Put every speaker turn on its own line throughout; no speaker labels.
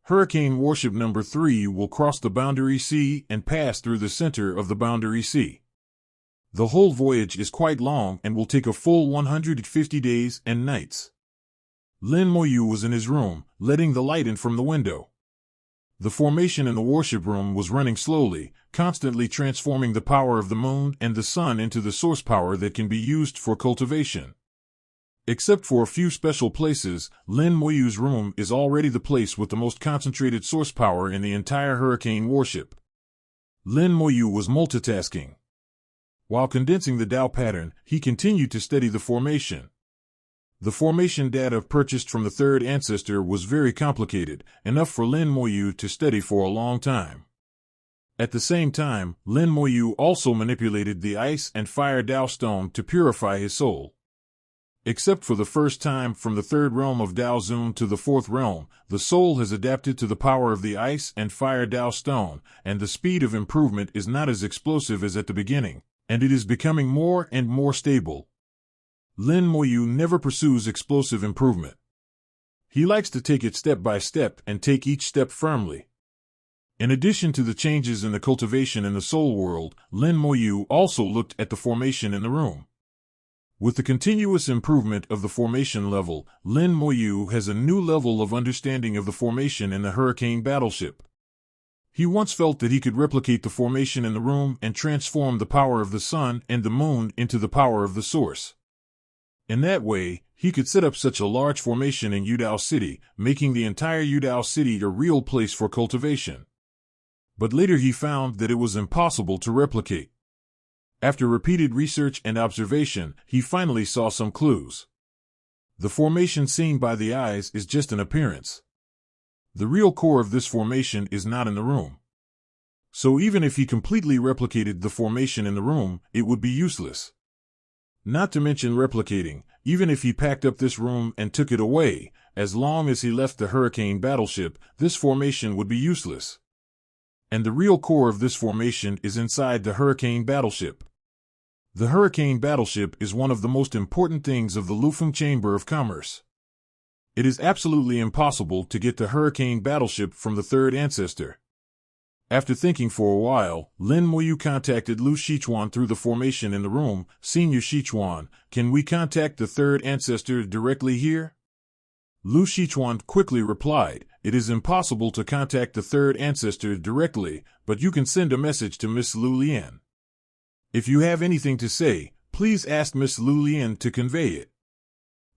Hurricane Warship Number 3 will cross the Boundary Sea and pass through the center of the Boundary Sea. The whole voyage is quite long and will take a full 150 days and nights. Lin Moyu was in his room, letting the light in from the window. The formation in the warship room was running slowly, constantly transforming the power of the moon and the sun into the source power that can be used for cultivation. Except for a few special places, Lin Moyu's room is already the place with the most concentrated source power in the entire Hurricane warship. Lin Moyu was multitasking. While condensing the Tao pattern, he continued to study the formation. The formation data purchased from the third ancestor was very complicated, enough for Lin Moyu to study for a long time. At the same time, Lin Moyu also manipulated the ice and fire Tao stone to purify his soul. Except for the first time from the third realm of Tao Zun to the fourth realm, the soul has adapted to the power of the ice and fire Tao stone, and the speed of improvement is not as explosive as at the beginning, and it is becoming more and more stable. Lin Moyu never pursues explosive improvement. He likes to take it step by step and take each step firmly. In addition to the changes in the cultivation in the soul world, Lin Moyu also looked at the formation in the room. With the continuous improvement of the formation level, Lin Moyu has a new level of understanding of the formation in the Hurricane battleship. He once felt that he could replicate the formation in the room and transform the power of the sun and the moon into the power of the source. In that way, he could set up such a large formation in Yudao City, making the entire Yudao City a real place for cultivation. But later he found that it was impossible to replicate. After repeated research and observation, he finally saw some clues. The formation seen by the eyes is just an appearance. The real core of this formation is not in the room. So even if he completely replicated the formation in the room, it would be useless. Not to mention replicating, even if he packed up this room and took it away, as long as he left the Hurricane battleship, this formation would be useless. And the real core of this formation is inside the Hurricane battleship. The Hurricane battleship is one of the most important things of the Lufeng Chamber of Commerce. It is absolutely impossible to get the Hurricane battleship from the third ancestor. After thinking for a while, Lin Moyu contacted Lu Shichuan through the formation in the room. Senior Shichuan, can we contact the third ancestor directly here? Lu Shichuan quickly replied, it is impossible to contact the third ancestor directly, but you can send a message to Miss Lu Lian. If you have anything to say, please ask Miss Lu Lian to convey it.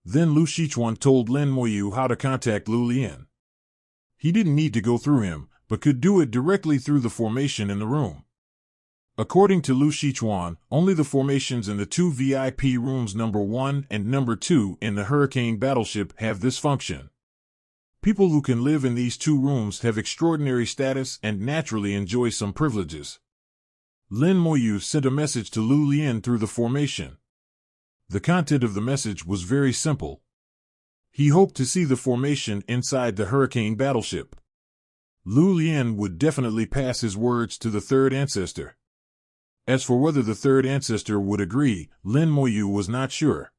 Then Lu Shichuan told Lin Moyu how to contact Lu Lian. He didn't need to go through him, but could do it directly through the formation in the room. According to Lu Shichuan, only the formations in the two VIP rooms number 1 and number 2 in the Hurricane battleship have this function. People who can live in these two rooms have extraordinary status and naturally enjoy some privileges. Lin Moyu sent a message to Lu Lian through the formation. The content of the message was very simple. He hoped to see the formation inside the Hurricane battleship. Lu Lian would definitely pass his words to the third ancestor. As for whether the third ancestor would agree, Lin Moyu was not sure.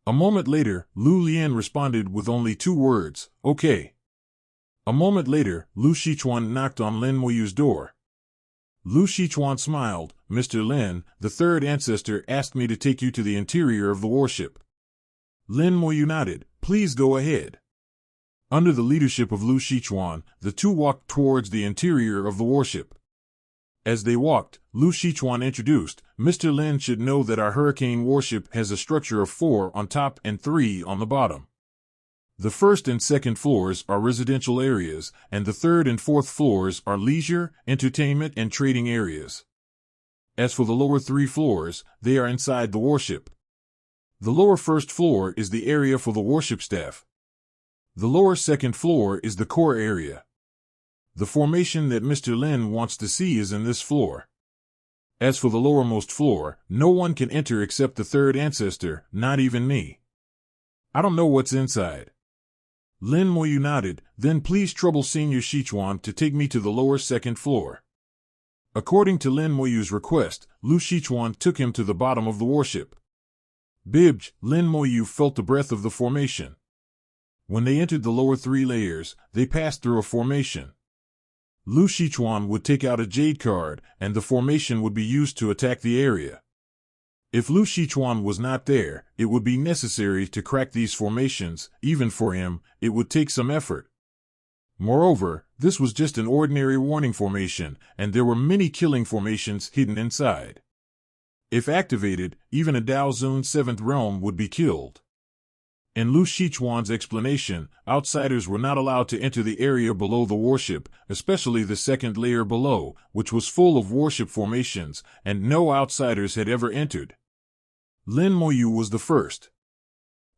A moment later, Lu Lian responded with only 2 words, okay. A moment later, Lu Shichuan knocked on Lin Moyu's door. Lu Shichuan smiled, Mr. Lin, the third ancestor asked me to take you to the interior of the warship. Lin Moyu nodded, please go ahead. Under the leadership of Lu Shichuan, the two walked towards the interior of the warship. As they walked, Lu Shichuan introduced, Mr. Lin should know that our Hurricane warship has a structure of 4 on top and 3 on the bottom. The first and second floors are residential areas, and the third and fourth floors are leisure, entertainment, and trading areas. As for the lower 3 floors, they are inside the warship. The lower first floor is the area for the warship staff. The lower second floor is the core area. The formation that Mr. Lin wants to see is in this floor. As for the lowermost floor, no one can enter except the third ancestor, not even me. I don't know what's inside. Lin Moyu nodded, then please trouble Senior Shichuan to take me to the lower second floor. According to Lin Moyu's request, Lu Shichuan took him to the bottom of the warship. Bibj, Lin Moyu felt the breath of the formation. When they entered the lower 3 layers, they passed through a formation. Lu Shichuan would take out a jade card, and the formation would be used to attack the area. If Lu Shichuan was not there, it would be necessary to crack these formations. Even for him, it would take some effort. Moreover, this was just an ordinary warning formation, and there were many killing formations hidden inside. If activated, even a Dao Zun 7th realm would be killed. In Lu Shichuan's explanation, outsiders were not allowed to enter the area below the warship, especially the 2nd layer below, which was full of warship formations, and no outsiders had ever entered. Lin Moyu was the first.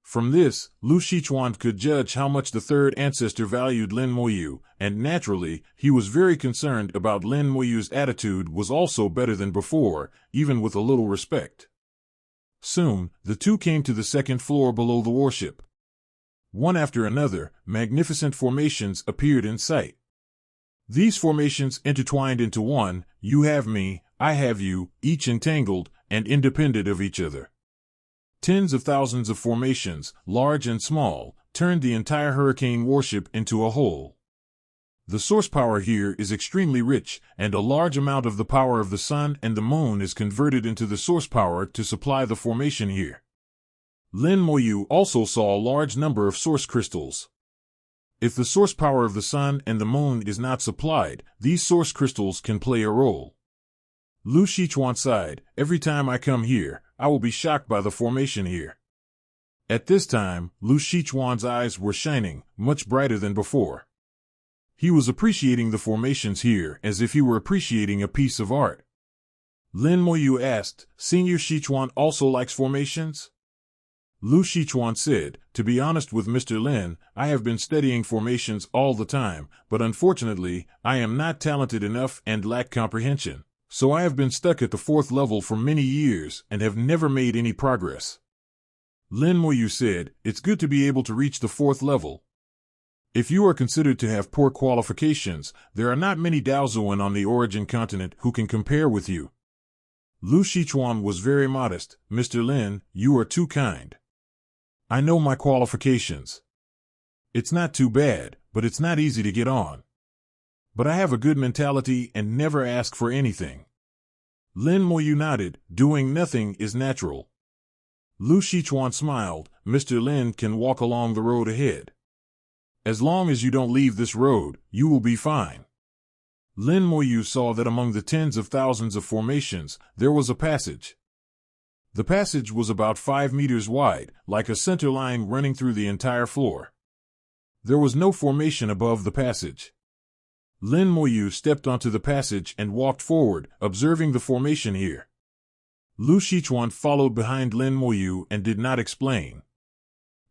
From this, Lu Shichuan could judge how much the 3rd ancestor valued Lin Moyu, and naturally, he was very concerned about Lin Moyu's attitude was also better than before, even with a little respect. Soon, the two came to the 2nd floor below the warship. One after another, magnificent formations appeared in sight. These formations intertwined into one, you have me, I have you, each entangled and independent of each other. Tens of thousands of formations, large and small, turned the entire Hurricane warship into a whole. The source power here is extremely rich, and a large amount of the power of the sun and the moon is converted into the source power to supply the formation here. Lin Moyu also saw a large number of source crystals. If the source power of the sun and the moon is not supplied, these source crystals can play a role. Lu Shichuan sighed, every time I come here, I will be shocked by the formation here. At this time, Lu Shichuan's eyes were shining, much brighter than before. He was appreciating the formations here as if he were appreciating a piece of art. Lin Moyu asked, Senior Shichuan also likes formations? Lu Shichuan said, to be honest with Mr. Lin, I have been studying formations all the time, but unfortunately, I am not talented enough and lack comprehension. So I have been stuck at the 4th level for many years and have never made any progress. Lin Moyu said, it's good to be able to reach the 4th level. If you are considered to have poor qualifications, there are not many Daozuan on the origin continent who can compare with you. Lu Shichuan was very modest. Mr. Lin, you are too kind. I know my qualifications. It's not too bad, but it's not easy to get on. But I have a good mentality and never ask for anything. Lin Moyu nodded, doing nothing is natural. Lu Shichuan smiled, Mr. Lin can walk along the road ahead. As long as you don't leave this road, you will be fine. Lin Moyu saw that among the tens of thousands of formations, there was a passage. The passage was about 5 meters wide, like a center line running through the entire floor. There was no formation above the passage. Lin Moyu stepped onto the passage and walked forward, observing the formation here. Lu Shichuan followed behind Lin Moyu and did not explain.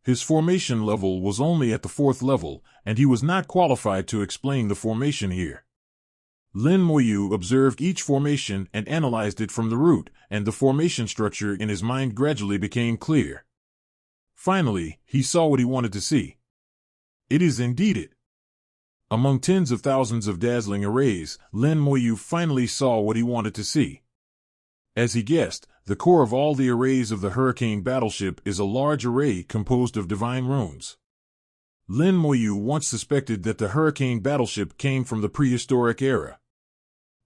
His formation level was only at the 4th level, and he was not qualified to explain the formation here. Lin Moyu observed each formation and analyzed it from the root, and the formation structure in his mind gradually became clear. Finally, he saw what he wanted to see. It is indeed it. Among tens of thousands of dazzling arrays, Lin Moyu finally saw what he wanted to see. As he guessed, the core of all the arrays of the Hurricane battleship is a large array composed of divine runes. Lin Moyu once suspected that the Hurricane battleship came from the prehistoric era.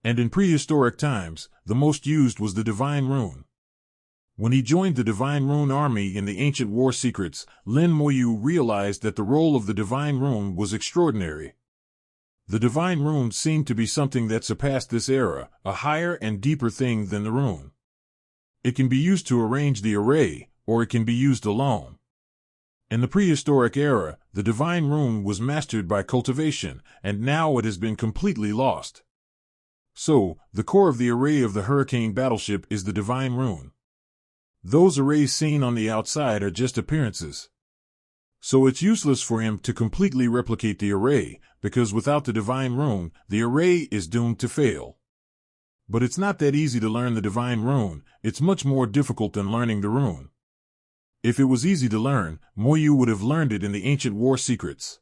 And in prehistoric times, the most used was the divine rune. When he joined the Divine Rune Army in the Ancient War Secrets, Lin Moyu realized that the role of the Divine Rune was extraordinary. The Divine Rune seemed to be something that surpassed this era, a higher and deeper thing than the rune. It can be used to arrange the array, or it can be used alone. In the prehistoric era, the Divine Rune was mastered by cultivation, and now it has been completely lost. So, the core of the array of the Hurricane battleship is the Divine Rune. Those arrays seen on the outside are just appearances. So it's useless for him to completely replicate the array, because without the Divine Rune, the array is doomed to fail. But it's not that easy to learn the Divine Rune, it's much more difficult than learning the rune. If it was easy to learn, Moyu would have learned it in the Ancient War Secrets.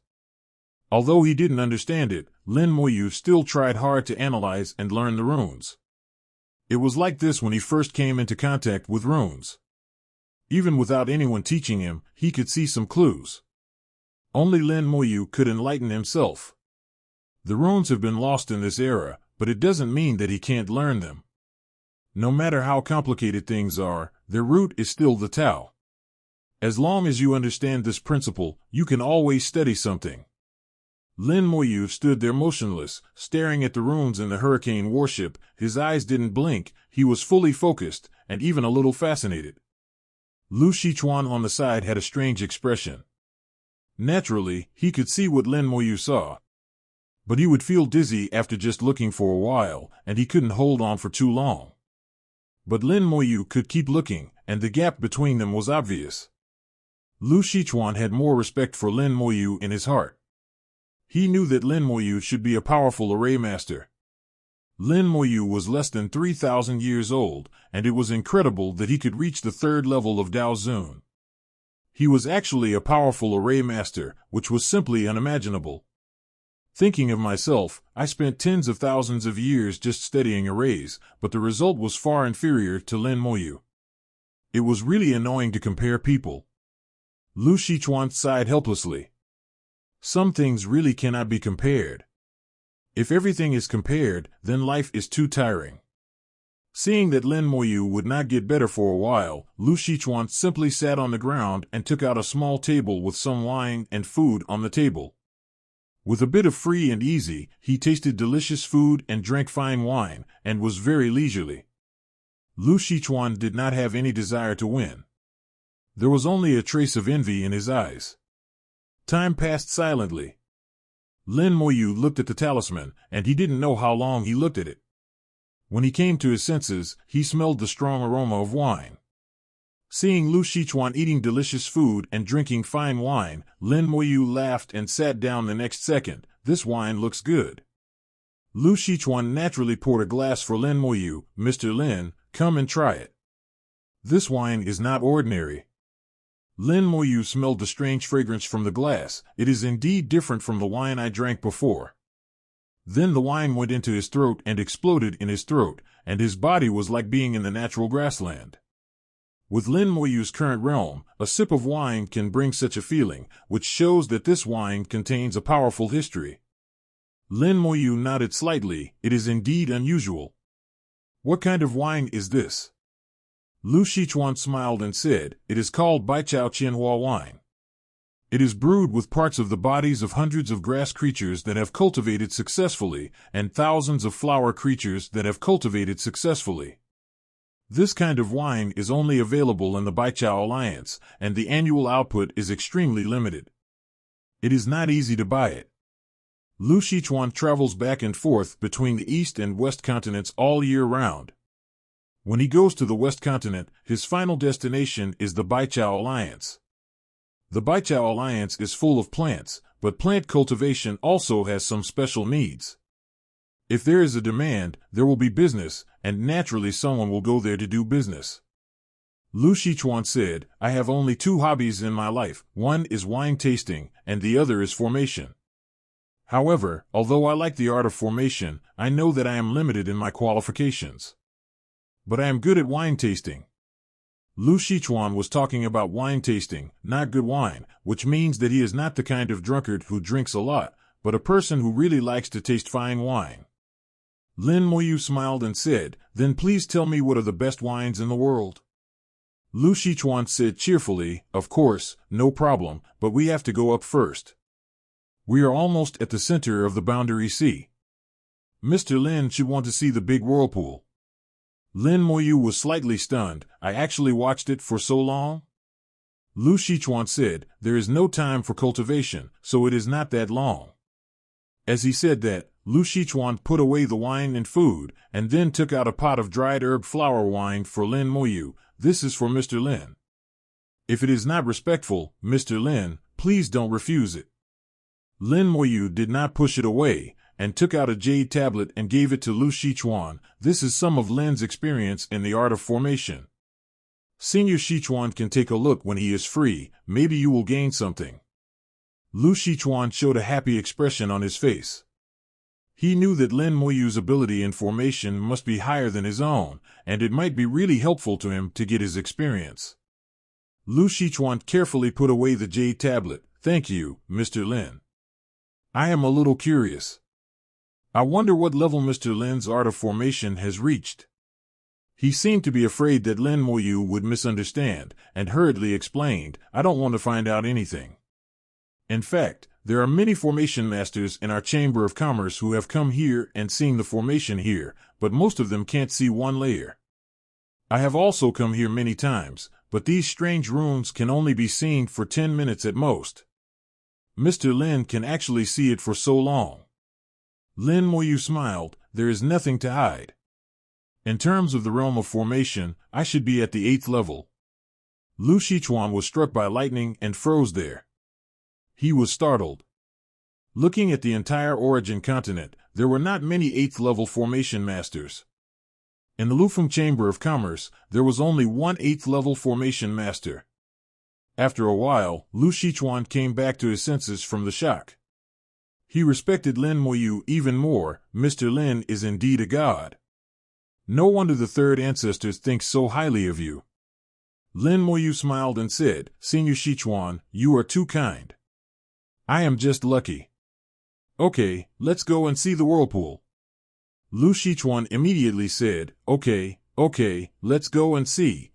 Although he didn't understand it, Lin Moyu still tried hard to analyze and learn the runes. It was like this when he first came into contact with runes. Even without anyone teaching him, he could see some clues. Only Lin Moyu could enlighten himself. The runes have been lost in this era, but it doesn't mean that he can't learn them. No matter how complicated things are, their root is still the Tao. As long as you understand this principle, you can always study something. Lin Moyu stood there motionless, staring at the runes in the hurricane warship. His eyes didn't blink, he was fully focused, and even a little fascinated. Lu Shichuan on the side had a strange expression. Naturally, he could see what Lin Moyu saw. But he would feel dizzy after just looking for a while, and he couldn't hold on for too long. But Lin Moyu could keep looking, and the gap between them was obvious. Lu Shichuan had more respect for Lin Moyu in his heart. He knew that Lin Moyu should be a powerful array master. Lin Moyu was less than 3,000 years old, and it was incredible that he could reach the third level of Dao Zun. He was actually a powerful array master, which was simply unimaginable. Thinking of myself, I spent tens of thousands of years just studying arrays, but the result was far inferior to Lin Moyu. It was really annoying to compare people. Lu Shichuan sighed helplessly. Some things really cannot be compared. If everything is compared, then life is too tiring. Seeing that Lin Moyu would not get better for a while, Lu Shichuan simply sat on the ground and took out a small table with some wine and food on the table. With a bit of free and easy, he tasted delicious food and drank fine wine, and was very leisurely. Lu Shichuan did not have any desire to win. There was only a trace of envy in his eyes. Time passed silently. Lin Moyu looked at the talisman, and he didn't know how long he looked at it. When he came to his senses, he smelled the strong aroma of wine. Seeing Lu Shichuan eating delicious food and drinking fine wine, Lin Moyu laughed and sat down the next second. This wine looks good. Lu Shichuan naturally poured a glass for Lin Moyu. Mr. Lin, come and try it. This wine is not ordinary. Lin Moyu smelled the strange fragrance from the glass. It is indeed different from the wine I drank before. Then the wine went into his throat and exploded in his throat, and his body was like being in the natural grassland. With Lin Moyu's current realm, a sip of wine can bring such a feeling, which shows that this wine contains a powerful history. Lin Moyu nodded slightly. It is indeed unusual. What kind of wine is this? Lu Shichuan smiled and said, it is called Baichao Qianhua wine. It is brewed with parts of the bodies of hundreds of grass creatures that have cultivated successfully, and thousands of flower creatures that have cultivated successfully. This kind of wine is only available in the Baichao Alliance, and the annual output is extremely limited. It is not easy to buy it. Lu Shichuan travels back and forth between the East and West continents all year round. When he goes to the West continent, his final destination is the Baichao Alliance. The Baichao Alliance is full of plants, but plant cultivation also has some special needs. If there is a demand, there will be business, and naturally someone will go there to do business. Lu Shichuan said, I have only two hobbies in my life. One is wine tasting, and the other is formation. However, although I like the art of formation, I know that I am limited in my qualifications. But I am good at wine tasting. Lu Shichuan was talking about wine tasting, not good wine, which means that he is not the kind of drunkard who drinks a lot, but a person who really likes to taste fine wine. Lin Moyu smiled and said, then please tell me what are the best wines in the world. Lu Shichuan said cheerfully, of course, no problem, but we have to go up first. We are almost at the center of the Boundary Sea. Mr. Lin should want to see the big whirlpool. Lin Moyu was slightly stunned. I actually watched it for so long? Lu Shichuan said, there is no time for cultivation, so it is not that long. As he said that, Lu Shichuan put away the wine and food, and then took out a pot of dried herb flower wine for Lin Moyu. This is for Mr. Lin. If it is not respectful, Mr. Lin, please don't refuse it. Lin Moyu did not push it away, and took out a jade tablet and gave it to Lu Shichuan. This is some of Lin's experience in the art of formation. Senior Shichuan can take a look when he is free. Maybe you will gain something. Lu Shichuan showed a happy expression on his face. He knew that Lin Moyu's ability in formation must be higher than his own, and it might be really helpful to him to get his experience. Lu Shichuan carefully put away the jade tablet. Thank you, Mr. Lin. I am a little curious. I wonder what level Mr. Lin's art of formation has reached. He seemed to be afraid that Lin Moyu would misunderstand, and hurriedly explained, I don't want to find out anything. In fact, there are many formation masters in our Chamber of Commerce who have come here and seen the formation here, but most of them can't see one layer. I have also come here many times, but these strange runes can only be seen for 10 minutes at most. Mr. Lin can actually see it for so long. Lin Moyu smiled, there is nothing to hide. In terms of the realm of formation, I should be at the 8th level. Lu Shichuan was struck by lightning and froze there. He was startled. Looking at the entire origin continent, there were not many 8th level formation masters. In the Lufeng Chamber of Commerce, there was only one 8th level formation master. After a while, Lu Shichuan came back to his senses from the shock. He respected Lin Moyu even more. Mr. Lin is indeed a god. No wonder the third ancestors think so highly of you. Lin Moyu smiled and said, Senior Shichuan, you are too kind. I am just lucky. Okay, let's go and see the whirlpool. Lu Shichuan immediately said, Okay, let's go and see.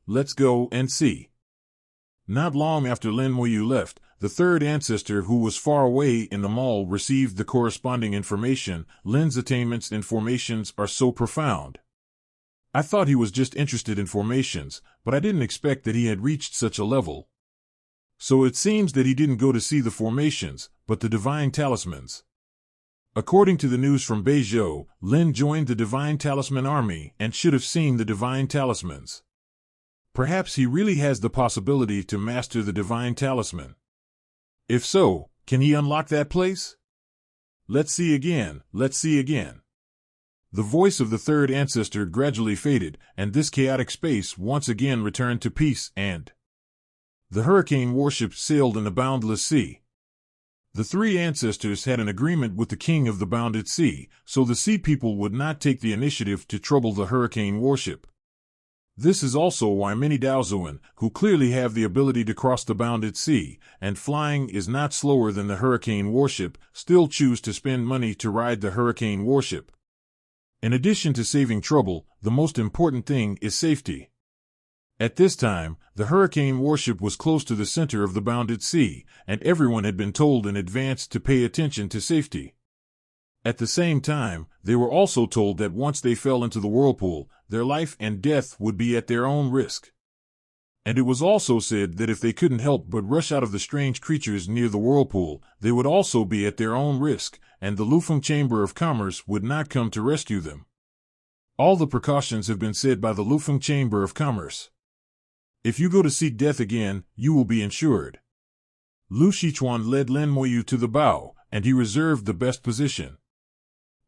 Not long after Lin Moyu left, the third ancestor who was far away in the mall received the corresponding information. Lin's attainments in formations are so profound. I thought he was just interested in formations, but I didn't expect that he had reached such a level. So it seems that he didn't go to see the formations, but the divine talismans. According to the news from Beizhou, Lin joined the divine talisman army and should have seen the divine talismans. Perhaps he really has the possibility to master the divine talisman. If so, can he unlock that place? Let's see again. The voice of the third ancestor gradually faded, and this chaotic space once again returned to peace and the hurricane warship sailed in the boundless sea. The three ancestors had an agreement with the king of the bounded sea, so the sea people would not take the initiative to trouble the hurricane warship. This is also why many Daozuan, who clearly have the ability to cross the bounded sea, and flying is not slower than the hurricane warship, still choose to spend money to ride the hurricane warship. In addition to saving trouble, the most important thing is safety. At this time, the hurricane warship was close to the center of the bounded sea, and everyone had been told in advance to pay attention to safety. At the same time, they were also told that once they fell into the whirlpool, their life and death would be at their own risk. And it was also said that if they couldn't help but rush out of the strange creatures near the whirlpool, they would also be at their own risk, and the Lufeng Chamber of Commerce would not come to rescue them. All the precautions have been said by the Lufeng Chamber of Commerce. If you go to see death again, you will be insured. Lu Shichuan led Lin Moyu to the bow, and he reserved the best position.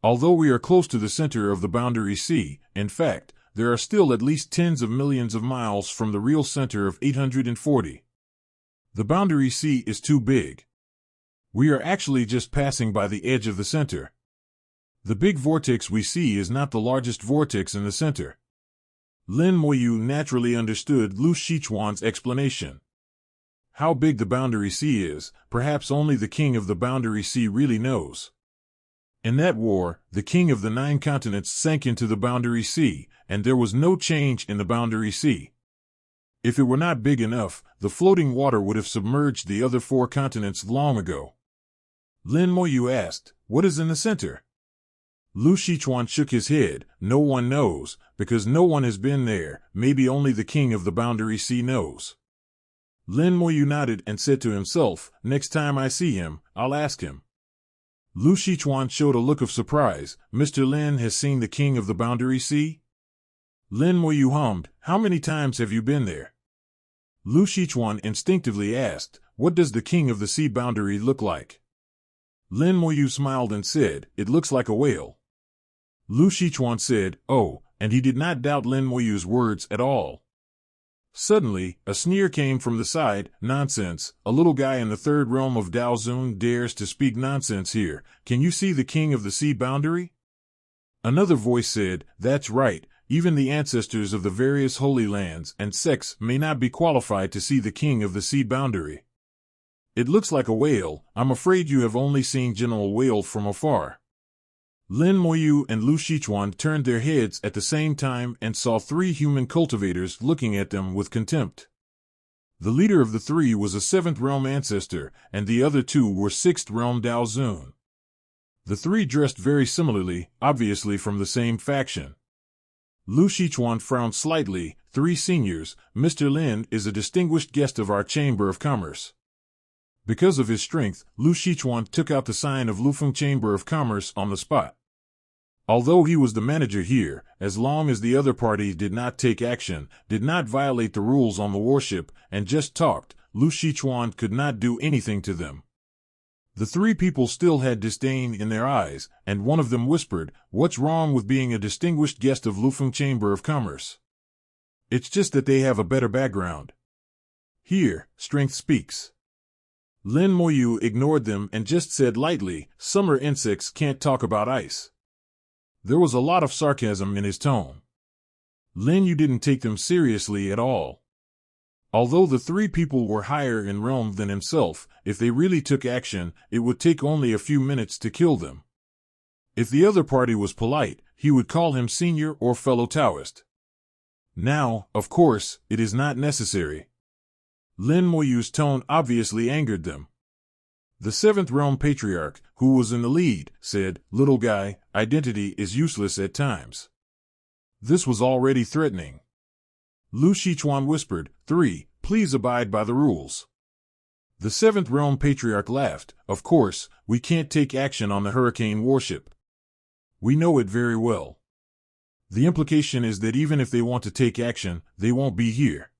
Although we are close to the center of the boundary sea, in fact, there are still at least tens of millions of miles from the real center of 840. The boundary sea is too big. We are actually just passing by the edge of the center. The big vortex we see is not the largest vortex in the center. Lin Moyu naturally understood Lu Shichuan's explanation. How big the boundary sea is, perhaps only the king of the boundary sea really knows. In that war, the king of the 9 continents sank into the boundary sea, and there was no change in the boundary sea. If it were not big enough, the floating water would have submerged the other 4 continents long ago. Lin Moyu asked, What is in the center? Lu Shichuan shook his head. No one knows, because no one has been there. Maybe only the king of the boundary sea knows. Lin Moyu nodded and said to himself, Next time I see him, I'll ask him. Lu Shichuan showed a look of surprise. Mr. Lin has seen the king of the boundary sea? Lin Moyu hummed, How many times have you been there? Lu Shichuan instinctively asked, What does the king of the sea boundary look like? Lin Moyu smiled and said, It looks like a whale. Lu Shichuan said, Oh, and he did not doubt Lin Moyu's words at all. Suddenly, a sneer came from the side. Nonsense, a little guy in the third realm of Daozun dares to speak nonsense here. Can you see the king of the sea boundary? Another voice said, That's right, even the ancestors of the various holy lands and sects may not be qualified to see the king of the sea boundary. It looks like a whale. I'm afraid you have only seen General Whale from afar. Lin Moyu and Lu Shichuan turned their heads at the same time and saw 3 human cultivators looking at them with contempt. The leader of the 3 was a 7th realm ancestor, and the other 2 were 6th realm Dao Zun. The 3 dressed very similarly, obviously from the same faction. Lu Shichuan frowned slightly. 3 seniors, Mr. Lin is a distinguished guest of our Chamber of Commerce. Because of his strength, Lu Shichuan took out the sign of Lufeng Chamber of Commerce on the spot. Although he was the manager here, as long as the other party did not take action, did not violate the rules on the warship, and just talked, Lu Shichuan could not do anything to them. The 3 people still had disdain in their eyes, and one of them whispered, "What's wrong with being a distinguished guest of Lufeng Chamber of Commerce? It's just that they have a better background." Here, strength speaks. Lin Moyu ignored them and just said lightly, "Summer insects can't talk about ice." There was a lot of sarcasm in his tone. Lin Yu didn't take them seriously at all. Although the 3 people were higher in realm than himself, if they really took action, it would take only a few minutes to kill them. If the other party was polite, he would call him senior or fellow Taoist. Now, of course, it is not necessary. Lin Moyu's tone obviously angered them. The 7th realm patriarch, who was in the lead, said, "Little guy, identity is useless at times." This was already threatening. Lu Shichuan whispered, 3, please abide by the rules." The 7th realm patriarch laughed, "Of course, we can't take action on the Hurricane warship. We know it very well. The implication is that even if they want to take action, they won't be here."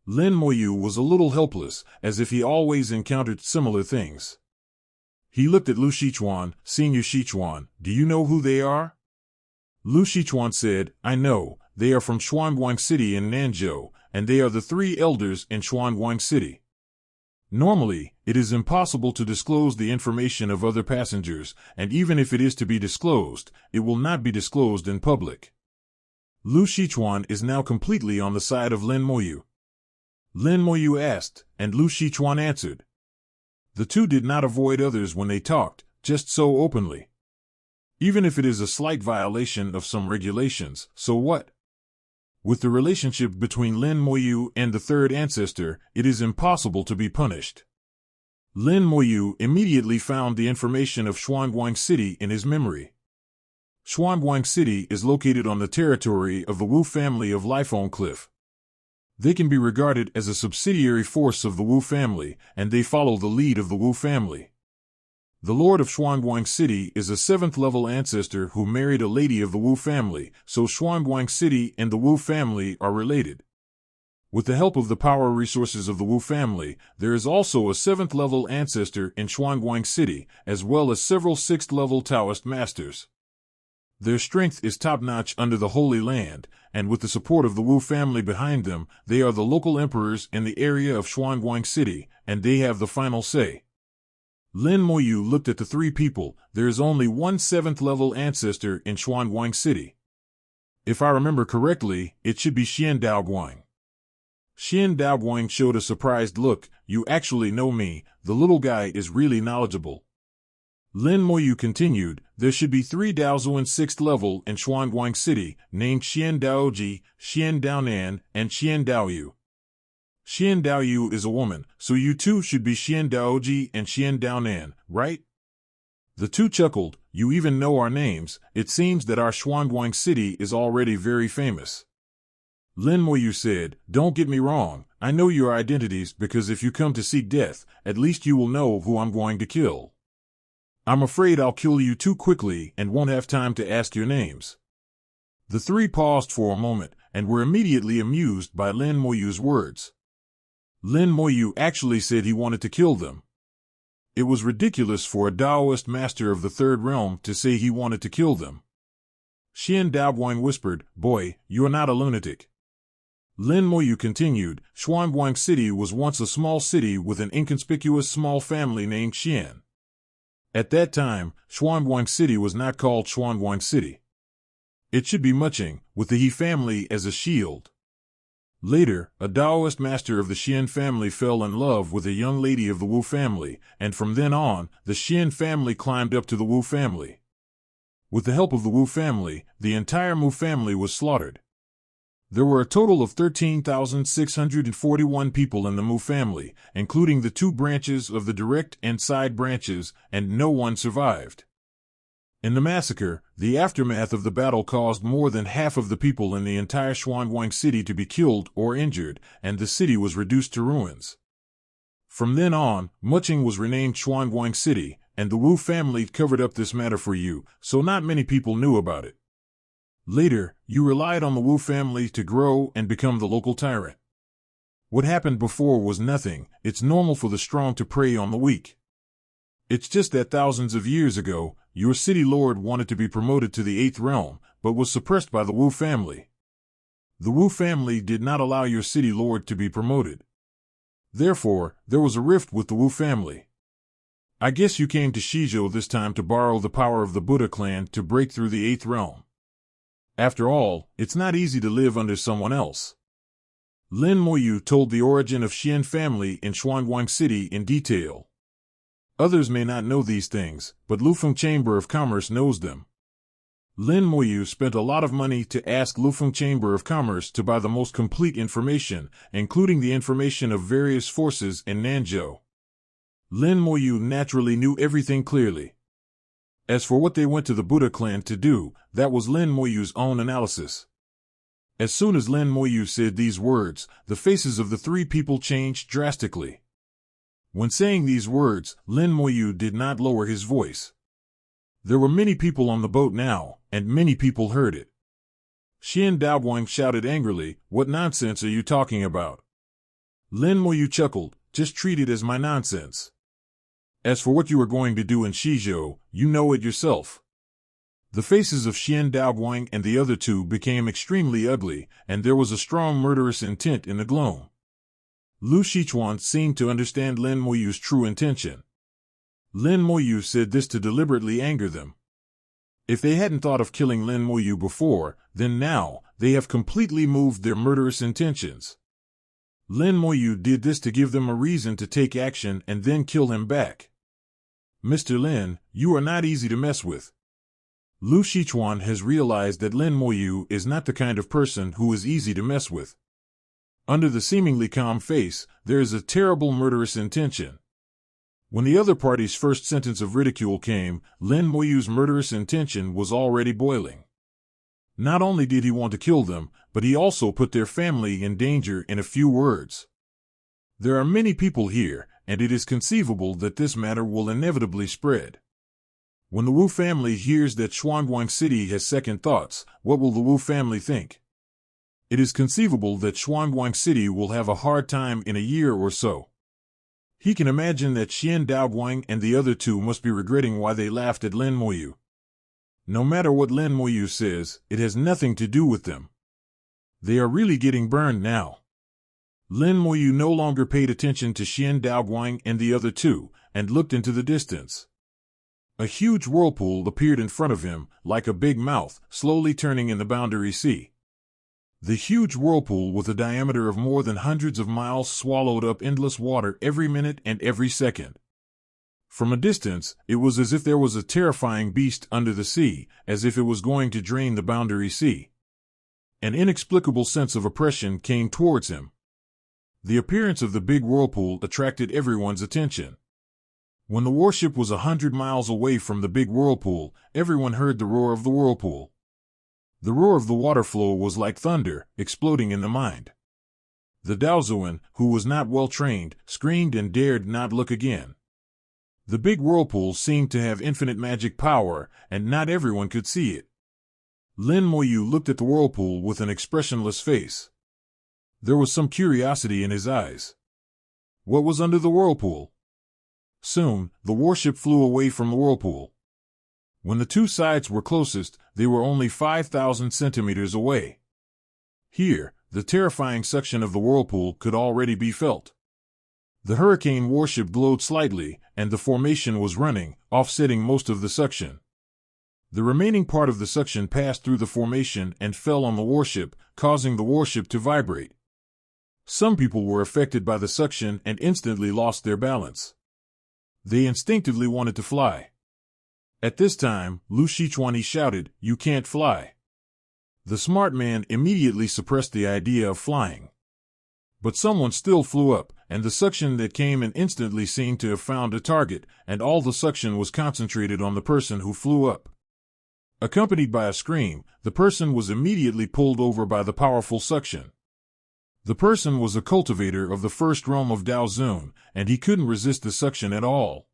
Lin Moyu was a little helpless, as if he always encountered similar things. He looked at Lu Shichuan. "Senior Shichuan, do you know who they are?" Lu Shichuan said, "I know, they are from Xuanguang City in Nanzhou, and they are the 3 elders in Xuanguang City. Normally, it is impossible to disclose the information of other passengers, and even if it is to be disclosed, it will not be disclosed in public." Lu Shichuan is now completely on the side of Lin Moyu. Lin Moyu asked, and Lu Shichuan answered. The 2 did not avoid others when they talked, just so openly. Even if it is a slight violation of some regulations, so what? With the relationship between Lin Moyu and the 3rd ancestor, it is impossible to be punished. Lin Moyu immediately found the information of Xuanguang City in his memory. Xuanguang City is located on the territory of the Wu family of Lifeng Cliff. They can be regarded as a subsidiary force of the Wu family, and they follow the lead of the Wu family. The Lord of Xuanguang City is a 7th level ancestor who married a lady of the Wu family, so Xuanguang City and the Wu family are related. With the help of the power resources of the Wu family, there is also a 7th level ancestor in Xuanguang City, as well as several 6th level Taoist masters. Their strength is top-notch under the Holy Land, and with the support of the Wu family behind them, they are the local emperors in the area of Xuanguang City, and they have the final say. Lin Moyu looked at the 3 people. There is only one 7th level ancestor in Xuanguang City. If I remember correctly, it should be Xian Daoguang. Xian Daoguang showed a surprised look. "You actually know me, the little guy is really knowledgeable." Lin Moyu continued, "There should be 3 Daozuan 6th level in Xuanguang City, named Xian Daoji, Xian Daonan, and Xian Daoyu. Xian Daoyu is a woman, so you 2 should be Xian Daoji and Xian Daonan, right?" The 2 chuckled. "You even know our names. It seems that our Xuanguang City is already very famous." Lin Moyu said, "Don't get me wrong, I know your identities because if you come to seek death, at least you will know who I'm going to kill. I'm afraid I'll kill you too quickly and won't have time to ask your names." The 3 paused for a moment and were immediately amused by Lin Moyu's words. Lin Moyu actually said he wanted to kill them. It was ridiculous for a Daoist master of the 3rd realm to say he wanted to kill them. Xian Daoguang whispered, "Boy, you are not a lunatic." Lin Moyu continued, "Xuanguang City was once a small city with an inconspicuous small family named Xian. At that time, Xuanguang City was not called Xuanguang City. It should be Muching, with the He family as a shield." Later, a Taoist master of the Xian family fell in love with a young lady of the Wu family, and from then on, the Xian family climbed up to the Wu family. With the help of the Wu family, the entire Mu family was slaughtered. There were a total of 13,641 people in the Mu family, including the two branches of the direct and side branches, and no one survived. In the massacre, the aftermath of the battle caused more than half of the people in the entire Xuanguang city to be killed or injured, and the city was reduced to ruins. From then on, Muqing was renamed Xuanguang City, and the Wu family covered up this matter for you, so not many people knew about it. Later, you relied on the Wu family to grow and become the local tyrant. What happened before was nothing. It's normal for the strong to prey on the weak. It's just that thousands of years ago, your city lord wanted to be promoted to the 8th realm, but was suppressed by the Wu family. The Wu family did not allow your city lord to be promoted. Therefore, there was a rift with the Wu family. I guess you came to Shizhou this time to borrow the power of the Buddha clan to break through the 8th realm. After all, it's not easy to live under someone else. Lin Moyu told the origin of Xian family in Xuanguang City in detail. Others may not know these things, but Lufeng Chamber of Commerce knows them. Lin Moyu spent a lot of money to ask Lufeng Chamber of Commerce to buy the most complete information, including the information of various forces in Nanzhou. Lin Moyu naturally knew everything clearly. As for what they went to the Buddha clan to do, that was Lin Moyu's own analysis. As soon as Lin Moyu said these words, the faces of the three people changed drastically. When saying these words, Lin Moyu did not lower his voice. There were many people on the boat now, and many people heard it. Xian Daoguang shouted angrily, "What nonsense are you talking about?" Lin Moyu chuckled, "Just treat it as my nonsense. As for what you are going to do in Shizhou, you know it yourself." The faces of Xian Daoguang and the other two became extremely ugly, and there was a strong murderous intent in the gloam. Lu Shichuan seemed to understand Lin Moyu's true intention. Lin Moyu said this to deliberately anger them. If they hadn't thought of killing Lin Moyu before, then now, they have completely moved their murderous intentions. Lin Moyu did this to give them a reason to take action and then kill him back. "Mr. Lin, you are not easy to mess with." Lu Shichuan has realized that Lin Moyu is not the kind of person who is easy to mess with. Under the seemingly calm face, there is a terrible murderous intention. When the other party's first sentence of ridicule came, Lin Moyu's murderous intention was already boiling. Not only did he want to kill them, but he also put their family in danger in a few words. There are many people here, and it is conceivable that this matter will inevitably spread. When the Wu family hears that Xuanguang City has second thoughts, what will the Wu family think? It is conceivable that Xuanguang City will have a hard time in a year or so. He can imagine that Xian Daoguang and the other two must be regretting why they laughed at Lin Moyu. No matter what Lin Moyu says, it has nothing to do with them. They are really getting burned now. Lin Moyu no longer paid attention to Xian Daoguang and the other two, and looked into the distance. A huge whirlpool appeared in front of him, like a big mouth, slowly turning in the Boundary Sea. The huge whirlpool with a diameter of more than hundreds of miles swallowed up endless water every minute and every second. From a distance, it was as if there was a terrifying beast under the sea, as if it was going to drain the Boundary Sea. An inexplicable sense of oppression came towards him. The appearance of the big whirlpool attracted everyone's attention. When the warship was 100 miles away from the big whirlpool, everyone heard the roar of the whirlpool. The roar of the water flow was like thunder, exploding in the mind. The Daozuan, who was not well trained, screamed and dared not look again. The big whirlpool seemed to have infinite magic power, and not everyone could see it. Lin Moyu looked at the whirlpool with an expressionless face. There was some curiosity in his eyes. What was under the whirlpool? Soon, the warship flew away from the whirlpool. When the two sides were closest, they were only 5,000 centimeters away. Here, the terrifying suction of the whirlpool could already be felt. The hurricane warship glowed slightly, and the formation was running, offsetting most of the suction. The remaining part of the suction passed through the formation and fell on the warship, causing the warship to vibrate. Some people were affected by the suction and instantly lost their balance. They instinctively wanted to fly. At this time, Lu Shichuan shouted, "You can't fly." The smart man immediately suppressed the idea of flying. But someone still flew up, and the suction that came in instantly seemed to have found a target, and all the suction was concentrated on the person who flew up. Accompanied by a scream, the person was immediately pulled over by the powerful suction. The person was a cultivator of the first realm of Daozun, and he couldn't resist the suction at all.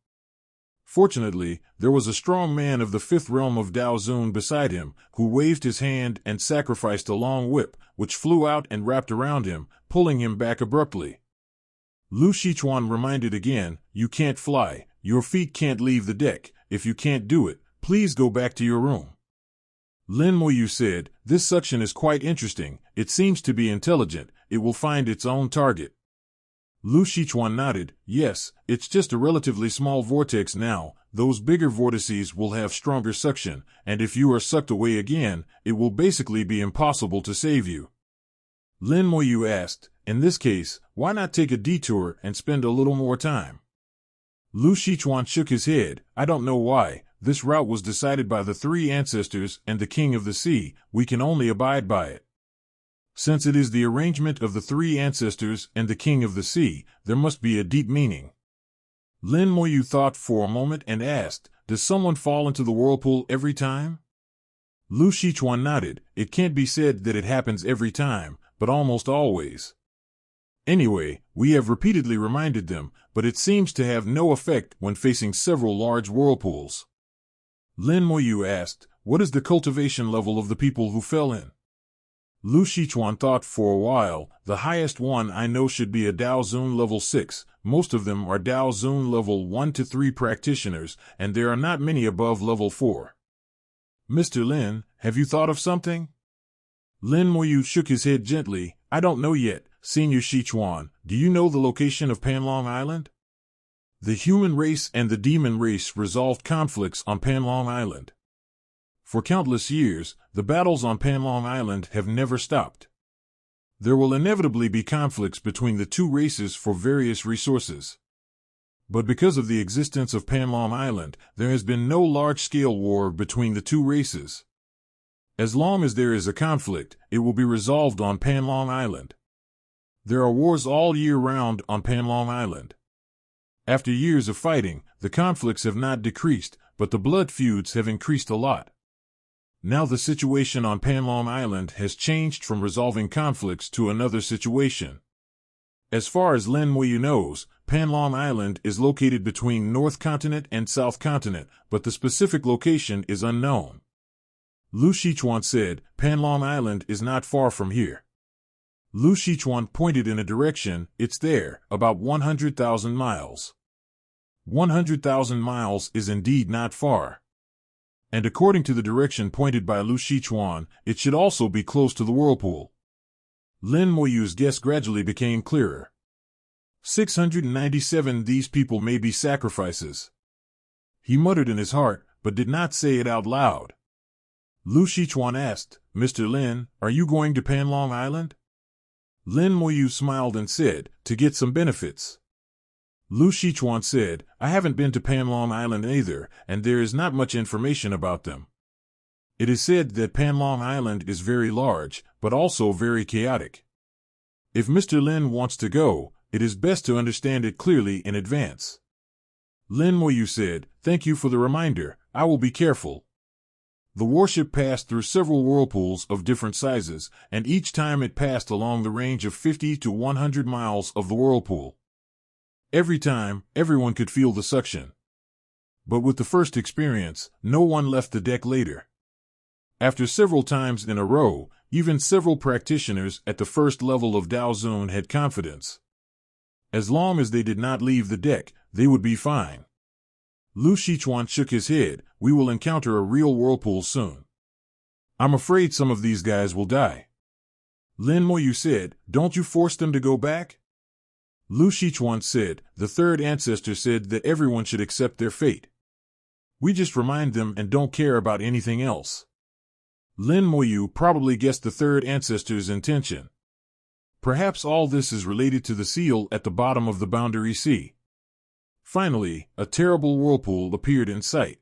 Fortunately, there was a strong man of the fifth realm of Daozun beside him, who waved his hand and sacrificed a long whip, which flew out and wrapped around him, pulling him back abruptly. Lu Shichuan reminded again, "You can't fly, your feet can't leave the deck. If you can't do it, please go back to your room." Lin Moyu said, "This suction is quite interesting, it seems to be intelligent, it will find its own target." Lu Shichuan nodded, "Yes, it's just a relatively small vortex now, those bigger vortices will have stronger suction, and if you are sucked away again, it will basically be impossible to save you." Lin Moyu asked, "In this case, why not take a detour and spend a little more time?" Lu Shichuan shook his head, "I don't know why, this route was decided by the three ancestors and the King of the Sea, we can only abide by it. Since it is the arrangement of the three ancestors and the King of the Sea, there must be a deep meaning." Lin Moyu thought for a moment and asked, "Does someone fall into the whirlpool every time?" Lu Shichuan nodded, "It can't be said that it happens every time, but almost always. Anyway, we have repeatedly reminded them, but it seems to have no effect when facing several large whirlpools." Lin Moyu asked, "What is the cultivation level of the people who fell in?" Lu Shichuan thought for a while, "The highest one I know should be a Daozun level 6, most of them are Daozun level 1 to 3 practitioners, and there are not many above level 4. Mr. Lin, have you thought of something?" Lin Moyu shook his head gently, "I don't know yet. Senior Shichuan, do you know the location of Panlong Island?" The human race and the demon race resolved conflicts on Panlong Island. For countless years, the battles on Panlong Island have never stopped. There will inevitably be conflicts between the two races for various resources. But because of the existence of Panlong Island, there has been no large-scale war between the two races. As long as there is a conflict, it will be resolved on Panlong Island. There are wars all year round on Panlong Island. After years of fighting, the conflicts have not decreased, but the blood feuds have increased a lot. Now the situation on Panlong Island has changed from resolving conflicts to another situation. As far as Lin Moyu knows, Panlong Island is located between North Continent and South Continent, but the specific location is unknown. Lu Shichuan said, "Panlong Island is not far from here." Lu Shichuan pointed in a direction, "It's there, about 100,000 miles. 100,000 miles is indeed not far. And according to the direction pointed by Lu Shichuan, it should also be close to the whirlpool." Lin Moyu's guess gradually became clearer. 697 These people may be sacrifices. He muttered in his heart, but did not say it out loud. Lu Shichuan asked, "Mr. Lin, are you going to Panlong Island?" Lin Moyu smiled and said, "To get some benefits." Lu Shichuan said, "I haven't been to Panlong Island either, and there is not much information about them. It is said that Panlong Island is very large, but also very chaotic. If Mr. Lin wants to go, it is best to understand it clearly in advance." Lin Moyu said, "Thank you for the reminder, I will be careful." The warship passed through several whirlpools of different sizes, and each time it passed along the range of 50 to 100 miles of the whirlpool. Every time, everyone could feel the suction. But with the first experience, no one left the deck later. After several times in a row, even several practitioners at the first level of Daozun had confidence. As long as they did not leave the deck, they would be fine. Lu Shichuan shook his head, "We will encounter a real whirlpool soon. I'm afraid some of these guys will die." Lin Moyu said, "Don't you force them to go back?" Lu Shichuan said, "The third ancestor said that everyone should accept their fate. We just remind them and don't care about anything else." Lin Moyu probably guessed the third ancestor's intention. Perhaps all this is related to the seal at the bottom of the Boundary Sea. Finally, a terrible whirlpool appeared in sight.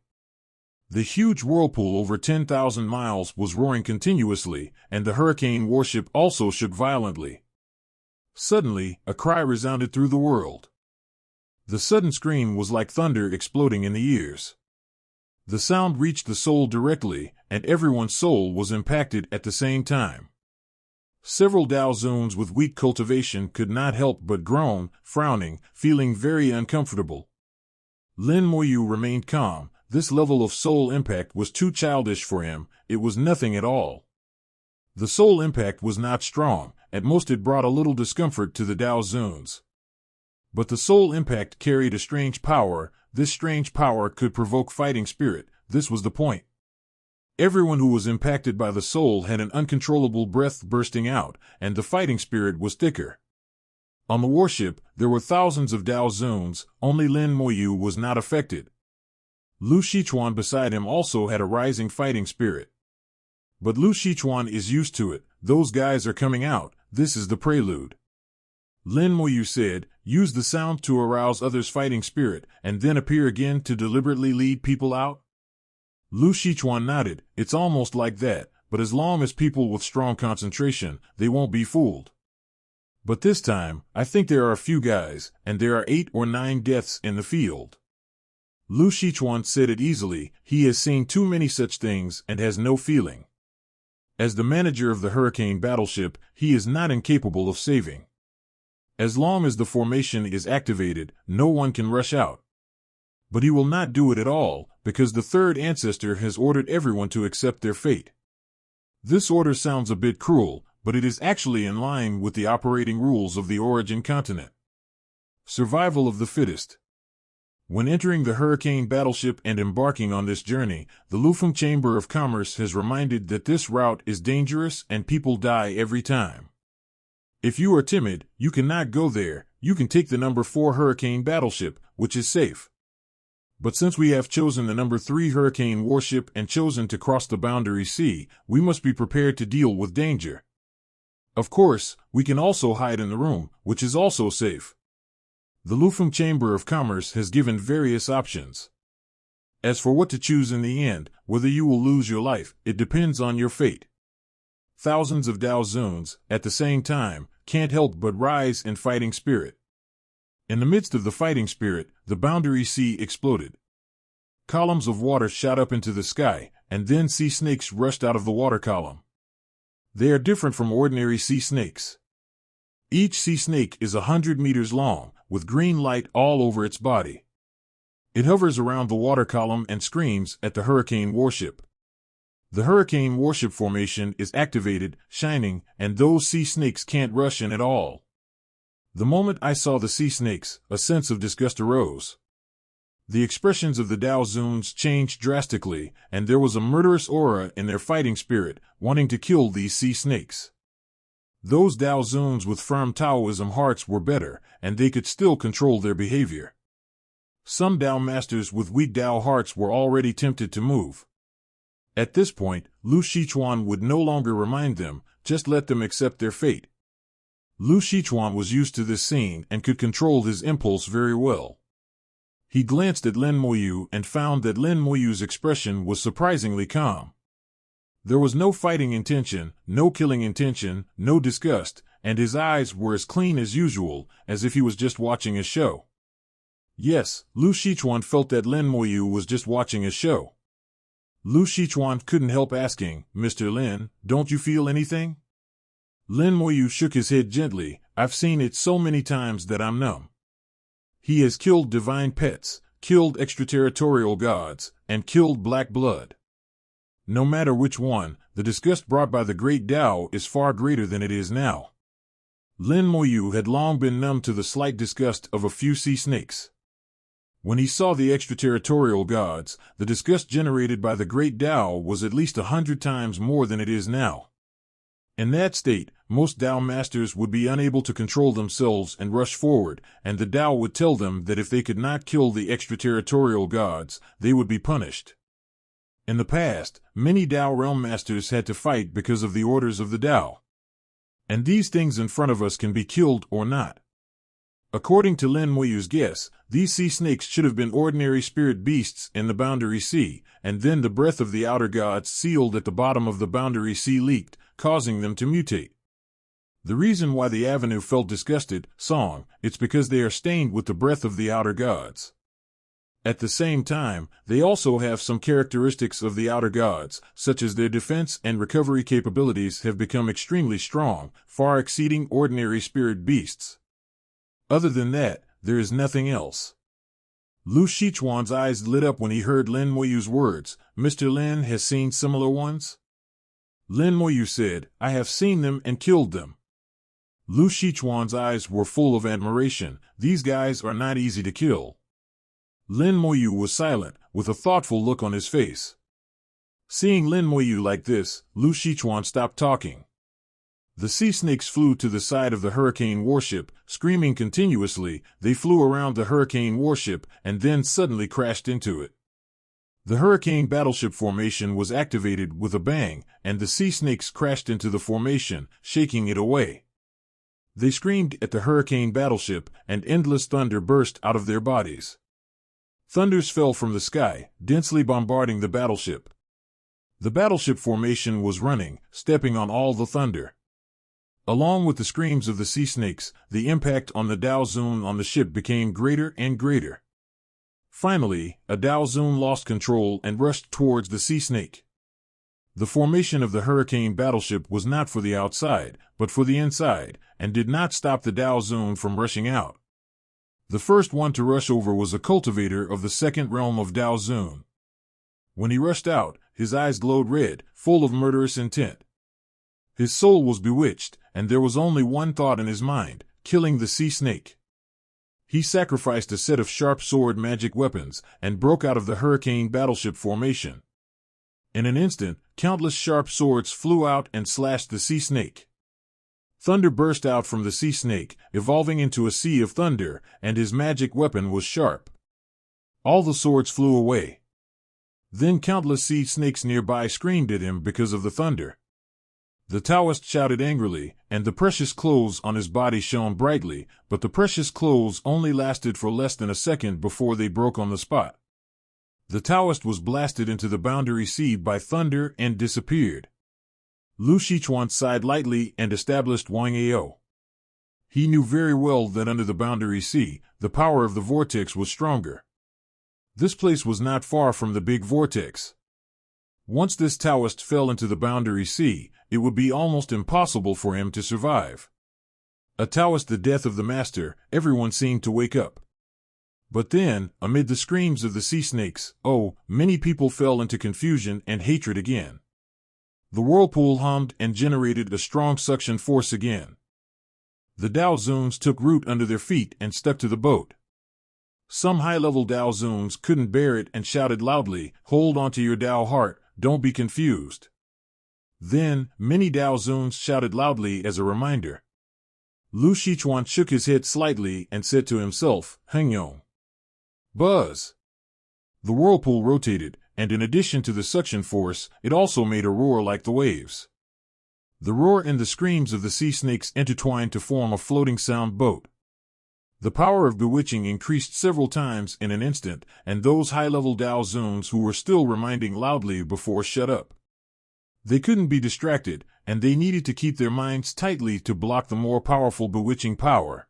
The huge whirlpool over 10,000 miles was roaring continuously, and the hurricane warship also shook violently. Suddenly, a cry resounded through the world. The sudden scream was like thunder exploding in the ears. The sound reached the soul directly, and everyone's soul was impacted at the same time. Several Daozuns with weak cultivation could not help but groan, frowning, feeling very uncomfortable. Lin Moyu remained calm. This level of soul impact was too childish for him. It was nothing at all. The soul impact was not strong. At most it brought a little discomfort to the Daozuns. But the soul impact carried a strange power. This strange power could provoke fighting spirit. This was the point. Everyone who was impacted by the soul had an uncontrollable breath bursting out, and the fighting spirit was thicker. On the warship, there were thousands of Daozuns. Only Lin Moyu was not affected. Lu Shichuan beside him also had a rising fighting spirit. But Lu Shichuan is used to it. Those guys are coming out. This is the prelude. Lin Moyu said, use the sound to arouse others' fighting spirit, and then appear again to deliberately lead people out? Lu Shichuan nodded. It's almost like that, but as long as people with strong concentration, they won't be fooled. But this time, I think there are a few guys, and there are 8 or 9 deaths in the field. Lu Shichuan said it easily. He has seen too many such things and has no feeling. As the manager of the hurricane battleship, he is not incapable of saving. As long as the formation is activated, no one can rush out. But he will not do it at all, because the third ancestor has ordered everyone to accept their fate. This order sounds a bit cruel, but it is actually in line with the operating rules of the origin continent. Survival of the fittest. When entering the hurricane battleship and embarking on this journey, the Lufeng Chamber of Commerce has reminded that this route is dangerous and people die every time. If you are timid, you cannot go there. You can take the number 4 hurricane battleship, which is safe. But since we have chosen the number 3 hurricane warship and chosen to cross the Boundary Sea, we must be prepared to deal with danger. Of course, we can also hide in the room, which is also safe. The Lufeng Chamber of Commerce has given various options. As for what to choose in the end, whether you will lose your life, it depends on your fate. Thousands of Daozuns, at the same time, can't help but rise in fighting spirit. In the midst of the fighting spirit, the Boundary Sea exploded. Columns of water shot up into the sky, and then sea snakes rushed out of the water column. They are different from ordinary sea snakes. Each sea snake is 100 meters long, with green light all over its body. It hovers around the water column and screams at the hurricane warship. The hurricane warship formation is activated, shining, and those sea snakes can't rush in at all. The moment I saw the sea snakes, a sense of disgust arose. The expressions of the Daozuns changed drastically, and there was a murderous aura in their fighting spirit, wanting to kill these sea snakes. Those Daozuns with firm Taoism hearts were better, and they could still control their behavior. Some Dao masters with weak Dao hearts were already tempted to move. At this point, Lu Shichuan would no longer remind them, just let them accept their fate. Lu Shichuan was used to this scene and could control his impulse very well. He glanced at Lin Moyu and found that Lin Moyu's expression was surprisingly calm. There was no fighting intention, no killing intention, no disgust, and his eyes were as clean as usual, as if he was just watching a show. Yes, Lu Shichuan felt that Lin Moyu was just watching a show. Lu Shichuan couldn't help asking, Mr. Lin, don't you feel anything? Lin Moyu shook his head gently. I've seen it so many times that I'm numb. He has killed divine pets, killed extraterritorial gods, and killed black blood. No matter which one, the disgust brought by the great Tao is far greater than it is now. Lin Moyu had long been numb to the slight disgust of a few sea snakes. When he saw the extraterritorial gods, the disgust generated by the great Tao was at least 100 times more than it is now. In that state, most Tao masters would be unable to control themselves and rush forward, and the Tao would tell them that if they could not kill the extraterritorial gods, they would be punished. In the past, many Tao realm masters had to fight because of the orders of the Tao. And these things in front of us can be killed or not. According to Lin Moyu's guess, these sea snakes should have been ordinary spirit beasts in the Boundary Sea, and then the breath of the outer gods sealed at the bottom of the Boundary Sea leaked, causing them to mutate. The reason why the Avenue felt disgusted, song, it's because they are stained with the breath of the outer gods. At the same time, they also have some characteristics of the outer gods, such as their defense and recovery capabilities have become extremely strong, far exceeding ordinary spirit beasts. Other than that, there is nothing else. Lu Shichuan's eyes lit up when he heard Lin Moyu's words. Mr. Lin has seen similar ones? Lin Moyu said, I have seen them and killed them. Lu Shichuan's eyes were full of admiration. These guys are not easy to kill. Lin Moyu was silent, with a thoughtful look on his face. Seeing Lin Moyu like this, Lu Shichuan stopped talking. The sea snakes flew to the side of the hurricane warship, screaming continuously. They flew around the hurricane warship and then suddenly crashed into it. The hurricane battleship formation was activated with a bang, and the sea snakes crashed into the formation, shaking it away. They screamed at the hurricane battleship, and endless thunder burst out of their bodies. Thunders fell from the sky, densely bombarding the battleship. The battleship formation was running, stepping on all the thunder. Along with the screams of the sea snakes, the impact on the Daozun on the ship became greater and greater. Finally, a Daozun lost control and rushed towards the sea snake. The formation of the hurricane battleship was not for the outside, but for the inside, and did not stop the Daozun from rushing out. The first one to rush over was a cultivator of the second realm of Daozun. When he rushed out, his eyes glowed red, full of murderous intent. His soul was bewitched, and there was only one thought in his mind, killing the sea snake. He sacrificed a set of sharp sword magic weapons, and broke out of the hurricane battleship formation. In an instant, countless sharp swords flew out and slashed the sea snake. Thunder burst out from the sea snake, evolving into a sea of thunder, and his magic weapon was sharp. All the swords flew away. Then countless sea snakes nearby screamed at him because of the thunder. The Taoist shouted angrily, and the precious clothes on his body shone brightly, but the precious clothes only lasted for less than a second before they broke on the spot. The Taoist was blasted into the Boundary Sea by thunder and disappeared. Lu Shichuan sighed lightly and established Wang Ao. He knew very well that under the Boundary Sea, the power of the vortex was stronger. This place was not far from the big vortex. Once this Taoist fell into the Boundary Sea, it would be almost impossible for him to survive. A Taoist, the death of the master, everyone seemed to wake up. But then, amid the screams of the sea snakes, many people fell into confusion and hatred again. The whirlpool hummed and generated a strong suction force again. The Daozuns took root under their feet and stuck to the boat. Some high-level Daozuns couldn't bear it and shouted loudly, "Hold on to your Dao heart, don't be confused." Then, many Daozuns shouted loudly as a reminder. Lu Shichuan shook his head slightly and said to himself, "Hengyong." Buzz! The whirlpool rotated, and in addition to the suction force, it also made a roar like the waves. The roar and the screams of the sea snakes intertwined to form a floating sound boat. The power of bewitching increased several times in an instant, and those high-level Daozuns who were still reminding loudly before shut up. They couldn't be distracted, and they needed to keep their minds tightly to block the more powerful bewitching power.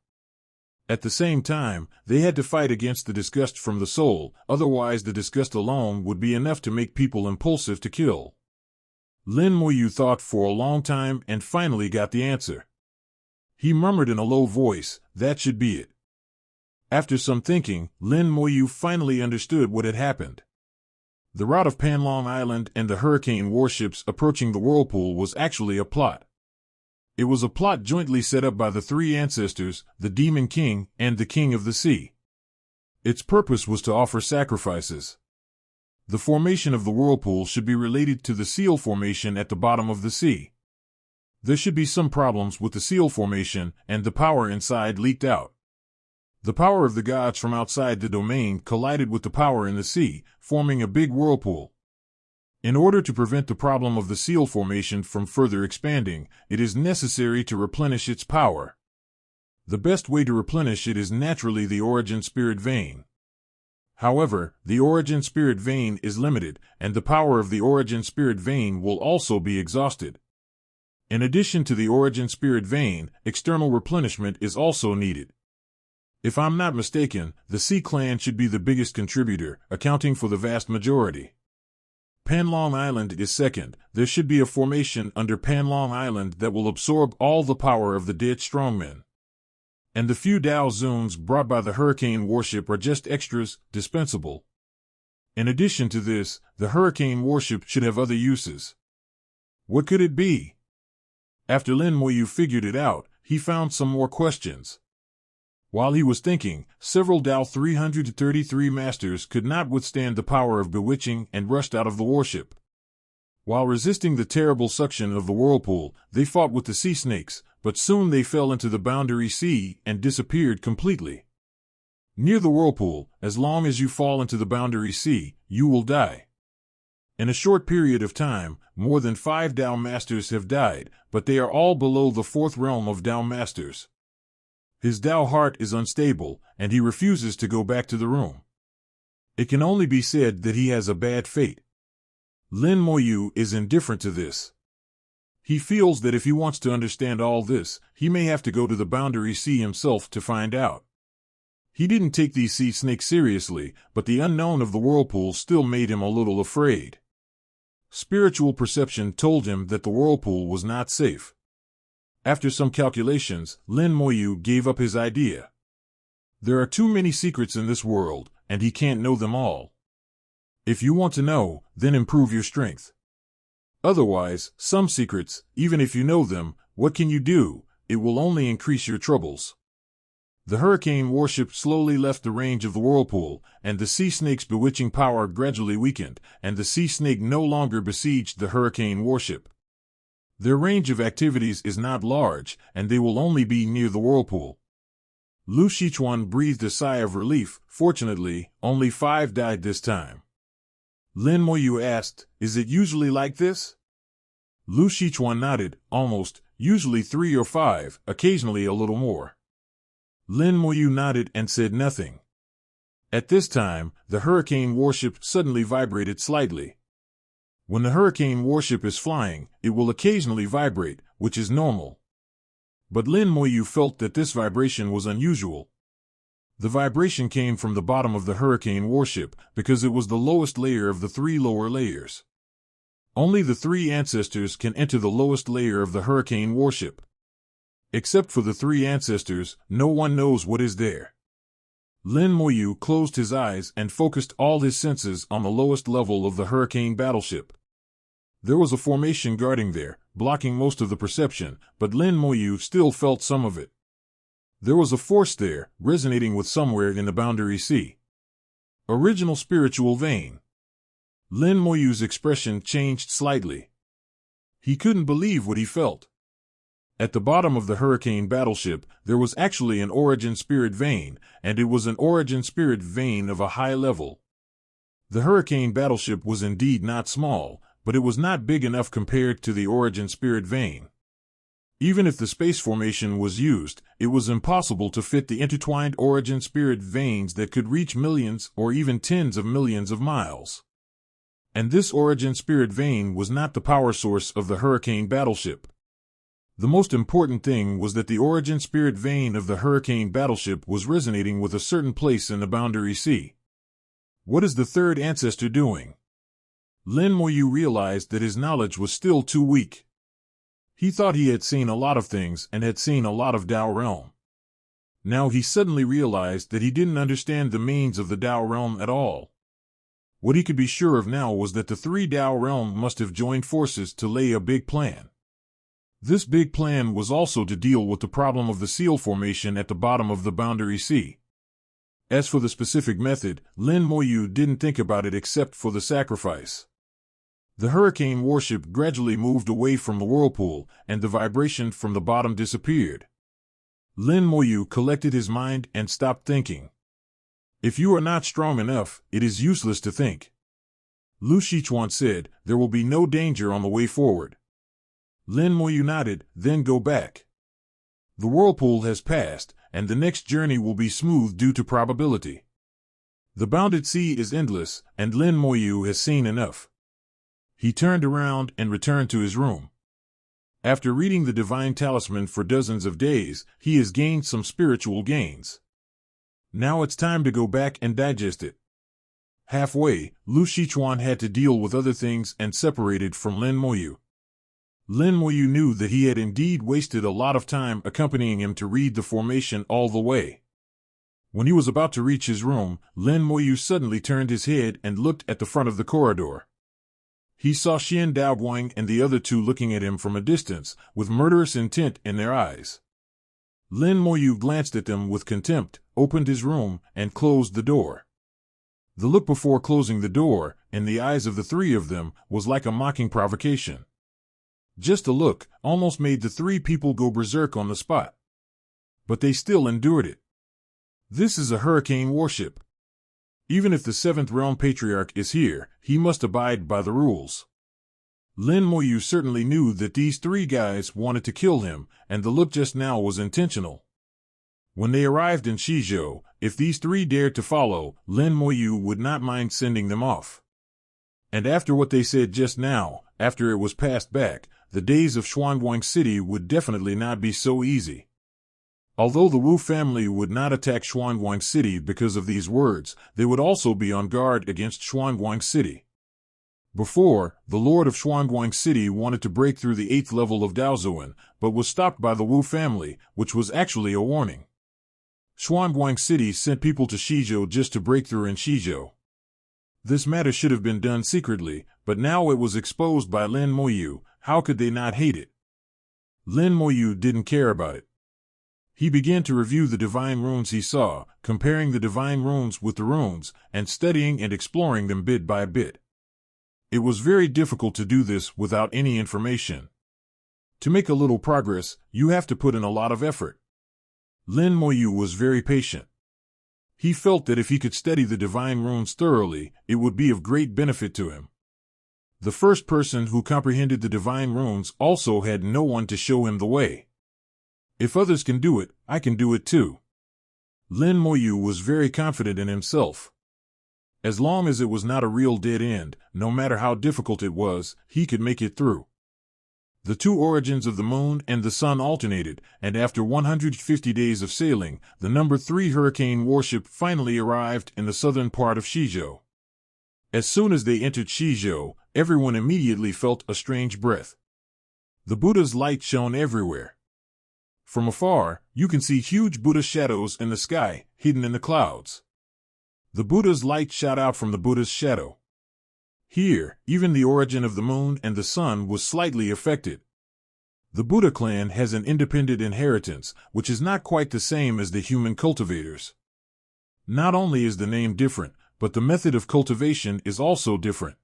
At the same time, they had to fight against the disgust from the soul, otherwise the disgust alone would be enough to make people impulsive to kill. Lin Moyu thought for a long time and finally got the answer. He murmured in a low voice, "That should be it." After some thinking, Lin Moyu finally understood what had happened. The rout of Panlong Island and the hurricane warships approaching the whirlpool was actually a plot. It was a plot jointly set up by the three ancestors, the Demon King, and the King of the Sea. Its purpose was to offer sacrifices. The formation of the whirlpool should be related to the seal formation at the bottom of the sea. There should be some problems with the seal formation, and the power inside leaked out. The power of the gods from outside the domain collided with the power in the sea, forming a big whirlpool. In order to prevent the problem of the seal formation from further expanding, it is necessary to replenish its power. The best way to replenish it is naturally the origin spirit vein. However, the origin spirit vein is limited, and the power of the origin spirit vein will also be exhausted. In addition to the origin spirit vein, external replenishment is also needed. If I'm not mistaken, the Sea Clan should be the biggest contributor, accounting for the vast majority. Panlong Island is second. There should be a formation under Panlong Island that will absorb all the power of the dead strongmen. And the few Dao Zuns brought by the Hurricane warship are just extras, dispensable. In addition to this, the Hurricane warship should have other uses. What could it be? After Lin Moyu figured it out, he found some more questions. While he was thinking, several Dao 333 masters could not withstand the power of bewitching and rushed out of the warship. While resisting the terrible suction of the whirlpool, they fought with the sea snakes, but soon they fell into the boundary sea and disappeared completely. Near the whirlpool, as long as you fall into the boundary sea, you will die. In a short period of time, more than 5 Dao masters have died, but they are all below the 4th realm of Dao masters. His Dao heart is unstable, and he refuses to go back to the room. It can only be said that he has a bad fate. Lin Moyu is indifferent to this. He feels that if he wants to understand all this, he may have to go to the boundary sea himself to find out. He didn't take these sea snakes seriously, but the unknown of the whirlpool still made him a little afraid. Spiritual perception told him that the whirlpool was not safe. After some calculations, Lin Moyu gave up his idea. There are too many secrets in this world, and he can't know them all. If you want to know, then improve your strength. Otherwise, some secrets, even if you know them, what can you do? It will only increase your troubles. The Hurricane warship slowly left the range of the whirlpool, and the sea snake's bewitching power gradually weakened, and the sea snake no longer besieged the Hurricane warship. Their range of activities is not large, and they will only be near the whirlpool. Lu Shichuan breathed a sigh of relief. Fortunately, only 5 died this time. Lin Moyu asked, "Is it usually like this?" Lu Shichuan nodded, "Almost, usually 3 or 5, occasionally a little more." Lin Moyu nodded and said nothing. At this time, the Hurricane warship suddenly vibrated slightly. When the Hurricane warship is flying, it will occasionally vibrate, which is normal. But Lin Moyu felt that this vibration was unusual. The vibration came from the bottom of the Hurricane warship, because it was the lowest layer of the 3 lower layers. Only the 3 ancestors can enter the lowest layer of the Hurricane warship. Except for the 3 ancestors, no one knows what is there. Lin Moyu closed his eyes and focused all his senses on the lowest level of the Hurricane battleship. There was a formation guarding there, blocking most of the perception, but Lin Moyu still felt some of it. There was a force there, resonating with somewhere in the boundary sea. Original spiritual vein. Lin Moyu's expression changed slightly. He couldn't believe what he felt. At the bottom of the Hurricane battleship, there was actually an origin spirit vein, and it was an origin spirit vein of a high level. The Hurricane battleship was indeed not small, but it was not big enough compared to the origin spirit vein. Even if the space formation was used, it was impossible to fit the intertwined origin spirit veins that could reach millions or even tens of millions of miles. And this origin spirit vein was not the power source of the Hurricane battleship. The most important thing was that the origin spirit vein of the Hurricane battleship was resonating with a certain place in the boundary sea. What is the 3rd ancestor doing? Lin Moyu realized that his knowledge was still too weak. He thought he had seen a lot of things and had seen a lot of Dao realm. Now he suddenly realized that he didn't understand the means of the Dao realm at all. What he could be sure of now was that the 3 Dao realm must have joined forces to lay a big plan. This big plan was also to deal with the problem of the seal formation at the bottom of the boundary sea. As for the specific method, Lin Moyu didn't think about it except for the sacrifice. The Hurricane warship gradually moved away from the whirlpool, and the vibration from the bottom disappeared. Lin Moyu collected his mind and stopped thinking. If you are not strong enough, it is useless to think. Lu Shichuan said, "There will be no danger on the way forward." Lin Moyu nodded, "Then go back. The whirlpool has passed, and the next journey will be smooth due to probability. The bounded sea is endless, and Lin Moyu has seen enough." He turned around and returned to his room. After reading the divine talisman for dozens of days, he has gained some spiritual gains. Now it's time to go back and digest it. Halfway, Lu Shichuan had to deal with other things and separated from Lin Moyu. Lin Moyu knew that he had indeed wasted a lot of time accompanying him to read the formation all the way. When he was about to reach his room, Lin Moyu suddenly turned his head and looked at the front of the corridor. He saw Xian Daobuang and the other two looking at him from a distance, with murderous intent in their eyes. Lin Moyu glanced at them with contempt, opened his room, and closed the door. The look before closing the door, in the eyes of the three of them, was like a mocking provocation. Just a look almost made the three people go berserk on the spot. But they still endured it. This is a hurricane warship. Even if the Seventh Realm Patriarch is here, he must abide by the rules. Lin Moyu certainly knew that these three guys wanted to kill him, and the look just now was intentional. When they arrived in Shizhou, if these three dared to follow, Lin Moyu would not mind sending them off. And after what they said just now, after it was passed back, the days of Xuanguang City would definitely not be so easy. Although the Wu family would not attack Xuanguang City because of these words, they would also be on guard against Xuanguang City. Before, the Lord of Xuanguang City wanted to break through the 8th level of Daozuan, but was stopped by the Wu family, which was actually a warning. Xuanguang City sent people to Shizhou just to break through in Shizhou. This matter should have been done secretly, but now it was exposed by Lin Moyu. How could they not hate it? Lin Moyu didn't care about it. He began to review the divine runes he saw, comparing the divine runes with the runes, and studying and exploring them bit by bit. It was very difficult to do this without any information. To make a little progress, you have to put in a lot of effort. Lin Moyu was very patient. He felt that if he could study the divine runes thoroughly, it would be of great benefit to him. The first person who comprehended the divine runes also had no one to show him the way. If others can do it, I can do it too. Lin Moyu was very confident in himself. As long as it was not a real dead end, no matter how difficult it was, he could make it through. The two origins of the moon and the sun alternated, and after 150 days of sailing, the number 3 hurricane warship finally arrived in the southern part of Shizhou. As soon as they entered Shizhou, everyone immediately felt a strange breath. The Buddha's light shone everywhere. From afar, you can see huge Buddha shadows in the sky, hidden in the clouds. The Buddha's light shot out from the Buddha's shadow. Here, even the origin of the moon and the sun was slightly affected. The Buddha clan has an independent inheritance, which is not quite the same as the human cultivators. Not only is the name different, but the method of cultivation is also different.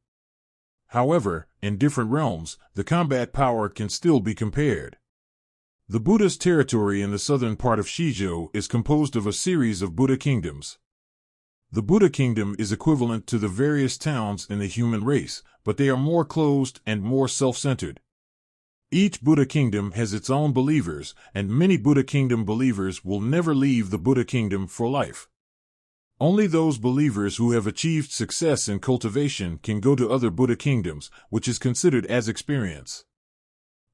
However, in different realms, the combat power can still be compared. The Buddha's territory in the southern part of Shizhou is composed of a series of Buddha kingdoms. The Buddha kingdom is equivalent to the various towns in the human race, but they are more closed and more self-centered. Each Buddha kingdom has its own believers, and many Buddha kingdom believers will never leave the Buddha kingdom for life. Only those believers who have achieved success in cultivation can go to other Buddha kingdoms, which is considered as experience.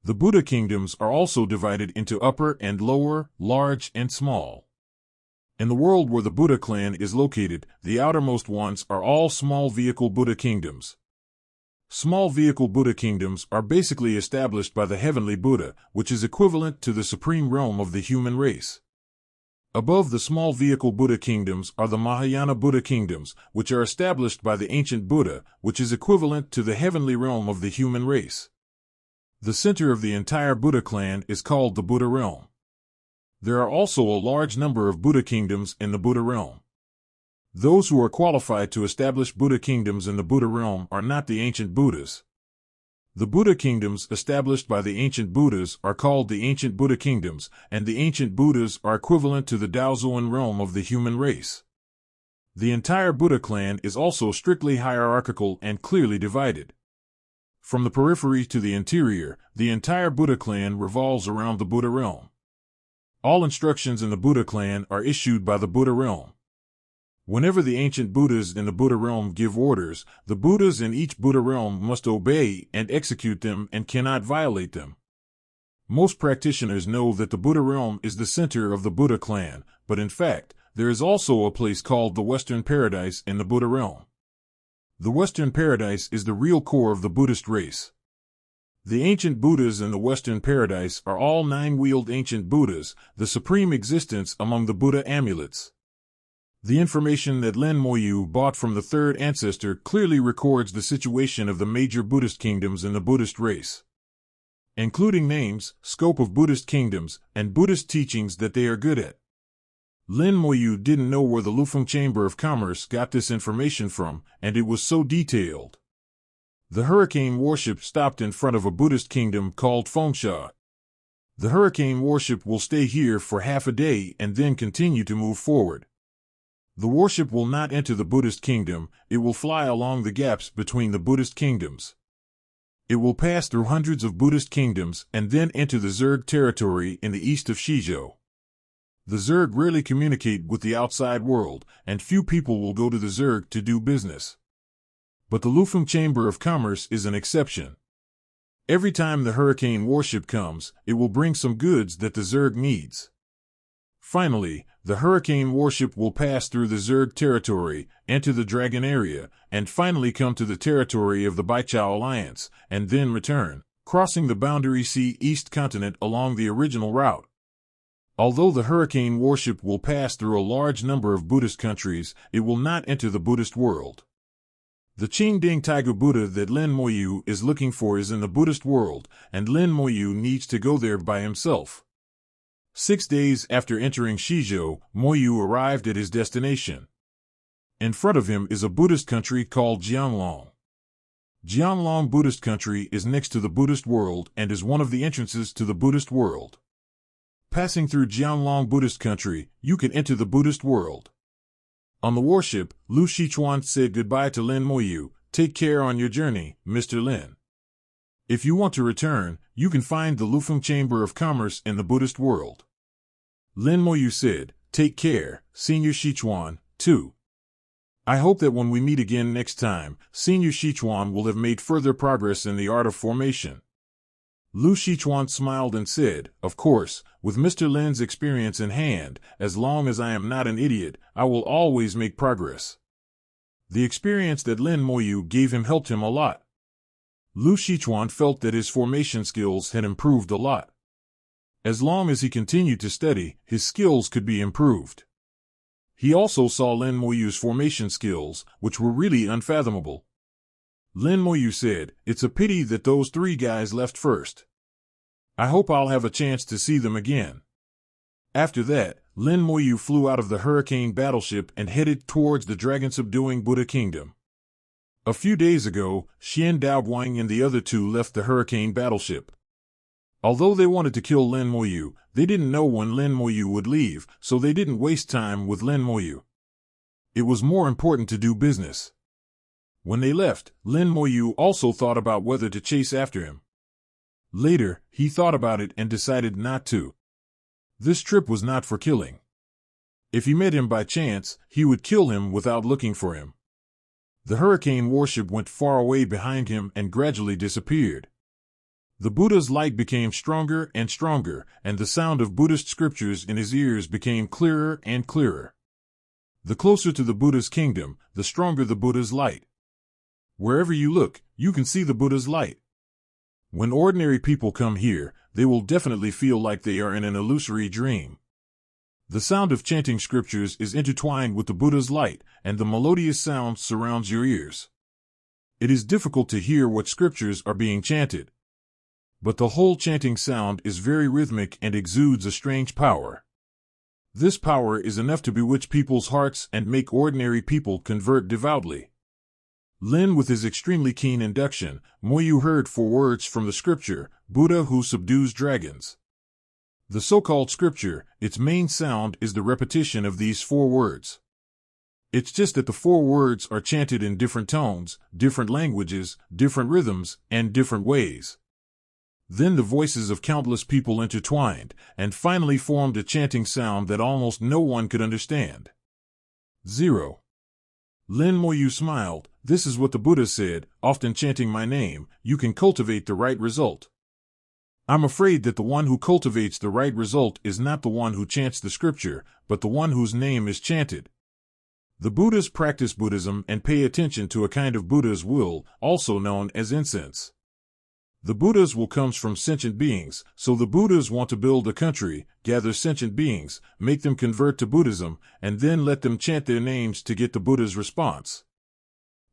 The Buddha kingdoms are also divided into upper and lower, large and small. In the world where the Buddha clan is located, the outermost ones are all small vehicle Buddha kingdoms. Small vehicle Buddha kingdoms are basically established by the heavenly Buddha, which is equivalent to the supreme realm of the human race. Above the small vehicle Buddha kingdoms are the Mahayana Buddha kingdoms, which are established by the ancient Buddha, which is equivalent to the heavenly realm of the human race. The center of the entire Buddha clan is called the Buddha realm. There are also a large number of Buddha kingdoms in the Buddha realm. Those who are qualified to establish Buddha kingdoms in the Buddha realm are not the ancient Buddhas. The Buddha kingdoms established by the ancient Buddhas are called the ancient Buddha kingdoms, and the ancient Buddhas are equivalent to the Daozuan realm of the human race. The entire Buddha clan is also strictly hierarchical and clearly divided. From the periphery to the interior, the entire Buddha clan revolves around the Buddha realm. All instructions in the Buddha clan are issued by the Buddha realm. Whenever the ancient Buddhas in the Buddha realm give orders, the Buddhas in each Buddha realm must obey and execute them and cannot violate them. Most practitioners know that the Buddha realm is the center of the Buddha clan, but in fact, there is also a place called the Western Paradise in the Buddha realm. The Western Paradise is the real core of the Buddhist race. The ancient Buddhas in the Western Paradise are all nine-wheeled ancient Buddhas, the supreme existence among the Buddha amulets. The information that Lin Moyu bought from the third ancestor clearly records the situation of the major Buddhist kingdoms in the Buddhist race, including names, scope of Buddhist kingdoms, and Buddhist teachings that they are good at. Lin Moyu didn't know where the Lufeng Chamber of Commerce got this information from, and it was so detailed. The hurricane warship stopped in front of a Buddhist kingdom called Fengsha. The hurricane warship will stay here for half a day and then continue to move forward. The warship will not enter the Buddhist kingdom, it will fly along the gaps between the Buddhist kingdoms. It will pass through hundreds of Buddhist kingdoms and then enter the Zerg territory in the east of Shizhou. The Zerg rarely communicate with the outside world, and few people will go to the Zerg to do business. But the Lufeng Chamber of Commerce is an exception. Every time the hurricane warship comes, it will bring some goods that the Zerg needs. Finally, the hurricane warship will pass through the Zerg territory, enter the Dragon area, and finally come to the territory of the Baichao Alliance, and then return, crossing the Boundary Sea East continent along the original route. Although the hurricane warship will pass through a large number of Buddhist countries, it will not enter the Buddhist world. The Qingding Tiger Buddha that Lin Moyu is looking for is in the Buddhist world, and Lin Moyu needs to go there by himself. 6 days after entering Shizhou, Moyu arrived at his destination. In front of him is a Buddhist country called Jianglong. Jianglong Buddhist country is next to the Buddhist world and is one of the entrances to the Buddhist world. Passing through Jianglong Buddhist country, you can enter the Buddhist world. On the warship, Lu Shichuan said goodbye to Lin Moyu. Take care on your journey, Mr. Lin. If you want to return, you can find the Lufeng Chamber of Commerce in the Buddhist world. Lin Moyu said, take care, Senior Shichuan, too. I hope that when we meet again next time, Senior Shichuan will have made further progress in the art of formation. Lu Shichuan smiled and said, of course, with Mr. Lin's experience in hand, as long as I am not an idiot, I will always make progress. The experience that Lin Moyu gave him helped him a lot. Lu Shichuan felt that his formation skills had improved a lot. As long as he continued to study, his skills could be improved. He also saw Lin Moyu's formation skills, which were really unfathomable. Lin Moyu said, it's a pity that those 3 guys left first. I hope I'll have a chance to see them again. After that, Lin Moyu flew out of the hurricane battleship and headed towards the dragon-subduing Buddha kingdom. A few days ago, Xian Daoguang and the other 2 left the hurricane battleship. Although they wanted to kill Lin Moyu, they didn't know when Lin Moyu would leave, so they didn't waste time with Lin Moyu. It was more important to do business. When they left, Lin Moyu also thought about whether to chase after him. Later, he thought about it and decided not to. This trip was not for killing. If he met him by chance, he would kill him without looking for him. The hurricane warship went far away behind him and gradually disappeared. The Buddha's light became stronger and stronger, and the sound of Buddhist scriptures in his ears became clearer and clearer. The closer to the Buddha's kingdom, the stronger the Buddha's light. Wherever you look, you can see the Buddha's light. When ordinary people come here, they will definitely feel like they are in an illusory dream. The sound of chanting scriptures is intertwined with the Buddha's light, and the melodious sound surrounds your ears. It is difficult to hear what scriptures are being chanted. But the whole chanting sound is very rhythmic and exudes a strange power. This power is enough to bewitch people's hearts and make ordinary people convert devoutly. Lin, with his extremely keen induction, Moyu heard 4 words from the scripture, Buddha who subdues dragons. The so-called scripture, its main sound is the repetition of these 4 words. It's just that the four words are chanted in different tones, different languages, different rhythms, and different ways. Then the voices of countless people intertwined, and finally formed a chanting sound that almost no one could understand. 0. Lin Moyu smiled. This is what the Buddha said, often chanting my name, you can cultivate the right result. I'm afraid that the one who cultivates the right result is not the one who chants the scripture, but the one whose name is chanted. The Buddhas practice Buddhism and pay attention to a kind of Buddha's will, also known as incense. The Buddha's will comes from sentient beings, so the Buddhas want to build a country, gather sentient beings, make them convert to Buddhism, and then let them chant their names to get the Buddha's response.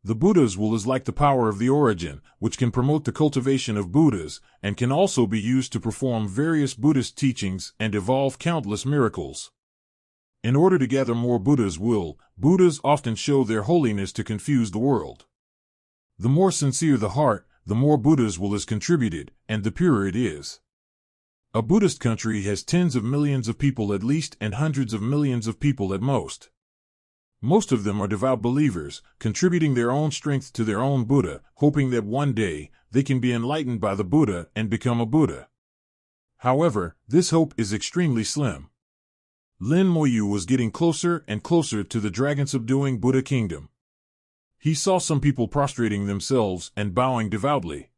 The Buddha's will is like the power of the origin, which can promote the cultivation of Buddhas, and can also be used to perform various Buddhist teachings and evolve countless miracles. In order to gather more Buddha's will, Buddhas often show their holiness to confuse the world. The more sincere the heart, the more Buddha's will is contributed, and the purer it is. A Buddhist country has tens of millions of people at least and hundreds of millions of people at most. Most of them are devout believers, contributing their own strength to their own Buddha, hoping that one day they can be enlightened by the Buddha and become a Buddha. However, this hope is extremely slim. Lin Moyu was getting closer and closer to the dragon-subduing Buddha kingdom. He saw some people prostrating themselves and bowing devoutly.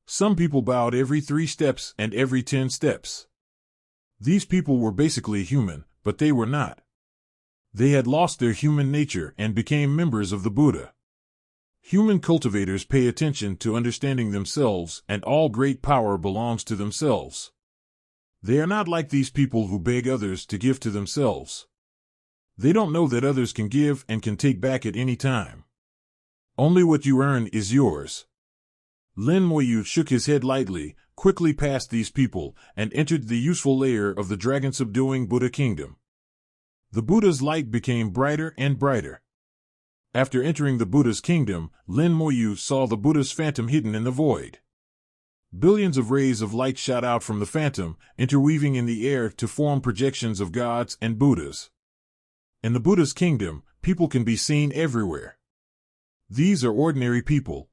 Some people bowed every 3 steps and every 10 steps. These people were basically human, but they were not. They had lost their human nature and became members of the Buddha. Human cultivators pay attention to understanding themselves, and all great power belongs to themselves. They are not like these people who beg others to give to themselves. They don't know that others can give and can take back at any time. Only what you earn is yours. Lin Moyu shook his head lightly, quickly past these people, and entered the useful layer of the dragon-subduing Buddha kingdom. The Buddha's light became brighter and brighter. After entering the Buddha's kingdom, Lin Moyu saw the Buddha's phantom hidden in the void. Billions of rays of light shot out from the phantom, interweaving in the air to form projections of gods and Buddhas. In the Buddha's kingdom, people can be seen everywhere. These are ordinary people.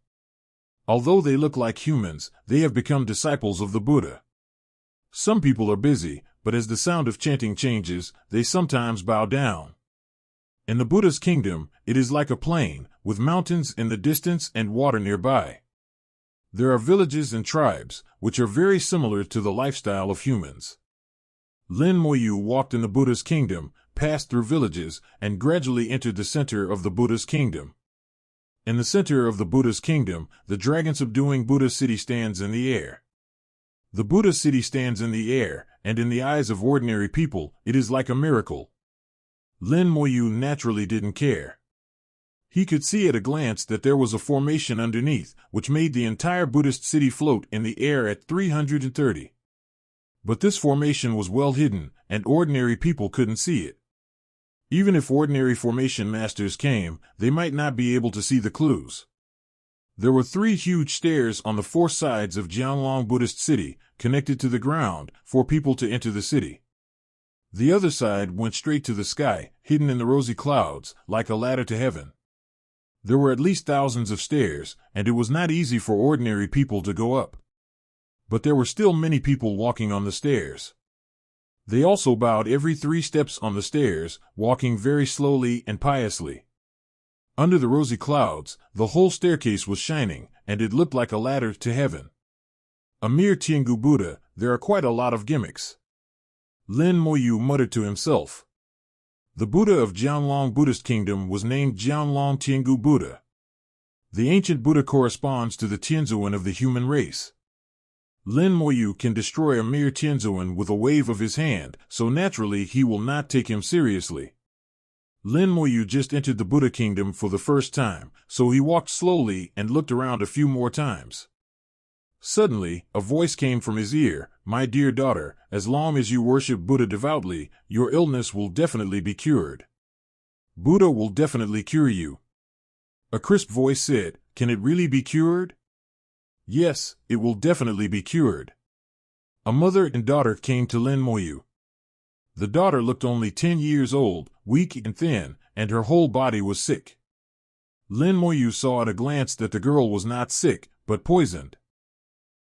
Although they look like humans, they have become disciples of the Buddha. Some people are busy, but as the sound of chanting changes, they sometimes bow down. In the Buddha's kingdom, it is like a plain, with mountains in the distance and water nearby. There are villages and tribes, which are very similar to the lifestyle of humans. Lin Moyu walked in the Buddha's kingdom, passed through villages, and gradually entered the center of the Buddha's kingdom. In the center of the Buddha's kingdom, the dragon-subduing Buddha city stands in the air. The Buddha city stands in the air, and in the eyes of ordinary people, it is like a miracle. Lin Moyu naturally didn't care. He could see at a glance that there was a formation underneath, which made the entire Buddhist city float in the air at 330. But this formation was well hidden, and ordinary people couldn't see it. Even if ordinary formation masters came, they might not be able to see the clues. There were 3 huge stairs on the 4 sides of Jianlong Buddhist city, connected to the ground, for people to enter the city. The other side went straight to the sky, hidden in the rosy clouds, like a ladder to heaven. There were at least thousands of stairs, and it was not easy for ordinary people to go up. But there were still many people walking on the stairs. They also bowed every 3 steps on the stairs, walking very slowly and piously. Under the rosy clouds, the whole staircase was shining, and it looked like a ladder to heaven. A mere Tiangu Buddha, there are quite a lot of gimmicks. Lin Moyu muttered to himself. The Buddha of Jianlong Buddhist Kingdom was named Jianlong Tiangu Buddha. The ancient Buddha corresponds to the Tianzuan of the human race. Lin Moyu can destroy a mere Tianzuan with a wave of his hand, so naturally he will not take him seriously. Lin Moyu just entered the Buddha kingdom for the first time, so he walked slowly and looked around a few more times. Suddenly, a voice came from his ear, "My dear daughter, as long as you worship Buddha devoutly, your illness will definitely be cured. Buddha will definitely cure you." A crisp voice said, "Can it really be cured?" "Yes, it will definitely be cured." A mother and daughter came to Lin Moyu. The daughter looked only 10 years old, weak and thin, and her whole body was sick. Lin Moyu saw at a glance that the girl was not sick, but poisoned.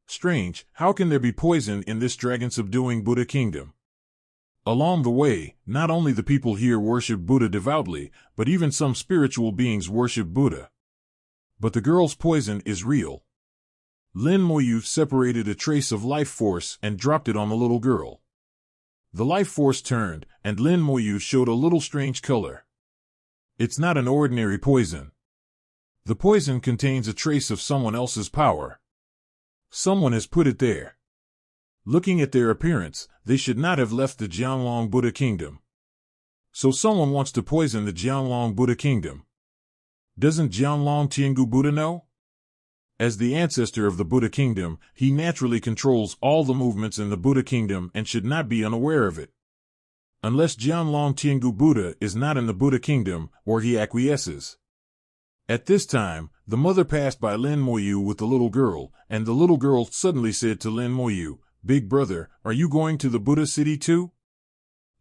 Strange, how can there be poison in this dragon-subduing Buddha kingdom? Along the way, not only the people here worship Buddha devoutly, but even some spiritual beings worship Buddha. But the girl's poison is real. Lin Moyu separated a trace of life force and dropped it on the little girl. The life force turned, and Lin Moyu showed a little strange color. It's not an ordinary poison. The poison contains a trace of someone else's power. Someone has put it there. Looking at their appearance, they should not have left the Jianglong Buddha kingdom. So someone wants to poison the Jianglong Buddha kingdom. Doesn't Jianglong Tiangu Buddha know? As the ancestor of the Buddha kingdom, he naturally controls all the movements in the Buddha kingdom and should not be unaware of it. Unless Jianglong Tiangu Buddha is not in the Buddha kingdom, or he acquiesces. At this time, the mother passed by Lin Moyu with the little girl, and the little girl suddenly said to Lin Moyu, "Big brother, are you going to the Buddha city too?"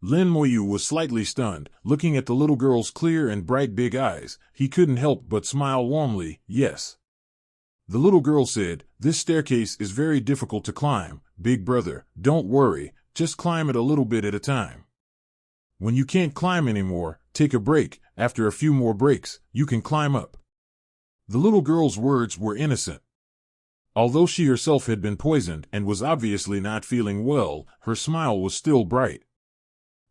Lin Moyu was slightly stunned. Looking at the little girl's clear and bright big eyes, he couldn't help but smile warmly, "Yes." The little girl said, "This staircase is very difficult to climb, big brother. Don't worry, just climb it a little bit at a time. When you can't climb anymore, take a break. After a few more breaks, you can climb up." The little girl's words were innocent. Although she herself had been poisoned and was obviously not feeling well, her smile was still bright.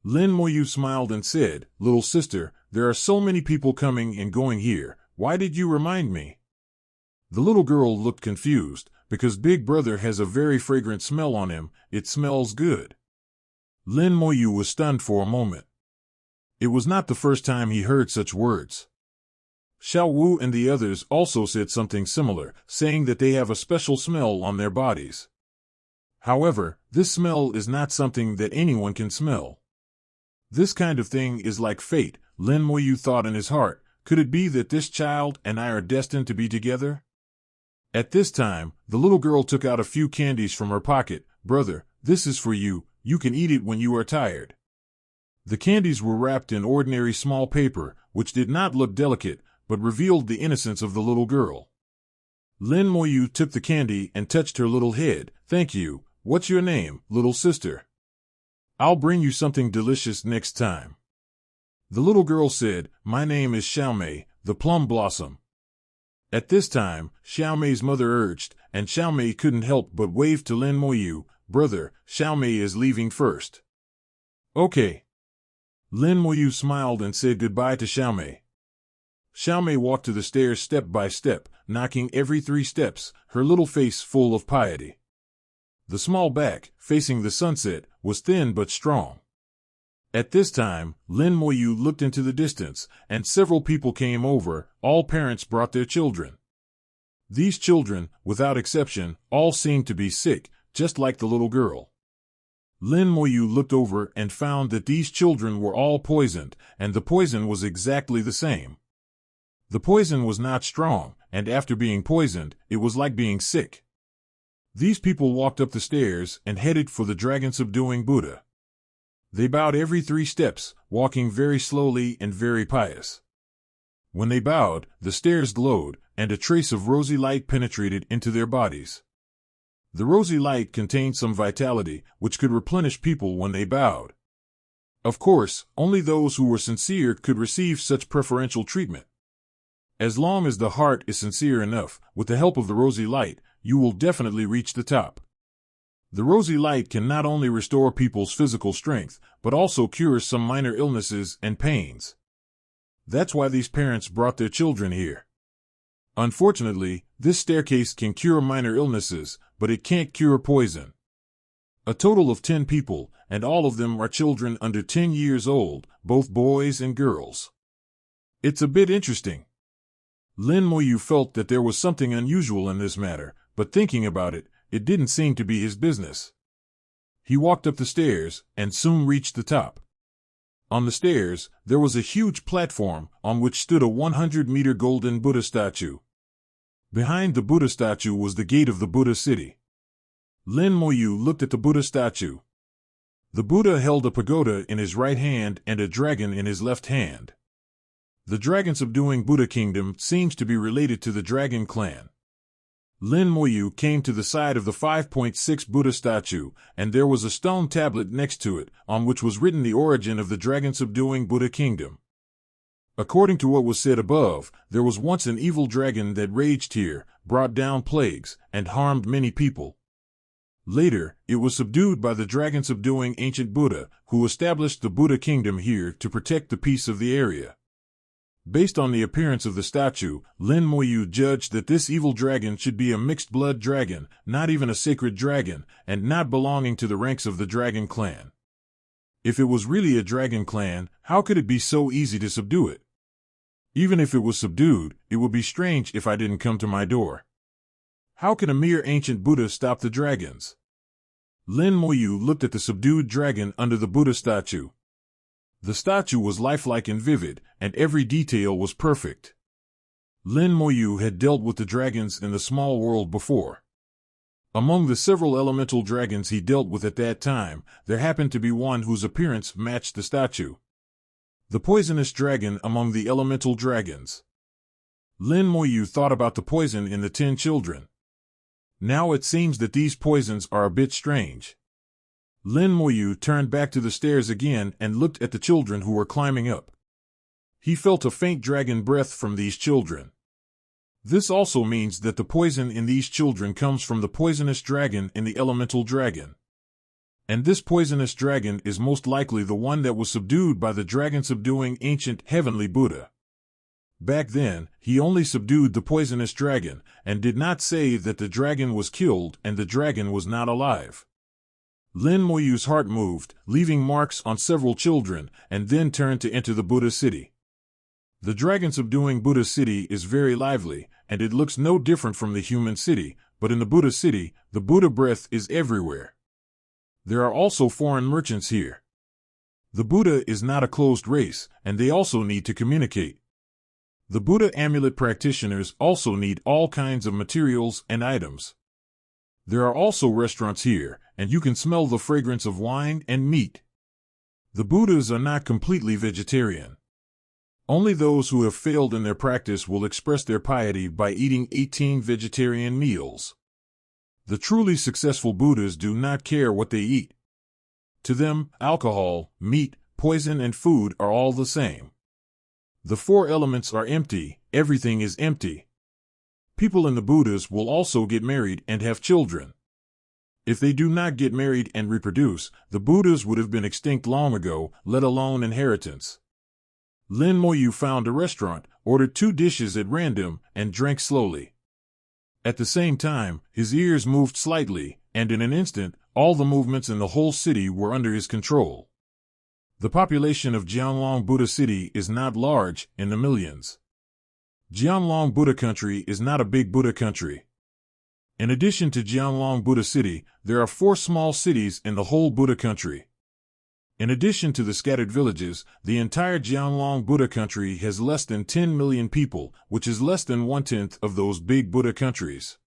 Lin Moyu smiled and said, "Little sister, there are so many people coming and going here. Why did you remind me?" The little girl looked confused, because Big Brother has a very fragrant smell on him. It smells good. Lin Moyu was stunned for a moment. It was not the first time he heard such words. Xiao Wu and the others also said something similar, saying that they have a special smell on their bodies. However, this smell is not something that anyone can smell. This kind of thing is like fate, Lin Moyu thought in his heart. Could it be that this child and I are destined to be together? At this time, the little girl took out a few candies from her pocket. "Brother, this is for you. You can eat it when you are tired." The candies were wrapped in ordinary small paper, which did not look delicate, but revealed the innocence of the little girl. Lin Moyu took the candy and touched her little head. "Thank you. What's your name, little sister? I'll bring you something delicious next time." The little girl said, "My name is Xiaomei, the plum blossom." At this time, Xiaomei's mother urged, and Xiaomei couldn't help but wave to Lin Moyu, "Brother, Xiaomei is leaving first." "Okay." Lin Moyu smiled and said goodbye to Xiaomei. Xiaomei walked to the stairs step by step, knocking every 3 steps, her little face full of piety. The small back, facing the sunset, was thin but strong. At this time, Lin Moyu looked into the distance, and several people came over. All parents brought their children. These children, without exception, all seemed to be sick, just like the little girl. Lin Moyu looked over and found that these children were all poisoned, and the poison was exactly the same. The poison was not strong, and after being poisoned, it was like being sick. These people walked up the stairs and headed for the dragon-subduing Buddha. They bowed every 3 steps, walking very slowly and very pious. When they bowed, the stairs glowed, and a trace of rosy light penetrated into their bodies. The rosy light contained some vitality, which could replenish people when they bowed. Of course, only those who were sincere could receive such preferential treatment. As long as the heart is sincere enough, with the help of the rosy light, you will definitely reach the top. The rosy light can not only restore people's physical strength, but also cures some minor illnesses and pains. That's why these parents brought their children here. Unfortunately, this staircase can cure minor illnesses, but it can't cure poison. A total of 10 people, and all of them are children under 10 years old, both boys and girls. It's a bit interesting. Lin Moyu felt that there was something unusual in this matter, but thinking about it, it didn't seem to be his business. He walked up the stairs, and soon reached the top. On the stairs, there was a huge platform, on which stood a 100-meter golden Buddha statue. Behind the Buddha statue was the gate of the Buddha city. Lin Moyu looked at the Buddha statue. The Buddha held a pagoda in his right hand and a dragon in his left hand. The dragon subduing Buddha kingdom seems to be related to the dragon clan. Lin Moyu came to the side of the 5.6 Buddha statue, and there was a stone tablet next to it, on which was written the origin of the dragon subduing Buddha kingdom. According to what was said above, there was once an evil dragon that raged here, brought down plagues, and harmed many people. Later, it was subdued by the dragon subduing ancient Buddha, who established the Buddha kingdom here to protect the peace of the area. Based on the appearance of the statue, Lin Moyu judged that this evil dragon should be a mixed-blood dragon, not even a sacred dragon, and not belonging to the ranks of the dragon clan. If it was really a dragon clan, how could it be so easy to subdue it? Even if it was subdued, it would be strange if I didn't come to my door. How can a mere ancient Buddha stop the dragons? Lin Moyu looked at the subdued dragon under the Buddha statue. The statue was lifelike and vivid, and every detail was perfect. Lin Moyu had dealt with the dragons in the small world before. Among the several elemental dragons he dealt with at that time, there happened to be one whose appearance matched the statue. The poisonous dragon among the elemental dragons. Lin Moyu thought about the poison in the 10 children. Now it seems that these poisons are a bit strange. Lin Moyu turned back to the stairs again and looked at the children who were climbing up. He felt a faint dragon breath from these children. This also means that the poison in these children comes from the poisonous dragon in the elemental dragon. And this poisonous dragon is most likely the one that was subdued by the dragon subduing ancient heavenly Buddha. Back then, he only subdued the poisonous dragon, and did not say that the dragon was killed and the dragon was not alive. Lin Moyu's heart moved, leaving marks on several children, and then turned to enter the Buddha city. The dragon subduing Buddha city is very lively, and it looks no different from the human city, but in the Buddha city, the Buddha breath is everywhere. There are also foreign merchants here. The Buddha is not a closed race, and they also need to communicate. The Buddha amulet practitioners also need all kinds of materials and items. There are also restaurants here, and you can smell the fragrance of wine and meat. The Buddhas are not completely vegetarian. Only those who have failed in their practice will express their piety by eating 18 vegetarian meals. The truly successful Buddhas do not care what they eat. To them, alcohol, meat, poison, and food are all the same. The 4 elements are empty, everything is empty. People in the Buddhas will also get married and have children. If they do not get married and reproduce, the Buddhas would have been extinct long ago, let alone inheritance. Lin Moyu found a restaurant, ordered 2 dishes at random, and drank slowly. At the same time, his ears moved slightly, and in an instant, all the movements in the whole city were under his control. The population of Jianlong Buddha City is not large, in the millions. Jianlong Buddha Country is not a big Buddha country. In addition to Jianlong Buddha City, there are 4 small cities in the whole Buddha country. In addition to the scattered villages, the entire Jianlong Buddha country has less than 10 million people, which is less than 1/10 of those big Buddha countries.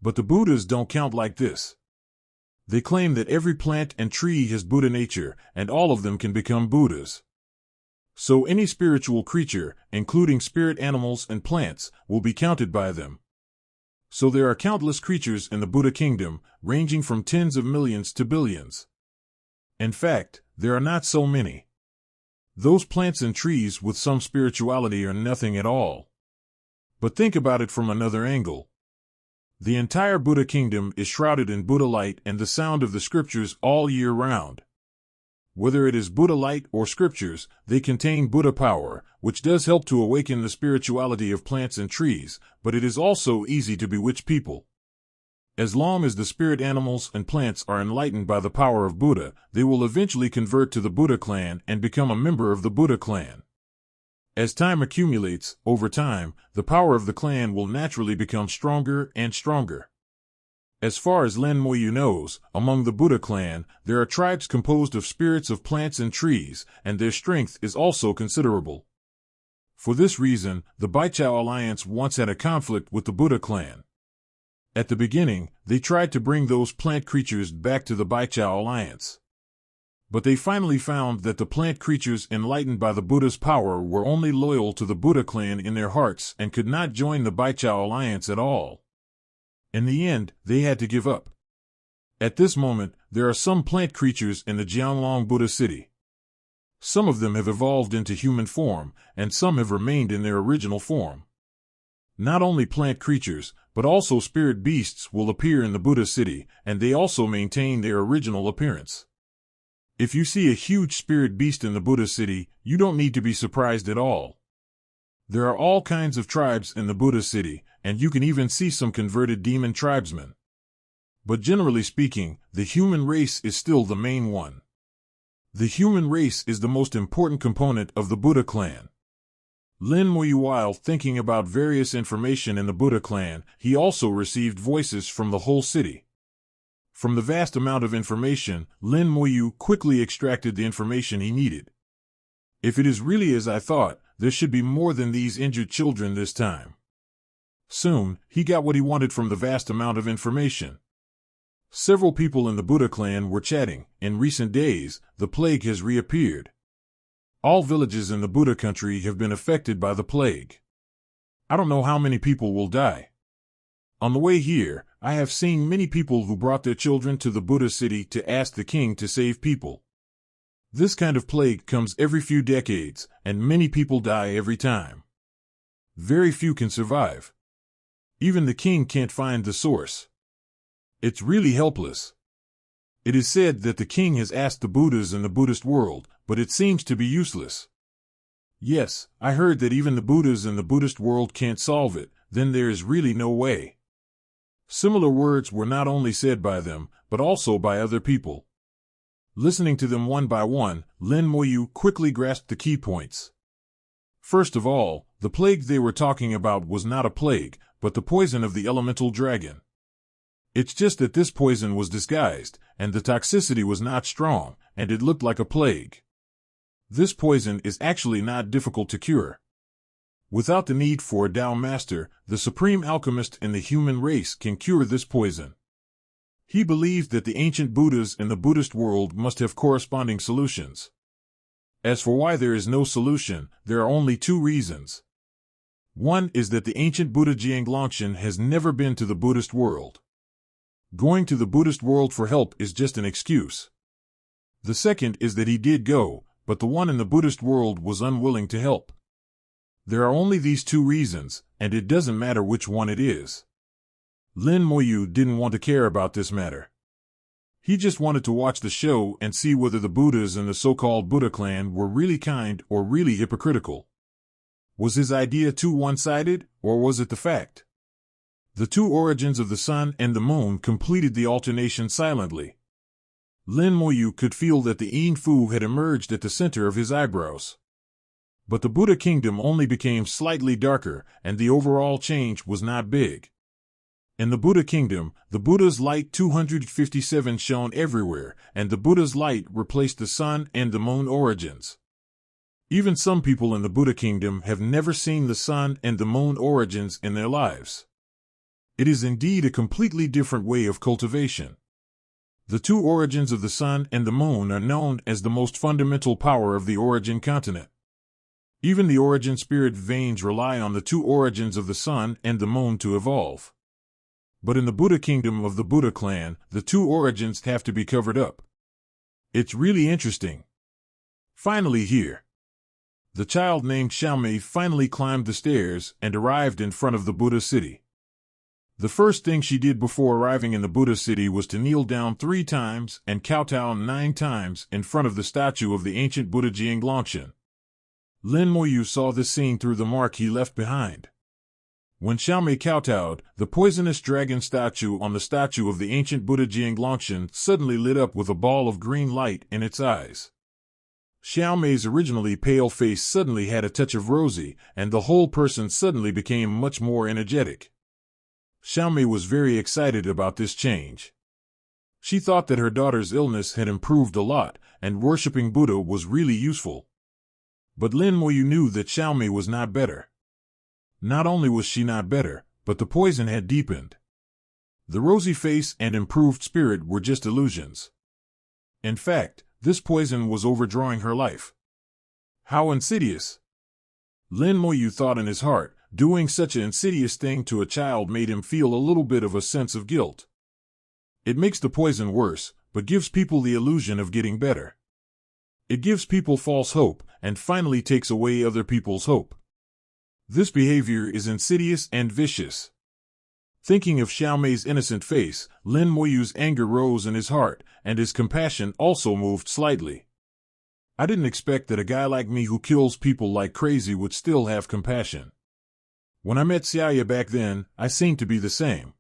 But the Buddhas don't count like this. They claim that every plant and tree has Buddha nature, and all of them can become Buddhas. So any spiritual creature, including spirit animals and plants, will be counted by them. So there are countless creatures in the Buddha kingdom, ranging from tens of millions to billions. In fact, there are not so many. Those plants and trees with some spirituality are nothing at all. But think about it from another angle. The entire Buddha kingdom is shrouded in Buddha light and the sound of the scriptures all year round. Whether it is Buddha light or scriptures, they contain Buddha power, which does help to awaken the spirituality of plants and trees, but it is also easy to bewitch people. As long as the spirit animals and plants are enlightened by the power of Buddha, they will eventually convert to the Buddha clan and become a member of the Buddha clan. As time accumulates, over time, the power of the clan will naturally become stronger and stronger. As far as Lin Moyu knows, among the Buddha clan, there are tribes composed of spirits of plants and trees, and their strength is also considerable. For this reason, the Baichao alliance once had a conflict with the Buddha clan. At the beginning, they tried to bring those plant creatures back to the Baichao alliance. But they finally found that the plant creatures enlightened by the Buddha's power were only loyal to the Buddha clan in their hearts and could not join the Baichao alliance at all. In the end, they had to give up. At this moment, there are some plant creatures in the Jianglong Buddha city. Some of them have evolved into human form, and some have remained in their original form. Not only plant creatures, but also spirit beasts will appear in the Buddha city, and they also maintain their original appearance. If you see a huge spirit beast in the Buddha city, you don't need to be surprised at all. There are all kinds of tribes in the Buddha city, and you can even see some converted demon tribesmen. But generally speaking, the human race is still the main one. The human race is the most important component of the Buddha clan. Lin Muyu, while thinking about various information in the Buddha clan, he also received voices from the whole city. From the vast amount of information, Lin Muyu quickly extracted the information he needed. If it is really as I thought, there should be more than these injured children this time. Soon, he got what he wanted from the vast amount of information. Several people in the Buddha clan were chatting. In recent days, the plague has reappeared. All villages in the Buddha country have been affected by the plague. I don't know how many people will die. On the way here, I have seen many people who brought their children to the Buddha city to ask the king to save people. This kind of plague comes every few decades, and many people die every time. Very few can survive. Even the king can't find the source. It's really helpless. It is said that the king has asked the Buddhas in the Buddhist world, but it seems to be useless. Yes, I heard that even the Buddhas in the Buddhist world can't solve it, then there is really no way. Similar words were not only said by them, but also by other people. Listening to them one by one, Lin Muyu quickly grasped the key points. First of all, the plague they were talking about was not a plague, but the poison of the elemental dragon. It's just that this poison was disguised, and the toxicity was not strong, and it looked like a plague. This poison is actually not difficult to cure. Without the need for a Tao master, the supreme alchemist in the human race can cure this poison. He believed that the ancient Buddhas in the Buddhist world must have corresponding solutions. As for why there is no solution, there are only two reasons. One is that the ancient Buddha Jianglongshan has never been to the Buddhist world. Going to the Buddhist world for help is just an excuse. The second is that he did go, but the one in the Buddhist world was unwilling to help. There are only these two reasons, and it doesn't matter which one it is. Lin Muyu didn't want to care about this matter. He just wanted to watch the show and see whether the Buddhas in the so-called Buddha clan were really kind or really hypocritical. Was his idea too one-sided, or was it the fact? The two origins of the sun and the moon completed the alternation silently. Lin Muyu could feel that the Yin Fu had emerged at the center of his eyebrows. But the Buddha kingdom only became slightly darker, and the overall change was not big. In the Buddha kingdom, the Buddha's light 257 shone everywhere, and the Buddha's light replaced the sun and the moon origins. Even some people in the Buddha kingdom have never seen the sun and the moon origins in their lives. It is indeed a completely different way of cultivation. The two origins of the sun and the moon are known as the most fundamental power of the origin continent. Even the origin spirit veins rely on the two origins of the sun and the moon to evolve. But in the Buddha kingdom of the Buddha clan, the two origins have to be covered up. It's really interesting. Finally here. The child named Xiaomei finally climbed the stairs and arrived in front of the Buddha city. The first thing she did before arriving in the Buddha city was to kneel down 3 times and kowtow 9 times in front of the statue of the ancient Buddha Jianglongshan. Lin Muyu saw this scene through the mark he left behind. When Xiaomei kowtowed, the poisonous dragon statue on the statue of the ancient Buddha Jianglongshan suddenly lit up with a ball of green light in its eyes. Xiaomei's originally pale face suddenly had a touch of rosy, and the whole person suddenly became much more energetic. Xiaomei was very excited about this change. She thought that her daughter's illness had improved a lot, and worshipping Buddha was really useful. But Lin Muyu knew that Xiaomei was not better. Not only was she not better, but the poison had deepened. The rosy face and improved spirit were just illusions. In fact, This poison was overdrawing her life. How insidious! Lin Moyu thought in his heart. Doing such an insidious thing to a child made him feel a little bit of a sense of guilt. It makes the poison worse, but gives people the illusion of getting better. It gives people false hope, and finally takes away other people's hope. This behavior is insidious and vicious. Thinking of Xiaomei's innocent face, Lin Moyu's anger rose in his heart, and his compassion also moved slightly. I didn't expect that a guy like me who kills people like crazy would still have compassion. When I met Xiaoya back then, I seemed to be the same.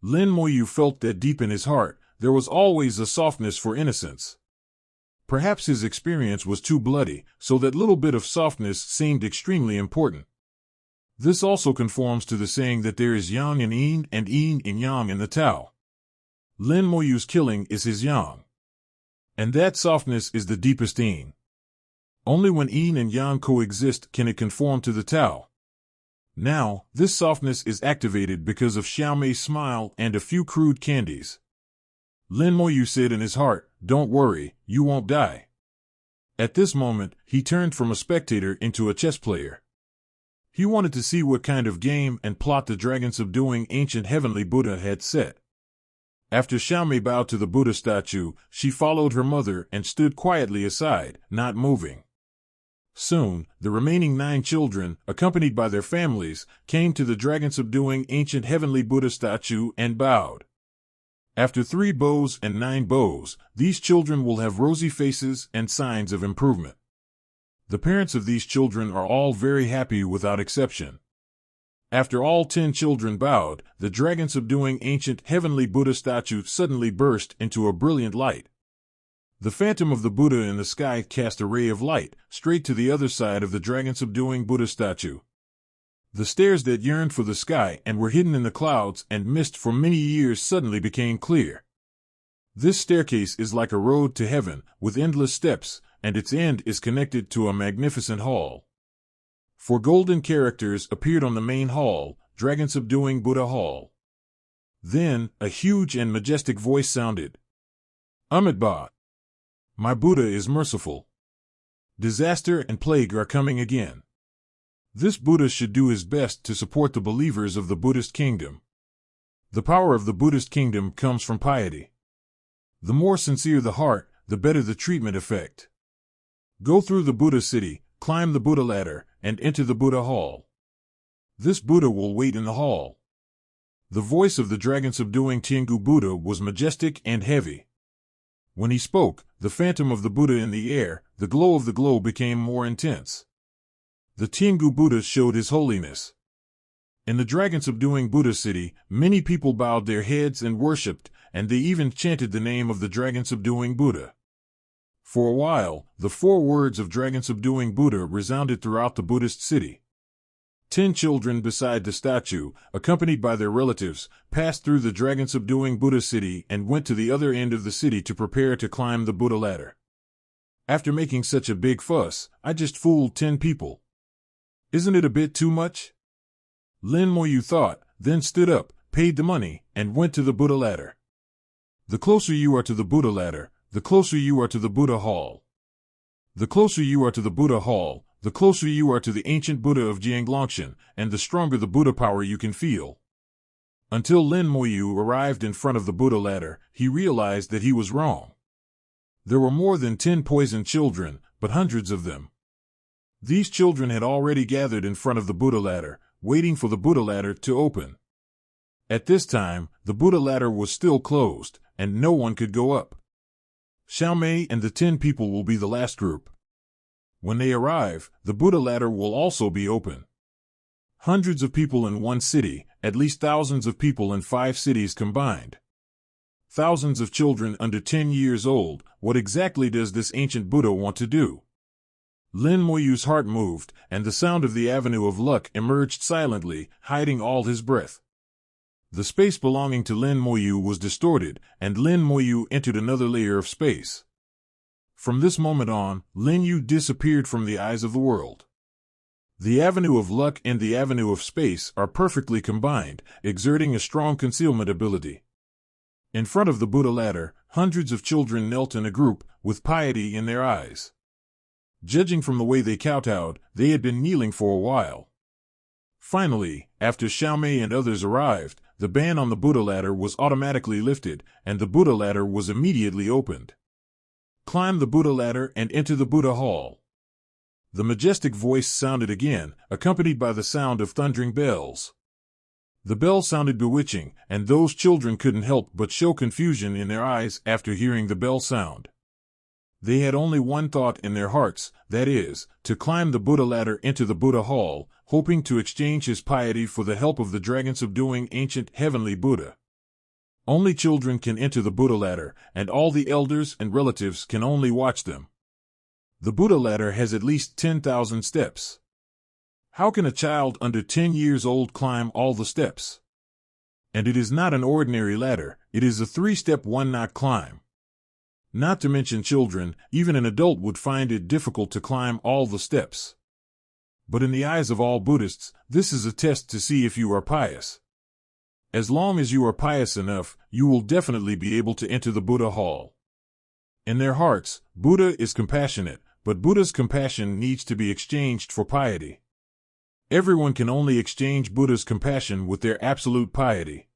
Lin Moyu felt that deep in his heart, there was always a softness for innocence. Perhaps his experience was too bloody, so that little bit of softness seemed extremely important. This also conforms to the saying that there is yang in yin and yin in yang in the Tao. Lin Moyu's killing is his yang. And that softness is the deepest yin. Only when yin and yang coexist can it conform to the Tao. Now, this softness is activated because of Xiaomei's smile and a few crude candies. Lin Moyu said in his heart, "Don't worry, you won't die." At this moment, he turned from a spectator into a chess player. He wanted to see what kind of game and plot the dragon-subduing ancient heavenly Buddha had set. After Xiaomei bowed to the Buddha statue, she followed her mother and stood quietly aside, not moving. Soon, the remaining 9 children, accompanied by their families, came to the dragon-subduing ancient heavenly Buddha statue and bowed. After 3 bows and 9 bows, these children will have rosy faces and signs of improvement. The parents of these children are all very happy without exception. After all 10 children bowed, the dragon-subduing ancient heavenly Buddha statue suddenly burst into a brilliant light. The phantom of the Buddha in the sky cast a ray of light straight to the other side of the dragon-subduing Buddha statue. The stars that yearned for the sky and were hidden in the clouds and mist for many years suddenly became clear. This staircase is like a road to heaven, with endless steps, and its end is connected to a magnificent hall. 4 golden characters appeared on the main hall, Dragon-subduing Buddha Hall. Then, a huge and majestic voice sounded. Amitabha. My Buddha is merciful. Disaster and plague are coming again. This Buddha should do his best to support the believers of the Buddhist kingdom. The power of the Buddhist kingdom comes from piety. The more sincere the heart, the better the treatment effect. Go through the Buddha city, climb the Buddha ladder, and enter the Buddha hall. This Buddha will wait in the hall. The voice of the dragon-subduing Tiangu Buddha was majestic and heavy. When he spoke, the phantom of the Buddha in the air, the glow of the glow became more intense. The Tiangu Buddha showed his holiness. In the dragon-subduing Buddha city, many people bowed their heads and worshipped, and they even chanted the name of the dragon-subduing Buddha. For a while, the 4 words of dragon-subduing Buddha resounded throughout the Buddhist city. 10 children beside the statue, accompanied by their relatives, passed through the dragon-subduing Buddha city and went to the other end of the city to prepare to climb the Buddha ladder. After making such a big fuss, I just fooled 10 people. Isn't it a bit too much? Lin Moyu thought, then stood up, paid the money, and went to the Buddha ladder. The closer you are to the Buddha ladder, the closer you are to the Buddha hall. The closer you are to the Buddha hall, the closer you are to the ancient Buddha of Jianglongshan, and the stronger the Buddha power you can feel. Until Lin Moyu arrived in front of the Buddha ladder, he realized that he was wrong. There were more than 10 poisoned children, but hundreds of them. These children had already gathered in front of the Buddha ladder, waiting for the Buddha ladder to open. At this time, the Buddha ladder was still closed, and no one could go up. Xiaomei and the 10 people will be the last group. When they arrive, the Buddha ladder will also be open. Hundreds of people in one city, at least thousands of people in 5 cities combined. Thousands of children under 10 years old, what exactly does this ancient Buddha want to do? Lin Moyu's heart moved, and the sound of the Avenue of Luck emerged silently, hiding all his breath. The space belonging to Lin Moyu was distorted, and Lin Moyu entered another layer of space. From this moment on, Lin Yu disappeared from the eyes of the world. The Avenue of Luck and the Avenue of Space are perfectly combined, exerting a strong concealment ability. In front of the Buddha ladder, hundreds of children knelt in a group, with piety in their eyes. Judging from the way they kowtowed, they had been kneeling for a while. Finally, after Xiaomei and others arrived, the ban on the Buddha ladder was automatically lifted, and the Buddha ladder was immediately opened. Climb the Buddha ladder and enter the Buddha hall. The majestic voice sounded again, accompanied by the sound of thundering bells. The bell sounded bewitching, and those children couldn't help but show confusion in their eyes after hearing the bell sound. They had only one thought in their hearts, that is, to climb the Buddha ladder into the Buddha hall, hoping to exchange his piety for the help of the dragon-subduing ancient heavenly Buddha. Only children can enter the Buddha ladder, and all the elders and relatives can only watch them. The Buddha ladder has at least 10,000 steps. How can a child under 10 years old climb all the steps? And it is not an ordinary ladder, it is a 3-step one-knot climb. Not to mention children, even an adult would find it difficult to climb all the steps. But in the eyes of all Buddhists, this is a test to see if you are pious. As long as you are pious enough, you will definitely be able to enter the Buddha hall. In their hearts, Buddha is compassionate, but Buddha's compassion needs to be exchanged for piety. Everyone can only exchange Buddha's compassion with their absolute piety.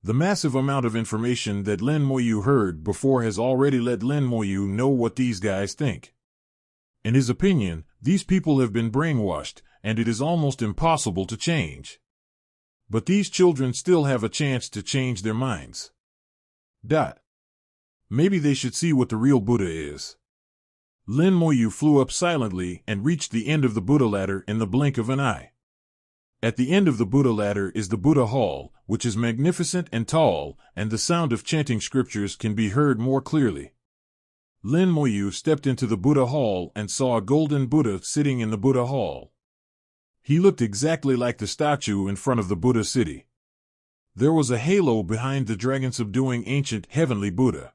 The massive amount of information that Lin Moyu heard before has already let Lin Moyu know what these guys think. In his opinion, these people have been brainwashed, and it is almost impossible to change. But these children still have a chance to change their minds. Maybe they should see what the real Buddha is. Lin Moyu flew up silently and reached the end of the Buddha ladder in the blink of an eye. At the end of the Buddha ladder is the Buddha hall, which is magnificent and tall, and the sound of chanting scriptures can be heard more clearly. Lin Moyu stepped into the Buddha hall and saw a golden Buddha sitting in the Buddha hall. He looked exactly like the statue in front of the Buddha city. There was a halo behind the dragon-subduing ancient heavenly Buddha.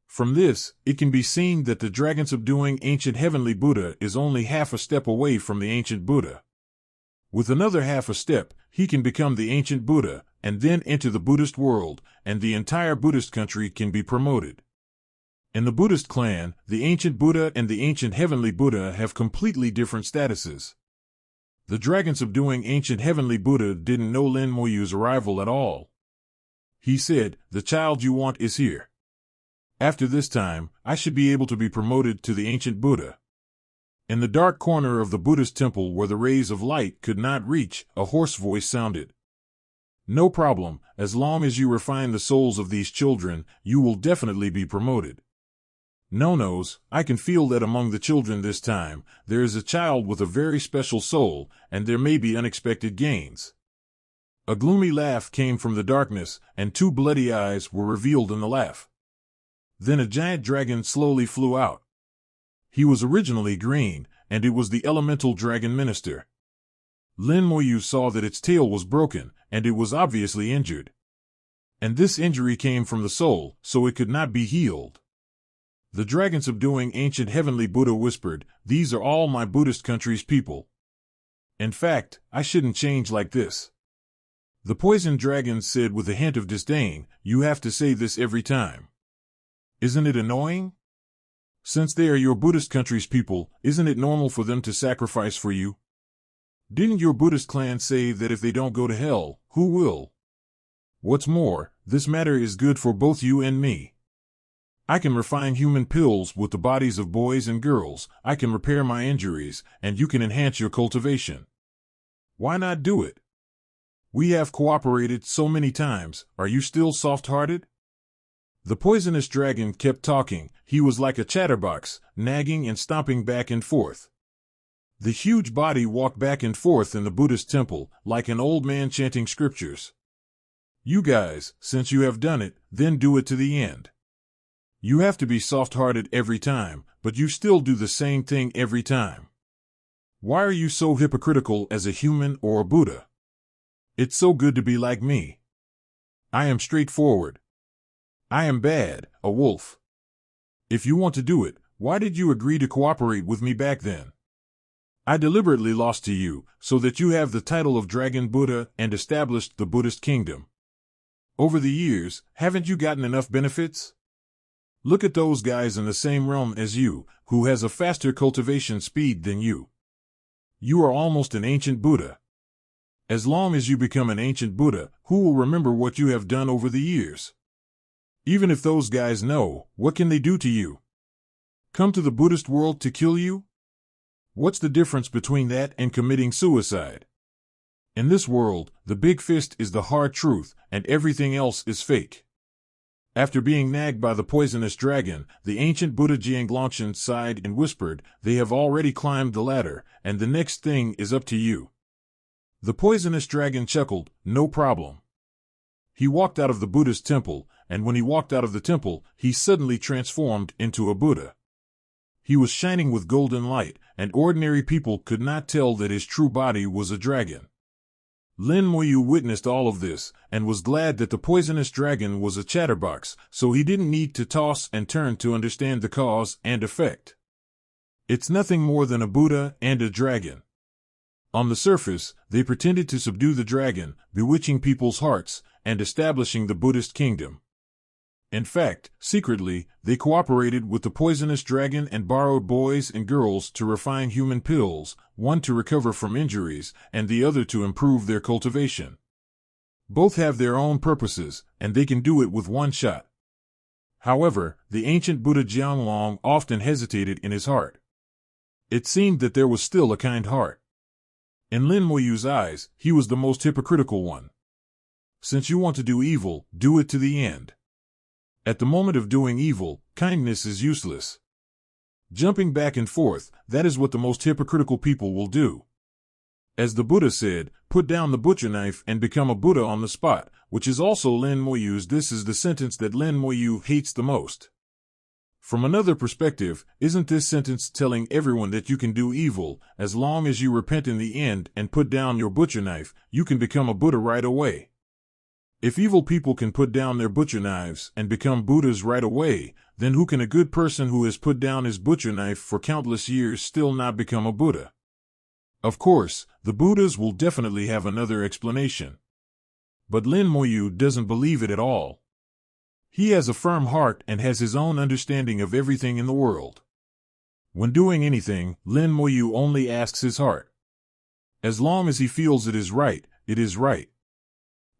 From this, it can be seen that the dragon-subduing ancient heavenly Buddha is only half a step away from the ancient Buddha. With another half a step, he can become the ancient Buddha, and then enter the Buddhist world, and the entire Buddhist country can be promoted. In the Buddhist clan, the ancient Buddha and the ancient heavenly Buddha have completely different statuses. The dragon-subduing ancient heavenly Buddha didn't know Lin Moyu's arrival at all. He said, "The child you want is here. After this time, I should be able to be promoted to the ancient Buddha." In the dark corner of the Buddhist temple where the rays of light could not reach, a hoarse voice sounded. "No problem, as long as you refine the souls of these children, you will definitely be promoted. No-nos, I can feel that among the children this time, there is a child with a very special soul, and there may be unexpected gains." A gloomy laugh came from the darkness, and 2 bloody eyes were revealed in the laugh. Then a giant dragon slowly flew out. He was originally green, and it was the elemental dragon minister. Lin Moyu saw that its tail was broken, and it was obviously injured. And this injury came from the soul, so it could not be healed. The dragon-subduing ancient heavenly Buddha whispered, "These are all my Buddhist country's people. In fact, I shouldn't change like this." The poisoned dragon said with a hint of disdain, "You have to say this every time. Isn't it annoying? Since they are your Buddhist country's people, isn't it normal for them to sacrifice for you? Didn't your Buddhist clan say that if they don't go to hell, who will? What's more, this matter is good for both you and me. I can refine human pills with the bodies of boys and girls, I can repair my injuries, and you can enhance your cultivation. Why not do it? We have cooperated so many times, are you still soft-hearted?" The poisonous dragon kept talking. He was like a chatterbox, nagging and stomping back and forth. The huge body walked back and forth in the Buddhist temple, like an old man chanting scriptures. "You guys, since you have done it, then do it to the end. You have to be soft-hearted every time, but you still do the same thing every time. Why are you so hypocritical as a human or a Buddha? It's so good to be like me. I am straightforward. I am bad, a wolf. If you want to do it, why did you agree to cooperate with me back then? I deliberately lost to you, so that you have the title of Dragon Buddha and established the Buddhist kingdom. Over the years, haven't you gotten enough benefits? Look at those guys in the same realm as you, who has a faster cultivation speed than you. You are almost an ancient Buddha. As long as you become an ancient Buddha, who will remember what you have done over the years? Even if those guys know, what can they do to you? Come to the Buddhist world to kill you? What's the difference between that and committing suicide? In this world, the big fist is the hard truth, and everything else is fake. After being nagged by the poisonous dragon, the ancient Buddha Jianglongshan sighed and whispered, "They have already climbed the ladder, and the next thing is up to you." The poisonous dragon chuckled, "No problem." He walked out of the Buddhist temple, and when he walked out of the temple, he suddenly transformed into a Buddha. He was shining with golden light, and ordinary people could not tell that his true body was a dragon. Lin Moyu witnessed all of this, and was glad that the poisonous dragon was a chatterbox, so he didn't need to toss and turn to understand the cause and effect. It's nothing more than a Buddha and a dragon. On the surface, they pretended to subdue the dragon, bewitching people's hearts, and establishing the Buddhist kingdom. In fact, secretly, they cooperated with the poisonous dragon and borrowed boys and girls to refine human pills, one to recover from injuries, and the other to improve their cultivation. Both have their own purposes, and they can do it with one shot. However, the ancient Buddha Jianglong often hesitated in his heart. It seemed that there was still a kind heart. In Lin Moyu's eyes, he was the most hypocritical one. Since you want to do evil, do it to the end. At the moment of doing evil, kindness is useless. Jumping back and forth, that is what the most hypocritical people will do. As the Buddha said, put down the butcher knife and become a Buddha on the spot, which is also Lin Moyu's. This is the sentence that Lin Moyu hates the most. From another perspective, isn't this sentence telling everyone that you can do evil, as long as you repent in the end and put down your butcher knife, you can become a Buddha right away? If evil people can put down their butcher knives and become Buddhas right away, then who can a good person who has put down his butcher knife for countless years still not become a Buddha? Of course, the Buddhas will definitely have another explanation. But Lin Moyu doesn't believe it at all. He has a firm heart and has his own understanding of everything in the world. When doing anything, Lin Moyu only asks his heart. As long as he feels it is right, it is right.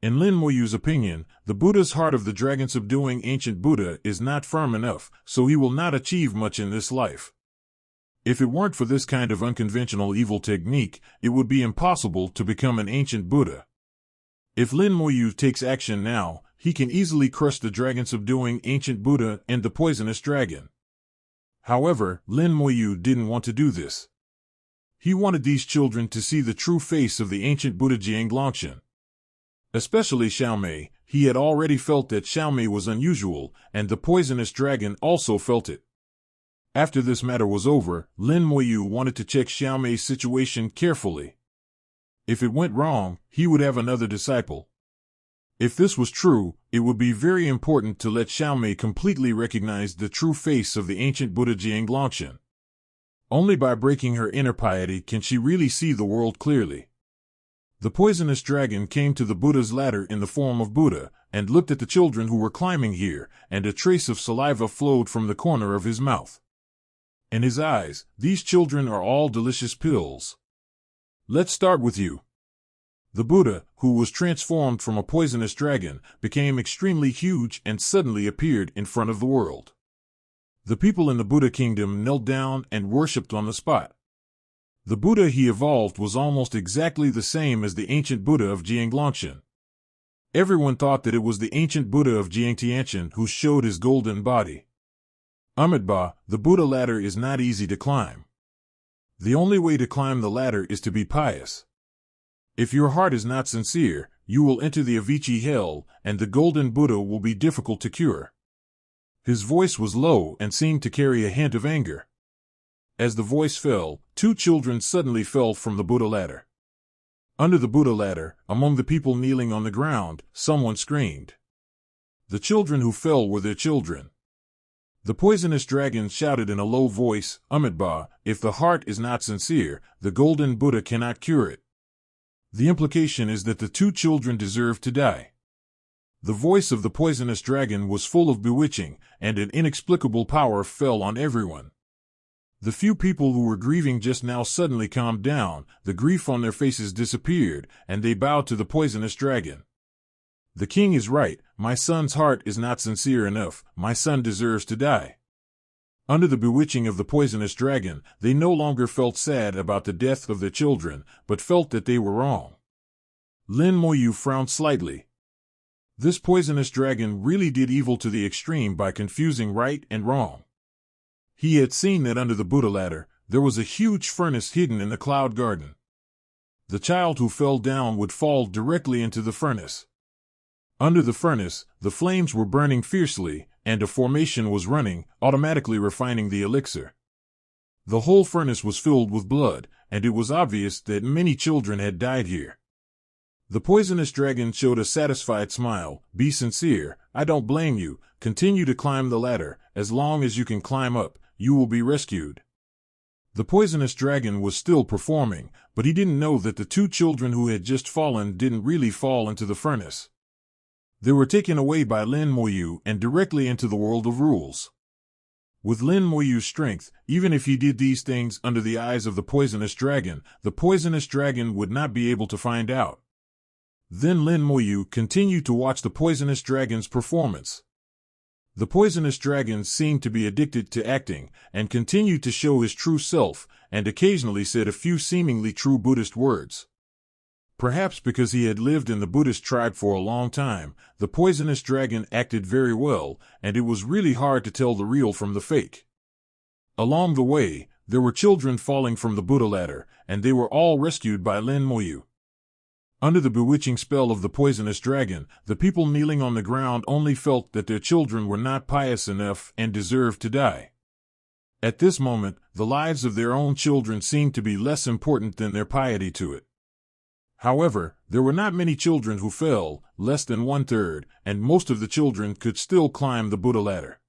In Lin Moyu's opinion, the Buddha's heart of the dragon subduing ancient Buddha is not firm enough, so he will not achieve much in this life. If it weren't for this kind of unconventional evil technique, it would be impossible to become an ancient Buddha. If Lin Moyu takes action now, he can easily crush the dragon subduing ancient Buddha and the poisonous dragon. However, Lin Moyu didn't want to do this. He wanted these children to see the true face of the ancient Buddha Jianglongshan. Especially Xiaomei. He had already felt that Xiaomei was unusual, and the poisonous dragon also felt it. After this matter was over, Lin Moyu wanted to check Xiaomei's situation carefully. If it went wrong, he would have another disciple. If this was true, it would be very important to let Xiaomei completely recognize the true face of the ancient Buddha Jianglongshan. Only by breaking her inner piety can she really see the world clearly. The poisonous dragon came to the Buddha's ladder in the form of Buddha, and looked at the children who were climbing here, and a trace of saliva flowed from the corner of his mouth. In his eyes, these children are all delicious pills. Let's start with you. The Buddha, who was transformed from a poisonous dragon, became extremely huge and suddenly appeared in front of the world. The people in the Buddha kingdom knelt down and worshipped on the spot. The Buddha he evolved was almost exactly the same as the ancient Buddha of Jianglongshan. Everyone thought that it was the ancient Buddha of Jiangtianshan who showed his golden body. Amitabha, the Buddha ladder is not easy to climb. The only way to climb the ladder is to be pious. If your heart is not sincere, you will enter the Avicii hell, and the golden Buddha will be difficult to cure. His voice was low and seemed to carry a hint of anger. As the voice fell, two children suddenly fell from the Buddha ladder. Under the Buddha ladder, among the people kneeling on the ground, someone screamed. The children who fell were their children. The poisonous dragon shouted in a low voice, Amitabha, if the heart is not sincere, the golden Buddha cannot cure it. The implication is that the two children deserve to die. The voice of the poisonous dragon was full of bewitching, and an inexplicable power fell on everyone. The few people who were grieving just now suddenly calmed down, the grief on their faces disappeared, and they bowed to the poisonous dragon. The king is right, my son's heart is not sincere enough, my son deserves to die. Under the bewitching of the poisonous dragon, they no longer felt sad about the death of their children, but felt that they were wrong. Lin Moyu frowned slightly. This poisonous dragon really did evil to the extreme by confusing right and wrong. He had seen that under the Buddha ladder, there was a huge furnace hidden in the cloud garden. The child who fell down would fall directly into the furnace. Under the furnace, the flames were burning fiercely, and a formation was running, automatically refining the elixir. The whole furnace was filled with blood, and it was obvious that many children had died here. The poisonous dragon showed a satisfied smile. Be sincere, I don't blame you, continue to climb the ladder, as long as you can climb up, you will be rescued. The poisonous dragon was still performing, but he didn't know that the two children who had just fallen didn't really fall into the furnace. They were taken away by Lin Moyu and directly into the world of rules. With Lin Moyu's strength, even if he did these things under the eyes of the poisonous dragon would not be able to find out. Then Lin Moyu continued to watch the poisonous dragon's performance. The poisonous dragon seemed to be addicted to acting, and continued to show his true self, and occasionally said a few seemingly true Buddhist words. Perhaps because he had lived in the Buddhist tribe for a long time, the poisonous dragon acted very well, and it was really hard to tell the real from the fake. Along the way, there were children falling from the Buddha ladder, and they were all rescued by Lin Moyu. Under the bewitching spell of the poisonous dragon, the people kneeling on the ground only felt that their children were not pious enough and deserved to die. At this moment, the lives of their own children seemed to be less important than their piety to it. However, there were not many children who fell, less than 1/3, and most of the children could still climb the Buddha ladder.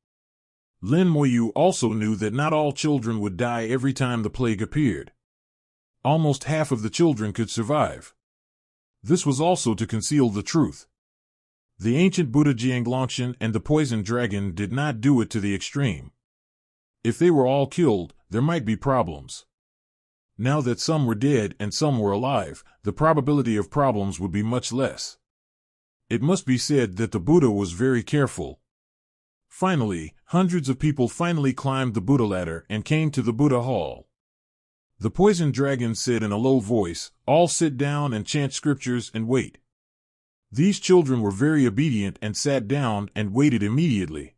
Lin Moyu also knew that not all children would die every time the plague appeared. Almost half of the children could survive. This was also to conceal the truth. The ancient Buddha Jianglongshan and the poison dragon did not do it to the extreme. If they were all killed, there might be problems. Now that some were dead and some were alive, the probability of problems would be much less. It must be said that the Buddha was very careful. Finally, hundreds of people finally climbed the Buddha ladder and came to the Buddha hall. The poison dragon said in a low voice, "All sit down and chant scriptures and wait." These children were very obedient and sat down and waited immediately.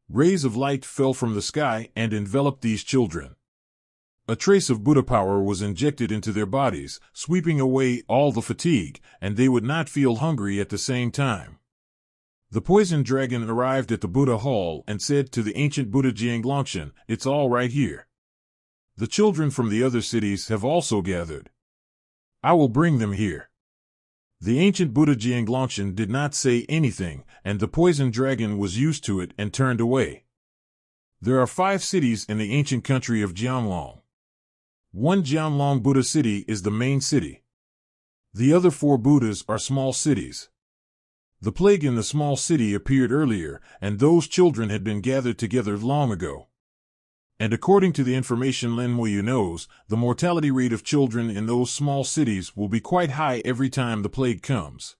Rays of light fell from the sky and enveloped these children. A trace of Buddha power was injected into their bodies, sweeping away all the fatigue, and they would not feel hungry at the same time. The poison dragon arrived at the Buddha hall and said to the ancient Buddha Jianglongshan, "It's all right here. The children from the other cities have also gathered. I will bring them here." The ancient Buddha Jianglongshan did not say anything, and the poison dragon was used to it and turned away. There are 5 cities in the ancient country of Jianlong. One Jianlong Buddha city is the main city. The other 4 Buddhas are small cities. The plague in the small city appeared earlier, and those children had been gathered together long ago. And according to the information Lin Moyu knows, the mortality rate of children in those small cities will be quite high every time the plague comes.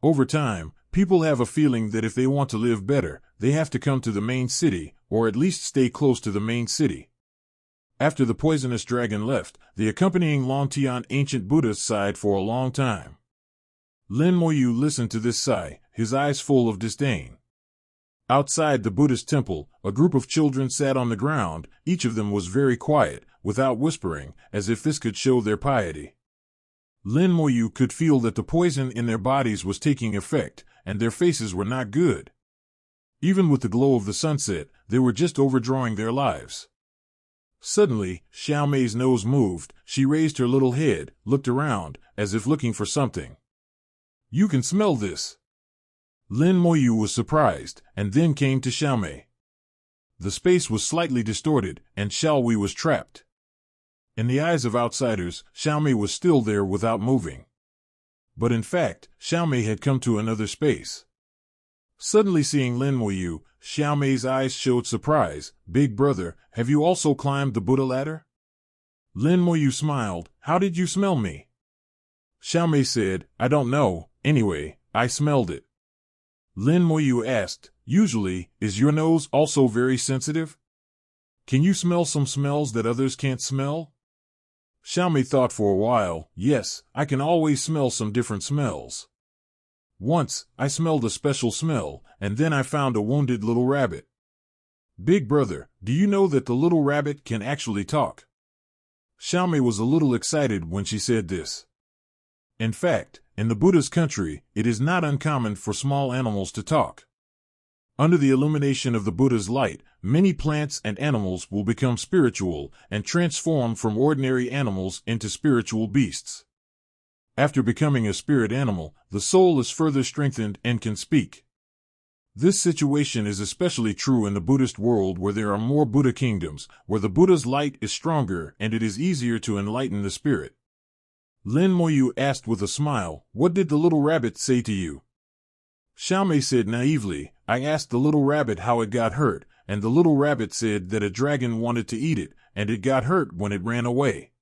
Over time, people have a feeling that if they want to live better, they have to come to the main city, or at least stay close to the main city. After the poisonous dragon left, the accompanying Longtian ancient Buddhas sighed for a long time. Lin Moyu listened to this sigh, his eyes full of disdain. Outside the Buddhist temple, a group of children sat on the ground. Each of them was very quiet, without whispering, as if this could show their piety. Lin Moyu could feel that the poison in their bodies was taking effect, and their faces were not good. Even with the glow of the sunset, they were just overdrawing their lives. Suddenly, Xiao Mei's nose moved. She raised her little head, looked around, as if looking for something. "You can smell this." Lin Moyu was surprised, and then came to Xiao Mei. The space was slightly distorted, and Xiao Wei was trapped. In the eyes of outsiders, Xiao Mei was still there without moving. But in fact, Xiao Mei had come to another space. Suddenly seeing Lin Moyu, Xiaomei's eyes showed surprise. Big brother, have you also climbed the Buddha ladder? Lin Moyu smiled. How did you smell me? Xiaomei said, I don't know, anyway, I smelled it. Lin Moyu asked, usually, is your nose also very sensitive? Can you smell some smells that others can't smell? Xiaomei thought for a while. Yes, I can always smell some different smells. Once, I smelled a special smell, and then I found a wounded little rabbit. Big brother, do you know that the little rabbit can actually talk? Xiaomei was a little excited when she said this. In fact, in the Buddha's country, it is not uncommon for small animals to talk. Under the illumination of the Buddha's light, many plants and animals will become spiritual and transform from ordinary animals into spiritual beasts. After becoming a spirit animal, the soul is further strengthened and can speak. This situation is especially true in the Buddhist world where there are more Buddha kingdoms, where the Buddha's light is stronger and it is easier to enlighten the spirit. Lin Moyu asked with a smile, what did the little rabbit say to you? Xiaomei said naively, I asked the little rabbit how it got hurt, and the little rabbit said that a dragon wanted to eat it, and it got hurt when it ran away.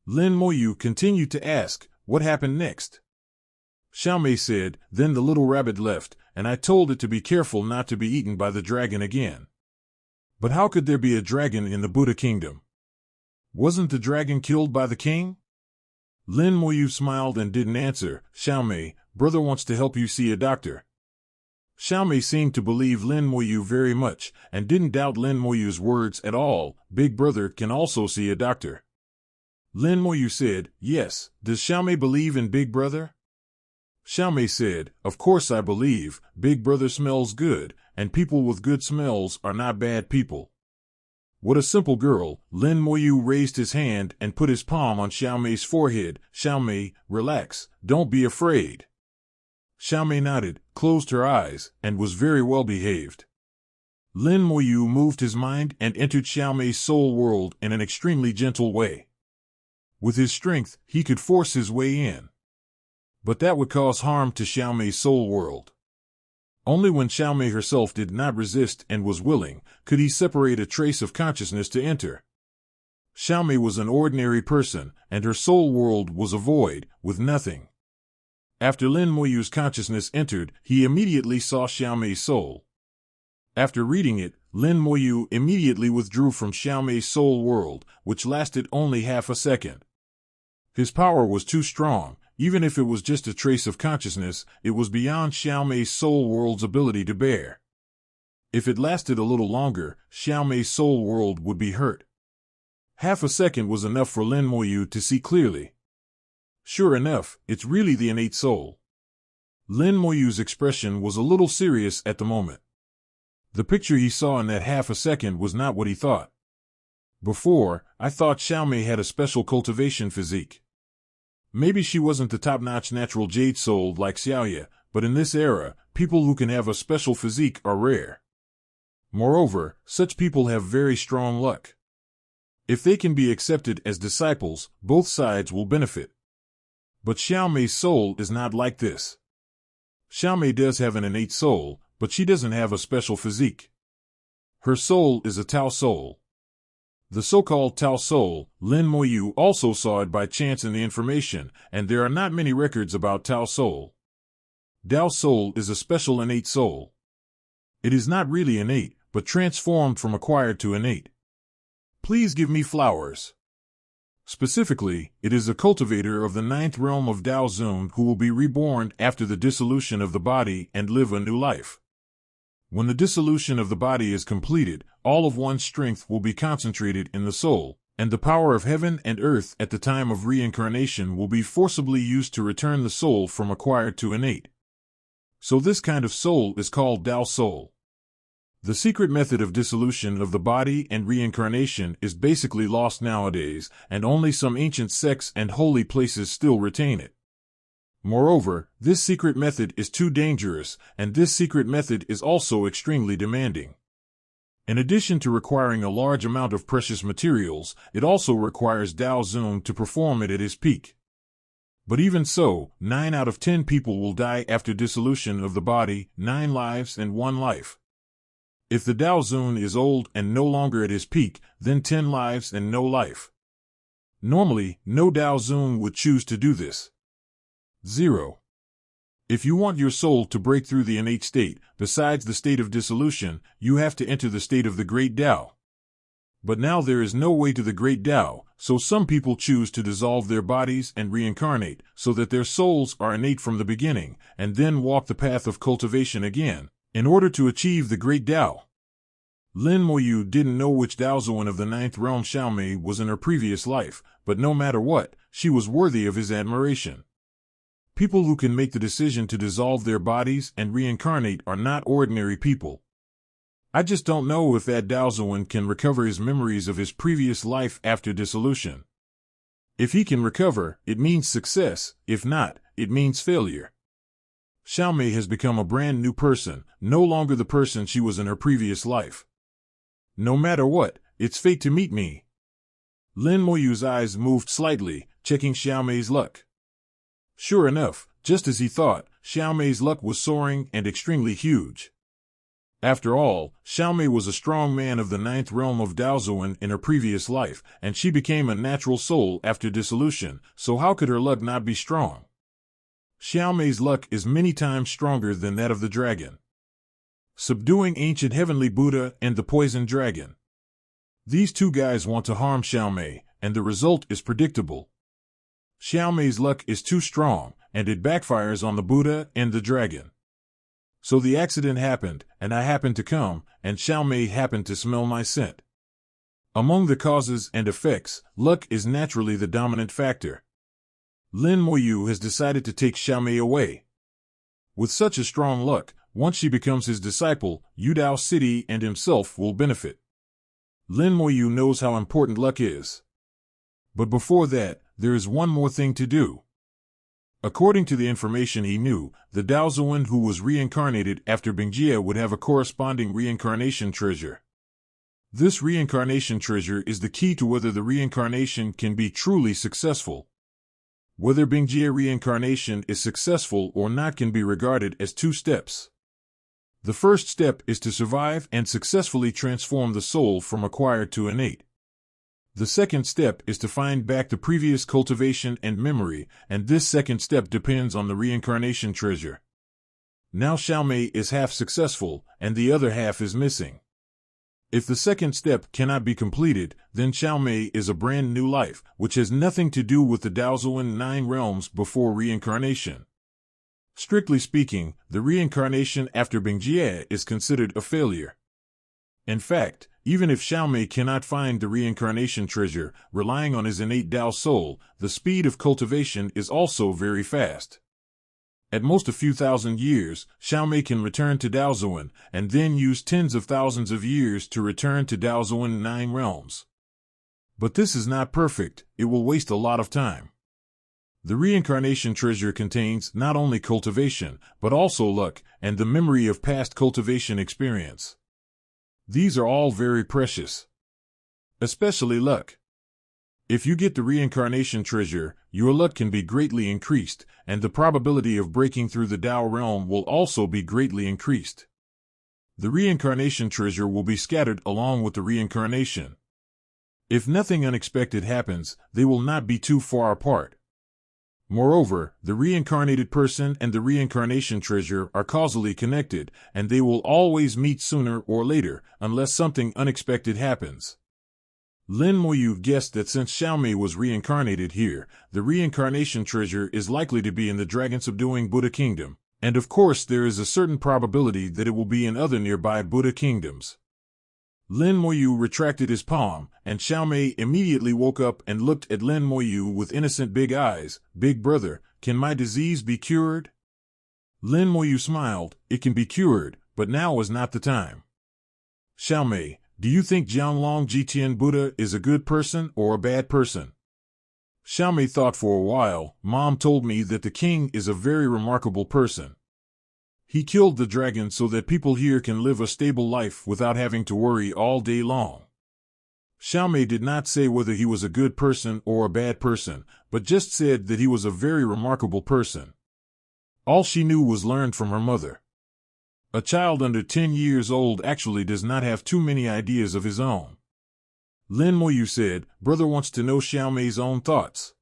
Lin Moyu continued to ask, what happened next? Xiaomei said, then the little rabbit left, and I told it to be careful not to be eaten by the dragon again. But how could there be a dragon in the Buddha kingdom? Wasn't the dragon killed by the king? Lin Moyu smiled and didn't answer. Xiaomei, brother wants to help you see a doctor. Xiaomei seemed to believe Lin Moyu very much, and didn't doubt Lin Moyu's words at all. Big brother can also see a doctor. Lin Moyu said, yes, does Xiaomei believe in Big Brother? Xiaomei said, of course I believe, Big Brother smells good, and people with good smells are not bad people. What a simple girl. Lin Moyu raised his hand and put his palm on Xiaomei's forehead. Xiaomei, relax, don't be afraid. Xiaomei nodded, closed her eyes, and was very well behaved. Lin Moyu moved his mind and entered Xiaomei's soul world in an extremely gentle way. With his strength, he could force his way in. But that would cause harm to Xiaomei's soul world. Only when Xiaomei herself did not resist and was willing, could he separate a trace of consciousness to enter. Xiaomei was an ordinary person, and her soul world was a void, with nothing. After Lin Moyu's consciousness entered, he immediately saw Xiaomei's soul. After reading it, Lin Moyu immediately withdrew from Xiaomei's soul world, which lasted only half a second. His power was too strong. Even if it was just a trace of consciousness, it was beyond Xiaomei's soul world's ability to bear. If it lasted a little longer, Xiaomei's soul world would be hurt. Half a second was enough for Lin Moyu to see clearly. Sure enough, it's really the innate soul. Lin Moyu's expression was a little serious at the moment. The picture he saw in that half a second was not what he thought. Before, I thought Xiaomei had a special cultivation physique. Maybe she wasn't the top-notch natural jade soul like Xiaoya, but in this era, people who can have a special physique are rare. Moreover, such people have very strong luck. If they can be accepted as disciples, both sides will benefit. But Xiaomei's soul is not like this. Xiaomei does have an innate soul, but she doesn't have a special physique. Her soul is a Tao soul. The so-called Tao soul, Lin Moyu also saw it by chance in the information, and there are not many records about Tao soul. Tao soul is a special innate soul. It is not really innate, but transformed from acquired to innate. Please give me flowers. Specifically, it is a cultivator of the ninth realm of Dao Zun who will be reborn after the dissolution of the body and live a new life. When the dissolution of the body is completed, all of one's strength will be concentrated in the soul, and the power of heaven and earth at the time of reincarnation will be forcibly used to return the soul from acquired to innate. So this kind of soul is called Dao soul. The secret method of dissolution of the body and reincarnation is basically lost nowadays, and only some ancient sects and holy places still retain it. Moreover, this secret method is too dangerous, and this secret method is also extremely demanding. In addition to requiring a large amount of precious materials, it also requires Dao Zun to perform it at his peak. But even so, 9 out of 10 people will die after dissolution of the body, 9 lives and 1 life. If the Dao Zun is old and no longer at his peak, then 10 lives and no life. Normally, no Dao Zun would choose to do this. 0. If you want your soul to break through the innate state, besides the state of dissolution, you have to enter the state of the Great Tao. But now there is no way to the Great Tao, so some people choose to dissolve their bodies and reincarnate, so that their souls are innate from the beginning, and then walk the path of cultivation again, in order to achieve the Great Tao. Lin Moyu didn't know which Daozuan of the 9th realm Xiaomei was in her previous life, but no matter what, she was worthy of his admiration. People who can make the decision to dissolve their bodies and reincarnate are not ordinary people. I just don't know if that Daozuan can recover his memories of his previous life after dissolution. If he can recover, it means success; if not, it means failure. Xiaomei has become a brand new person, no longer the person she was in her previous life. No matter what, it's fate to meet me. Lin Moyu's eyes moved slightly, checking Xiaomei's luck. Sure enough, just as he thought, Xiaomei's luck was soaring and extremely huge. After all, Xiaomei was a strong man of the 9th realm of Daozuan in her previous life, and she became a natural soul after dissolution, so how could her luck not be strong? Xiaomei's luck is many times stronger than that of the dragon. Subduing ancient heavenly Buddha and the poison dragon. These two guys want to harm Xiaomei, and the result is predictable. Xiaomei's luck is too strong, and it backfires on the Buddha and the dragon. So the accident happened, and I happened to come, and Xiaomei happened to smell my scent. Among the causes and effects, luck is naturally the dominant factor. Lin Moyu has decided to take Xiaomei away. With such a strong luck, once she becomes his disciple, Yudao City and himself will benefit. Lin Moyu knows how important luck is. But before that, there is one more thing to do. According to the information he knew, the Daozuan who was reincarnated after Bingjie would have a corresponding reincarnation treasure. This reincarnation treasure is the key to whether the reincarnation can be truly successful. Whether Bingjie reincarnation is successful or not can be regarded as 2 steps. The first step is to survive and successfully transform the soul from acquired to innate. The second step is to find back the previous cultivation and memory, and this second step depends on the reincarnation treasure. Now Xiaomei is half successful, and the other half is missing. If the second step cannot be completed, then Xiaomei is a brand new life, which has nothing to do with the Daozuan 9 realms before reincarnation. Strictly speaking, the reincarnation after Bingjie is considered a failure. In fact, even if Xiaomei cannot find the reincarnation treasure, relying on his innate Dao soul, the speed of cultivation is also very fast. At most a few thousand years, Xiaomei can return to Daozuan, and then use tens of thousands of years to return to Daozuan 9 realms. But this is not perfect; it will waste a lot of time. The reincarnation treasure contains not only cultivation, but also luck, and the memory of past cultivation experience. These are all very precious. Especially luck. If you get the reincarnation treasure, your luck can be greatly increased, and the probability of breaking through the Dao realm will also be greatly increased. The reincarnation treasure will be scattered along with the reincarnation. If nothing unexpected happens, they will not be too far apart. Moreover, the reincarnated person and the reincarnation treasure are causally connected, and they will always meet sooner or later, unless something unexpected happens. Lin Moyu guessed that since Xiaomei was reincarnated here, the reincarnation treasure is likely to be in the dragon-subduing Buddha kingdom, and of course there is a certain probability that it will be in other nearby Buddha kingdoms. Lin Moyu retracted his palm, and Xiaomei immediately woke up and looked at Lin Moyu with innocent big eyes. "Big brother, can my disease be cured?" Lin Moyu smiled. "It can be cured, but now is not the time." "Xiaomei, do you think Jianglong Jitian Buddha is a good person or a bad person?" Xiaomei thought for a while. "Mom told me that the king is a very remarkable person. He killed the dragon so that people here can live a stable life without having to worry all day long." Xiaomei did not say whether he was a good person or a bad person, but just said that he was a very remarkable person. All she knew was learned from her mother. A child under 10 years old actually does not have too many ideas of his own. Lin Moyu said, "Brother wants to know Xiaomei's own thoughts."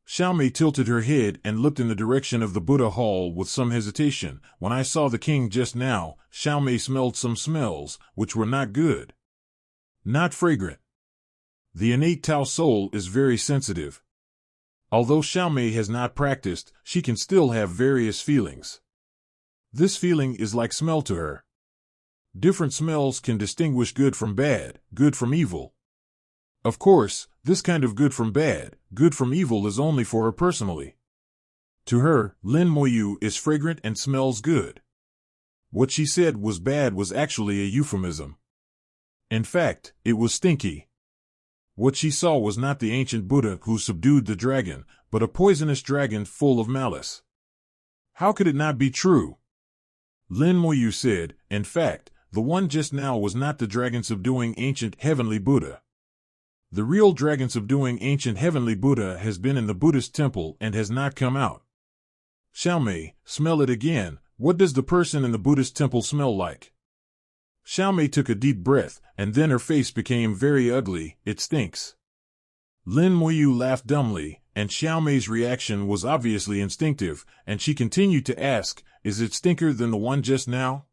Xiaomei tilted her head and looked in the direction of the Buddha hall with some hesitation. "When I saw the king just now, Xiaomei smelled some smells, which were not good. Not fragrant. The innate Tao soul is very sensitive. Although Xiaomei has not practiced, she can still have various feelings. This feeling is like smell to her. Different smells can distinguish good from bad, good from evil. Of course, this kind of good from bad, good from evil is only for her personally. To her, Lin Moyu is fragrant and smells good. What she said was bad was actually a euphemism. In fact, it was stinky. What she saw was not the ancient Buddha who subdued the dragon, but a poisonous dragon full of malice. How could it not be true? Lin Moyu said, "In fact, the one just now was not the dragon subduing ancient heavenly Buddha. The real dragon subduing ancient heavenly Buddha has been in the Buddhist temple and has not come out." Xiaomei, smell it again. What does the person in the Buddhist temple smell like? Xiaomei took a deep breath, and then her face became very ugly. "It stinks." Lin Moyu laughed dumbly, and Xiaomei's reaction was obviously instinctive, and she continued to ask, "Is it stinker than the one just now?"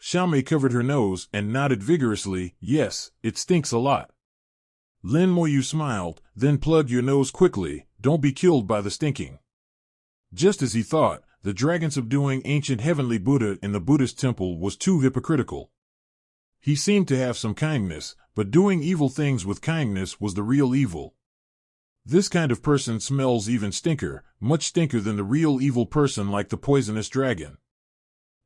Xiaomei covered her nose and nodded vigorously, "Yes, it stinks a lot." Lin Moyu smiled, "Then plug your nose quickly, don't be killed by the stinking." Just as he thought, the dragon subduing ancient heavenly Buddha in the Buddhist temple was too hypocritical. He seemed to have some kindness, but doing evil things with kindness was the real evil. This kind of person smells even stinker, much stinker than the real evil person like the poisonous dragon.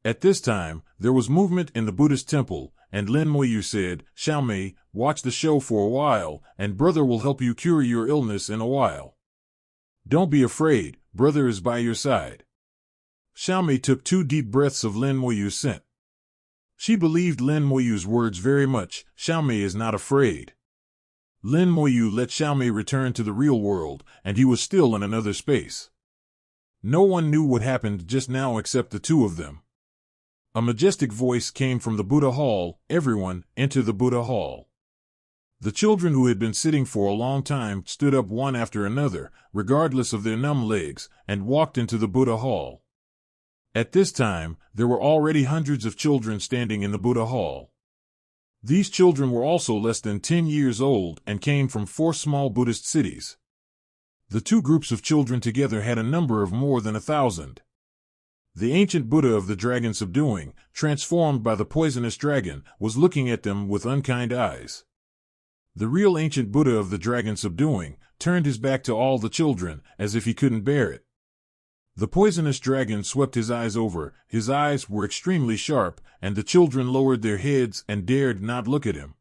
At this time, there was movement in the Buddhist temple, and Lin Moyu said, "Xiaomei, watch the show for a while, and brother will help you cure your illness in a while. Don't be afraid, brother is by your side." Xiaomei took 2 deep breaths of Lin Moyu's scent. She believed Lin Moyu's words very much. Xiaomei is not afraid. Lin Moyu let Xiaomei return to the real world, and he was still in another space. No one knew what happened just now except the two of them. A majestic voice came from the Buddha hall, "Everyone, enter the Buddha hall." The children who had been sitting for a long time stood up one after another, regardless of their numb legs, and walked into the Buddha hall. At this time, there were already hundreds of children standing in the Buddha hall. These children were also less than 10 years old and came from 4 small Buddhist cities. The 2 groups of children together had a number of more than 1,000. The ancient Buddha of the dragon subduing, transformed by the poisonous dragon, was looking at them with unkind eyes. The real ancient Buddha of the dragon subduing turned his back to all the children, as if he couldn't bear it. The poisonous dragon swept his eyes over, his eyes were extremely sharp, and the children lowered their heads and dared not look at him.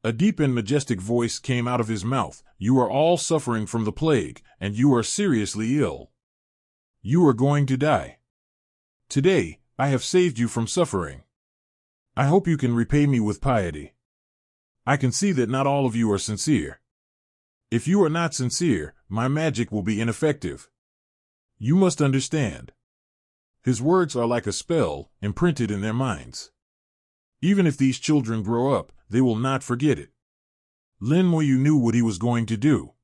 A deep and majestic voice came out of his mouth, "You are all suffering from the plague, and you are seriously ill. You are going to die. Today, I have saved you from suffering. I hope you can repay me with piety. I can see that not all of you are sincere. If you are not sincere, my magic will be ineffective. You must understand." His words are like a spell, imprinted in their minds. Even if these children grow up, they will not forget it. Lin Moyu knew what he was going to do.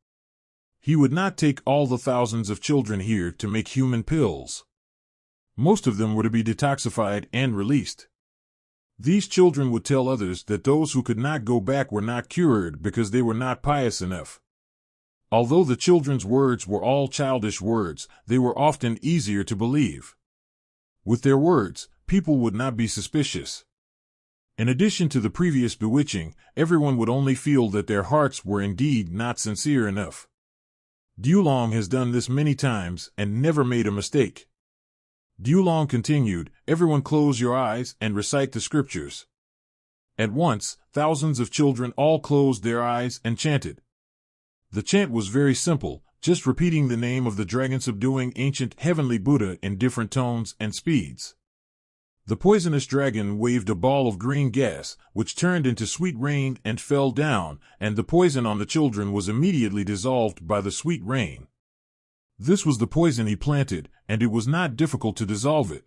He would not take all the thousands of children here to make human pills. Most of them were to be detoxified and released. These children would tell others that those who could not go back were not cured because they were not pious enough. Although the children's words were all childish words, they were often easier to believe. With their words, people would not be suspicious. In addition to the previous bewitching, everyone would only feel that their hearts were indeed not sincere enough. Dulong has done this many times and never made a mistake. Dulong continued, "Everyone close your eyes and recite the scriptures." At once, thousands of children all closed their eyes and chanted. The chant was very simple, just repeating the name of the dragon subduing ancient heavenly Buddha in different tones and speeds. The poisonous dragon waved a ball of green gas, which turned into sweet rain and fell down, and the poison on the children was immediately dissolved by the sweet rain. This was the poison he planted, and it was not difficult to dissolve it.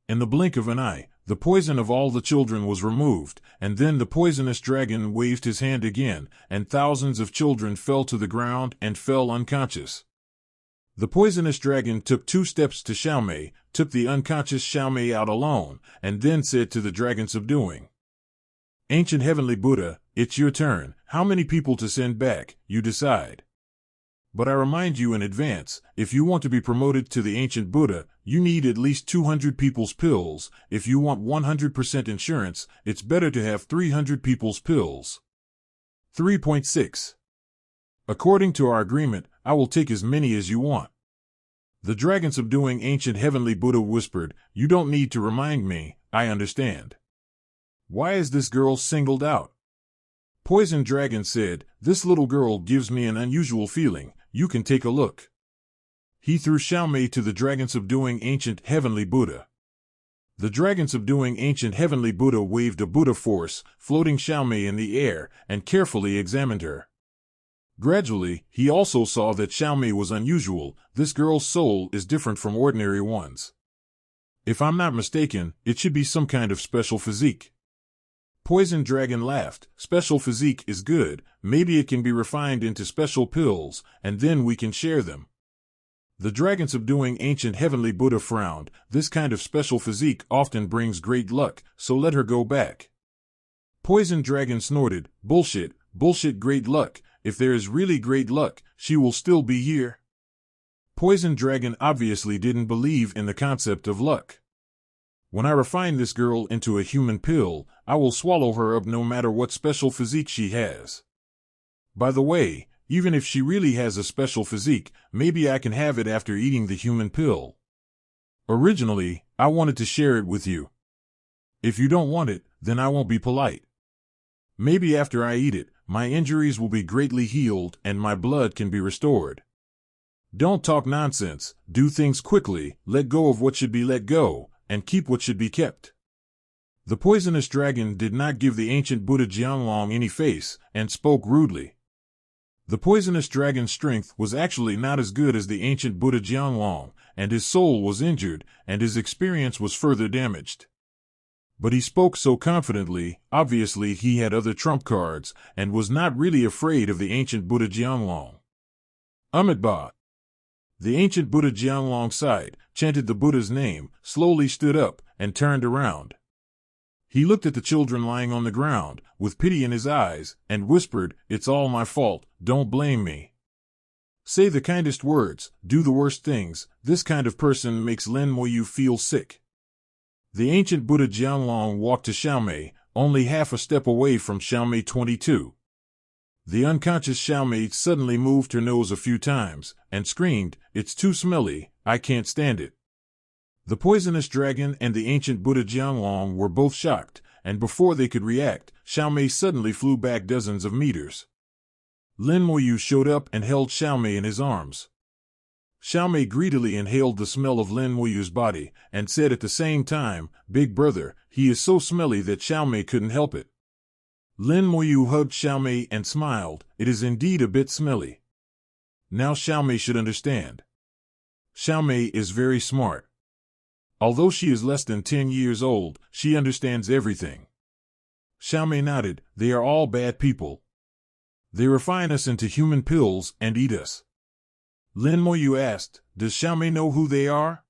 In the blink of an eye, the poison of all the children was removed, and then the poisonous dragon waved his hand again, and thousands of children fell to the ground and fell unconscious. The poisonous dragon took 2 steps to Xiaomei, took the unconscious Xiaomei out alone, and then said to the dragon subduing, "Ancient Heavenly Buddha, it's your turn. How many people to send back, you decide. But I remind you in advance, if you want to be promoted to the Ancient Buddha, you need at least 200 people's pills. If you want 100% insurance, it's better to have 300 people's pills." 3.6. According to our agreement, I will take as many as you want. The dragon subduing Ancient Heavenly Buddha whispered, "You don't need to remind me, I understand. Why is this girl singled out?" Poison Dragon said, "This little girl gives me an unusual feeling. You can take a look." He threw Xiaomei to the dragon subduing Ancient Heavenly Buddha. The dragon subduing Ancient Heavenly Buddha waved a Buddha force, floating Xiaomei in the air, and carefully examined her. Gradually, he also saw that Xiaomei was unusual. This girl's soul is different from ordinary ones. If I'm not mistaken, it should be some kind of special physique. Poison Dragon laughed. "Special physique is good. Maybe it can be refined into special pills, and then we can share them." The dragon subduing Ancient Heavenly Buddha frowned. "This kind of special physique often brings great luck, so let her go back." Poison Dragon snorted, "Bullshit, bullshit great luck. If there is really great luck, she will still be here." Poison Dragon obviously didn't believe in the concept of luck. "When I refine this girl into a human pill, I will swallow her up no matter what special physique she has. By the way, even if she really has a special physique, maybe I can have it after eating the human pill. Originally, I wanted to share it with you. If you don't want it, then I won't be polite. Maybe after I eat it, my injuries will be greatly healed and my blood can be restored. Don't talk nonsense, do things quickly, let go of what should be let go, and keep what should be kept." The poisonous dragon did not give the ancient Buddha Jianlong any face, and spoke rudely. The poisonous dragon's strength was actually not as good as the ancient Buddha Jianlong, and his soul was injured, and his experience was further damaged. But he spoke so confidently, obviously he had other trump cards, and was not really afraid of the ancient Buddha Jianlong. Amitabha. The ancient Buddha Jianlong sighed, chanted the Buddha's name, slowly stood up, and turned around. He looked at the children lying on the ground, with pity in his eyes, and whispered, "It's all my fault, don't blame me. Say the kindest words, do the worst things, this kind of person makes Lin Moyu feel sick." The ancient Buddha Jianlong walked to Xiaomei, only half a step away from Xiaomei 22. The unconscious Xiaomei suddenly moved her nose a few times, and screamed, "It's too smelly, I can't stand it." The poisonous dragon and the ancient Buddha Jianlong were both shocked, and before they could react, Xiaomei suddenly flew back dozens of meters. Lin Moyu showed up and held Xiaomei in his arms. Xiaomei greedily inhaled the smell of Lin Moyu's body, and said at the same time, "Big brother, he is so smelly that Xiaomei couldn't help it." Lin Moyu hugged Xiaomei and smiled, "It is indeed a bit smelly. Now Xiaomei should understand. Xiaomei is very smart. Although she is less than 10 years old, she understands everything." Xiaomei nodded, "They are all bad people. They refine us into human pills and eat us." Lin Moyu asked, "Does Xiaomei know who they are?"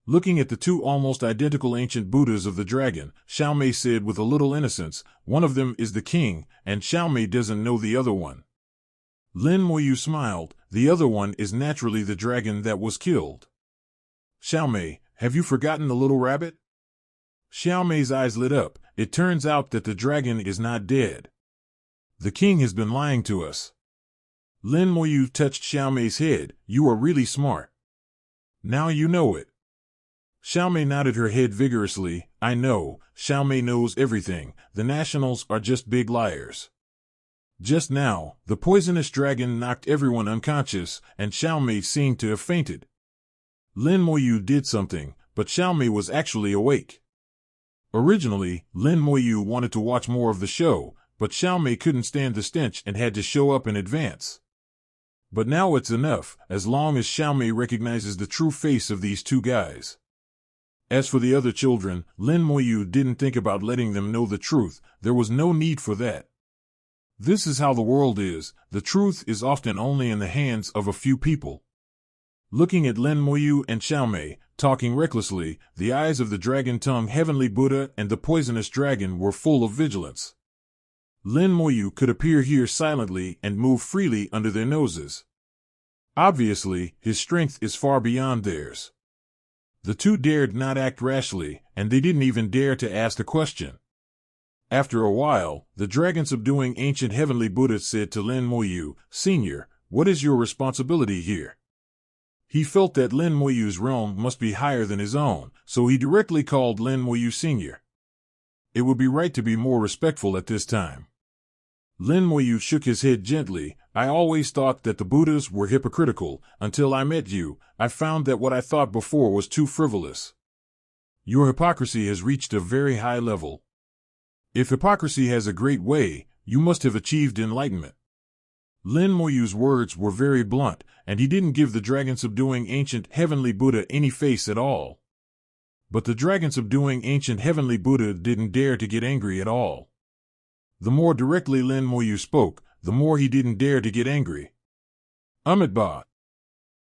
Looking at the 2 almost identical ancient Buddhas of the dragon, Xiaomei said with a little innocence, "One of them is the king, and Xiaomei doesn't know the other one." Lin Moyu smiled, "The other one is naturally the dragon that was killed." "Xiaomei, have you forgotten the little rabbit?" Xiaomei's eyes lit up. "It turns out that the dragon is not dead. The king has been lying to us." Lin Moyu touched Xiaomei's head, "You are really smart. Now you know it." Xiaomei nodded her head vigorously, "I know, Xiaomei knows everything, the nationals are just big liars." Just now, the poisonous dragon knocked everyone unconscious, and Xiaomei seemed to have fainted. Lin Moyu did something, but Xiaomei was actually awake. Originally, Lin Moyu wanted to watch more of the show, but Xiaomei couldn't stand the stench and had to show up in advance. But now it's enough, as long as Xiaomei recognizes the true face of these two guys. As for the other children, Lin Moyu didn't think about letting them know the truth. There was no need for that. This is how the world is. The truth is often only in the hands of a few people. Looking at Lin Moyu and Xiaomei, talking recklessly, the eyes of the dragon-tongued heavenly Buddha and the poisonous dragon were full of vigilance. Lin Moyu could appear here silently and move freely under their noses. Obviously, his strength is far beyond theirs. The two dared not act rashly, and they didn't even dare to ask a question. After a while, the dragon-subduing ancient heavenly Buddha said to Lin Moyu, "Senior, what is your responsibility here?" He felt that Lin Moyu's realm must be higher than his own, so he directly called Lin Moyu Senior. It would be right to be more respectful at this time. Lin Moyu shook his head gently. "I always thought that the Buddhas were hypocritical. Until I met you, I found that what I thought before was too frivolous. Your hypocrisy has reached a very high level. If hypocrisy has a great way, you must have achieved enlightenment." Lin Moyu's words were very blunt, and he didn't give the dragon-subduing ancient heavenly Buddha any face at all. But the dragon-subduing ancient heavenly Buddha didn't dare to get angry at all. The more directly Lin Moyu spoke, the more he didn't dare to get angry. Amitabha.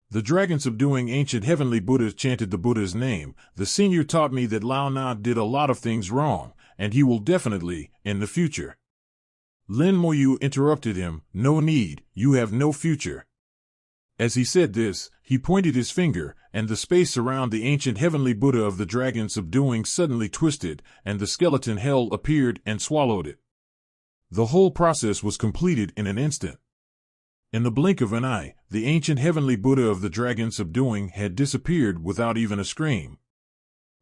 The dragon-subduing ancient heavenly Buddha chanted the Buddha's name. "The senior taught me that Lao Na did a lot of things wrong, and he will definitely, in the future." Lin Moyu interrupted him. "No need, you have no future." As he said this, he pointed his finger, and the space around the ancient heavenly Buddha of the dragon-subduing suddenly twisted, and the skeleton hell appeared and swallowed it. The whole process was completed in an instant. In the blink of an eye, the ancient heavenly Buddha of the dragon-subduing had disappeared without even a scream.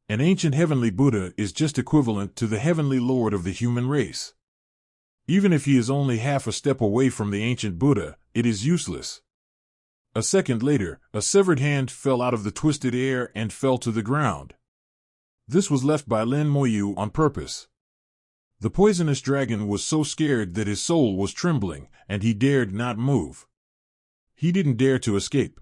An ancient heavenly Buddha is just equivalent to the heavenly lord of the human race. Even if he is only half a step away from the ancient Buddha, it is useless. A second later, a severed hand fell out of the twisted air and fell to the ground. This was left by Lin Moyu on purpose. The poisonous dragon was so scared that his soul was trembling, and he dared not move. He didn't dare to escape.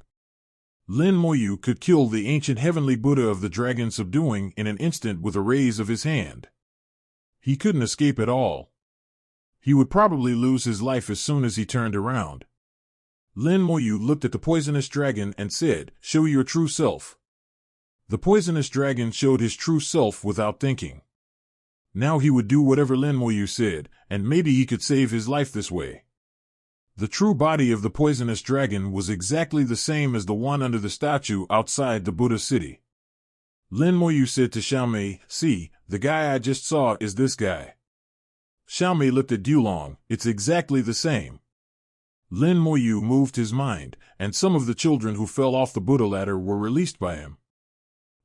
Lin Moyu could kill the ancient heavenly Buddha of the dragon-subduing in an instant with a raise of his hand. He couldn't escape at all. He would probably lose his life as soon as he turned around. Lin Moyu looked at the poisonous dragon and said, "Show your true self." The poisonous dragon showed his true self without thinking. Now he would do whatever Lin Moyu said, and maybe he could save his life this way. The true body of the poisonous dragon was exactly the same as the one under the statue outside the Buddha city. Lin Moyu said to Xiaomei, "See, the guy I just saw is this guy." Xiaomei looked at Dulong. "It's exactly the same." Lin Moyu moved his mind, and some of the children who fell off the Buddha ladder were released by him.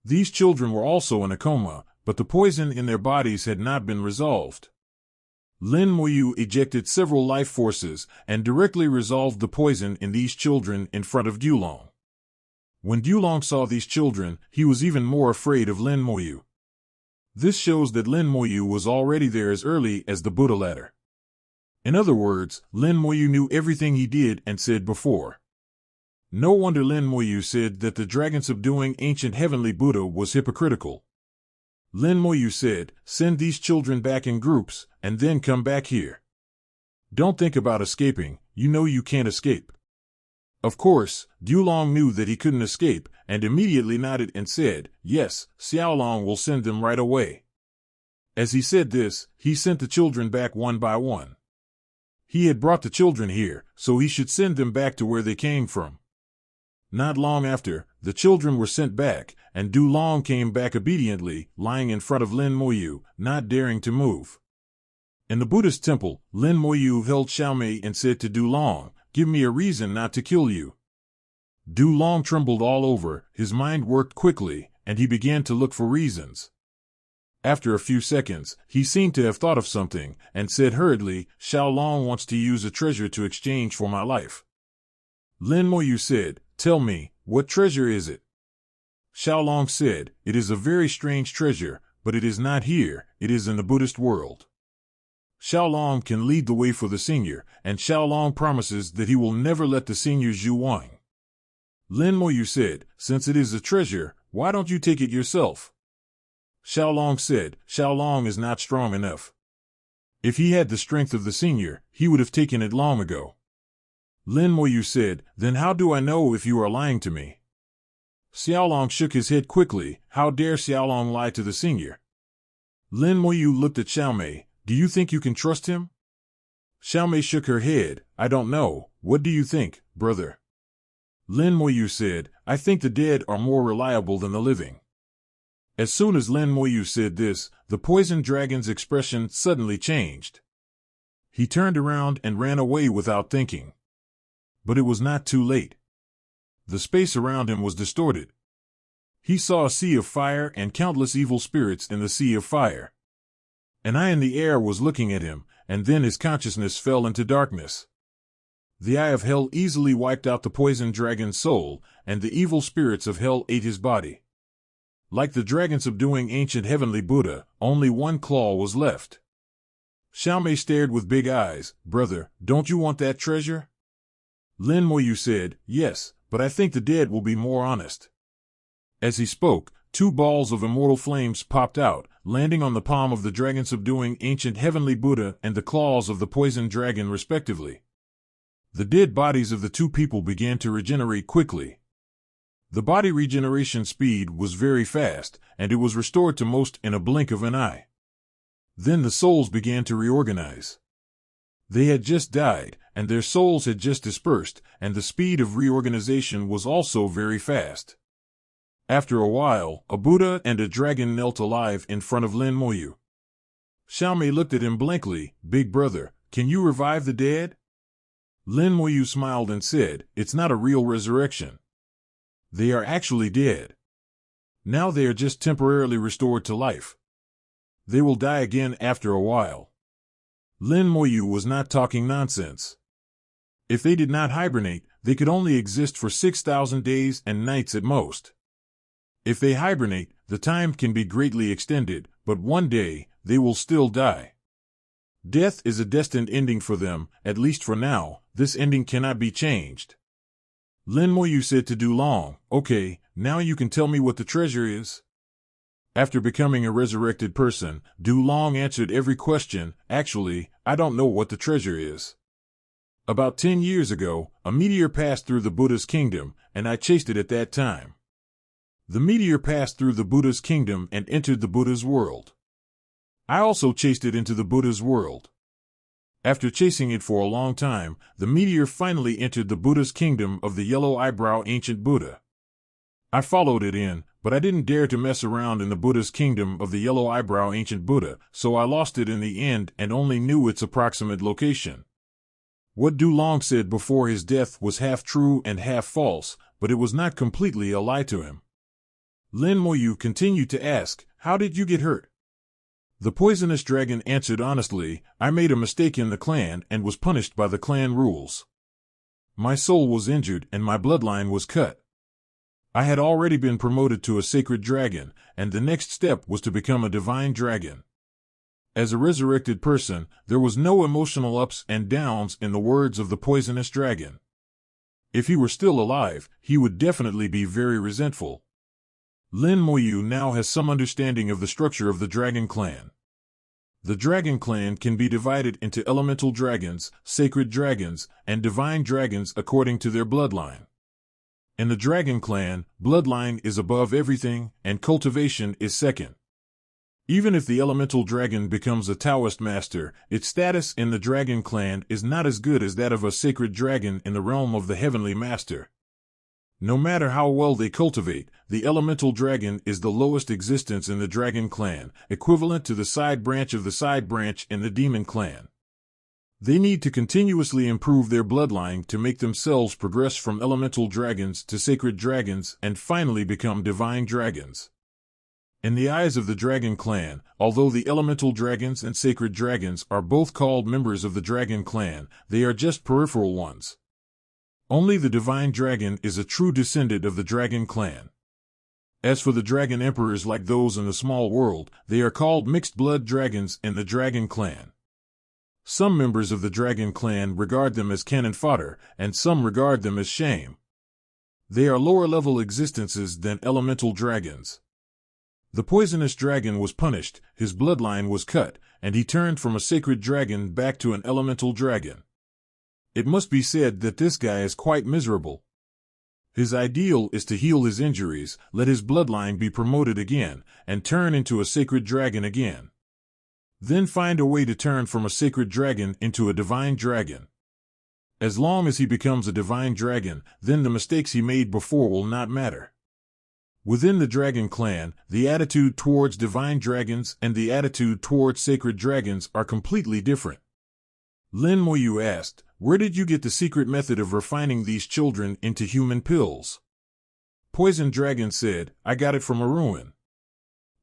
These children were also in a coma, but the poison in their bodies had not been resolved. Lin Moyu ejected several life forces and directly resolved the poison in these children in front of Dulong. When Dulong saw these children, he was even more afraid of Lin Moyu. This shows that Lin Moyu was already there as early as the Buddha ladder. In other words, Lin Moyu knew everything he did and said before. No wonder Lin Moyu said that the dragon-subduing ancient heavenly Buddha was hypocritical. Lin Moyu said, "Send these children back in groups, and then come back here. Don't think about escaping, you know you can't escape." Of course, Dulong knew that he couldn't escape, and immediately nodded and said, "Yes, Xiaolong will send them right away." As he said this, he sent the children back one by one. He had brought the children here, so he should send them back to where they came from. Not long after, the children were sent back, and Dulong came back obediently, lying in front of Lin Moyu, not daring to move. In the Buddhist temple, Lin Moyu held Xiaomei and said to Dulong, "Give me a reason not to kill you." Dulong trembled all over, his mind worked quickly, and he began to look for reasons. After a few seconds, he seemed to have thought of something, and said hurriedly, "Xiaolong wants to use a treasure to exchange for my life." Lin Moyu said, "Tell me, what treasure is it?" Xiaolong said, "It is a very strange treasure, but it is not here, it is in the Buddhist world." Xiaolong can lead the way for the senior, and Xiaolong promises that he will never let the senior Zhu Wang. Lin Moyu said, "Since it is a treasure, why don't you take it yourself?" Xiaolong said, "Xiaolong is not strong enough. If he had the strength of the senior, he would have taken it long ago." Lin Moyu said, "Then how do I know if you are lying to me?" Xiaolong shook his head quickly. How dare Xiaolong lie to the senior? Lin Moyu looked at Xiaomei. "Do you think you can trust him?" Xiaomei shook her head. "I don't know. What do you think, brother?" Lin Moyu said, "I think the dead are more reliable than the living." As soon as Lin Moyu said this, the poison dragon's expression suddenly changed. He turned around and ran away without thinking. But it was not too late. The space around him was distorted. He saw a sea of fire and countless evil spirits in the sea of fire. An eye in the air was looking at him, and then his consciousness fell into darkness. The eye of hell easily wiped out the poison dragon's soul, and the evil spirits of hell ate his body. Like the dragon subduing ancient heavenly Buddha, only one claw was left. Xiaomei stared with big eyes. "Brother, don't you want that treasure?" Lin Moyu said, "Yes, but I think the dead will be more honest." As he spoke, two balls of immortal flames popped out, landing on the palm of the dragon subduing ancient heavenly Buddha and the claws of the poison dragon respectively. The dead bodies of the two people began to regenerate quickly. The body regeneration speed was very fast, and it was restored to most in a blink of an eye. Then the souls began to reorganize. They had just died, and their souls had just dispersed, and the speed of reorganization was also very fast. After a while, a Buddha and a dragon knelt alive in front of Lin Moyu. Xiaomei looked at him blankly. "Big brother, can you revive the dead?" Lin Moyu smiled and said, "It's not a real resurrection. They are actually dead. Now they are just temporarily restored to life. They will die again after a while." Lin Moyu was not talking nonsense. If they did not hibernate, they could only exist for 6,000 days and nights at most. If they hibernate, the time can be greatly extended, but one day, they will still die. Death is a destined ending for them, at least for now. This ending cannot be changed. Lin Moyu said to Dulong, "Okay, now you can tell me what the treasure is." After becoming a resurrected person, Dulong answered every question. "Actually, I don't know what the treasure is. About 10 years ago, a meteor passed through the Buddha's kingdom, and I chased it at that time. The meteor passed through the Buddha's kingdom and entered the Buddha's world. I also chased it into the Buddha's world. After chasing it for a long time, the meteor finally entered the Buddha's kingdom of the yellow eyebrow ancient Buddha. I followed it in, but I didn't dare to mess around in the Buddha's kingdom of the yellow eyebrow ancient Buddha, so I lost it in the end and only knew its approximate location." What Dulong said before his death was half true and half false, but it was not completely a lie to him. Lin Moyu continued to ask, "How did you get hurt?" The poisonous dragon answered honestly, "I made a mistake in the clan and was punished by the clan rules. My soul was injured and my bloodline was cut. I had already been promoted to a sacred dragon, and the next step was to become a divine dragon. As a resurrected person, there was no emotional ups and downs in the words of the poisonous dragon. If he were still alive, he would definitely be very resentful." Lin Moyu now has some understanding of the structure of the dragon clan. The dragon clan can be divided into elemental dragons, sacred dragons, and divine dragons according to their bloodline. In the dragon clan, bloodline is above everything, and cultivation is second. Even if the elemental dragon becomes a Taoist master, its status in the dragon clan is not as good as that of a sacred dragon in the realm of the heavenly master. No matter how well they cultivate, the elemental dragon is the lowest existence in the dragon clan, equivalent to the side branch of the side branch in the demon clan. They need to continuously improve their bloodline to make themselves progress from elemental dragons to sacred dragons and finally become divine dragons. In the eyes of the dragon clan, although the elemental dragons and sacred dragons are both called members of the dragon clan, they are just peripheral ones. Only the divine dragon is a true descendant of the dragon clan. As for the dragon emperors like those in the small world, they are called mixed-blood dragons in the dragon clan. Some members of the dragon clan regard them as cannon fodder, and some regard them as shame. They are lower-level existences than elemental dragons. The poisonous dragon was punished, his bloodline was cut, and he turned from a sacred dragon back to an elemental dragon. It must be said that this guy is quite miserable. His ideal is to heal his injuries, let his bloodline be promoted again, and turn into a sacred dragon again. Then find a way to turn from a sacred dragon into a divine dragon. As long as he becomes a divine dragon, then the mistakes he made before will not matter. Within the dragon clan, the attitude towards divine dragons and the attitude towards sacred dragons are completely different. Lin Moyu asked, "Where did you get the secret method of refining these children into human pills?" Poison Dragon said, "I got it from a ruin.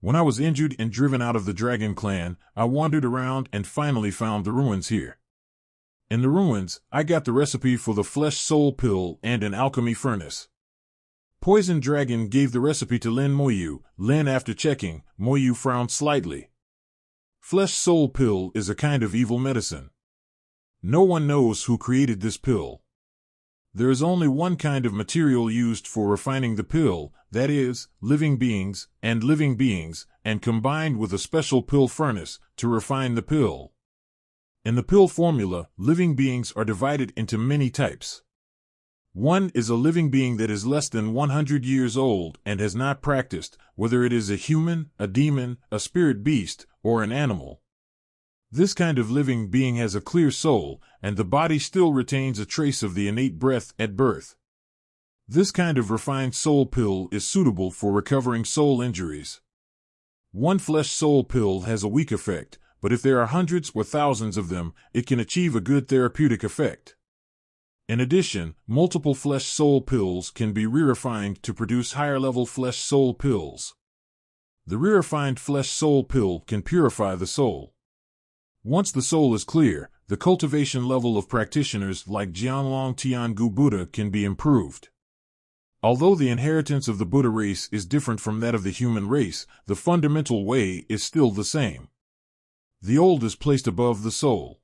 When I was injured and driven out of the dragon clan, I wandered around and finally found the ruins here. In the ruins, I got the recipe for the flesh soul pill and an alchemy furnace." Poison Dragon gave the recipe to Lin Moyu. Lin, after checking, Moyu frowned slightly. Flesh soul pill is a kind of evil medicine. No one knows who created this pill. There is only one kind of material used for refining the pill, that is, living beings, and combined with a special pill furnace to refine the pill. In the pill formula, living beings are divided into many types. One is a living being that is less than 100 years old and has not practiced, whether it is a human, a demon, a spirit beast, or an animal. This kind of living being has a clear soul, and the body still retains a trace of the innate breath at birth. This kind of refined soul pill is suitable for recovering soul injuries. One flesh soul pill has a weak effect, but if there are hundreds or thousands of them, it can achieve a good therapeutic effect. In addition, multiple flesh soul pills can be re-refined to produce higher-level flesh soul pills. The re-refined flesh soul pill can purify the soul. Once the soul is clear, the cultivation level of practitioners like Jianlong Tiangu Buddha can be improved. Although the inheritance of the Buddha race is different from that of the human race, the fundamental way is still the same. The old is placed above the soul.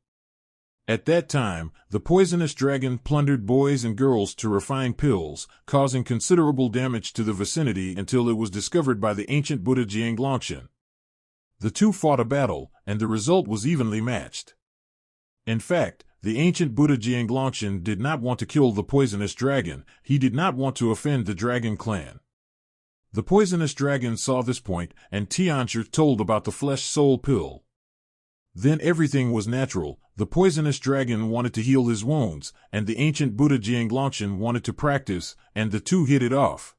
At that time, the poisonous dragon plundered boys and girls to refine pills, causing considerable damage to the vicinity until it was discovered by the ancient Buddha Jianglongshan. The two fought a battle, and the result was evenly matched. In fact, the ancient Buddha Jianglongshan did not want to kill the poisonous dragon. He did not want to offend the dragon clan. The poisonous dragon saw this point, and Tianshi told about the flesh soul pill. Then everything was natural. The poisonous dragon wanted to heal his wounds, and the ancient Buddha Jianglongshan wanted to practice, and the two hit it off.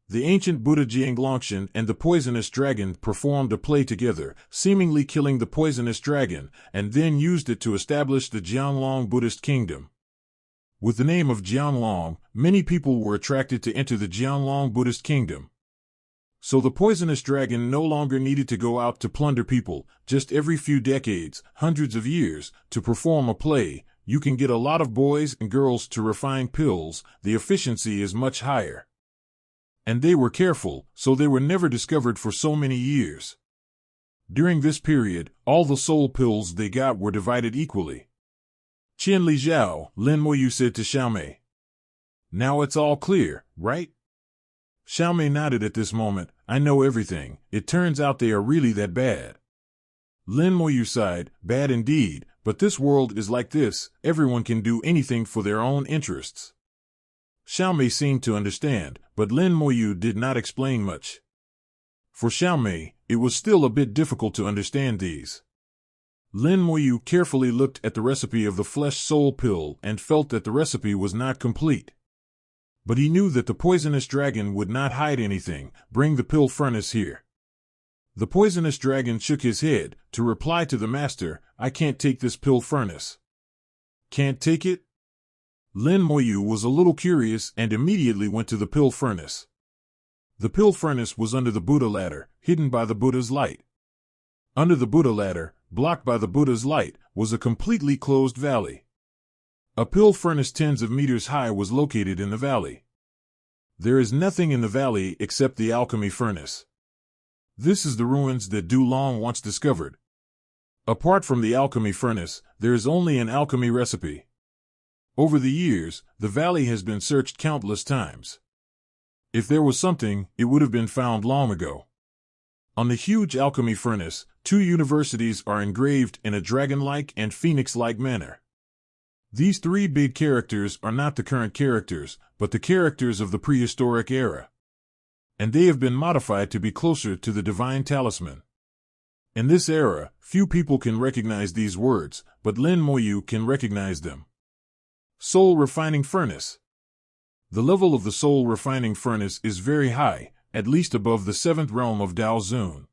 The ancient Buddha Jianglongshan and the poisonous dragon performed a play together, seemingly killing the poisonous dragon, and then used it to establish the Jianlong Buddhist kingdom. With the name of Jianlong, many people were attracted to enter the Jianlong Buddhist kingdom. So the poisonous dragon no longer needed to go out to plunder people. Just every few decades, hundreds of years, to perform a play, you can get a lot of boys and girls to refine pills. The efficiency is much higher. And they were careful, so they were never discovered for so many years. During this period, all the soul pills they got were divided equally. Qian Li Zhao, Lin Moyu said to Xiaomei. "Now it's all clear, right?" Xiaomei nodded at this moment. "I know everything. It turns out they are really that bad." Lin Moyu sighed. "Bad indeed, but this world is like this. Everyone can do anything for their own interests." Xiaomei seemed to understand, but Lin Moyu did not explain much. For Xiaomei, it was still a bit difficult to understand these. Lin Moyu carefully looked at the recipe of the flesh soul pill and felt that the recipe was not complete. But he knew that the poisonous dragon would not hide anything. "Bring the pill furnace here." The poisonous dragon shook his head, to reply to the master, "I can't take this pill furnace." "Can't take it?" Lin Moyu was a little curious and immediately went to the pill furnace. The pill furnace was under the Buddha ladder, hidden by the Buddha's light. Under the Buddha ladder, blocked by the Buddha's light, was a completely closed valley. A pill furnace tens of meters high was located in the valley. There is nothing in the valley except the alchemy furnace. This is the ruins that Du Long once discovered. Apart from the alchemy furnace, there is only an alchemy recipe. Over the years, the valley has been searched countless times. If there was something, it would have been found long ago. On the huge alchemy furnace, 2 universities are engraved in a dragon-like and phoenix-like manner. These 3 big characters are not the current characters, but the characters of the prehistoric era. And they have been modified to be closer to the divine talisman. In this era, few people can recognize these words, but Lin Moyu can recognize them. Soul Refining Furnace. The level of the Soul Refining Furnace is very high, at least above the 7th realm of Dao Zun.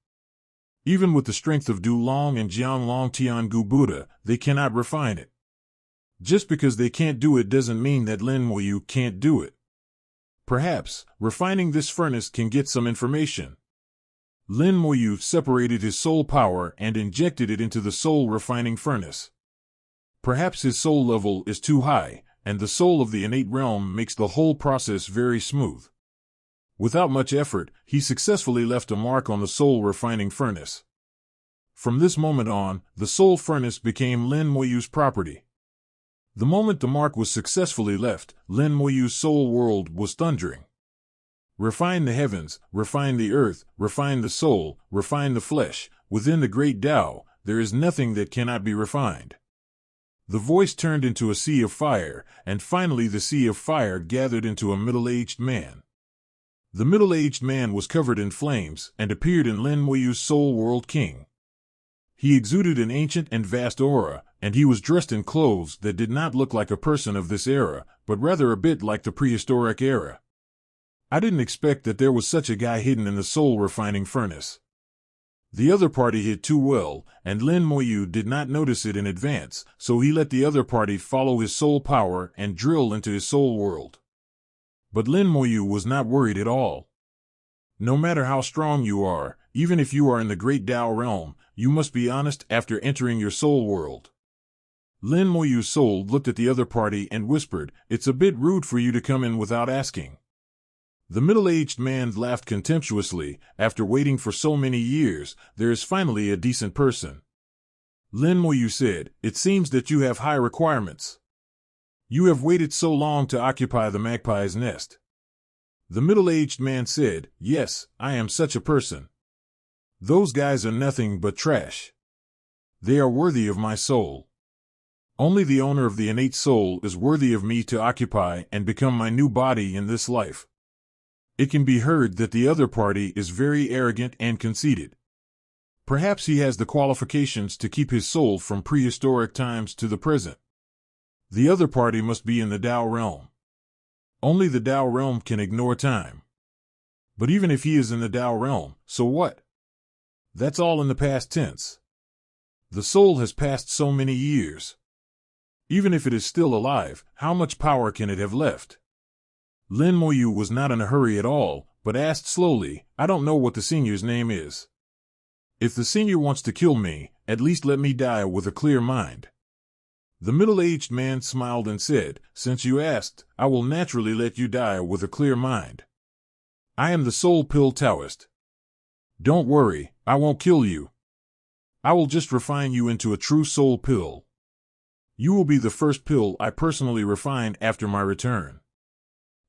Even with the strength of Du Long and Jianglong Tiangu Buddha, they cannot refine it. Just because they can't do it doesn't mean that Lin Moyu can't do it. Perhaps, refining this furnace can get some information. Lin Moyu separated his soul power and injected it into the soul refining furnace. Perhaps his soul level is too high, and the soul of the innate realm makes the whole process very smooth. Without much effort, he successfully left a mark on the soul refining furnace. From this moment on, the soul furnace became Lin Moyu's property. The moment the mark was successfully left, Lin Moyu's soul world was thundering. Refine the heavens, refine the earth, refine the soul, refine the flesh. Within the great Tao, there is nothing that cannot be refined. The voice turned into a sea of fire, and finally the sea of fire gathered into a middle-aged man. The middle-aged man was covered in flames and appeared in Lin Moyu's soul world king. He exuded an ancient and vast aura, and he was dressed in clothes that did not look like a person of this era, but rather a bit like the prehistoric era. I didn't expect that there was such a guy hidden in the soul refining furnace. The other party hid too well, and Lin Moyu did not notice it in advance, so he let the other party follow his soul power and drill into his soul world. But Lin Moyu was not worried at all. No matter how strong you are, even if you are in the great Dao realm, you must be honest after entering your soul world. Lin Moyu's soul looked at the other party and whispered, "It's a bit rude for you to come in without asking." The middle-aged man laughed contemptuously. After waiting for so many years, there is finally a decent person. Lin Moyu said, "It seems that you have high requirements. You have waited so long to occupy the magpie's nest." The middle-aged man said, "Yes, I am such a person. Those guys are nothing but trash. They are worthy of my soul. Only the owner of the innate soul is worthy of me to occupy and become my new body in this life." It can be heard that the other party is very arrogant and conceited. Perhaps he has the qualifications to keep his soul from prehistoric times to the present. The other party must be in the Tao realm. Only the Tao realm can ignore time. But even if he is in the Tao realm, so what? That's all in the past tense. The soul has passed so many years. Even if it is still alive, how much power can it have left? Lin Moyu was not in a hurry at all, but asked slowly, "I don't know what the senior's name is. If the senior wants to kill me, at least let me die with a clear mind." The middle-aged man smiled and said, "Since you asked, I will naturally let you die with a clear mind. I am the Soul Pill Taoist. Don't worry, I won't kill you. I will just refine you into a true soul pill. You will be the first pill I personally refine after my return.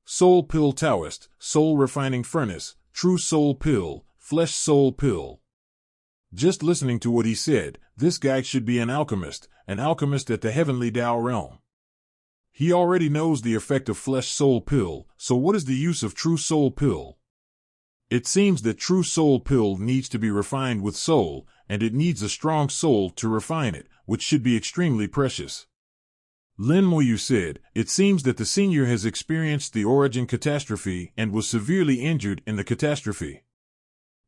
Soul Pill Taoist, Soul Refining Furnace, True Soul Pill, Flesh Soul Pill." Just listening to what he said, this guy should be an alchemist at the heavenly Tao realm. He already knows the effect of Flesh Soul Pill, so what is the use of True Soul Pill? It seems that True Soul Pill needs to be refined with soul, and it needs a strong soul to refine it, which should be extremely precious. Lin Moyu said, "It seems that the senior has experienced the origin catastrophe and was severely injured in the catastrophe.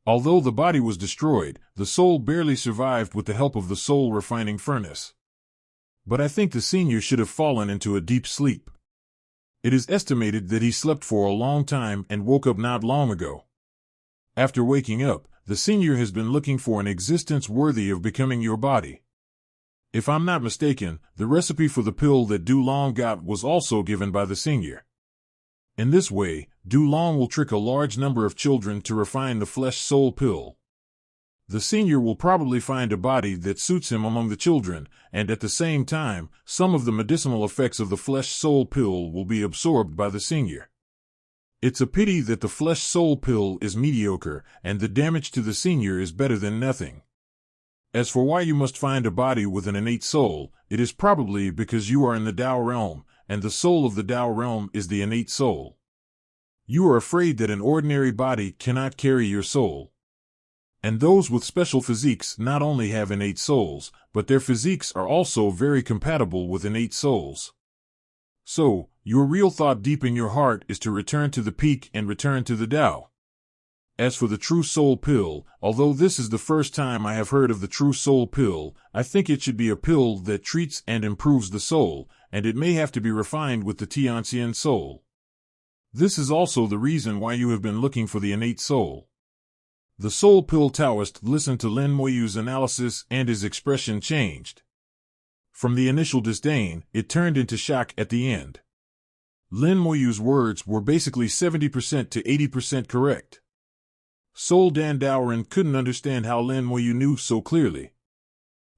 Although the body was destroyed, the soul barely survived with the help of the soul refining furnace. But I think the senior should have fallen into a deep sleep. It is estimated that he slept for a long time and woke up not long ago. After waking up, the senior has been looking for an existence worthy of becoming your body. If I'm not mistaken, the recipe for the pill that Du Long got was also given by the senior. In this way, Long will trick a large number of children to refine the flesh-soul pill. The senior will probably find a body that suits him among the children, and at the same time, some of the medicinal effects of the flesh-soul pill will be absorbed by the senior. It's a pity that the flesh-soul pill is mediocre, and the damage to the senior is better than nothing. As for why you must find a body with an innate soul, it is probably because you are in the Tao realm, and the soul of the Tao realm is the innate soul. You are afraid that an ordinary body cannot carry your soul. And those with special physiques not only have innate souls, but their physiques are also very compatible with innate souls. So, your real thought deep in your heart is to return to the peak and return to the Tao. As for the true soul pill, although this is the first time I have heard of the true soul pill, I think it should be a pill that treats and improves the soul, and it may have to be refined with the Tianxian soul. This is also the reason why you have been looking for the innate soul. The soul pill Taoist listened to Lin Moyu's analysis and his expression changed. From the initial disdain, it turned into shock at the end. Lin Moyu's words were basically 70% to 80% correct. Soul Dan Daoren couldn't understand how Lin Moyu knew so clearly.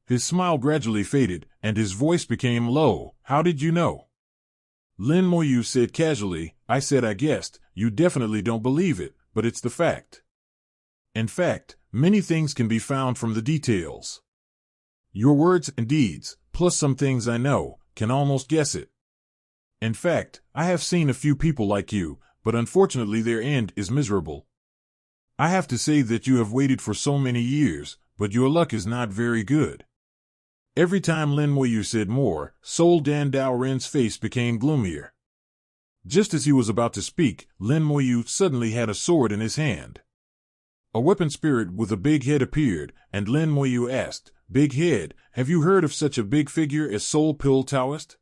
His smile gradually faded, and his voice became low. How did you know? Lin Moyu said casually, I said I guessed. You definitely don't believe it, but it's the fact. In fact, many things can be found from the details. Your words and deeds, plus some things I know, can almost guess it. In fact, I have seen a few people like you, but unfortunately their end is miserable. I have to say that you have waited for so many years, but your luck is not very good. Every time Lin Moyu said more, Soul Dan Daoren's face became gloomier. Just as he was about to speak, Lin Moyu suddenly had a sword in his hand. A weapon spirit with a big head appeared, and Lin Moyu asked, Big Head, have you heard of such a big figure as Soul Pill Taoist?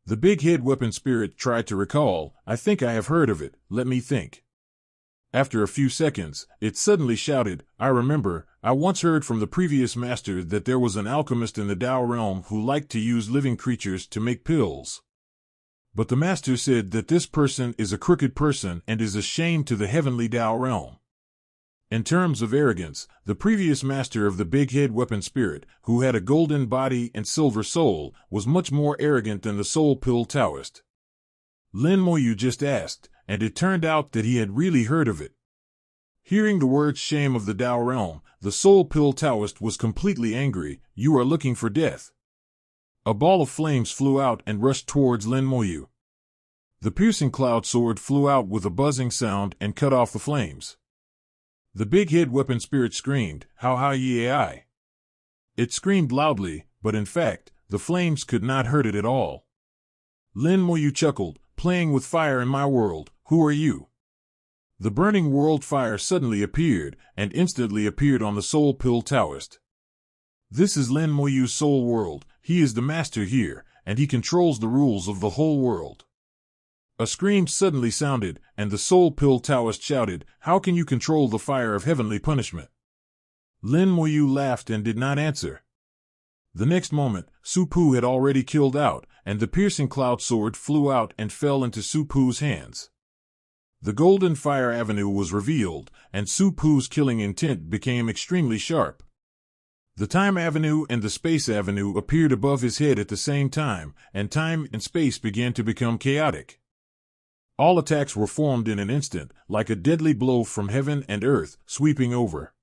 The big head weapon spirit tried to recall, I think I have heard of it, let me think. After a few seconds, it suddenly shouted, I remember, I once heard from the previous master that there was an alchemist in the Tao realm who liked to use living creatures to make pills. But the master said that this person is a crooked person and is a shame to the heavenly Tao realm. In terms of arrogance, the previous master of the big head weapon spirit, who had a golden body and silver soul, was much more arrogant than the soul pill Taoist. Lin Moyu just asked, and it turned out that he had really heard of it. Hearing the words shame of the Tao realm, the soul pill Taoist was completely angry. You are looking for death. A ball of flames flew out and rushed towards Lin Moyu. The piercing cloud sword flew out with a buzzing sound and cut off the flames. The big head weapon spirit screamed, How ye ai. It screamed loudly, but in fact, the flames could not hurt it at all. Lin Moyu chuckled, playing with fire in my world, who are you? The burning world fire suddenly appeared, and instantly appeared on the soul pill Taoist. This is Lin Moyu's soul world, he is the master here, and he controls the rules of the whole world. A scream suddenly sounded, and the soul pill Taoist shouted, How can you control the fire of heavenly punishment? Lin Moyu laughed and did not answer. The next moment, Su Pu had already killed out, and the piercing cloud sword flew out and fell into Su Pu's hands. The golden fire avenue was revealed, and Su Pu's killing intent became extremely sharp. The time avenue and the space avenue appeared above his head at the same time, and time and space began to become chaotic. All attacks were formed in an instant, like a deadly blow from heaven and earth, sweeping over.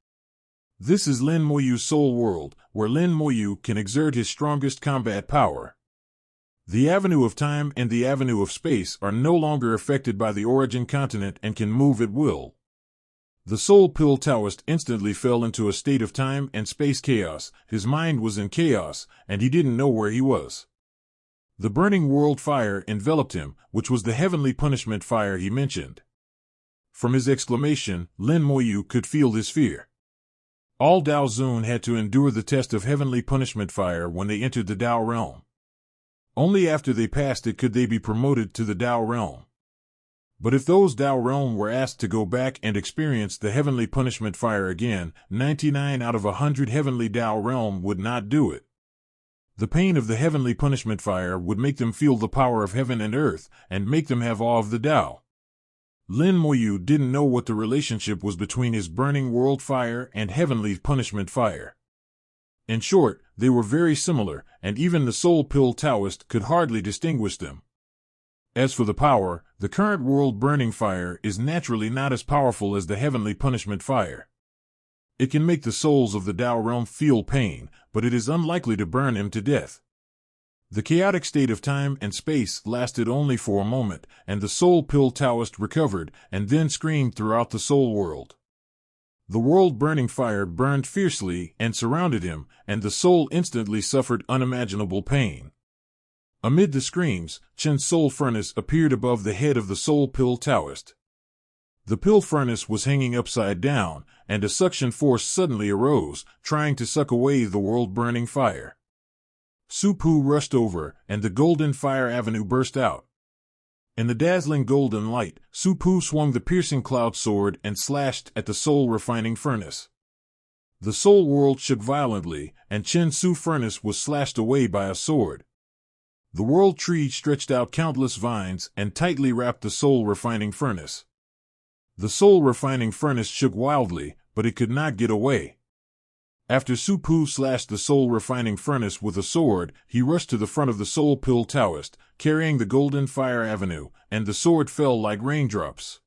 This is Lin Moyu's soul world, where Lin Moyu can exert his strongest combat power. The avenue of time and the avenue of space are no longer affected by the origin continent and can move at will. The soul pill Taoist instantly fell into a state of time and space chaos. His mind was in chaos, and he didn't know where he was. The burning world fire enveloped him, which was the heavenly punishment fire he mentioned. From his exclamation, Lin Moyu could feel this fear. All Dao Zun had to endure the test of heavenly punishment fire when they entered the Dao realm. Only after they passed it could they be promoted to the Dao realm. But if those Dao realm were asked to go back and experience the heavenly punishment fire again, 99 out of 100 heavenly Dao realm would not do it. The pain of the heavenly punishment fire would make them feel the power of heaven and earth, and make them have awe of the Tao. Lin Moyu didn't know what the relationship was between his burning world fire and heavenly punishment fire. In short, they were very similar, and even the Soul Pill Taoist could hardly distinguish them. As for the power, the current world burning fire is naturally not as powerful as the heavenly punishment fire. It can make the souls of the Tao realm feel pain, but it is unlikely to burn them to death. The chaotic state of time and space lasted only for a moment, and the Soul Pill Taoist recovered and then screamed throughout the soul world. The world-burning fire burned fiercely and surrounded him, and the soul instantly suffered unimaginable pain. Amid the screams, Chen's soul furnace appeared above the head of the Soul Pill Taoist. The pill furnace was hanging upside down, and a suction force suddenly arose, trying to suck away the world-burning fire. Su Pu rushed over, and the golden fire avenue burst out. In the dazzling golden light, Su Pu swung the piercing cloud sword and slashed at the soul-refining furnace. The soul world shook violently, and Chen's Su furnace was slashed away by a sword. The world tree stretched out countless vines and tightly wrapped the soul-refining furnace. The soul-refining furnace shook wildly, but it could not get away. After Su Pu slashed the soul-refining furnace with a sword, he rushed to the front of the Soul Pill Taoist, carrying the golden fire avenue, and the sword fell like raindrops.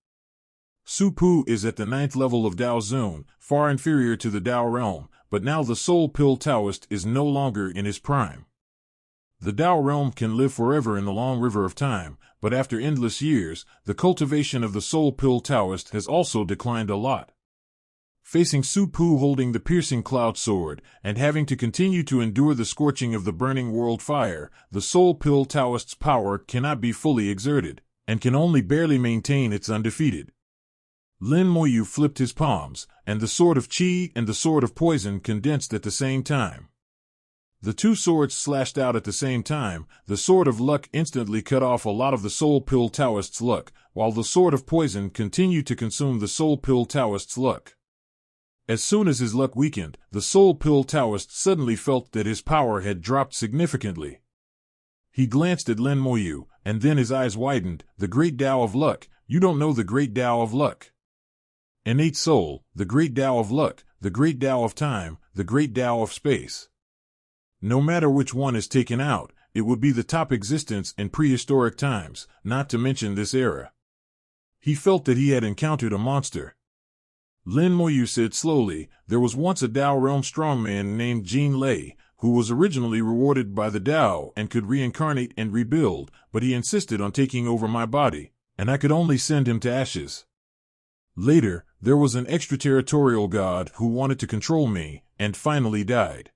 Su Pu is at the 9th level of Dao Zone, far inferior to the Dao realm, but now the Soul Pill Taoist is no longer in his prime. The Dao realm can live forever in the long river of time, but after endless years, the cultivation of the Soul Pill Taoist has also declined a lot. Facing Su Pu holding the piercing cloud sword, and having to continue to endure the scorching of the burning world fire, the Soul Pill Taoist's power cannot be fully exerted, and can only barely maintain its undefeated. Lin Moyu flipped his palms, and the sword of Qi and the sword of poison condensed at the same time. The two swords slashed out at the same time. The sword of luck instantly cut off a lot of the Soul Pill Taoist's luck, while the sword of poison continued to consume the Soul Pill Taoist's luck. As soon as his luck weakened, the Soul Pill Taoist suddenly felt that his power had dropped significantly. He glanced at Lin Moyu, and then his eyes widened. The Great Tao of Luck. You don't know the Great Tao of Luck. Innate Soul, the Great Tao of Luck, the Great Tao of Time, the Great Tao of Space. No matter which one is taken out, it would be the top existence in prehistoric times, not to mention this era. He felt that he had encountered a monster. Lin Moyu said slowly, there was once a Dao realm strongman named Jin Lei, who was originally rewarded by the Dao and could reincarnate and rebuild, but he insisted on taking over my body, and I could only send him to ashes. Later, there was an extraterritorial god who wanted to control me, and finally died.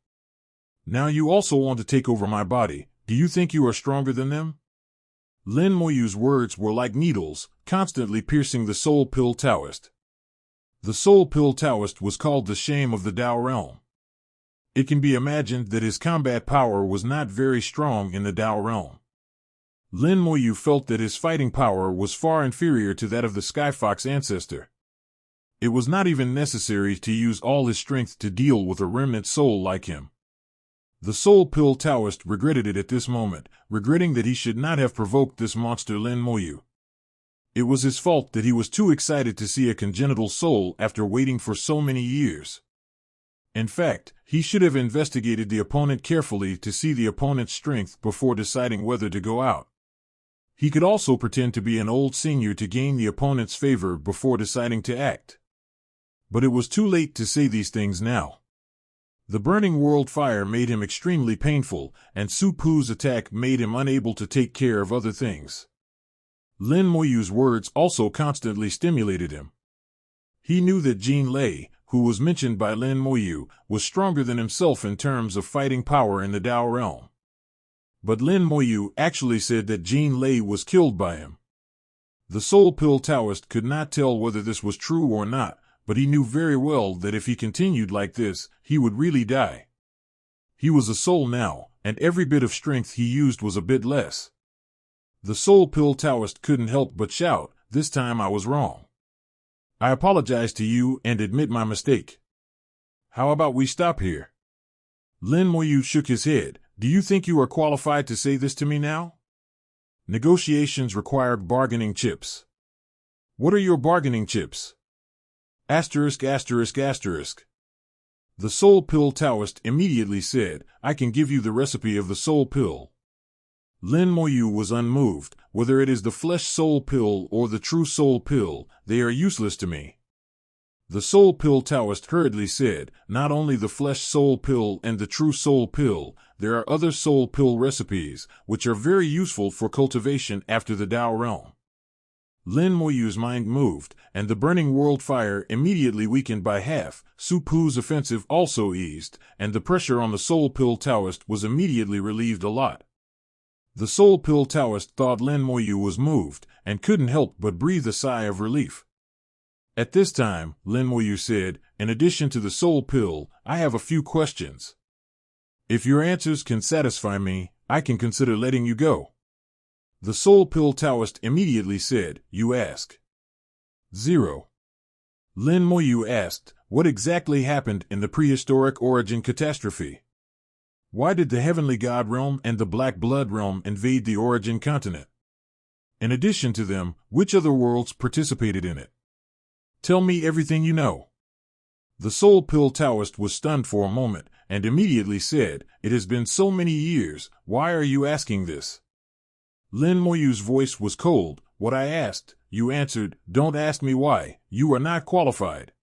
Now you also want to take over my body. Do you think you are stronger than them? Lin Moyu's words were like needles, constantly piercing the Soul Pill Taoist. The Soul Pill Taoist was called the shame of the Dao realm. It can be imagined that his combat power was not very strong in the Dao realm. Lin Moyu felt that his fighting power was far inferior to that of the Skyfox ancestor. It was not even necessary to use all his strength to deal with a remnant soul like him. The Soul Pill Taoist regretted it at this moment, regretting that he should not have provoked this monster Lin Moyu. It was his fault that he was too excited to see a congenital soul after waiting for so many years. In fact, he should have investigated the opponent carefully to see the opponent's strength before deciding whether to go out. He could also pretend to be an old senior to gain the opponent's favor before deciding to act. But it was too late to say these things now. The burning world fire made him extremely painful, and Su Pu's attack made him unable to take care of other things. Lin Moyu's words also constantly stimulated him. He knew that Jin Lei, who was mentioned by Lin Moyu, was stronger than himself in terms of fighting power in the Dao realm. But Lin Moyu actually said that Jin Lei was killed by him. The Soul Pill Taoist could not tell whether this was true or not, but he knew very well that if he continued like this, he would really die. He was a soul now, and every bit of strength he used was a bit less. The Soul Pill Taoist couldn't help but shout, "This time I was wrong. I apologize to you and admit my mistake. How about we stop here?" Lin Moyu shook his head. "Do you think you are qualified to say this to me now? Negotiations require bargaining chips. What are your bargaining chips? Asterisk, asterisk, asterisk. The soul pill Taoist immediately said, I can give you the recipe of the soul pill. Lin Moyu was unmoved. Whether it is the flesh soul pill or the true soul pill, they are useless to me. The soul pill Taoist hurriedly said, not only the flesh soul pill and the true soul pill, there are other soul pill recipes, which are very useful for cultivation after the Tao realm. Lin Moyu's mind moved, and the burning world fire immediately weakened by half. Su Pu's offensive also eased, and the pressure on the soul pill Taoist was immediately relieved a lot. The soul pill Taoist thought Lin Moyu was moved, and couldn't help but breathe a sigh of relief. At this time, Lin Moyu said, in addition to the soul pill, I have a few questions. If your answers can satisfy me, I can consider letting you go. The soul pill Taoist immediately said, you ask. 0. Lin Moyu asked, what exactly happened in the prehistoric origin catastrophe? Why did the heavenly god realm and the black blood realm invade the origin continent? In addition to them, which other worlds participated in it? Tell me everything you know. The soul pill Taoist was stunned for a moment, and immediately said, it has been so many years, why are you asking this? Lin Moyu's voice was cold. What I asked, you answered, don't ask me why, you are not qualified.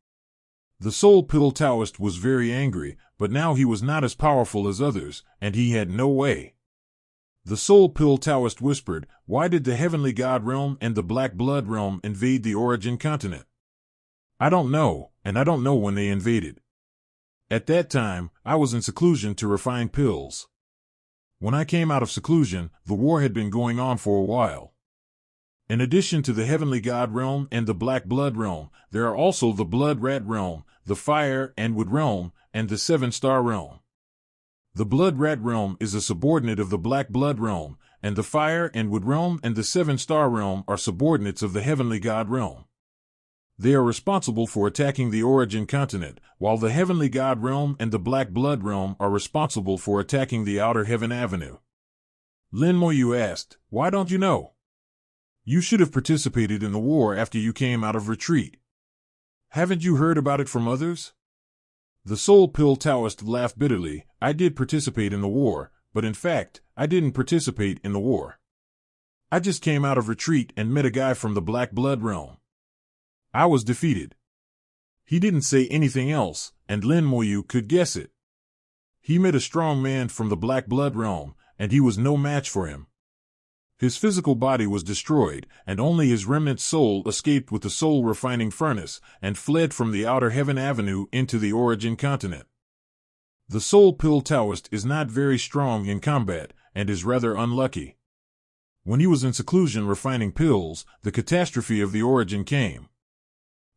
The soul pill Taoist was very angry, but now he was not as powerful as others, and he had no way. The soul pill Taoist whispered, why did the heavenly god realm and the black blood realm invade the origin continent? I don't know, and I don't know when they invaded. At that time, I was in seclusion to refine pills. When I came out of seclusion, the war had been going on for a while. In addition to the heavenly god realm and the black blood realm, there are also the blood rat realm, the fire and wood realm, and the 7-star realm. The blood rat realm is a subordinate of the black blood realm, and the fire and wood realm and the 7-star realm are subordinates of the heavenly god realm. They are responsible for attacking the origin continent, while the heavenly god realm and the black blood realm are responsible for attacking the outer heaven avenue. Lin Moyu asked, why don't you know? You should have participated in the war after you came out of retreat. Haven't you heard about it from others? The soul pill Taoist laughed bitterly. I did participate in the war, but in fact, I didn't participate in the war. I just came out of retreat and met a guy from the black blood realm. I was defeated. He didn't say anything else, and Lin Moyu could guess it. He met a strong man from the black blood realm, and he was no match for him. His physical body was destroyed, and only his remnant soul escaped with the soul refining furnace and fled from the outer heaven avenue into the origin continent. The soul pill Taoist is not very strong in combat and is rather unlucky. When he was in seclusion refining pills, the catastrophe of the origin came.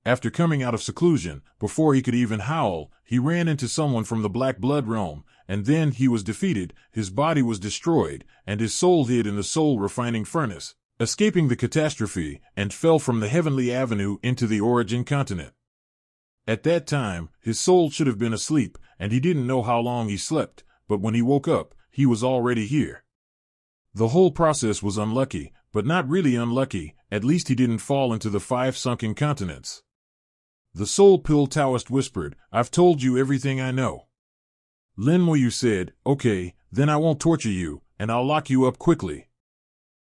After coming out of seclusion, before he could even howl, he ran into someone from the black blood realm, and then he was defeated, his body was destroyed, and his soul hid in the soul refining furnace, escaping the catastrophe, and fell from the heavenly avenue into the origin continent. At that time, his soul should have been asleep, and he didn't know how long he slept, but when he woke up, he was already here. The whole process was unlucky, but not really unlucky, at least he didn't fall into the 5 sunken continents. The soul pill Taoist whispered, I've told you everything I know. Lin Moyu said, okay, then I won't torture you, and I'll lock you up quickly.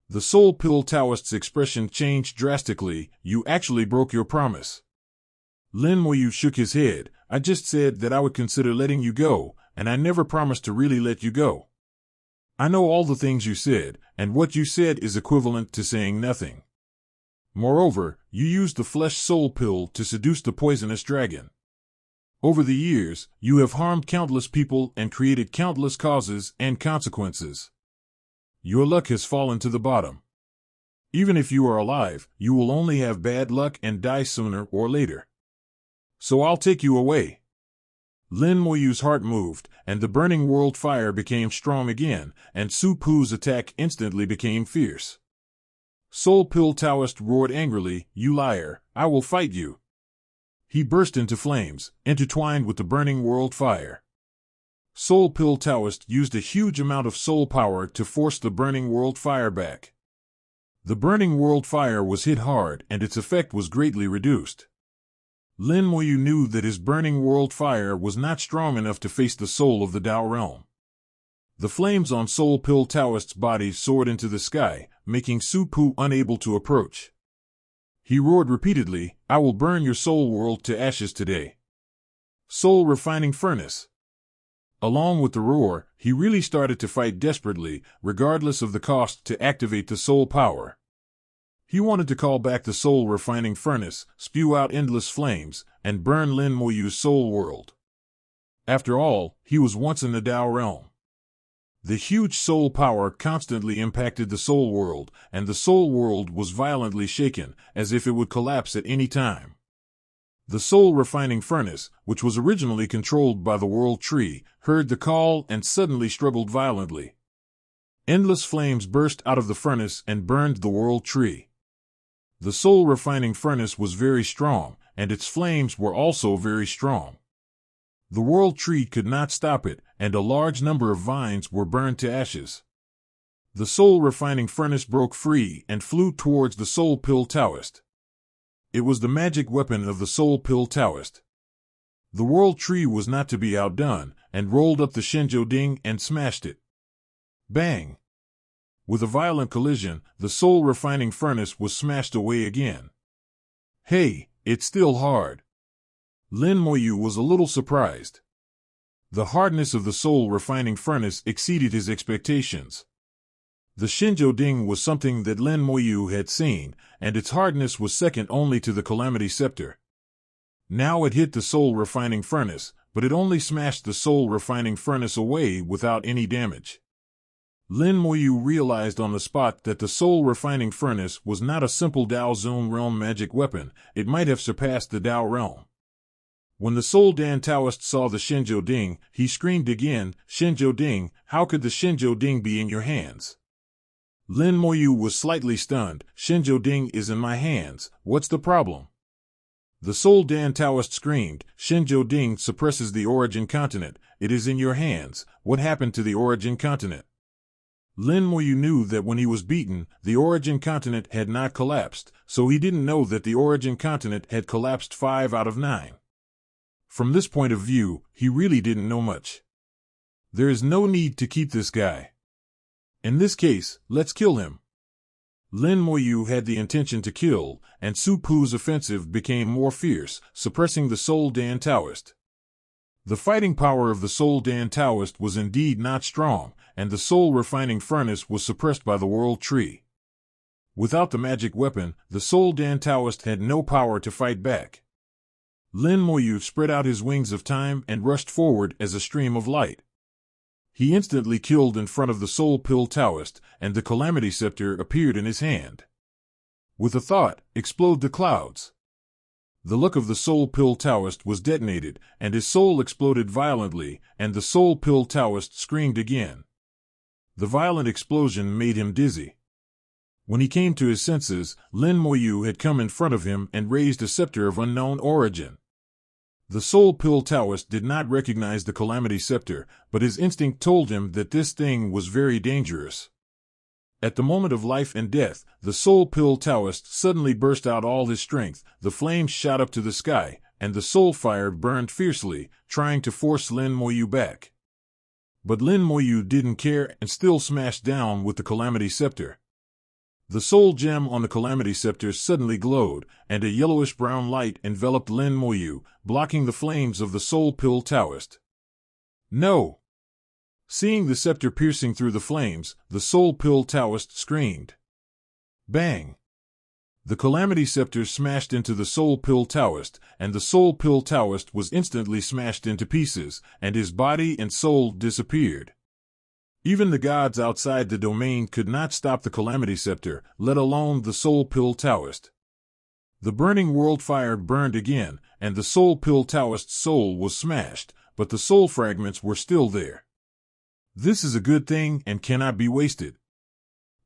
The soul pill Taoist's expression changed drastically, you actually broke your promise. Lin Moyu shook his head, I just said that I would consider letting you go, and I never promised to really let you go. I know all the things you said, and what you said is equivalent to saying nothing. Moreover, you used the flesh soul pill to seduce the poisonous dragon. Over the years, you have harmed countless people and created countless causes and consequences. Your luck has fallen to the bottom. Even if you are alive, you will only have bad luck and die sooner or later. So I'll take you away. Lin Moyu's heart moved, and the burning world fire became strong again, and Su Pu's attack instantly became fierce. Soul pill Taoist roared angrily, you liar, I will fight you. He burst into flames, intertwined with the burning world fire. Soul pill Taoist used a huge amount of soul power to force the burning world fire back. The burning world fire was hit hard and its effect was greatly reduced. Lin Moyu knew that his burning world fire was not strong enough to face the soul of the Tao realm. The flames on Soul Pill Taoist's body soared into the sky, making Su Pu unable to approach. He roared repeatedly, "I will burn your soul world to ashes today." Soul Refining Furnace. Along with the roar, he really started to fight desperately, regardless of the cost, to activate the soul power. He wanted to call back the Soul Refining Furnace, spew out endless flames, and burn Lin Moyu's soul world. After all, he was once in the Tao realm. The huge soul power constantly impacted the soul world, and the soul world was violently shaken, as if it would collapse at any time. The soul refining furnace, which was originally controlled by the world tree, heard the call and suddenly struggled violently. Endless flames burst out of the furnace and burned the world tree. The soul refining furnace was very strong, and its flames were also very strong. The world tree could not stop it, and a large number of vines were burned to ashes. The soul refining furnace broke free and flew towards the Soul Pill Taoist. It was the magic weapon of the Soul Pill Taoist. The world tree was not to be outdone, and rolled up the Shinjo Ding and smashed it. Bang! With a violent collision, the soul refining furnace was smashed away again. "Hey, it's still hard." Lin Moyu was a little surprised. The hardness of the soul refining furnace exceeded his expectations. The Shinjo Ding was something that Lin Moyu had seen, and its hardness was second only to the Calamity Scepter. Now it hit the soul refining furnace, but it only smashed the soul refining furnace away without any damage. Lin Moyu realized on the spot that the soul refining furnace was not a simple Dao Zone realm magic weapon. It might have surpassed the Dao realm. When the Soul Dan Taoist saw the Shinjo Ding, he screamed again, "Shinjo Ding, how could the Shinjo Ding be in your hands?" Lin Moyu was slightly stunned. "Shinjo Ding is in my hands, what's the problem?" The Soul Dan Taoist screamed, "Shinjo Ding suppresses the Origin Continent. It is in your hands. What happened to the Origin Continent?" Lin Moyu knew that when he was beaten, the Origin Continent had not collapsed, so he didn't know that the Origin Continent had collapsed 5 out of 9. From this point of view, he really didn't know much. There is no need to keep this guy. In this case, let's kill him. Lin Moyu had the intention to kill, and Su Pu's offensive became more fierce, suppressing the Soul Dan Taoist. The fighting power of the Soul Dan Taoist was indeed not strong, and the soul refining furnace was suppressed by the world tree. Without the magic weapon, the Soul Dan Taoist had no power to fight back. Lin Moyu spread out his wings of time and rushed forward as a stream of light. He instantly killed in front of the Soul Pill Taoist, and the Calamity Scepter appeared in his hand. With a thought, explode the clouds. The luck of the Soul Pill Taoist was detonated, and his soul exploded violently, and the Soul Pill Taoist screamed again. The violent explosion made him dizzy. When he came to his senses, Lin Moyu had come in front of him and raised a scepter of unknown origin. The Soul Pill Taoist did not recognize the Calamity Scepter, but his instinct told him that this thing was very dangerous. At the moment of life and death, the Soul Pill Taoist suddenly burst out all his strength, the flames shot up to the sky, and the soul fire burned fiercely, trying to force Lin Moyu back. But Lin Moyu didn't care and still smashed down with the Calamity Scepter. The soul gem on the Calamity Scepter suddenly glowed, and a yellowish-brown light enveloped Lin Moyu, blocking the flames of the Soul Pill Taoist. "No!" Seeing the scepter piercing through the flames, the Soul Pill Taoist screamed. Bang! The Calamity Scepter smashed into the Soul Pill Taoist, and the Soul Pill Taoist was instantly smashed into pieces, and his body and soul disappeared. Even the gods outside the domain could not stop the Calamity Scepter, let alone the Soul Pill Taoist. The burning world fire burned again, and the Soul Pill Taoist's soul was smashed, but the soul fragments were still there. This is a good thing and cannot be wasted.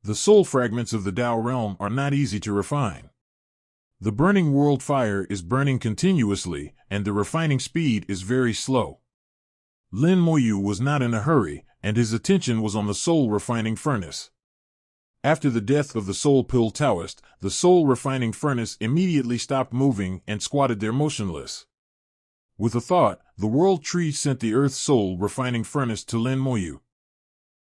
The soul fragments of the Tao realm are not easy to refine. The burning world fire is burning continuously, and the refining speed is very slow. Lin Moyu was not in a hurry, and his attention was on the soul refining furnace. After the death of the soul pill Taoist, the soul refining furnace immediately stopped moving and squatted there motionless. With a thought, the world tree sent the earth soul refining furnace to Lin Moyu.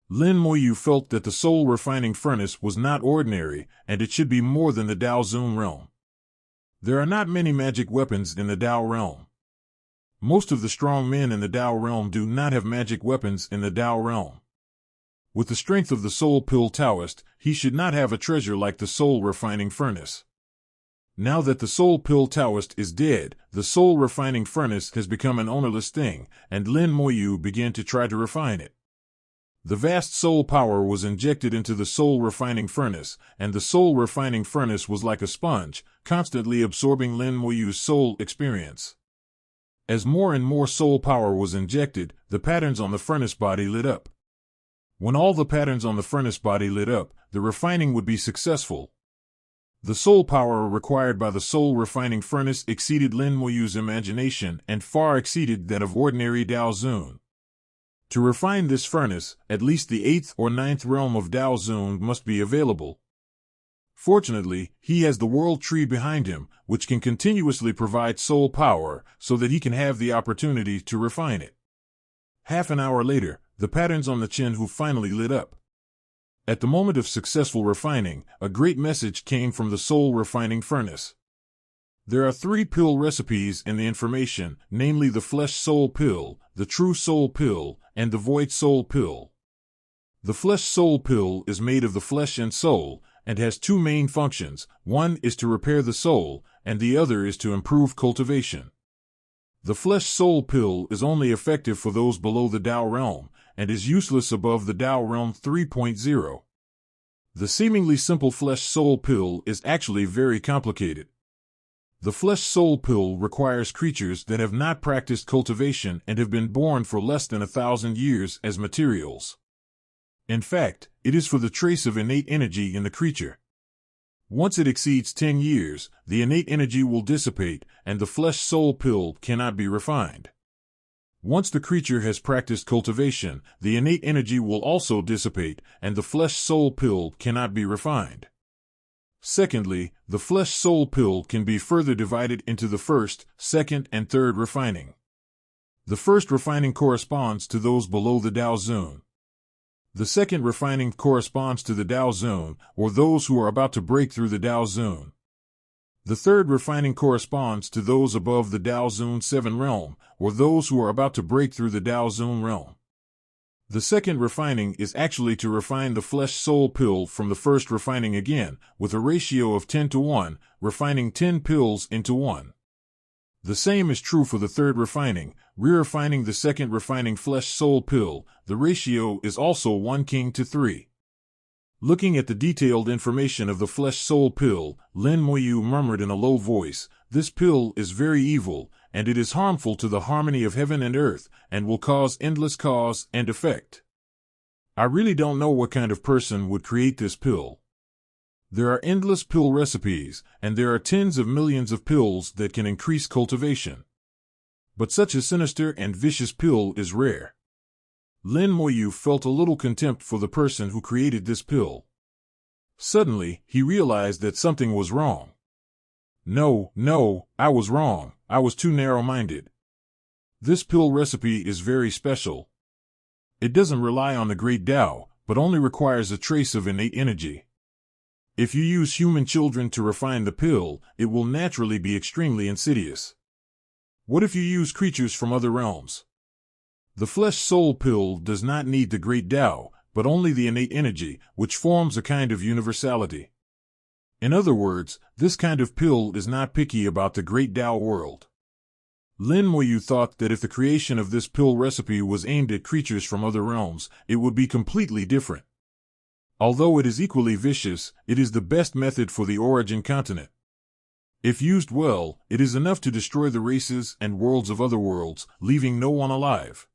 Lin Moyu felt that the soul refining furnace was not ordinary, and it should be more than the Dao Zun realm. There are not many magic weapons in the Dao realm. Most of the strong men in the Dao realm do not have magic weapons in the Dao realm. With the strength of the soul pill Taoist, he should not have a treasure like the soul refining furnace. Now that the soul pill Taoist is dead, the soul refining furnace has become an ownerless thing, and Lin Moyu began to try to refine it. The vast soul power was injected into the soul refining furnace, and the soul refining furnace was like a sponge, constantly absorbing Lin Moyu's soul experience. As more and more soul power was injected, the patterns on the furnace body lit up. When all the patterns on the furnace body lit up, the refining would be successful. The soul power required by the soul refining furnace exceeded Lin Moyu's imagination and far exceeded that of ordinary Dao Zun. To refine this furnace, at least the 8th or 9th realm of Dao Zun must be available. Fortunately, he has the world tree behind him, which can continuously provide soul power so that he can have the opportunity to refine it. Half an hour later, the patterns on the Chenhu finally lit up. At the moment of successful refining, a great message came from the soul refining furnace. There are 3 pill recipes in the information, namely the flesh soul pill, the true soul pill, and the void soul pill. The flesh soul pill is made of the flesh and soul, and has 2 main functions. One is to repair the soul, and the other is to improve cultivation. The flesh soul pill is only effective for those below the Dao realm, and is useless above the Dao realm 3.0. The seemingly simple flesh soul pill is actually very complicated. The flesh soul pill requires creatures that have not practiced cultivation and have been born for less than 1,000 years as materials. In fact, it is for the trace of innate energy in the creature. Once it exceeds 10 years, the innate energy will dissipate, and the flesh soul pill cannot be refined. Once the creature has practiced cultivation, the innate energy will also dissipate, and the flesh soul pill cannot be refined. Secondly, the flesh soul pill can be further divided into the first, second, and third refining. The first refining corresponds to those below the Dao Zun. The second refining corresponds to the Dao Zun, or those who are about to break through the Dao Zun. The third refining corresponds to those above the Dao Zun 7 realm, or those who are about to break through the Dao Zun realm. The second refining is actually to refine the flesh soul pill from the first refining again, with a ratio of 10:1, refining 10 pills into 1. The same is true for the third refining, re-refining the second refining flesh soul pill. The ratio is also 1:3. Looking at the detailed information of the flesh soul pill, Lin Moyu murmured in a low voice, "This pill is very evil, and it is harmful to the harmony of heaven and earth, and will cause endless cause and effect. I really don't know what kind of person would create this pill. There are endless pill recipes, and there are tens of millions of pills that can increase cultivation. But such a sinister and vicious pill is rare." Lin Moyu felt a little contempt for the person who created this pill. Suddenly, he realized that something was wrong. No, I was wrong. I was too narrow-minded. This pill recipe is very special. It doesn't rely on the great Tao, but only requires a trace of innate energy. If you use human children to refine the pill, it will naturally be extremely insidious. What if you use creatures from other realms? The flesh soul pill does not need the great Tao, but only the innate energy, which forms a kind of universality. In other words, this kind of pill is not picky about the great Tao world. Lin Moyu thought that if the creation of this pill recipe was aimed at creatures from other realms, it would be completely different. Although it is equally vicious, it is the best method for the origin continent. If used well, it is enough to destroy the races and worlds of other worlds, leaving no one alive.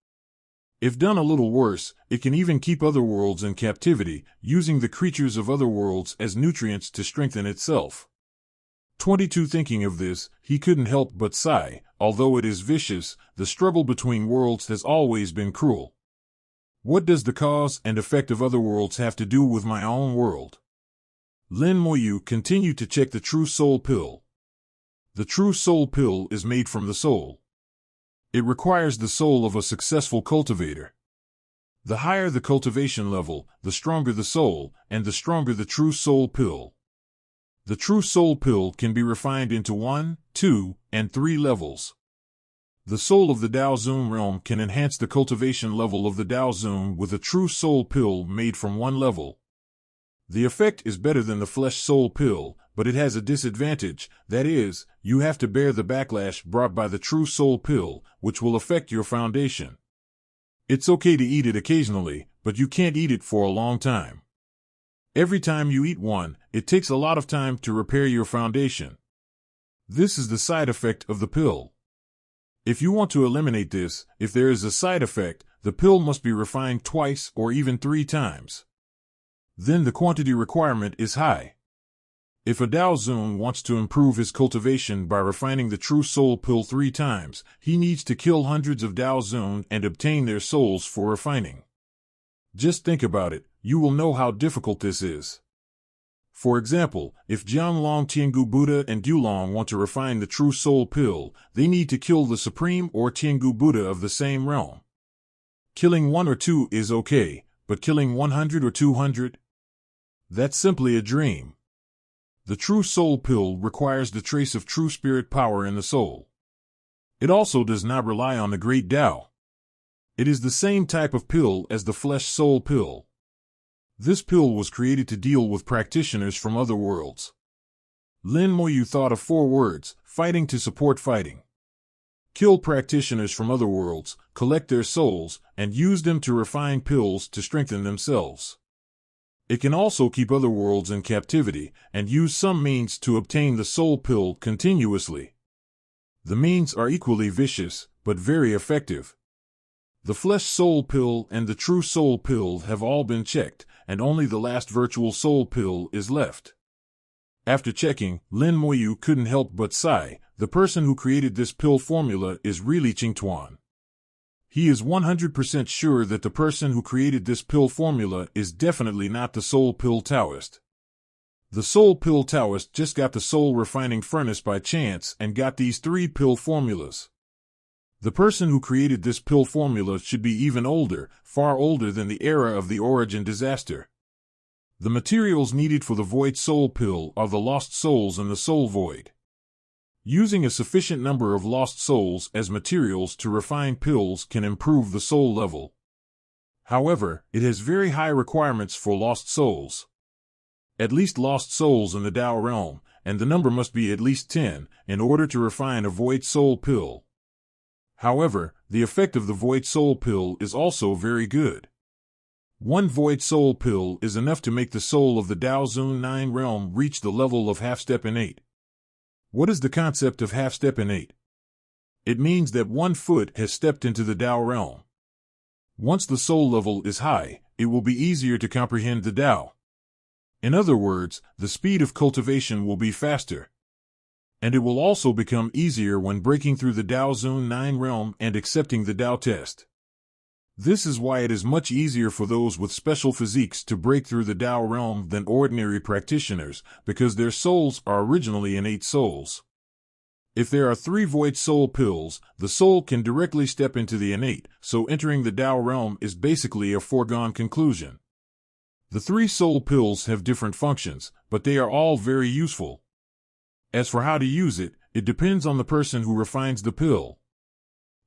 If done a little worse, it can even keep other worlds in captivity, using the creatures of other worlds as nutrients to strengthen itself. 22 Thinking of this, he couldn't help but sigh. Although it is vicious, the struggle between worlds has always been cruel. What does the cause and effect of other worlds have to do with my own world? Lin Moyu continued to check the true soul pill. The true soul pill is made from the soul. It requires the soul of a successful cultivator. The higher the cultivation level, the stronger the soul, and the stronger the true soul pill. The true soul pill can be refined into 1, 2, and 3 levels. The soul of the Dao Zun realm can enhance the cultivation level of the Dao Zun with a true soul pill made from 1 level. The effect is better than the flesh soul pill, but it has a disadvantage, that is, you have to bear the backlash brought by the true soul pill, which will affect your foundation. It's okay to eat it occasionally, but you can't eat it for a long time. Every time you eat one, it takes a lot of time to repair your foundation. This is the side effect of the pill. If you want to eliminate this, if there is a side effect, the pill must be refined twice or even 3 times. Then the quantity requirement is high. If a Dao Zun wants to improve his cultivation by refining the true soul pill 3 times, he needs to kill hundreds of Dao Zun and obtain their souls for refining. Just think about it, you will know how difficult this is. For example, if Jianglong Tiangu Buddha and Dulong want to refine the true soul pill, they need to kill the Supreme or Tiangu Buddha of the same realm. Killing 1 or 2 is okay, but killing 100 or 200? That's simply a dream. The true soul pill requires the trace of true spirit power in the soul. It also does not rely on the great Tao. It is the same type of pill as the flesh soul pill. This pill was created to deal with practitioners from other worlds. Lin Moyu thought of 4 words, fighting to support fighting. Kill practitioners from other worlds, collect their souls, and use them to refine pills to strengthen themselves. It can also keep other worlds in captivity, and use some means to obtain the soul pill continuously. The means are equally vicious, but very effective. The flesh soul pill and the true soul pill have all been checked, and only the last virtual soul pill is left. After checking, Lin Moyu couldn't help but sigh. The person who created this pill formula is really Qingtuan. He is 100% sure that the person who created this pill formula is definitely not the soul pill Taoist. The soul pill Taoist just got the soul refining furnace by chance and got these 3 pill formulas. The person who created this pill formula should be even older, far older than the era of the origin disaster. The materials needed for the void soul pill are the lost souls and the soul void. Using a sufficient number of lost souls as materials to refine pills can improve the soul level. However, it has very high requirements for lost souls. At least lost souls in the Tao realm, and the number must be at least 10, in order to refine a void soul pill. However, the effect of the void soul pill is also very good. 1 void soul pill is enough to make the soul of the Dao Zun 9 realm reach the level of half-step innate. What is the concept of half-step innate? It means that 1 foot has stepped into the Tao realm. Once the soul level is high, it will be easier to comprehend the Tao. In other words, the speed of cultivation will be faster. And it will also become easier when breaking through the Dao Zun 9 realm and accepting the Tao test. This is why it is much easier for those with special physiques to break through the Tao realm than ordinary practitioners, because their souls are originally innate souls. If there are 3 void soul pills, the soul can directly step into the innate, so entering the Tao realm is basically a foregone conclusion. The 3 soul pills have different functions, but they are all very useful. As for how to use it, it depends on the person who refines the pill.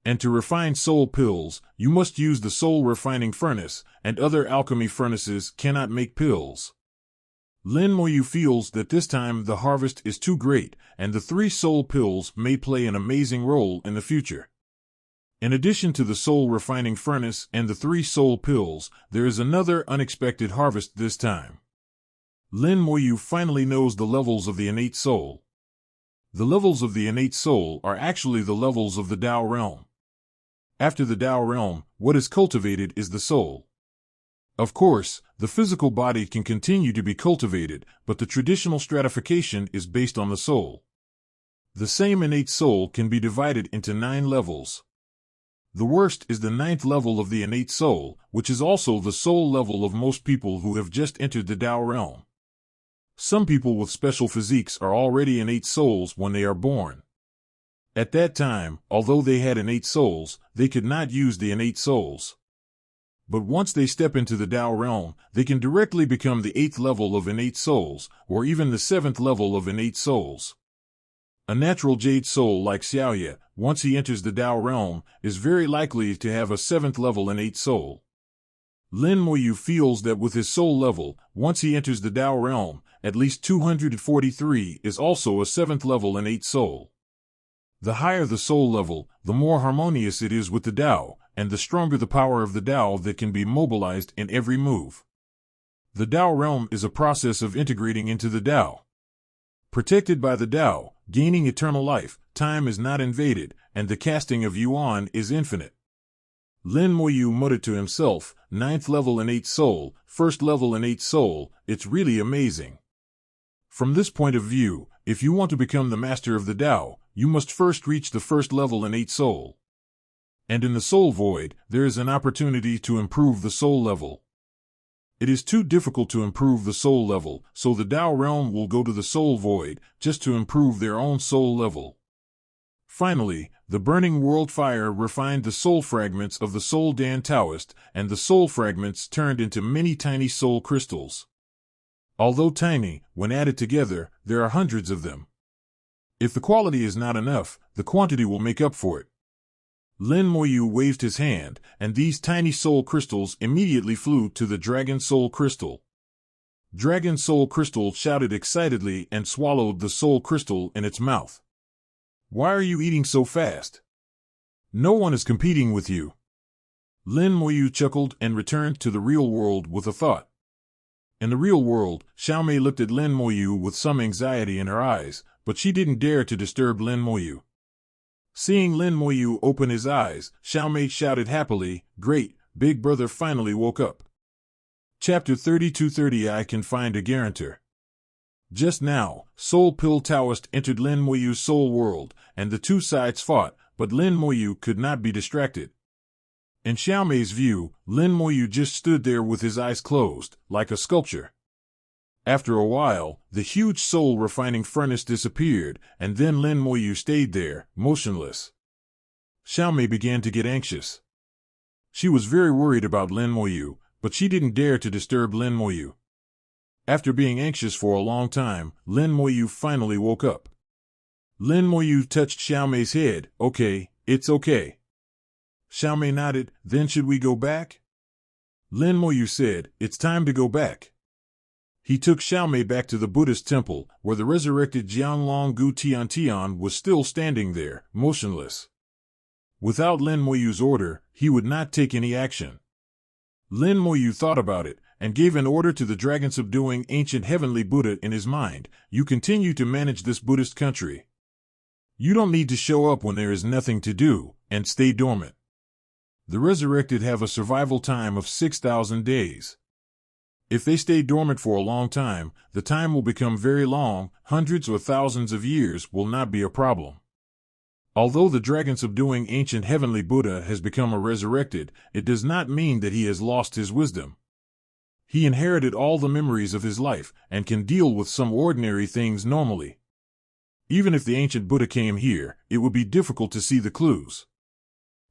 And to refine soul pills, you must use the soul refining furnace, and other alchemy furnaces cannot make pills. Lin Moyu feels that this time the harvest is too great, and the 3 soul pills may play an amazing role in the future. In addition to the soul refining furnace and the 3 soul pills, there is another unexpected harvest this time. Lin Moyu finally knows the levels of the innate soul. The levels of the innate soul are actually the levels of the Tao realm. After the Tao realm, what is cultivated is the soul. Of course, the physical body can continue to be cultivated, but the traditional stratification is based on the soul. The same innate soul can be divided into 9 levels. The worst is the 9th level of the innate soul, which is also the soul level of most people who have just entered the Tao realm. Some people with special physiques are already innate souls when they are born. At that time, although they had innate souls, they could not use the innate souls. But once they step into the Tao realm, they can directly become the 8th level of innate souls, or even the 7th level of innate souls. A natural jade soul like Xiaoye, once he enters the Tao realm, is very likely to have a 7th level innate soul. Lin Moyu feels that with his soul level, once he enters the Tao realm, at least 243 is also a 7th level innate soul. The higher the soul level, the more harmonious it is with the Tao, and the stronger the power of the Tao that can be mobilized in every move. The Tao realm is a process of integrating into the Tao. Protected by the Tao, gaining eternal life, time is not invaded, and the casting of yuan is infinite. Lin Moyu muttered to himself, 9th level innate soul, 1st level innate soul, it's really amazing. From this point of view, if you want to become the master of the Tao, you must first reach the 1st level innate soul. And in the soul void, there is an opportunity to improve the soul level. It is too difficult to improve the soul level, so the Tao realm will go to the soul void, just to improve their own soul level. Finally, the burning world fire refined the soul fragments of the soul Dan Taoist, and the soul fragments turned into many tiny soul crystals. Although tiny, when added together, there are hundreds of them. If the quality is not enough, the quantity will make up for it. Lin Moyu waved his hand, and these tiny soul crystals immediately flew to the Dragon Soul Crystal. Dragon Soul Crystal shouted excitedly and swallowed the soul crystal in its mouth. Why are you eating so fast? No one is competing with you. Lin Moyu chuckled and returned to the real world with a thought. In the real world, Xiaomei looked at Lin Moyu with some anxiety in her eyes, but she didn't dare to disturb Lin Moyu. Seeing Lin Moyu open his eyes, Xiaomei shouted happily, "Great, Big Brother finally woke up." Chapter 32:30 I can find a guarantor. Just now, Soul Pill Taoist entered Lin Moyu's soul world, and the two sides fought, but Lin Moyu could not be distracted. In Xiaomei's view, Lin Moyu just stood there with his eyes closed, like a sculpture. After a while, the huge soul refining furnace disappeared, and then Lin Moyu stayed there, motionless. Xiaomei began to get anxious. She was very worried about Lin Moyu, but she didn't dare to disturb Lin Moyu. After being anxious for a long time, Lin Moyu finally woke up. Lin Moyu touched Xiaomei's head. "Okay, it's okay." Xiaomei nodded. "Then should we go back?" Lin Moyu said, "It's time to go back." He took Xiaomei back to the Buddhist temple, where the resurrected Jianglong Gu Tiantian was still standing there, motionless. Without Lin Moyu's order, he would not take any action. Lin Moyu thought about it, and gave an order to the dragon-subduing ancient heavenly Buddha in his mind. "You continue to manage this Buddhist country. You don't need to show up when there is nothing to do, and stay dormant. The resurrected have a survival time of 6,000 days. If they stay dormant for a long time, the time will become very long, hundreds or thousands of years will not be a problem." Although the dragon-subduing ancient heavenly Buddha has become a resurrected, it does not mean that he has lost his wisdom. He inherited all the memories of his life, and can deal with some ordinary things normally. Even if the ancient Buddha came here, it would be difficult to see the clues.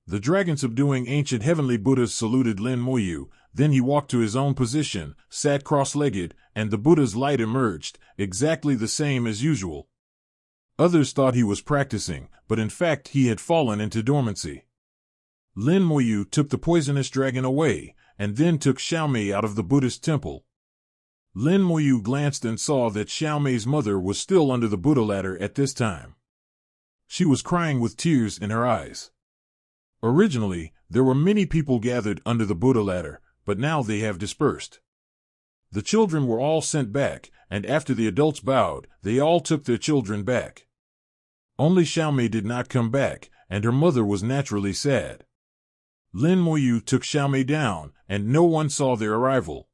The dragon-subduing ancient heavenly Buddha saluted Lin Moyu, then he walked to his own position, sat cross-legged, and the Buddha's light emerged, exactly the same as usual. Others thought he was practicing, but in fact he had fallen into dormancy. Lin Moyu took the poisonous dragon away, and then took Xiaomei out of the Buddhist temple. Lin Moyu glanced and saw that Xiaomei's mother was still under the Buddha ladder at this time. She was crying with tears in her eyes. Originally, there were many people gathered under the Buddha ladder, but now they have dispersed. The children were all sent back, and after the adults bowed, they all took their children back. Only Xiaomei did not come back, and her mother was naturally sad. Lin Moyu took Xiaomei down, and no one saw their arrival.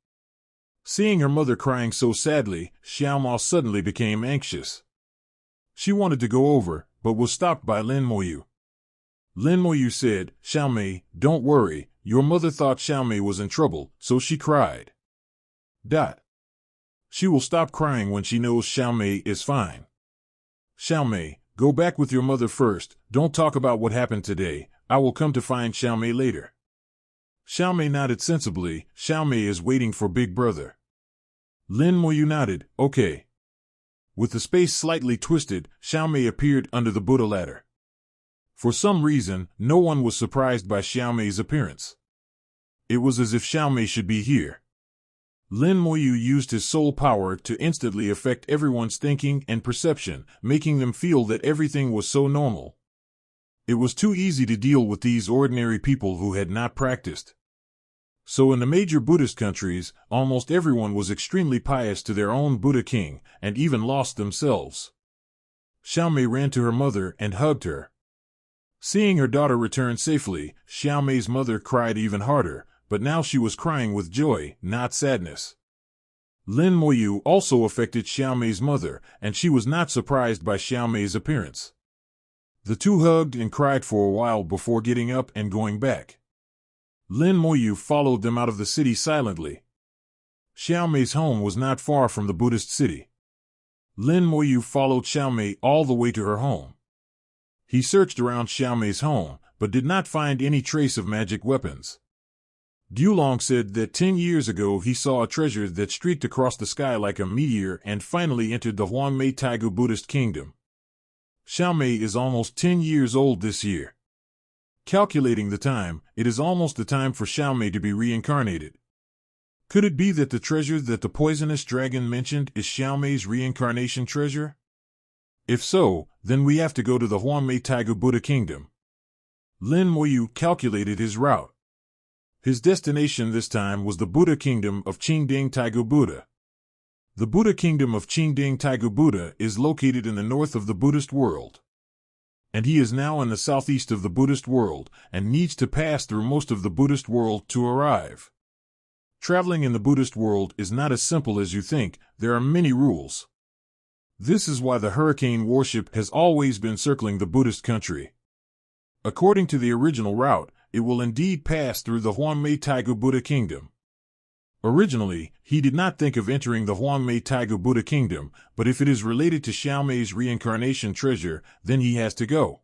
Seeing her mother crying so sadly, Xiaomei suddenly became anxious. She wanted to go over, but was stopped by Lin Moyu. Lin Moyu said, "Xiaomei, don't worry, your mother thought Xiaomei was in trouble, so she cried." She will stop crying when she knows Xiaomei is fine. Xiaomei, go back with your mother first. Don't talk about what happened today. I will come to find Xiaomei later. Xiaomei nodded sensibly. Xiaomei is waiting for Big Brother. Lin Moyu nodded. Okay. With the space slightly twisted, Xiaomei appeared under the Buddha ladder. For some reason, no one was surprised by Xiaomei's appearance. It was as if Xiaomei should be here. Lin Moyu used his soul power to instantly affect everyone's thinking and perception, making them feel that everything was so normal. It was too easy to deal with these ordinary people who had not practiced. So in the major Buddhist countries, almost everyone was extremely pious to their own Buddha king, and even lost themselves. Xiaomei ran to her mother and hugged her. Seeing her daughter return safely, Xiaomei's mother cried even harder, but now she was crying with joy, not sadness. Lin Moyu also affected Xiaomei's mother, and she was not surprised by Xiaomei's appearance. The two hugged and cried for a while before getting up and going back. Lin Moyu followed them out of the city silently. Xiaomei's home was not far from the Buddhist city. Lin Moyu followed Xiaomei all the way to her home. He searched around Xiaomei's home, but did not find any trace of magic weapons. Dulong said that 10 years ago he saw a treasure that streaked across the sky like a meteor and finally entered the Huangmei Taigu Buddhist kingdom. Xiaomei is almost 10 years old this year. Calculating the time, it is almost the time for Xiaomei to be reincarnated. Could it be that the treasure that the poisonous dragon mentioned is Xiaomei's reincarnation treasure? If so, then we have to go to the Huangmei Taigu Buddha kingdom. Lin Moyu calculated his route. His destination this time was the Buddha kingdom of Qingding Taigu Buddha. The Buddha kingdom of Qingding Taigu Buddha is located in the north of the Buddhist world. And he is now in the southeast of the Buddhist world, and needs to pass through most of the Buddhist world to arrive. Traveling in the Buddhist world is not as simple as you think. There are many rules. This is why the hurricane warship has always been circling the Buddhist country. According to the original route, it will indeed pass through the Huangmei Taigu Buddha kingdom. Originally, he did not think of entering the Huangmei Taigu Buddha kingdom, but if it is related to Xiaomei's reincarnation treasure, then he has to go.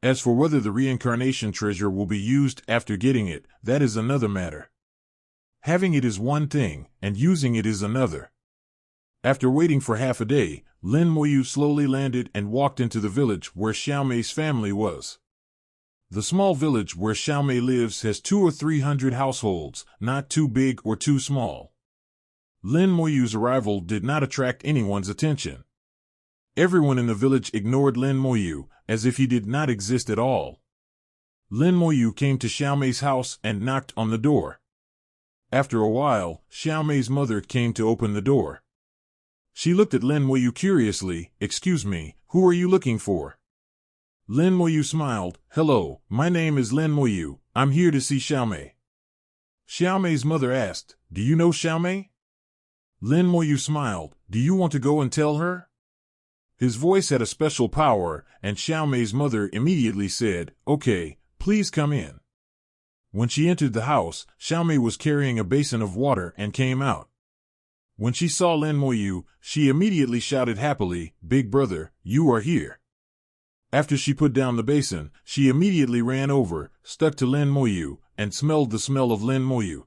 As for whether the reincarnation treasure will be used after getting it, that is another matter. Having it is one thing, and using it is another. After waiting for half a day, Lin Moyu slowly landed and walked into the village where Xiaomei's family was. The small village where Xiaomei lives has 200 or 300 households, not too big or too small. Lin Moyu's arrival did not attract anyone's attention. Everyone in the village ignored Lin Moyu, as if he did not exist at all. Lin Moyu came to Xiaomei's house and knocked on the door. After a while, Xiaomei's mother came to open the door. She looked at Lin Moyu curiously. "Excuse me, who are you looking for?" Lin Moyu smiled. "Hello, my name is Lin Moyu. I'm here to see Xiaomei." Xiaomei's mother asked, "Do you know Xiaomei?" Lin Moyu smiled. "Do you want to go and tell her?" His voice had a special power, and Xiaomei's mother immediately said, "Okay, please come in." When she entered the house, Xiaomei was carrying a basin of water and came out. When she saw Lin Moyu, she immediately shouted happily, "Big brother, you are here." After she put down the basin, she immediately ran over, stuck to Lin Moyu, and smelled the smell of Lin Moyu.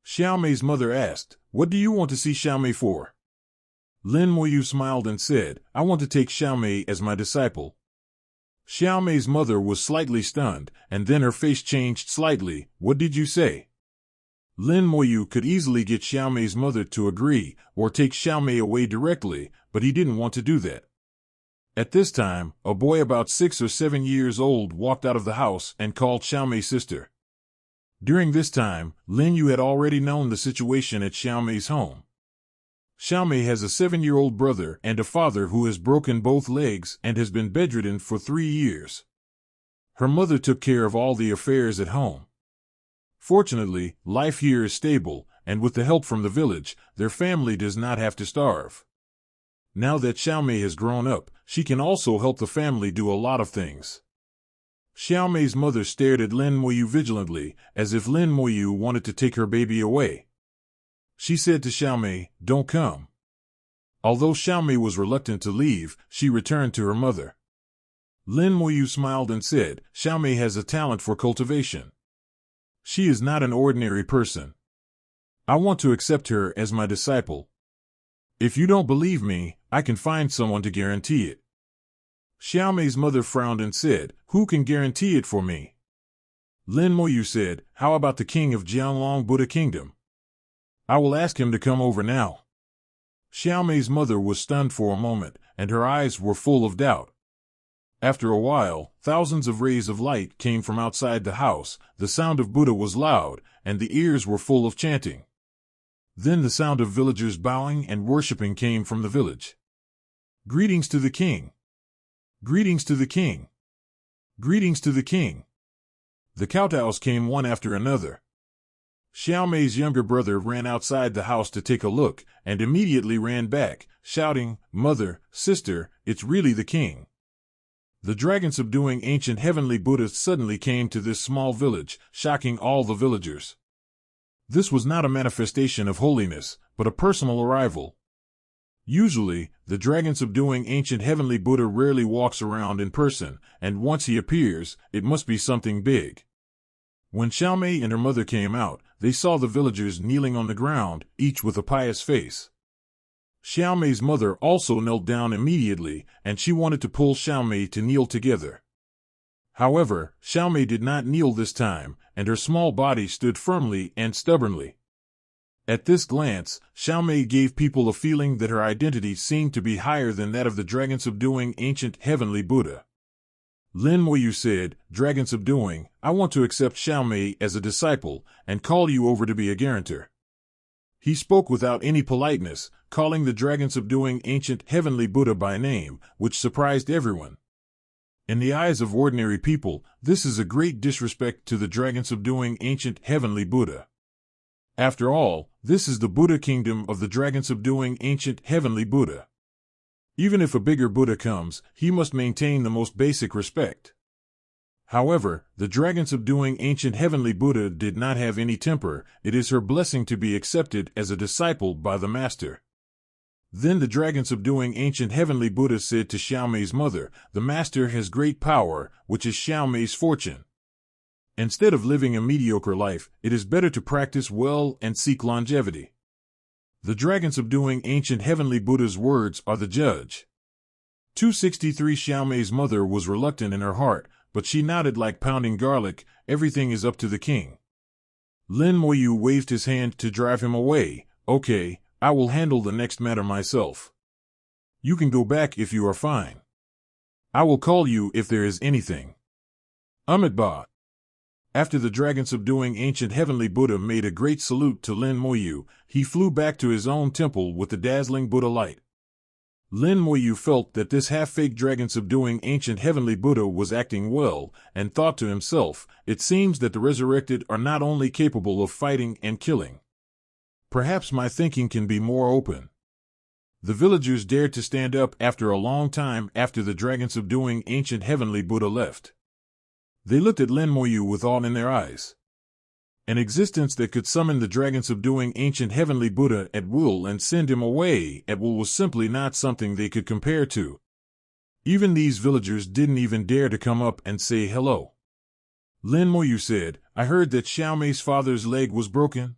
Xiaomei's mother asked, "What do you want to see Xiaomei for?" Lin Moyu smiled and said, "I want to take Xiaomei as my disciple." Xiaomei's mother was slightly stunned, and then her face changed slightly. "What did you say?" Lin Moyu could easily get Xiaomei's mother to agree, or take Xiaomei away directly, but he didn't want to do that. At this time, a boy about 6 or 7 years old walked out of the house and called Xiaomei's sister. During this time, Lin Yu had already known the situation at Xiaomei's home. Xiaomei has a 7-year-old brother and a father who has broken both legs and has been bedridden for 3 years. Her mother took care of all the affairs at home. Fortunately, life here is stable, and with the help from the village, their family does not have to starve. Now that Xiaomei has grown up, she can also help the family do a lot of things. Xiaomei's mother stared at Lin Moyu vigilantly, as if Lin Moyu wanted to take her baby away. She said to Xiaomei, "Don't come." Although Xiaomei was reluctant to leave, she returned to her mother. Lin Moyu smiled and said, "Xiaomei has a talent for cultivation. She is not an ordinary person. I want to accept her as my disciple. If you don't believe me, I can find someone to guarantee it." Xiaomei's mother frowned and said, "Who can guarantee it for me?" Lin Moyu said, "How about the king of Jianglong Buddha Kingdom? I will ask him to come over now." Xiaomei's mother was stunned for a moment, and her eyes were full of doubt. After a while, thousands of rays of light came from outside the house, the sound of Buddha was loud, and the ears were full of chanting. Then the sound of villagers bowing and worshipping came from the village. "Greetings to the king! Greetings to the king! Greetings to the king!" The kowtows came one after another. Xiaomei's younger brother ran outside the house to take a look, and immediately ran back, shouting, "Mother, sister, it's really the king." The dragon-subduing ancient heavenly Buddha suddenly came to this small village, shocking all the villagers. This was not a manifestation of holiness, but a personal arrival. Usually, the dragon-subduing ancient heavenly Buddha rarely walks around in person, and once he appears, it must be something big. When Xiaomei and her mother came out, they saw the villagers kneeling on the ground, each with a pious face. Xiaomei's mother also knelt down immediately, and she wanted to pull Xiaomei to kneel together. However, Xiaomei did not kneel this time, and her small body stood firmly and stubbornly. At this glance, Xiaomei gave people a feeling that her identity seemed to be higher than that of the dragon-subduing ancient heavenly Buddha. Lin Moyu said, "Dragon-subduing, I want to accept Xiaomei as a disciple, and call you over to be a guarantor." He spoke without any politeness, calling the dragon-subduing ancient heavenly Buddha by name, which surprised everyone. In the eyes of ordinary people, this is a great disrespect to the dragon-subduing ancient heavenly Buddha. After all, this is the Buddha kingdom of the dragon-subduing ancient heavenly Buddha. Even if a bigger Buddha comes, he must maintain the most basic respect. However, the dragon-subduing ancient heavenly Buddha did not have any temper. It is her blessing to be accepted as a disciple by the master. Then the dragon-subduing ancient heavenly Buddha said to Xiaomei's mother, "The master has great power, which is Xiaomei's fortune. Instead of living a mediocre life, it is better to practice well and seek longevity." The dragon-subduing ancient heavenly Buddha's words are the judge. 263 Xiaomei's mother was reluctant in her heart, but she nodded like pounding garlic. "Everything is up to the king." Lin Moyu waved his hand to drive him away. "Okay, I will handle the next matter myself. You can go back if you are fine. I will call you if there is anything." Amitabha. After the dragon-subduing ancient heavenly Buddha made a great salute to Lin Moyu, he flew back to his own temple with the dazzling Buddha light. Lin Moyu felt that this half-fake dragon-subduing ancient heavenly Buddha was acting well, and thought to himself, "It seems that the resurrected are not only capable of fighting and killing. Perhaps my thinking can be more open." The villagers dared to stand up after a long time after the dragon-subduing ancient heavenly Buddha left. They looked at Lin Moyu with awe in their eyes. An existence that could summon the dragon-subduing ancient heavenly Buddha at will and send him away at will was simply not something they could compare to. Even these villagers didn't even dare to come up and say hello. Lin Moyu said, "I heard that Xiaomei's father's leg was broken."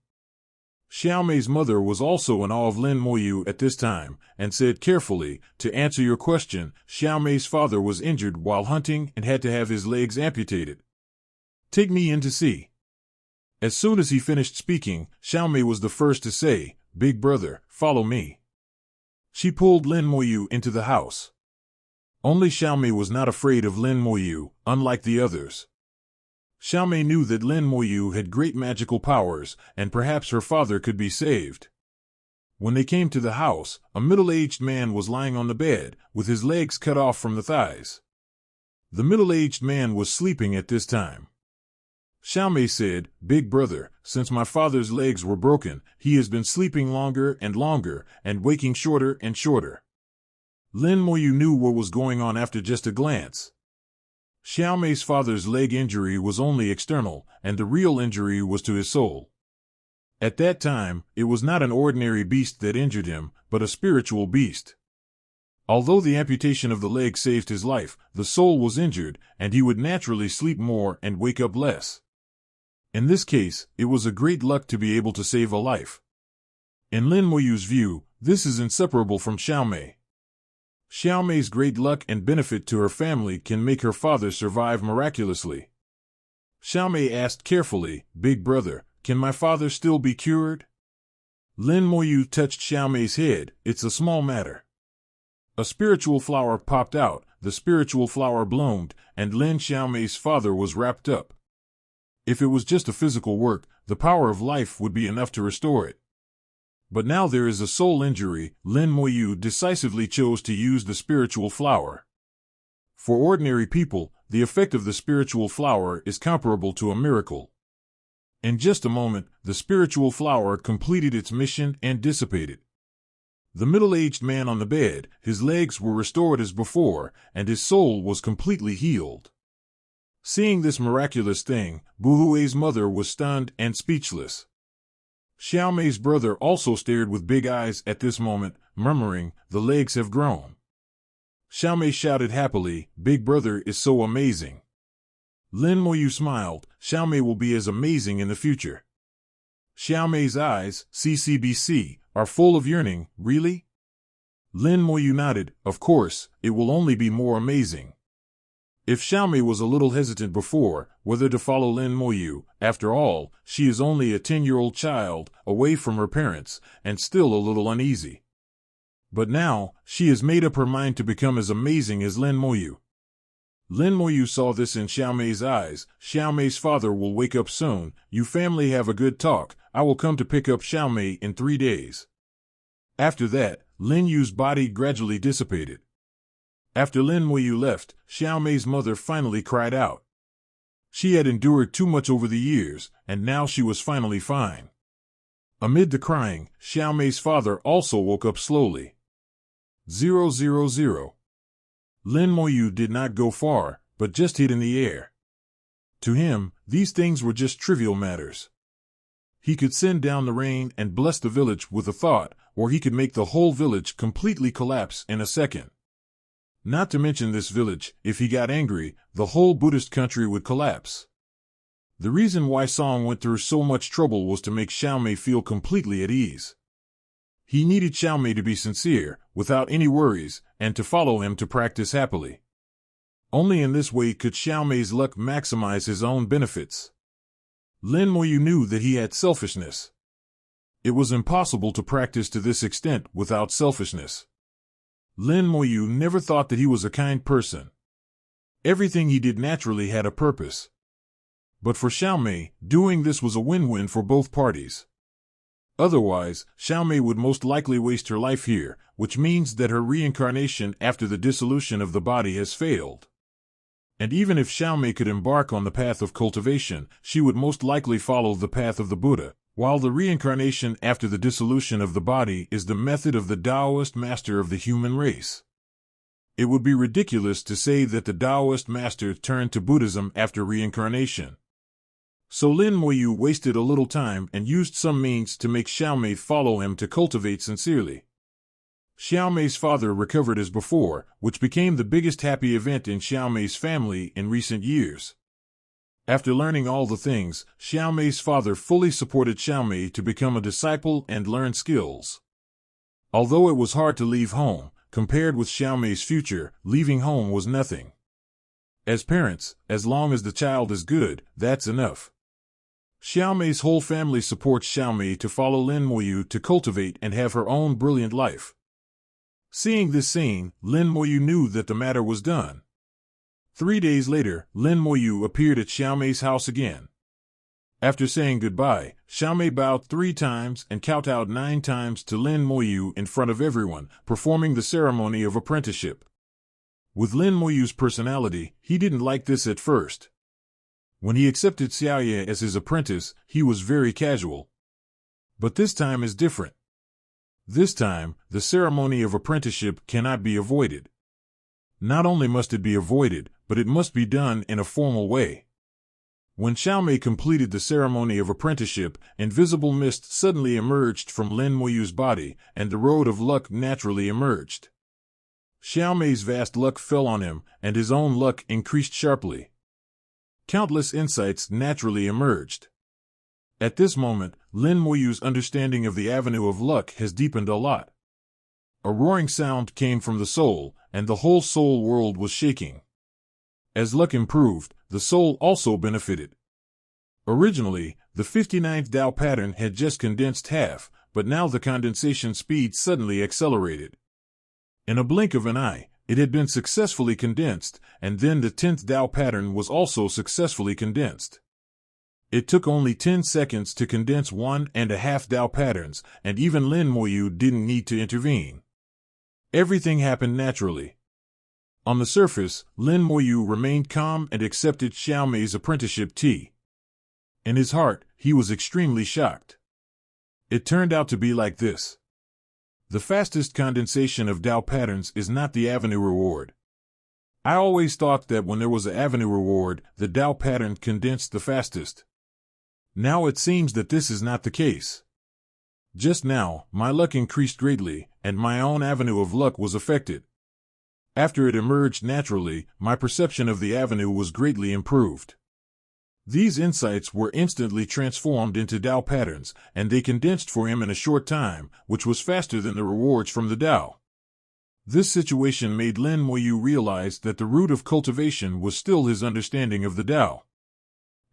Xiaomei's mother was also in awe of Lin Moyu at this time, and said carefully, "To answer your question, Xiaomei's father was injured while hunting and had to have his legs amputated. Take me in to see." As soon as he finished speaking, Xiaomei was the first to say, "Big brother, follow me." She pulled Lin Moyu into the house. Only Xiaomei was not afraid of Lin Moyu, unlike the others. Xiaomei knew that Lin Moyu had great magical powers, and perhaps her father could be saved. When they came to the house, a middle-aged man was lying on the bed, with his legs cut off from the thighs. The middle-aged man was sleeping at this time. Xiaomei said, "Big brother, since my father's legs were broken, he has been sleeping longer and longer, and waking shorter and shorter." Lin Moyu knew what was going on after just a glance. Xiaomei's father's leg injury was only external, and the real injury was to his soul. At that time, it was not an ordinary beast that injured him, but a spiritual beast. Although the amputation of the leg saved his life, the soul was injured, and he would naturally sleep more and wake up less. In this case, it was a great luck to be able to save a life. In Lin Moyu's view, this is inseparable from Xiaomei. Xiaomei's great luck and benefit to her family can make her father survive miraculously. Xiaomei asked carefully, "Big brother, can my father still be cured?" Lin Moyu touched Xiaomei's head. "It's a small matter." A spiritual flower popped out, the spiritual flower bloomed, and Lin Xiaomei's father was wrapped up. If it was just a physical work, the power of life would be enough to restore it. But now there is a soul injury. Lin Moyu decisively chose to use the spiritual flower. For ordinary people, the effect of the spiritual flower is comparable to a miracle. In just a moment, the spiritual flower completed its mission and dissipated. The middle-aged man on the bed, his legs were restored as before, and his soul was completely healed. Seeing this miraculous thing, Buhui's mother was stunned and speechless. Xiaomei's brother also stared with big eyes at this moment, murmuring, "The legs have grown." Xiaomei shouted happily, "Big brother is so amazing." Lin Moyu smiled, "Xiaomei will be as amazing in the future." Xiaomei's eyes, CCBC, are full of yearning. "Really?" Lin Moyu nodded, "Of course, it will only be more amazing." If Xiaomei was a little hesitant before whether to follow Lin Moyu, after all, she is only a 10-year-old child, away from her parents, and still a little uneasy. But now, she has made up her mind to become as amazing as Lin Moyu. Lin Moyu saw this in Xiaomei's eyes. "Xiaomei's father will wake up soon. You family have a good talk. I will come to pick up Xiaomei in 3 days." After that, Lin Yu's body gradually dissipated. After Lin Moyu left, Xiaomei's mother finally cried out. She had endured too much over the years, and now she was finally fine. Amid the crying, Xiaomei's father also woke up slowly. 000. Lin Moyu did not go far, but just hit in the air. To him, these things were just trivial matters. He could send down the rain and bless the village with a thought, or he could make the whole village completely collapse in a second. Not to mention this village, if he got angry, the whole Buddhist country would collapse. The reason why Song went through so much trouble was to make Xiaomei feel completely at ease. He needed Xiaomei to be sincere, without any worries, and to follow him to practice happily. Only in this way could Xiaomei's luck maximize his own benefits. Lin Moyu knew that he had selfishness. It was impossible to practice to this extent without selfishness. Lin Moyu never thought that he was a kind person. Everything he did naturally had a purpose. But for Xiaomei, doing this was a win-win for both parties. Otherwise, Xiaomei would most likely waste her life here, which means that her reincarnation after the dissolution of the body has failed. And even if Xiaomei could embark on the path of cultivation, she would most likely follow the path of the Buddha, while the reincarnation after the dissolution of the body is the method of the Taoist master of the human race. It would be ridiculous to say that the Taoist master turned to Buddhism after reincarnation. So Lin Moyu wasted a little time and used some means to make Xiaomei follow him to cultivate sincerely. Xiaomei's father recovered as before, which became the biggest happy event in Xiaomei's family in recent years. After learning all the things, Xiaomei's father fully supported Xiaomei to become a disciple and learn skills. Although it was hard to leave home, compared with Xiaomei's future, leaving home was nothing. As parents, as long as the child is good, that's enough. Xiaomei's whole family supports Xiaomei to follow Lin Moyu to cultivate and have her own brilliant life. Seeing this scene, Lin Moyu knew that the matter was done. 3 days later, Lin Moyu appeared at Xiaomei's house again. After saying goodbye, Xiaomei bowed 3 times and kowtowed 9 times to Lin Moyu in front of everyone, performing the ceremony of apprenticeship. With Lin Moyu's personality, he didn't like this at first. When he accepted Xiaoye as his apprentice, he was very casual. But this time is different. This time, the ceremony of apprenticeship cannot be avoided. Not only must it be avoided, but it must be done in a formal way. When Xiaomei completed the ceremony of apprenticeship, invisible mist suddenly emerged from Lin Moyu's body, and the road of luck naturally emerged. Xiaomei's vast luck fell on him, and his own luck increased sharply. Countless insights naturally emerged. At this moment, Lin Moyu's understanding of the avenue of luck has deepened a lot. A roaring sound came from the soul, and the whole soul world was shaking. As luck improved, the soul also benefited. Originally, the 59th Tao pattern had just condensed half, but now the condensation speed suddenly accelerated. In a blink of an eye, it had been successfully condensed, and then the 10th Tao pattern was also successfully condensed. It took only 10 seconds to condense 1.5 Tao patterns, and even Lin Moyu didn't need to intervene. Everything happened naturally. On the surface, Lin Moyu remained calm and accepted Xiaomei's apprenticeship tea. In his heart, he was extremely shocked. It turned out to be like this. The fastest condensation of Tao patterns is not the avenue reward. I always thought that when there was an avenue reward, the Tao pattern condensed the fastest. Now it seems that this is not the case. Just now, my luck increased greatly, and my own avenue of luck was affected. After it emerged naturally, my perception of the avenue was greatly improved. These insights were instantly transformed into Tao patterns, and they condensed for him in a short time, which was faster than the rewards from the Tao. This situation made Lin Moyu realize that the root of cultivation was still his understanding of the Tao.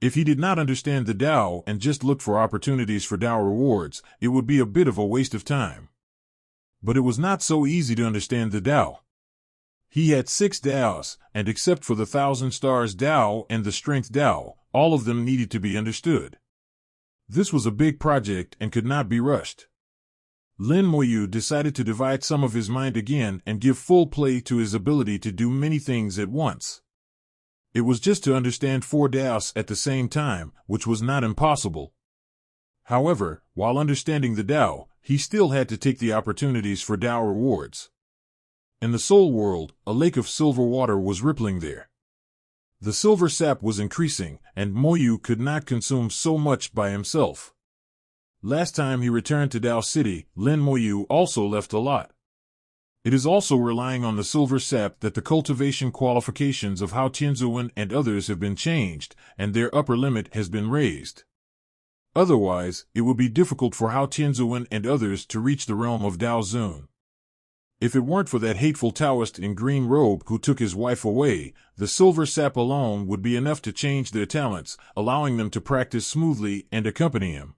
If he did not understand the Tao and just looked for opportunities for Tao rewards, it would be a bit of a waste of time. But it was not so easy to understand the Tao. He had 6 Taos, and except for the 1,000 Stars Tao and the Strength Tao, all of them needed to be understood. This was a big project and could not be rushed. Lin Moyu decided to divide some of his mind again and give full play to his ability to do many things at once. It was just to understand 4 Taos at the same time, which was not impossible. However, while understanding the Tao, he still had to take the opportunities for Tao rewards. In the soul world, a lake of silver water was rippling there. The silver sap was increasing, and Moyu could not consume so much by himself. Last time he returned to Tao City, Lin Moyu also left a lot. It is also relying on the silver sap that the cultivation qualifications of Hao Tianzuan and others have been changed, and their upper limit has been raised. Otherwise, it would be difficult for Hao Tianzuan and others to reach the realm of Dao Zun. If it weren't for that hateful Taoist in green robe who took his wife away, the silver sap alone would be enough to change their talents, allowing them to practice smoothly and accompany him.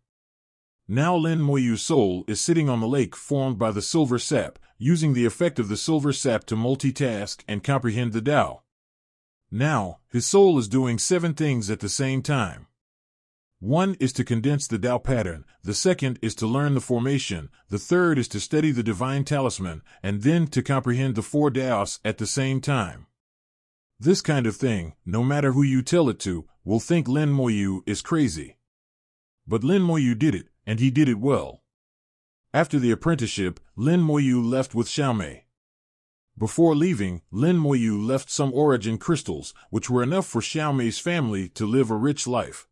Now Lin Moyu's soul is sitting on the lake formed by the silver sap, using the effect of the silver sap to multitask and comprehend the Tao. Now, his soul is doing 7 things at the same time. 1 is to condense the Tao pattern, the 2nd is to learn the formation, the 3rd is to study the divine talisman, and then to comprehend the 4 Taos at the same time. This kind of thing, no matter who you tell it to, will think Lin Moyu is crazy. But Lin Moyu did it, and he did it well. After the apprenticeship, Lin Moyu left with Xiaomei. Before leaving, Lin Moyu left some origin crystals, which were enough for Xiaomei's family to live a rich life.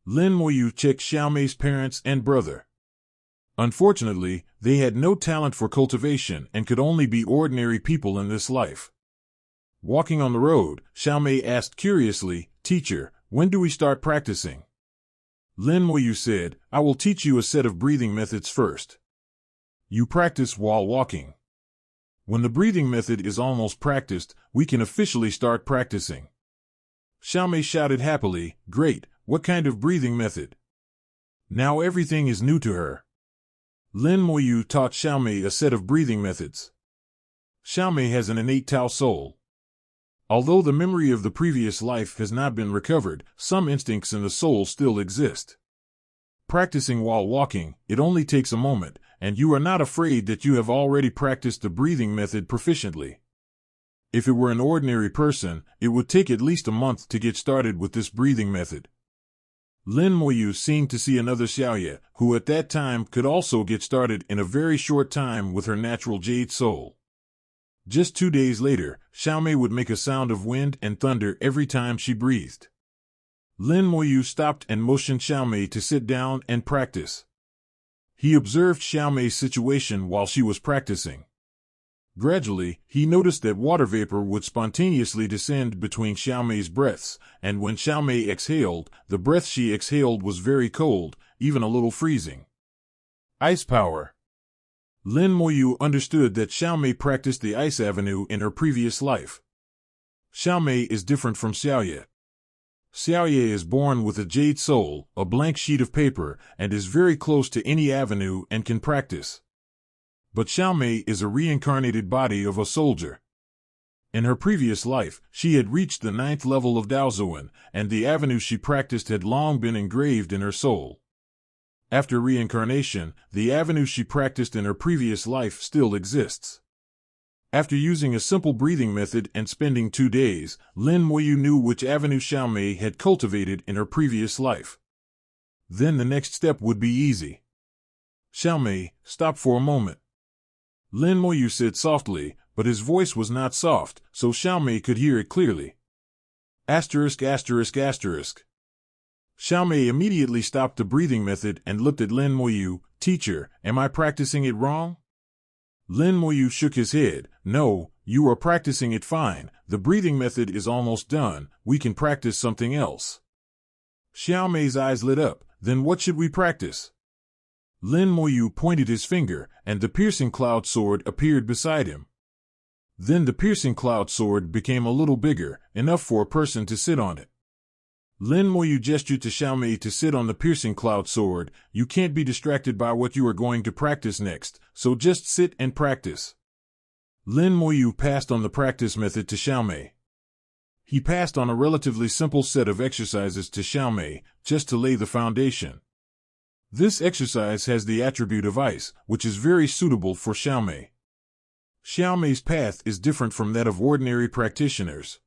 Lin Moyu checked Xiaomei's parents and brother. Unfortunately, they had no talent for cultivation and could only be ordinary people in this life. Walking on the road, Xiaomei asked curiously, "Teacher, when do we start practicing?" Lin Moyu said, "I will teach you a set of breathing methods first. You practice while walking. When the breathing method is almost practiced, we can officially start practicing." Xiaomei shouted happily, "Great, what kind of breathing method?" Now everything is new to her. Lin Moyu taught Xiaomei a set of breathing methods. Xiaomei has an innate Tao soul. Although the memory of the previous life has not been recovered, some instincts in the soul still exist. Practicing while walking, it only takes a moment, and you are not afraid that you have already practiced the breathing method proficiently. If it were an ordinary person, it would take at least a month to get started with this breathing method. Lin Moyu seemed to see another Xiaoye, who at that time could also get started in a very short time with her natural jade soul. Just 2 days later, Xiaomei would make a sound of wind and thunder every time she breathed. Lin Moyu stopped and motioned Xiaomei to sit down and practice. He observed Xiaomei's situation while she was practicing. Gradually, he noticed that water vapor would spontaneously descend between Xiaomei's breaths, and when Xiaomei exhaled, the breath she exhaled was very cold, even a little freezing. Ice power. Lin Moyu understood that Xiaomei practiced the Ice Avenue in her previous life. Xiaomei is different from Xiaoye. Xiaoye is born with a jade soul, a blank sheet of paper, and is very close to any avenue and can practice. But Xiaomei is a reincarnated body of a soldier. In her previous life, she had reached the 9th level of Daozuan, and the avenue she practiced had long been engraved in her soul. After reincarnation, the avenue she practiced in her previous life still exists. After using a simple breathing method and spending 2 days, Lin Moyu knew which avenue Xiaomei had cultivated in her previous life. Then the next step would be easy. Xiaomei, stop for a moment. Lin Moyu said softly, but his voice was not soft, so Xiaomei could hear it clearly. Asterisk asterisk asterisk. Xiaomei immediately stopped the breathing method and looked at Lin Moyu. Teacher, am I practicing it wrong? Lin Moyu shook his head. No, you are practicing it fine. The breathing method is almost done. We can practice something else. Xiaomei's eyes lit up. Then what should we practice? Lin Moyu pointed his finger, and the piercing cloud sword appeared beside him. Then the piercing cloud sword became a little bigger, enough for a person to sit on it. Lin Moyu gestured to Xiaomei to sit on the piercing cloud sword. You can't be distracted by what you are going to practice next, so just sit and practice. Lin Moyu passed on the practice method to Xiaomei. He passed on a relatively simple set of exercises to Xiaomei, just to lay the foundation. This exercise has the attribute of ice, which is very suitable for Xiaomei. Xiaomei's path is different from that of ordinary practitioners.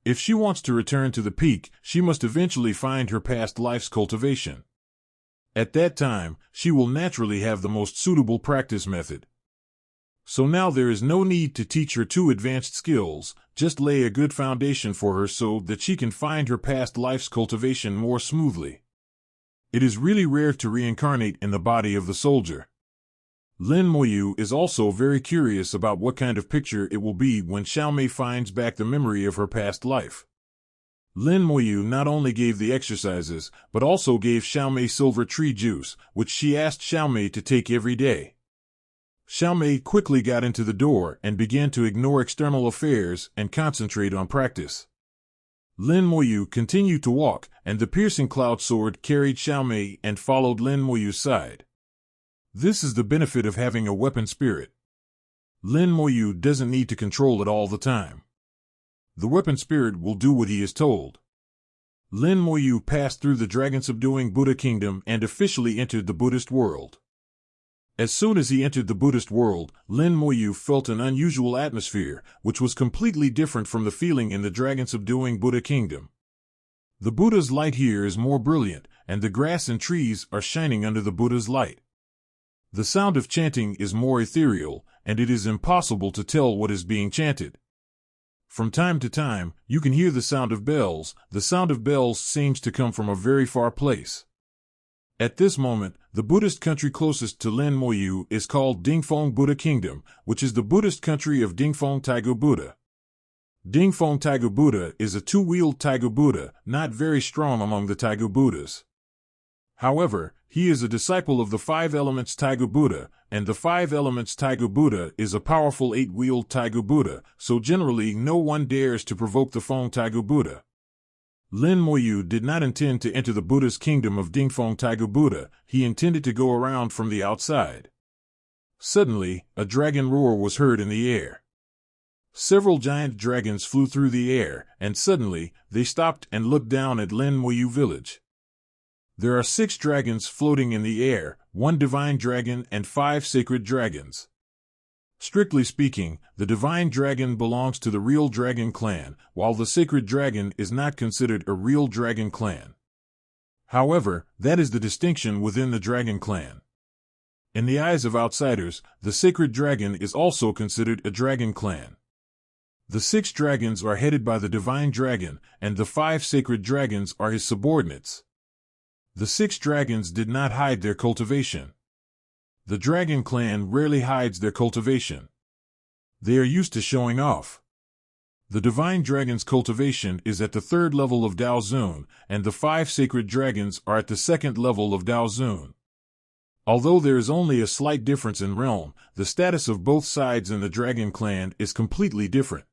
If she wants to return to the peak, she must eventually find her past life's cultivation. At that time, she will naturally have the most suitable practice method. So now there is no need to teach her 2 advanced skills, just lay a good foundation for her so that she can find her past life's cultivation more smoothly. It is really rare to reincarnate in the body of the soldier. Lin Moyu is also very curious about what kind of picture it will be when Xiaomei finds back the memory of her past life. Lin Moyu not only gave the exercises, but also gave Xiaomei silver tree juice, which she asked Xiaomei to take every day. Xiaomei quickly got into the door and began to ignore external affairs and concentrate on practice. Lin Moyu continued to walk, and the piercing cloud sword carried Xiaomei and followed Lin Moyu's side. This is the benefit of having a weapon spirit. Lin Moyu doesn't need to control it all the time. The weapon spirit will do what he is told. Lin Moyu passed through the dragon-subduing Buddha kingdom and officially entered the Buddhist world. As soon as he entered the Buddhist world, Lin Moyu felt an unusual atmosphere, which was completely different from the feeling in the dragon-subduing Buddha kingdom. The Buddha's light here is more brilliant, and the grass and trees are shining under the Buddha's light. The sound of chanting is more ethereal, and it is impossible to tell what is being chanted. From time to time, you can hear the sound of bells. The sound of bells seems to come from a very far place. At this moment, the Buddhist country closest to Lin Moyu is called Dingfeng Buddha Kingdom, which is the Buddhist country of Dingfeng Taigu Buddha. Dingfeng Taigu Buddha is a 2-wheeled Taigu Buddha, not very strong among the Taigu Buddhas. However, he is a disciple of the 5 Elements Taigu Buddha, and the 5 Elements Taigu Buddha is a powerful 8-wheeled Taigu Buddha, so generally no one dares to provoke the Feng Taigu Buddha. Lin Moyu did not intend to enter the Buddha's kingdom of Dingfeng Taigu Buddha, he intended to go around from the outside. Suddenly, a dragon roar was heard in the air. Several giant dragons flew through the air, and suddenly, they stopped and looked down at Lin Moyu village. There are 6 dragons floating in the air, 1 divine dragon and 5 sacred dragons. Strictly speaking, the divine dragon belongs to the real dragon clan, while the sacred dragon is not considered a real dragon clan. However, that is the distinction within the dragon clan. In the eyes of outsiders, the sacred dragon is also considered a dragon clan. The 6 dragons are headed by the divine dragon, and the 5 sacred dragons are his subordinates. The 6 dragons did not hide their cultivation. The dragon clan rarely hides their cultivation. They are used to showing off. The divine dragon's cultivation is at the 3rd level of Dao Zun, and the 5 sacred dragons are at the 2nd level of Dao Zun. Although there is only a slight difference in realm, the status of both sides in the dragon clan is completely different.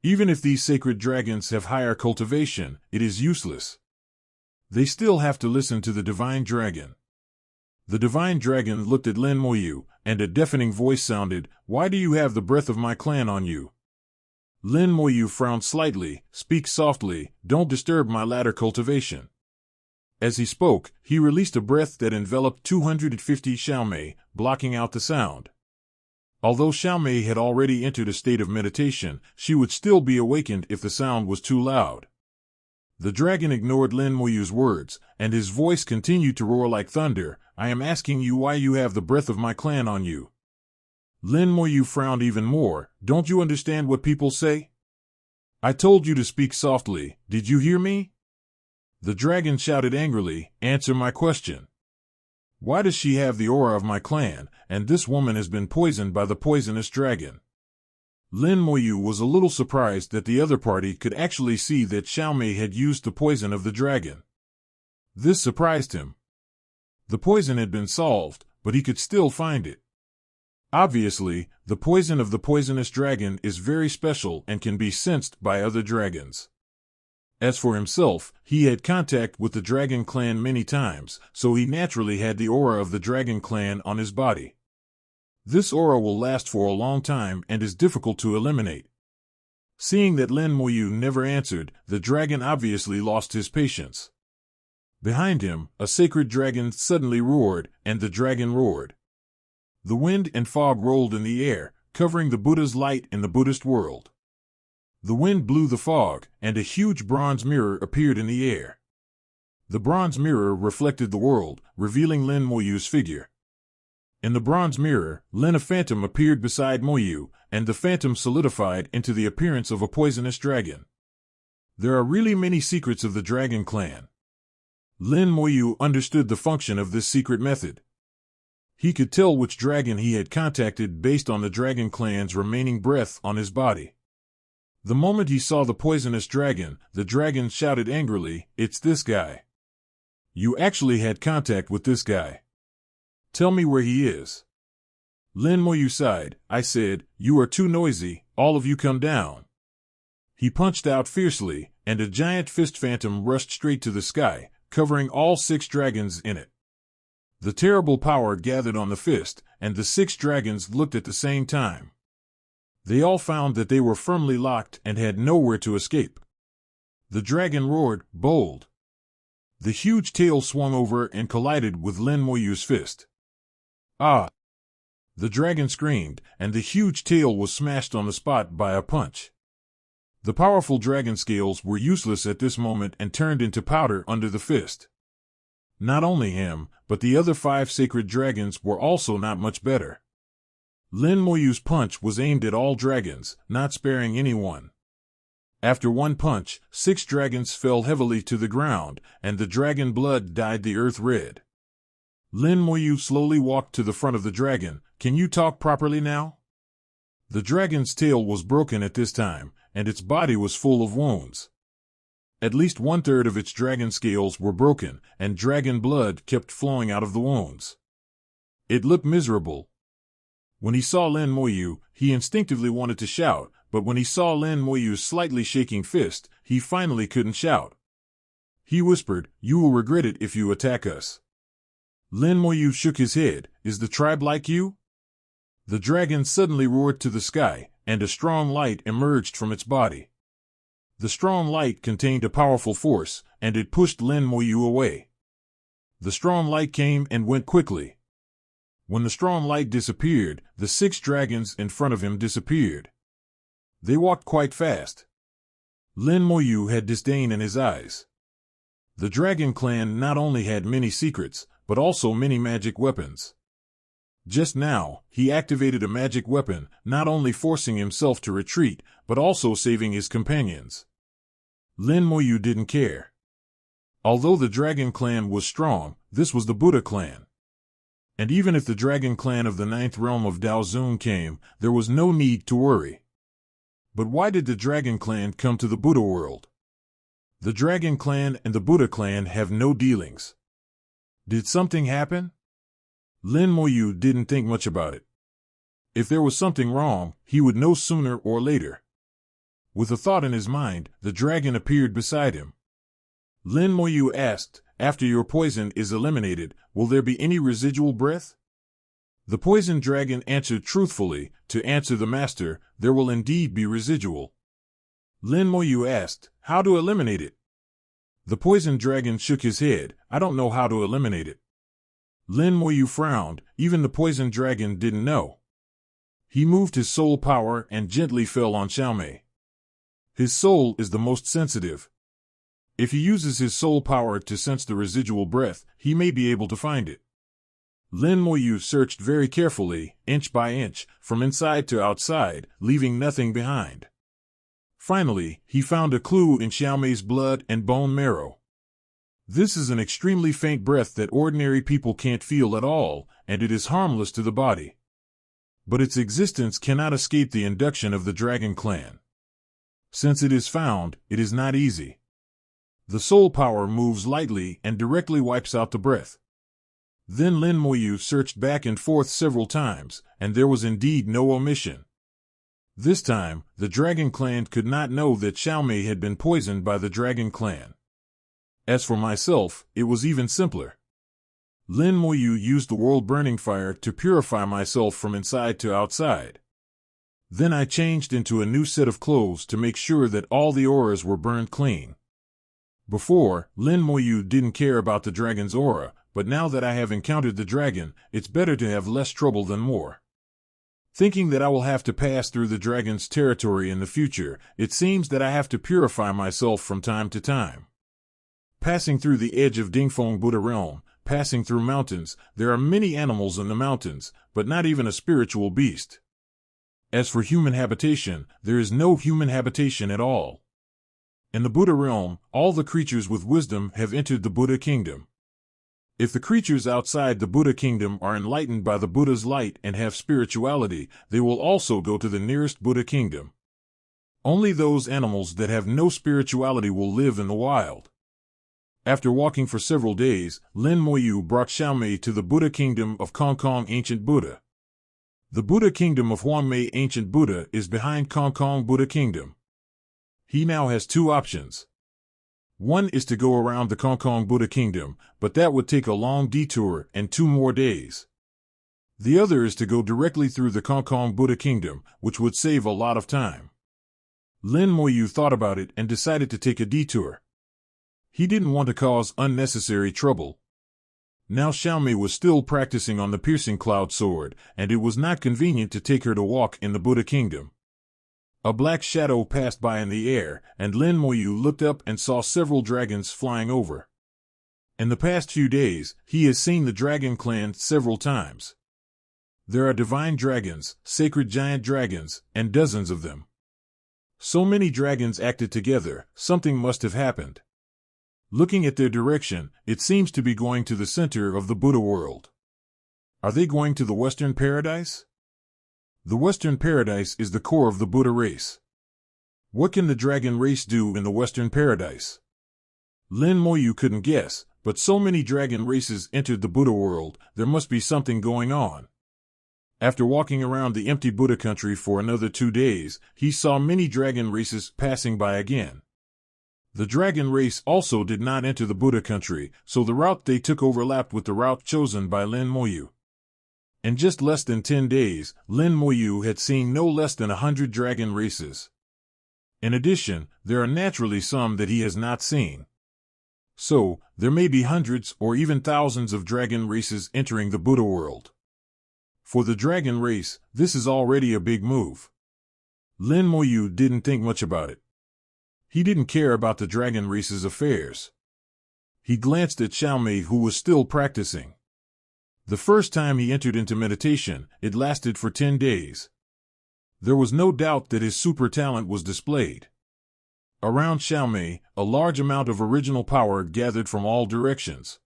Even if these sacred dragons have higher cultivation, it is useless. They still have to listen to the divine dragon. The divine dragon looked at Lin Moyu, and a deafening voice sounded, "Why do you have the breath of my clan on you?" Lin Moyu frowned slightly. "Speak softly, don't disturb my latter cultivation." As he spoke, he released a breath that enveloped 250 Xiaomei, blocking out the sound. Although Xiaomei had already entered a state of meditation, she would still be awakened if the sound was too loud. The dragon ignored Lin Moyu's words, and his voice continued to roar like thunder. "I am asking you why you have the breath of my clan on you." Lin Moyu frowned even more. "Don't you understand what people say? I told you to speak softly. Did you hear me?" The dragon shouted angrily, "Answer my question. Why does she have the aura of my clan, and this woman has been poisoned by the poisonous dragon?" Lin Moyu was a little surprised that the other party could actually see that Xiaomei had used the poison of the dragon. This surprised him. The poison had been solved, but he could still find it. Obviously, the poison of the poisonous dragon is very special and can be sensed by other dragons. As for himself, he had contact with the dragon clan many times, so he naturally had the aura of the dragon clan on his body. This aura will last for a long time and is difficult to eliminate. Seeing that Lin Moyu never answered, the dragon obviously lost his patience. Behind him, a sacred dragon suddenly roared, and the dragon roared. The wind and fog rolled in the air, covering the Buddha's light in the Buddhist world. The wind blew the fog, and a huge bronze mirror appeared in the air. The bronze mirror reflected the world, revealing Lin Moyu's figure. In the bronze mirror, Lin a phantom appeared beside Moyu, and the phantom solidified into the appearance of a poisonous dragon. There are really many secrets of the dragon clan. Lin Moyu understood the function of this secret method. He could tell which dragon he had contacted based on the dragon clan's remaining breath on his body. The moment he saw the poisonous dragon, the dragon shouted angrily, "It's this guy. You actually had contact with this guy. Tell me where he is." Lin Moyu sighed. "I said, you are too noisy, all of you come down." He punched out fiercely, and a giant fist phantom rushed straight to the sky, covering all 6 dragons in it. The terrible power gathered on the fist, and the 6 dragons looked at the same time. They all found that they were firmly locked and had nowhere to escape. The dragon roared, "Bold!" The huge tail swung over and collided with Lin Moyu's fist. "Ah!" The dragon screamed, and the huge tail was smashed on the spot by a punch. The powerful dragon scales were useless at this moment and turned into powder under the fist. Not only him, but the other 5 sacred dragons were also not much better. Lin Moyu's punch was aimed at all dragons, not sparing anyone. After one punch, 6 dragons fell heavily to the ground, and the dragon blood dyed the earth red. Lin Moyu slowly walked to the front of the dragon. "Can you talk properly now?" The dragon's tail was broken at this time, and its body was full of wounds. At least 1/3 of its dragon scales were broken, and dragon blood kept flowing out of the wounds. It looked miserable. When he saw Lin Moyu, he instinctively wanted to shout, but when he saw Lin Moyu's slightly shaking fist, he finally couldn't shout. He whispered, "You will regret it if you attack us." Lin Moyu shook his head. "Is the tribe like you?" The dragon suddenly roared to the sky, and a strong light emerged from its body. The strong light contained a powerful force, and it pushed Lin Moyu away. The strong light came and went quickly. When the strong light disappeared, the 6 dragons in front of him disappeared. They walked quite fast. Lin Moyu had disdain in his eyes. The dragon clan not only had many secrets, but also many magic weapons. Just now, he activated a magic weapon, not only forcing himself to retreat, but also saving his companions. Lin Moyu didn't care. Although the Dragon Clan was strong, this was the Buddha Clan. And even if the Dragon Clan of the 9th realm of Daozun came, there was no need to worry. But why did the Dragon Clan come to the Buddha world? The Dragon Clan and the Buddha Clan have no dealings. Did something happen? Lin Moyu didn't think much about it. If there was something wrong, he would know sooner or later. With a thought in his mind, the dragon appeared beside him. Lin Moyu asked, "After your poison is eliminated, will there be any residual breath?" The poison dragon answered truthfully, "To answer the master, there will indeed be residual." Lin Moyu asked, "How to eliminate it?" The poison dragon shook his head, "I don't know how to eliminate it." Lin Moyu frowned, even the poison dragon didn't know. He moved his soul power and gently fell on Xiaomei. His soul is the most sensitive. If he uses his soul power to sense the residual breath, he may be able to find it. Lin Moyu searched very carefully, inch by inch, from inside to outside, leaving nothing behind. Finally, he found a clue in Xiaomei's blood and bone marrow. This is an extremely faint breath that ordinary people can't feel at all, and it is harmless to the body. But its existence cannot escape the induction of the Dragon Clan. Since it is found, it is not easy. The soul power moves lightly and directly wipes out the breath. Then Lin Moyu searched back and forth several times, and there was indeed no omission. This time, the Dragon Clan could not know that Xiaomei had been poisoned by the Dragon Clan. As for myself, it was even simpler. Lin Moyu used the world burning fire to purify myself from inside to outside. Then I changed into a new set of clothes to make sure that all the auras were burned clean. Before, Lin Moyu didn't care about the dragon's aura, but now that I have encountered the dragon, it's better to have less trouble than more. Thinking that I will have to pass through the dragon's territory in the future, it seems that I have to purify myself from time to time. Passing through the edge of Dingfeng Buddha realm, passing through mountains, there are many animals in the mountains, but not even a spiritual beast. As for human habitation, there is no human habitation at all. In the Buddha realm, all the creatures with wisdom have entered the Buddha kingdom. If the creatures outside the Buddha kingdom are enlightened by the Buddha's light and have spirituality, they will also go to the nearest Buddha kingdom. Only those animals that have no spirituality will live in the wild. After walking for several days, Lin Moyu brought Xiaomei to the Buddha kingdom of Kongkong Ancient Buddha. The Buddha kingdom of Huangmei Ancient Buddha is behind Kongkong Buddha kingdom. He now has two options. One is to go around the Kongkong Buddha kingdom, but that would take a long detour and 2 more days. The other is to go directly through the Kongkong Buddha kingdom, which would save a lot of time. Lin Moyu thought about it and decided to take a detour. He didn't want to cause unnecessary trouble. Now Xiaomei was still practicing on the piercing cloud sword, and it was not convenient to take her to walk in the Buddha kingdom. A black shadow passed by in the air, and Lin Moyu looked up and saw several dragons flying over. In the past few days, he has seen the Dragon Clan several times. There are divine dragons, sacred giant dragons, and dozens of them. So many dragons acted together, something must have happened. Looking at their direction, it seems to be going to the center of the Buddha world. Are they going to the Western Paradise? The Western Paradise is the core of the Buddha race. What can the dragon race do in the Western Paradise? Lin Moyu couldn't guess, but so many dragon races entered the Buddha world, there must be something going on. After walking around the empty Buddha country for another 2 days, he saw many dragon races passing by again. The dragon race also did not enter the Buddha country, so the route they took overlapped with the route chosen by Lin Moyu. In just less than 10 days, Lin Moyu had seen no less than 100 dragon races. In addition, there are naturally some that he has not seen. So, there may be hundreds or even thousands of dragon races entering the Buddha world. For the dragon race, this is already a big move. Lin Moyu didn't think much about it. He didn't care about the dragon race's affairs. He glanced at Xiaomei, who was still practicing. The first time he entered into meditation, it lasted for 10 days. There was no doubt that his super talent was displayed. Around Xiaomei, a large amount of original power gathered from all directions.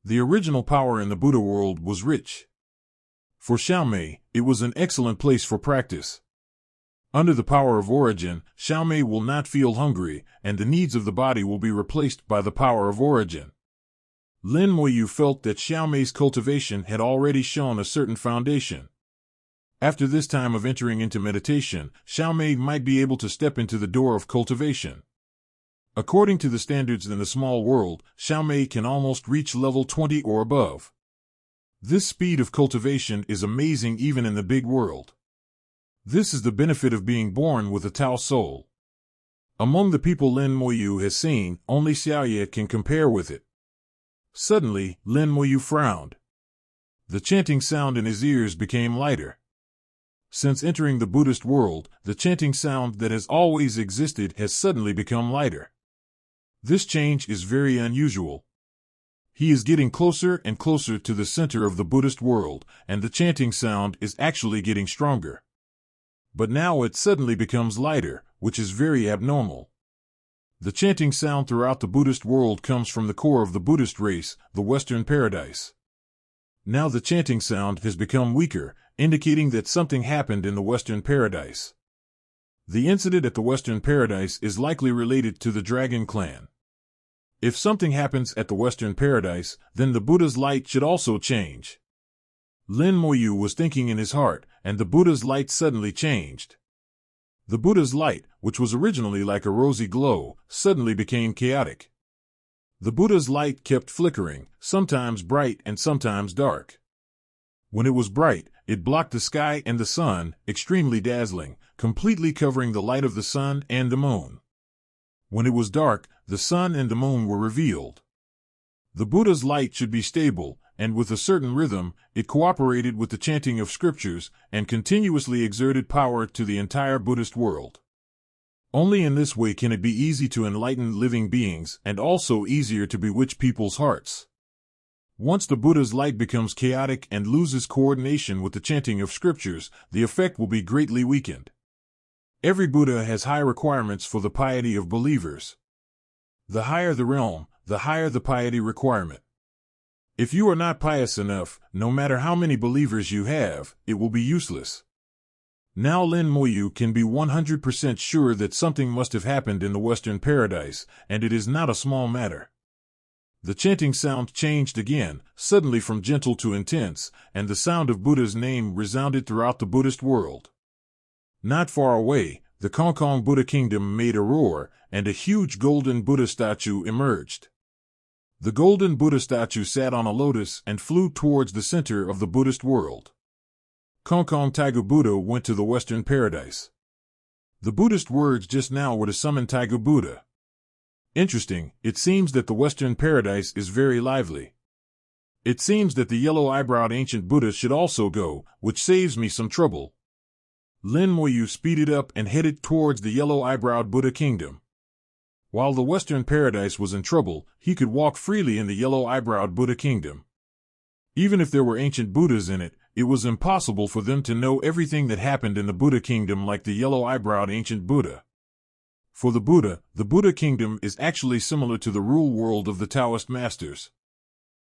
The original power in the Buddha world was rich. For Xiaomei, it was an excellent place for practice. Under the power of origin, Xiaomei will not feel hungry, and the needs of the body will be replaced by the power of origin. Lin Moyu felt that Xiaomei's cultivation had already shown a certain foundation. After this time of entering into meditation, Xiaomei might be able to step into the door of cultivation. According to the standards in the small world, Xiaomei can almost reach level 20 or above. This speed of cultivation is amazing even in the big world. This is the benefit of being born with a Tao soul. Among the people Lin Moyu has seen, only Xiaoye can compare with it. Suddenly, Lin Moyu frowned. The chanting sound in his ears became lighter. Since entering the Buddhist world, the chanting sound that has always existed has suddenly become lighter. This change is very unusual. He is getting closer and closer to the center of the Buddhist world, and the chanting sound is actually getting stronger. But now it suddenly becomes lighter, which is very abnormal. The chanting sound throughout the Buddhist world comes from the core of the Buddhist race, the Western Paradise. Now the chanting sound has become weaker, indicating that something happened in the Western Paradise. The incident at the Western Paradise is likely related to the Dragon Clan. If something happens at the Western Paradise, then the Buddha's light should also change. Lin Moyu was thinking in his heart, and the Buddha's light suddenly changed. The Buddha's light, which was originally like a rosy glow, suddenly became chaotic. The Buddha's light kept flickering, sometimes bright and sometimes dark. When it was bright, it blocked the sky and the sun, extremely dazzling, completely covering the light of the sun and the moon. When it was dark, the sun and the moon were revealed. The Buddha's light should be stable, and with a certain rhythm, it cooperated with the chanting of scriptures and continuously exerted power to the entire Buddhist world. Only in this way can it be easy to enlighten living beings and also easier to bewitch people's hearts. Once the Buddha's light becomes chaotic and loses coordination with the chanting of scriptures, the effect will be greatly weakened. Every Buddha has high requirements for the piety of believers. The higher the realm, the higher the piety requirement. If you are not pious enough, no matter how many believers you have, it will be useless. Now Lin Moyu can be 100% sure that something must have happened in the Western Paradise, and it is not a small matter. The chanting sound changed again, suddenly from gentle to intense, and the sound of Buddha's name resounded throughout the Buddhist world. Not far away, the Kongkong Buddha Kingdom made a roar, and a huge golden Buddha statue emerged. The golden Buddha statue sat on a lotus and flew towards the center of the Buddhist world. Kongkong Taigu Buddha went to the Western Paradise. The Buddhist words just now were to summon Taigu Buddha. Interesting, it seems that the Western Paradise is very lively. It seems that the yellow-eybrowed ancient Buddha should also go, which saves me some trouble. Lin Moyu speeded up and headed towards the yellow-eybrowed Buddha Kingdom. While the Western Paradise was in trouble, he could walk freely in the yellow-eybrowed Buddha Kingdom. Even if there were ancient Buddhas in it, it was impossible for them to know everything that happened in the Buddha Kingdom like the yellow-eybrowed ancient Buddha. For the Buddha Kingdom is actually similar to the rule world of the Taoist masters.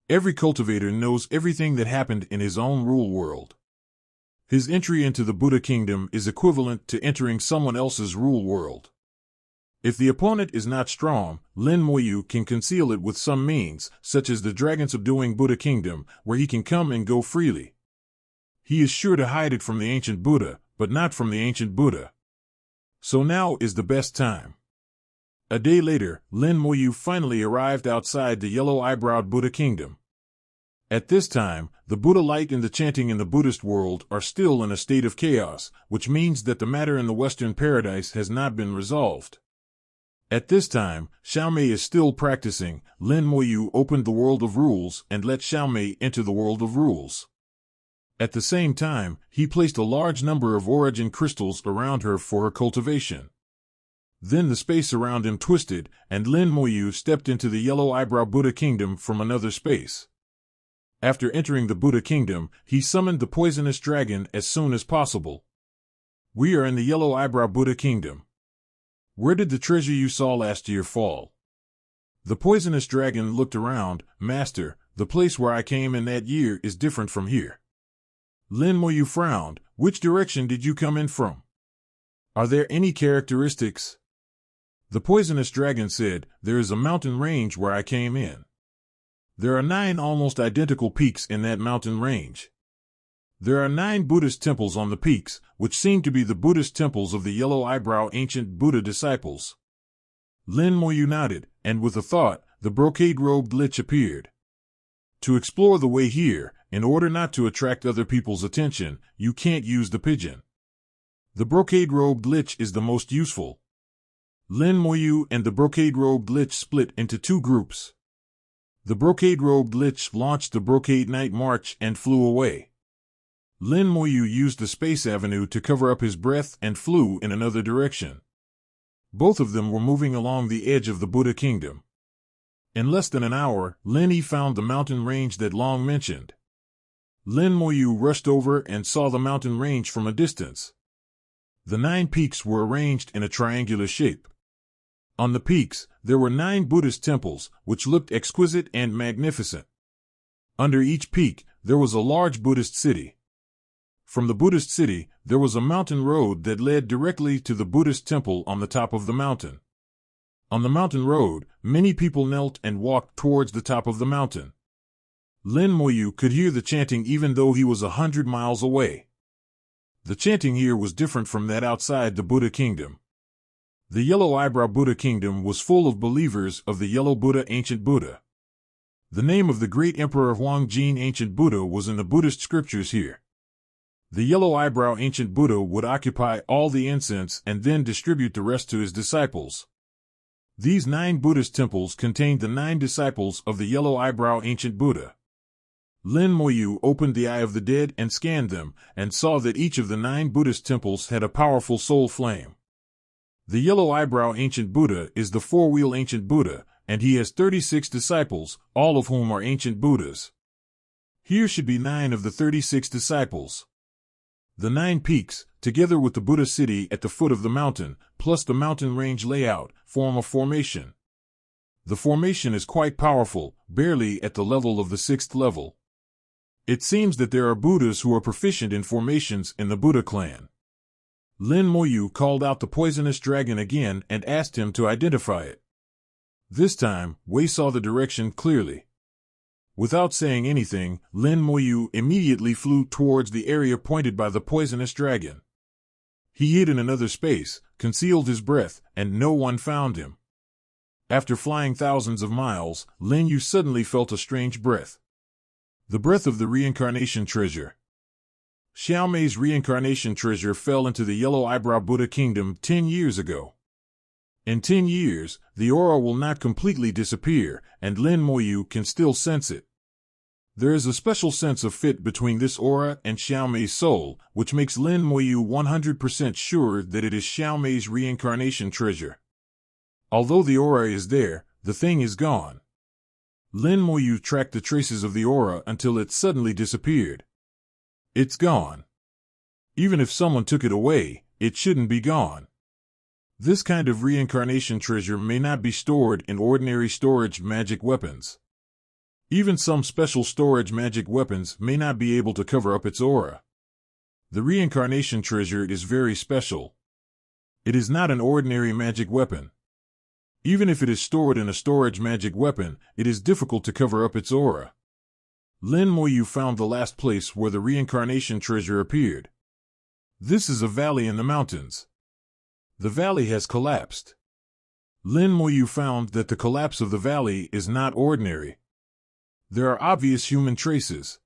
Every cultivator knows everything that happened in his own rule world. His entry into the Buddha Kingdom is equivalent to entering someone else's rule world. If the opponent is not strong, Lin Moyu can conceal it with some means, such as the dragon subduing Buddha Kingdom, where he can come and go freely. He is sure to hide it from the ancient Buddha, but not from the ancient Buddha. So now is the best time. A day later, Lin Moyu finally arrived outside the yellow-eybrowed Buddha Kingdom. At this time, the Buddha light and the chanting in the Buddhist world are still in a state of chaos, which means that the matter in the Western Paradise has not been resolved. At this time, Xiaomei is still practicing. Lin Moyu opened the world of rules and let Xiaomei enter the world of rules. At the same time, he placed a large number of origin crystals around her for her cultivation. Then the space around him twisted, and Lin Moyu stepped into the yellow-eyebrow Buddha Kingdom from another space. After entering the Buddha kingdom, he summoned the poisonous dragon as soon as possible. We are in the Yellow Eyebrow Buddha kingdom. Where did the treasure you saw last year fall? The poisonous dragon looked around. Master, the place where I came in that year is different from here. Lin Moyu frowned. Which direction did you come in from? Are there any characteristics? The poisonous dragon said, there is a mountain range where I came in. There are 9 almost identical peaks in that mountain range. There are 9 Buddhist temples on the peaks, which seem to be the Buddhist temples of the Yellow Eyebrow ancient Buddha disciples. Lin Moyu nodded, and with a thought, the brocade-robed lich appeared. To explore the way here, in order not to attract other people's attention, you can't use the pigeon. The brocade-robed lich is the most useful. Lin Moyu and the brocade-robed lich split into 2 groups. The brocade-robed lich launched the brocade night march and flew away. Lin Moyu used the space avenue to cover up his breath and flew in another direction. Both of them were moving along the edge of the Buddha kingdom. In less than an hour, Lin Yi found the mountain range that Long mentioned. Lin Moyu rushed over and saw the mountain range from a distance. The 9 peaks were arranged in a triangular shape. On the peaks, there were 9 Buddhist temples, which looked exquisite and magnificent. Under each peak, there was a large Buddhist city. From the Buddhist city, there was a mountain road that led directly to the Buddhist temple on the top of the mountain. On the mountain road, many people knelt and walked towards the top of the mountain. Lin Moyu could hear the chanting even though he was 100 miles away. The chanting here was different from that outside the Buddha kingdom. The Yellow Eyebrow Buddha kingdom was full of believers of the Yellow Buddha ancient Buddha. The name of the great Emperor Huangjin ancient Buddha was in the Buddhist scriptures here. The Yellow Eyebrow ancient Buddha would occupy all the incense and then distribute the rest to his disciples. These 9 Buddhist temples contained the 9 disciples of the Yellow Eyebrow ancient Buddha. Lin Moyu opened the Eye of the Dead and scanned them, and saw that each of the 9 Buddhist temples had a powerful soul flame. The Yellow Eyebrow ancient Buddha is the 4-wheel ancient Buddha, and he has 36 disciples, all of whom are ancient Buddhas. Here should be 9 of the 36 disciples. The 9 peaks, together with the Buddha city at the foot of the mountain, plus the mountain range layout, form a formation. The formation is quite powerful, barely at the level of the 6th level. It seems that there are Buddhas who are proficient in formations in the Buddha clan. Lin Moyu called out the poisonous dragon again and asked him to identify it. This time, Wei saw the direction clearly. Without saying anything, Lin Moyu immediately flew towards the area pointed by the poisonous dragon. He hid in another space, concealed his breath, and no one found him. After flying thousands of miles, Lin Yu suddenly felt a strange breath. The breath of the reincarnation treasure. Xiaomei's reincarnation treasure fell into the Yellow Eyebrow Buddha kingdom 10 years ago. In 10 years, the aura will not completely disappear, and Lin Moyu can still sense it. There is a special sense of fit between this aura and Xiaomei's soul, which makes Lin Moyu 100% sure that it is Xiaomei's reincarnation treasure. Although the aura is there, the thing is gone. Lin Moyu tracked the traces of the aura until it suddenly disappeared. It's gone. Even if someone took it away, it shouldn't be gone. This kind of reincarnation treasure may not be stored in ordinary storage magic weapons. Even some special storage magic weapons may not be able to cover up its aura. The reincarnation treasure is very special. It is not an ordinary magic weapon. Even if it is stored in a storage magic weapon, it is difficult to cover up its aura. Lin Moyu found the last place where the reincarnation treasure appeared. This is a valley in the mountains. The valley has collapsed. Lin Moyu found that the collapse of the valley is not ordinary. There are obvious human traces.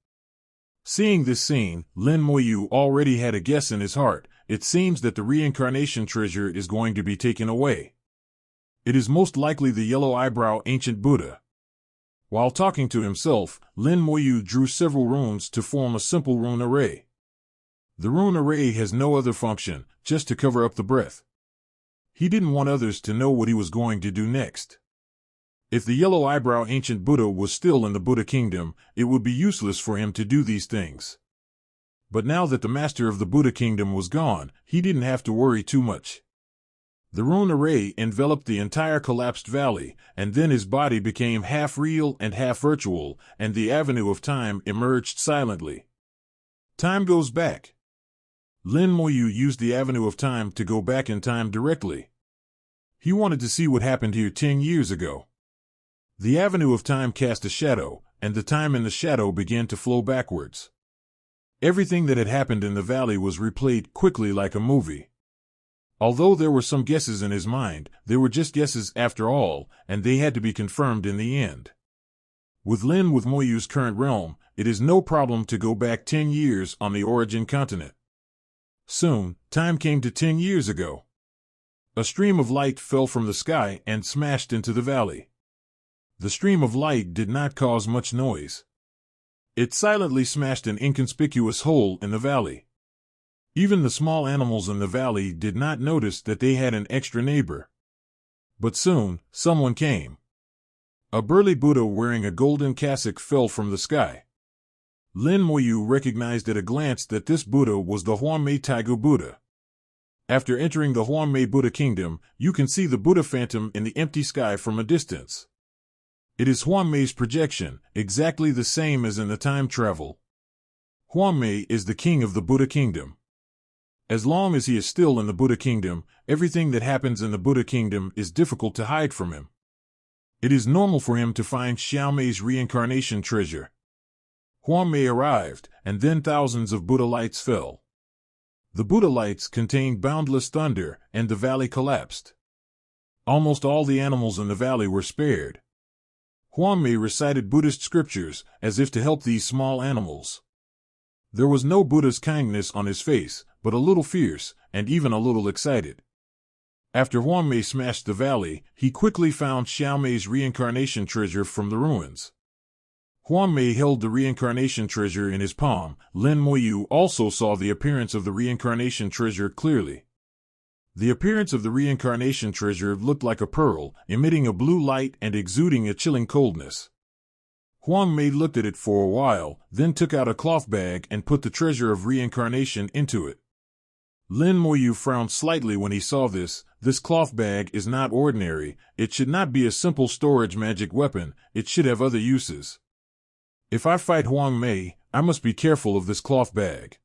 Seeing this scene, Lin Moyu already had a guess in his heart. It seems that the reincarnation treasure is going to be taken away. It is most likely the Yellow Eyebrow ancient Buddha. While talking to himself, Lin Moyu drew several runes to form a simple rune array. The rune array has no other function, just to cover up the breath. He didn't want others to know what he was going to do next. If the yellow eyebrow ancient Buddha was still in the Buddha kingdom, it would be useless for him to do these things. But now that the master of the Buddha kingdom was gone, he didn't have to worry too much. The rune array enveloped the entire collapsed valley, and then his body became half real and half virtual, and the avenue of time emerged silently. Time goes back. Lin Moyu used the avenue of time to go back in time directly. He wanted to see what happened here 10 years ago. The avenue of time cast a shadow, and the time in the shadow began to flow backwards. Everything that had happened in the valley was replayed quickly like a movie. Although there were some guesses in his mind, they were just guesses after all, and they had to be confirmed in the end. With Lin Moyu's current realm, it is no problem to go back 10 years on the origin continent. Soon, time came to 10 years ago. A stream of light fell from the sky and smashed into the valley. The stream of light did not cause much noise. It silently smashed an inconspicuous hole in the valley. Even the small animals in the valley did not notice that they had an extra neighbor. But soon, someone came. A burly Buddha wearing a golden cassock fell from the sky. Lin Moyu recognized at a glance that this Buddha was the Huanmei Taigu Buddha. After entering the Huanmei Buddha kingdom, you can see the Buddha phantom in the empty sky from a distance. It is Huanmei's projection, exactly the same as in the time travel. Huanmei is the king of the Buddha kingdom. As long as he is still in the Buddha kingdom, everything that happens in the Buddha kingdom is difficult to hide from him. It is normal for him to find Xiaomei's reincarnation treasure. Huanmei arrived, and then thousands of Buddha lights fell. The Buddha lights contained boundless thunder, and the valley collapsed. Almost all the animals in the valley were spared. Huanmei recited Buddhist scriptures, as if to help these small animals. There was no Buddha's kindness on his face, but a little fierce, and even a little excited. After Huanmei smashed the valley, he quickly found Xiaomei's reincarnation treasure from the ruins. Huanmei held the reincarnation treasure in his palm. Lin Moyu also saw the appearance of the reincarnation treasure clearly. The appearance of the reincarnation treasure looked like a pearl, emitting a blue light and exuding a chilling coldness. Huanmei looked at it for a while, then took out a cloth bag and put the treasure of reincarnation into it. Lin Moyu frowned slightly when he saw this. This cloth bag is not ordinary. It should not be a simple storage magic weapon. It should have other uses. If I fight Huanmei, I must be careful of this cloth bag.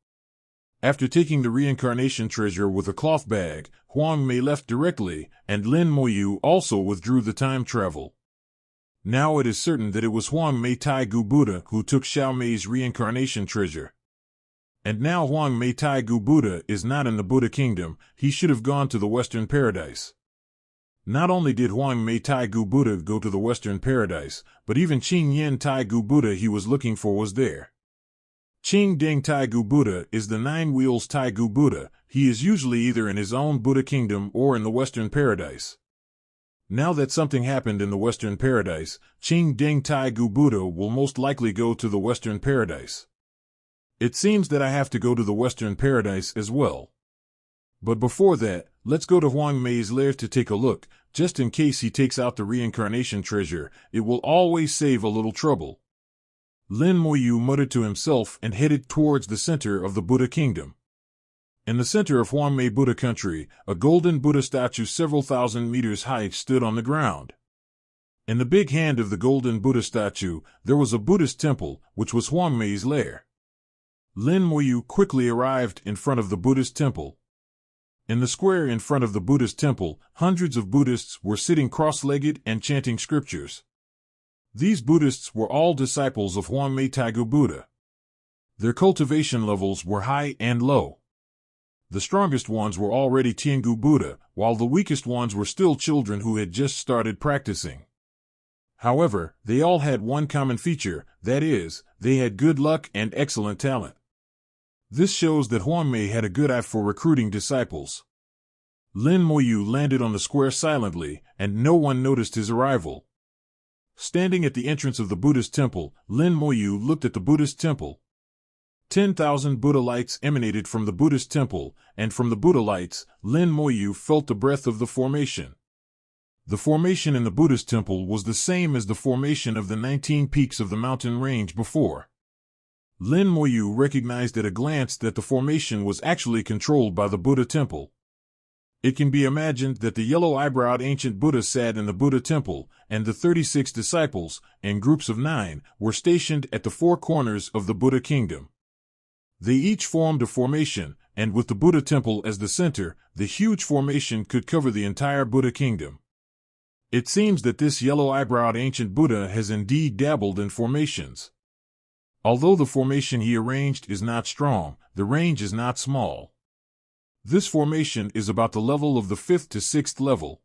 After taking the reincarnation treasure with a cloth bag, Huanmei left directly, and Lin Moyu also withdrew the time travel. Now it is certain that it was Huanmei Taigu Buddha who took Xiaomei's reincarnation treasure. And now Huanmei Taigu Buddha is not in the Buddha kingdom. He should have gone to the Western Paradise. Not only did Huanmei Taigu Buddha go to the Western Paradise, but even Qing Yin Taigu Buddha he was looking for was there. Qing Deng Taigu Buddha is the Nine Wheels Taigu Buddha. He is usually either in his own Buddha kingdom or in the Western Paradise. Now that something happened in the Western Paradise, Qing Deng Taigu Buddha will most likely go to the Western Paradise. It seems that I have to go to the Western Paradise as well. But before that, let's go to Huanmei's lair to take a look, just in case he takes out the reincarnation treasure. It will always save a little trouble. Lin Moyu muttered to himself and headed towards the center of the Buddha kingdom. In the center of Huanmei Buddha country, a golden Buddha statue several thousand meters high stood on the ground. In the big hand of the golden Buddha statue, there was a Buddhist temple, which was Huanmei's lair. Lin Moyu quickly arrived in front of the Buddhist temple. In the square in front of the Buddhist temple, hundreds of Buddhists were sitting cross-legged and chanting scriptures. These Buddhists were all disciples of Huanmei Taigu Buddha. Their cultivation levels were high and low. The strongest ones were already Tiangu Buddha, while the weakest ones were still children who had just started practicing. However, they all had one common feature, that is, they had good luck and excellent talent. This shows that Huanmei had a good eye for recruiting disciples. Lin Moyu landed on the square silently, and no one noticed his arrival. Standing at the entrance of the Buddhist temple, Lin Moyu looked at the Buddhist temple. 10,000 Buddha lights emanated from the Buddhist temple, and from the Buddha lights, Lin Moyu felt the breath of the formation. The formation in the Buddhist temple was the same as the formation of the 19 peaks of the mountain range before. Lin Moyu recognized at a glance that the formation was actually controlled by the Buddha temple. It can be imagined that the yellow-eyebrowed ancient Buddha sat in the Buddha temple, and the 36 disciples, in groups of 9, were stationed at the 4 corners of the Buddha kingdom. They each formed a formation, and with the Buddha temple as the center, the huge formation could cover the entire Buddha kingdom. It seems that this yellow-eyebrowed ancient Buddha has indeed dabbled in formations. Although the formation he arranged is not strong, the range is not small. This formation is about the level of the 5th to 6th level.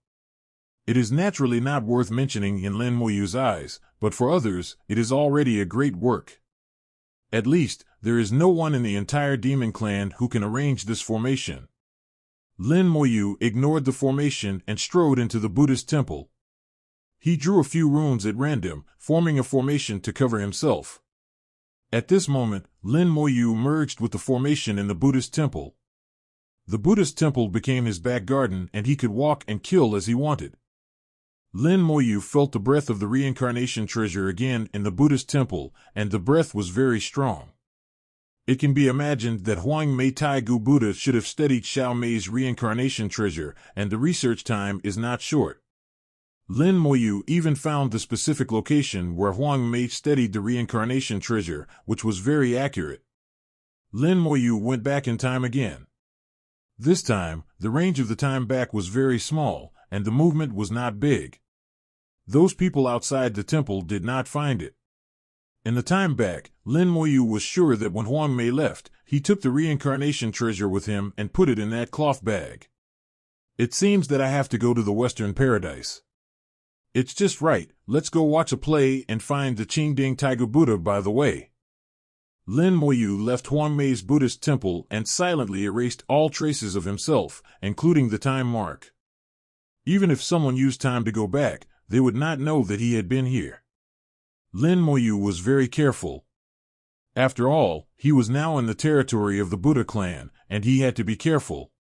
It is naturally not worth mentioning in Lin Moyu's eyes, but for others, it is already a great work. At least, there is no one in the entire demon clan who can arrange this formation. Lin Moyu ignored the formation and strode into the Buddhist temple. He drew a few runes at random, forming a formation to cover himself. At this moment, Lin Moyu merged with the formation in the Buddhist temple. The Buddhist temple became his back garden and he could walk and kill as he wanted. Lin Moyu felt the breath of the reincarnation treasure again in the Buddhist temple, and the breath was very strong. It can be imagined that Huang Mei Tai Gu Buddha should have studied Xiao Mei's reincarnation treasure, and the research time is not short. Lin Moyu even found the specific location where Huang Mei studied the reincarnation treasure, which was very accurate. Lin Moyu went back in time again. This time, the range of the time back was very small, and the movement was not big. Those people outside the temple did not find it. In the time back, Lin Moyu was sure that when Huang Mei left, he took the reincarnation treasure with him and put it in that cloth bag. It seems that I have to go to the Western Paradise. It's just right, let's go watch a play and find the Qingding Taigu Buddha by the way. Lin Moyu left Huang Mei's Buddhist temple and silently erased all traces of himself, including the time mark. Even if someone used time to go back, they would not know that he had been here. Lin Moyu was very careful. After all, he was now in the territory of the Buddha clan, and he had to be careful.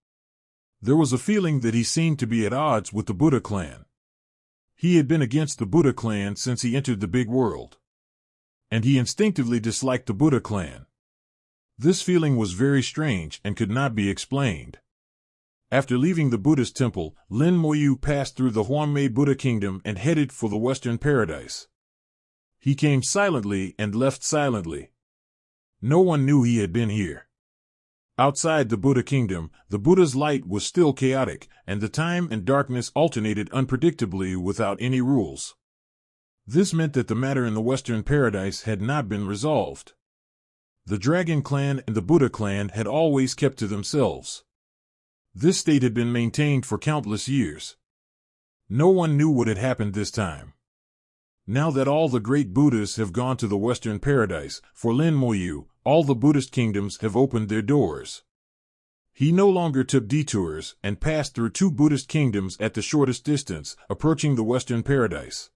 There was a feeling that he seemed to be at odds with the Buddha clan. He had been against the Buddha clan since he entered the big world. And he instinctively disliked the Buddha clan. This feeling was very strange and could not be explained. After leaving the Buddhist temple, Lin Moyu passed through the Huangmei Buddha kingdom and headed for the Western Paradise. He came silently and left silently. No one knew he had been here. Outside the Buddha kingdom, the Buddha's light was still chaotic, and the time and darkness alternated unpredictably without any rules. This meant that the matter in the Western Paradise had not been resolved. The Dragon Clan and the Buddha Clan had always kept to themselves. This state had been maintained for countless years. No one knew what had happened this time. Now that all the great Buddhas have gone to the Western Paradise, for Lin Moyu, all the Buddhist kingdoms have opened their doors. He no longer took detours and passed through 2 Buddhist kingdoms at the shortest distance, approaching the Western Paradise.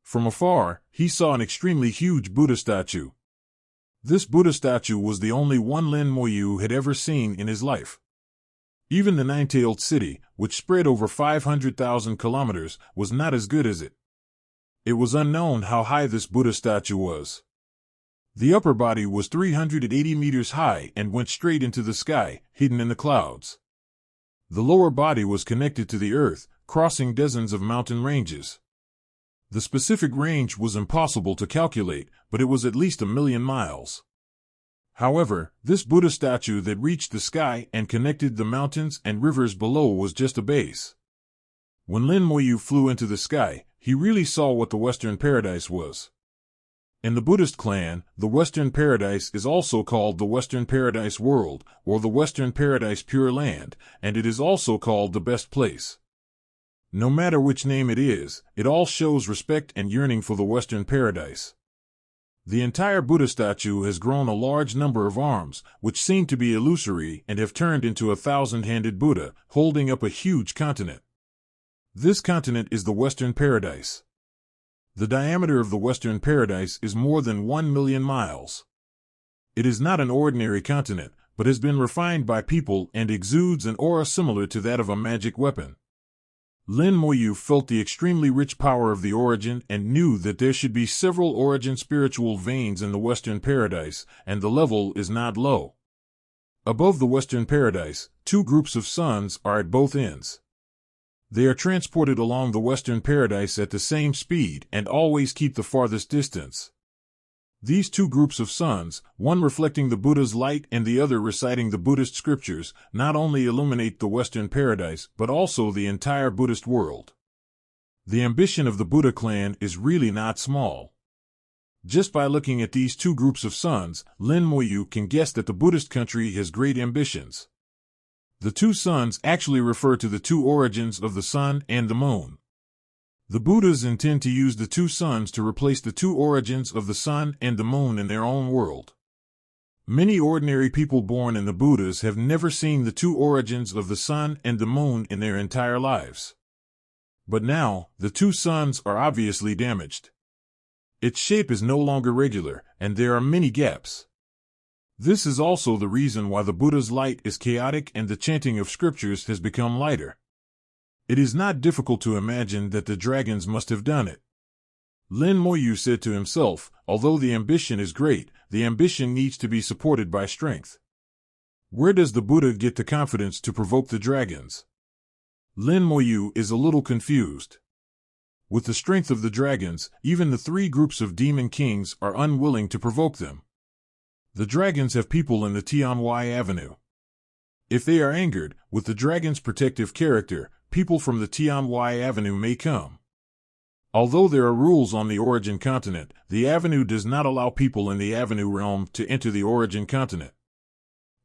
From afar, he saw an extremely huge Buddha statue. This Buddha statue was the only one Lin Moyu had ever seen in his life. Even the Nine-Tailed City, which spread over 500,000 kilometers, was not as good as it. It was unknown how high this Buddha statue was. The upper body was 380 meters high and went straight into the sky, hidden in the clouds. The lower body was connected to the earth, crossing dozens of mountain ranges. The specific range was impossible to calculate, but it was at least 1,000,000 miles. However, this Buddha statue that reached the sky and connected the mountains and rivers below was just a base. When Lin Moyu flew into the sky, he really saw what the Western Paradise was. In the Buddhist clan, the Western Paradise is also called the Western Paradise World, or the Western Paradise Pure Land, and it is also called the Best Place. No matter which name it is, it all shows respect and yearning for the Western Paradise. The entire Buddha statue has grown a large number of arms, which seem to be illusory and have turned into a 1,000-handed Buddha, holding up a huge continent. This continent is the Western Paradise. The diameter of the Western Paradise is more than 1,000,000 miles. It is not an ordinary continent, but has been refined by people and exudes an aura similar to that of a magic weapon. Lin Moyu felt the extremely rich power of the origin and knew that there should be several origin spiritual veins in the Western Paradise, and the level is not low. Above the Western Paradise, two groups of suns are at both ends. They are transported along the Western Paradise at the same speed and always keep the farthest distance. These two groups of suns, one reflecting the Buddha's light and the other reciting the Buddhist scriptures, not only illuminate the Western Paradise but also the entire Buddhist world. The ambition of the Buddha clan is really not small. Just by looking at these two groups of suns, Lin Moyu can guess that the Buddhist country has great ambitions. The two suns actually refer to the two origins of the sun and the moon. The Buddhas intend to use the two suns to replace the two origins of the sun and the moon in their own world. Many ordinary people born in the Buddhas have never seen the two origins of the sun and the moon in their entire lives. But now, the two suns are obviously damaged. Its shape is no longer regular, and there are many gaps. This is also the reason why the Buddha's light is chaotic and the chanting of scriptures has become lighter. It is not difficult to imagine that the dragons must have done it. Lin Moyu said to himself, although the ambition is great, the ambition needs to be supported by strength. Where does the Buddha get the confidence to provoke the dragons? Lin Moyu is a little confused. With the strength of the dragons, even the three groups of demon kings are unwilling to provoke them. The dragons have people in the Tianwai Avenue. If they are angered, with the dragon's protective character, people from the Tianwai Avenue may come. Although there are rules on the origin continent, the Avenue does not allow people in the Avenue realm to enter the origin continent.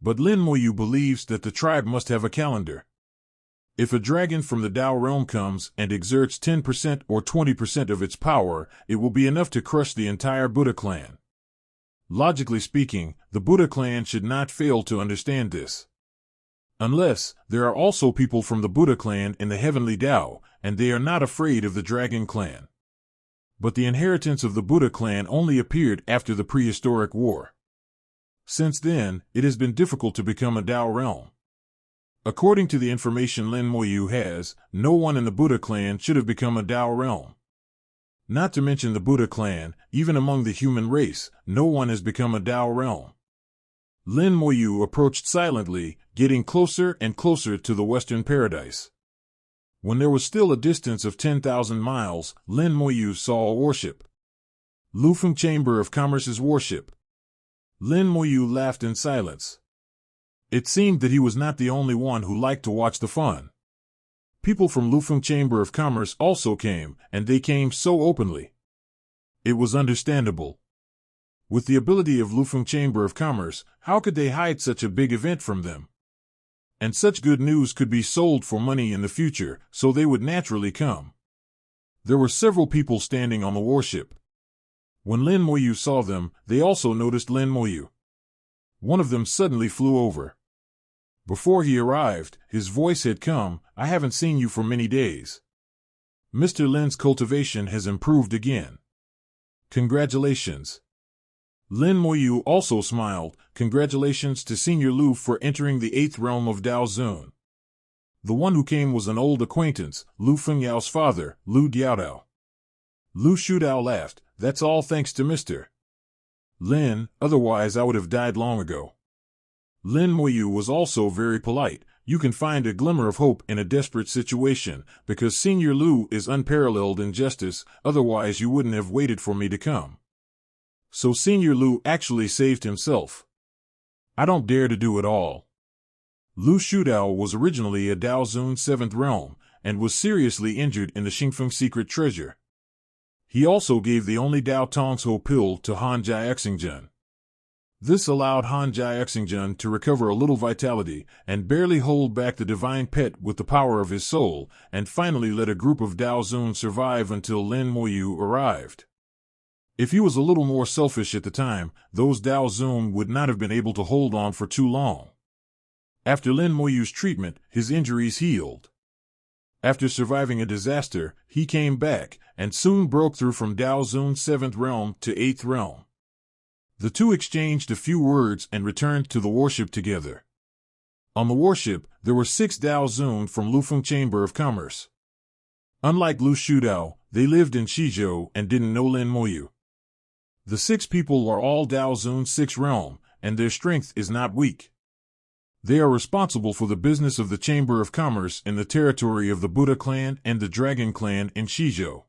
But Lin Moyu believes that the tribe must have a calendar. If a dragon from the Tao realm comes and exerts 10% or 20% of its power, it will be enough to crush the entire Buddha clan. Logically speaking, the Buddha clan should not fail to understand this. Unless, there are also people from the Buddha clan in the heavenly Tao, and they are not afraid of the dragon clan. But the inheritance of the Buddha clan only appeared after the prehistoric war. Since then, it has been difficult to become a Tao realm. According to the information Lin Moyu has, no one in the Buddha clan should have become a Tao realm. Not to mention the Buddha clan, even among the human race, no one has become a Tao realm. Lin Moyu approached silently, getting closer and closer to the Western Paradise. When there was still a distance of 10,000 miles, Lin Moyu saw a warship. Lufeng Chamber of Commerce's warship. Lin Moyu laughed in silence. It seemed that he was not the only one who liked to watch the fun. People from Lufeng Chamber of Commerce also came, and they came so openly. It was understandable. With the ability of Lufeng Chamber of Commerce, how could they hide such a big event from them? And such good news could be sold for money in the future, so they would naturally come. There were several people standing on the warship. When Lin Moyu saw them, they also noticed Lin Moyu. One of them suddenly flew over. Before he arrived, his voice had come, "I haven't seen you for many days. Mr. Lin's cultivation has improved again. Congratulations." Lin Moyu also smiled, "Congratulations to Senior Lu for entering the 8th realm of Dao Zun." The one who came was an old acquaintance, Lu Fengyao's father, Lu Diaodao. Lu Shudao laughed, "That's all thanks to Mr. Lin, otherwise I would have died long ago." Lin Moyu was also very polite. "You can find a glimmer of hope in a desperate situation, because Senior Lu is unparalleled in justice, otherwise you wouldn't have waited for me to come. So Senior Lu actually saved himself. I don't dare to do it all." Lu Shudao was originally a Dao Zun 7th realm, and was seriously injured in the Xingfeng secret treasure. He also gave the only Dao Tongzhou pill to Han Jiaxingjun. This allowed Han Jiaxingjun to recover a little vitality, and barely hold back the divine pet with the power of his soul, and finally let a group of Dao Zun survive until Lin Moyu arrived. If he was a little more selfish at the time, those Dao Zun would not have been able to hold on for too long. After Lin Moyu's treatment, his injuries healed. After surviving a disaster, he came back, and soon broke through from Dao Zun's 7th realm to 8th realm. The two exchanged a few words and returned to the warship together. On the warship, there were 6 Dao Zun from Lufeng Chamber of Commerce. Unlike Lu Shudao, they lived in Shizhou and didn't know Lin Moyu. The 6 people are all Dao Zun's 6th realm, and their strength is not weak. They are responsible for the business of the Chamber of Commerce in the territory of the Buddha clan and the Dragon clan in Shizhou.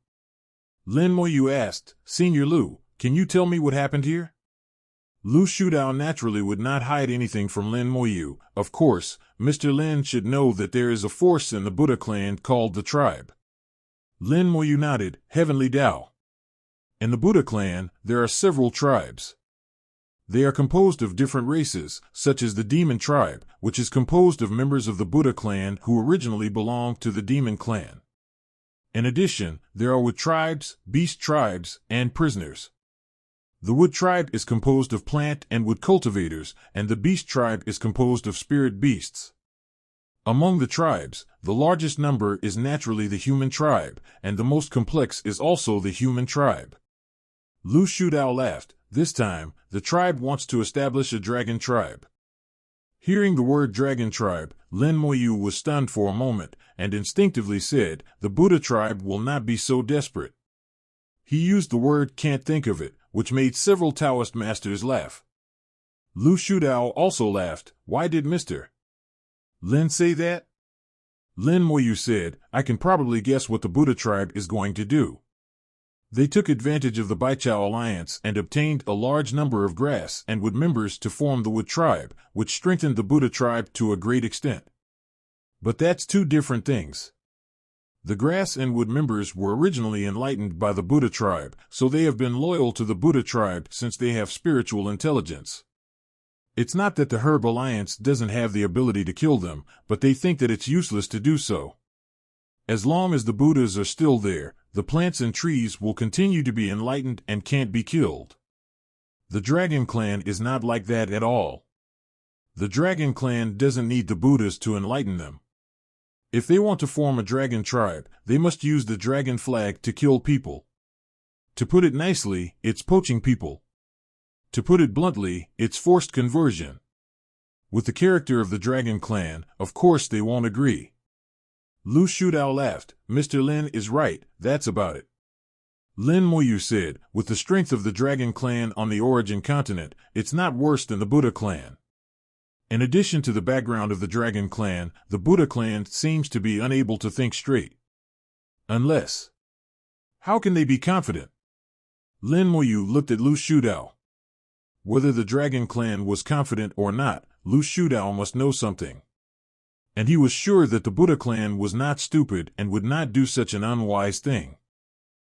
Lin Moyu asked, "Senior Lu, can you tell me what happened here?" Lu Shudao naturally would not hide anything from Lin Moyu. Of course, Mr. Lin should know that there is a force in the Buddha clan called the tribe. Lin Moyu nodded. Heavenly Dao. In the Buddha clan, there are several tribes. They are composed of different races, such as the Demon tribe, which is composed of members of the Buddha clan who originally belonged to the Demon clan. In addition, there are wood tribes, beast tribes, and prisoners. The wood tribe is composed of plant and wood cultivators, and the beast tribe is composed of spirit beasts. Among the tribes, the largest number is naturally the human tribe, and the most complex is also the human tribe. Lu Shudao laughed. This time, the tribe wants to establish a dragon tribe. Hearing the word dragon tribe, Lin Moyu was stunned for a moment, and instinctively said, the Buddha tribe will not be so desperate. He used the word can't think of it, which made several Taoist masters laugh. Lu Shudao also laughed. Why did Mr. Lin say that? Lin Moyu said, I can probably guess what the Buddha tribe is going to do. They took advantage of the Baichao alliance and obtained a large number of grass and wood members to form the wood tribe, which strengthened the Buddha tribe to a great extent. But that's 2 different things. The grass and wood members were originally enlightened by the Buddha tribe, so they have been loyal to the Buddha tribe since they have spiritual intelligence. It's not that the Herb Alliance doesn't have the ability to kill them, but they think that it's useless to do so. As long as the Buddhas are still there, the plants and trees will continue to be enlightened and can't be killed. The Dragon clan is not like that at all. The Dragon clan doesn't need the Buddhas to enlighten them. If they want to form a dragon tribe, they must use the dragon flag to kill people. To put it nicely, it's poaching people. To put it bluntly, it's forced conversion. With the character of the Dragon clan, of course they won't agree. Lu Shudao laughed. Mr. Lin is right, that's about it. Lin Moyu said, with the strength of the Dragon clan on the origin continent, it's not worse than the Buddha clan. In addition to the background of the Dragon clan, the Buddha clan seems to be unable to think straight. Unless. How can they be confident? Lin Moyu looked at Lu Shudao. Whether the Dragon clan was confident or not, Lu Shudao must know something. And he was sure that the Buddha clan was not stupid and would not do such an unwise thing.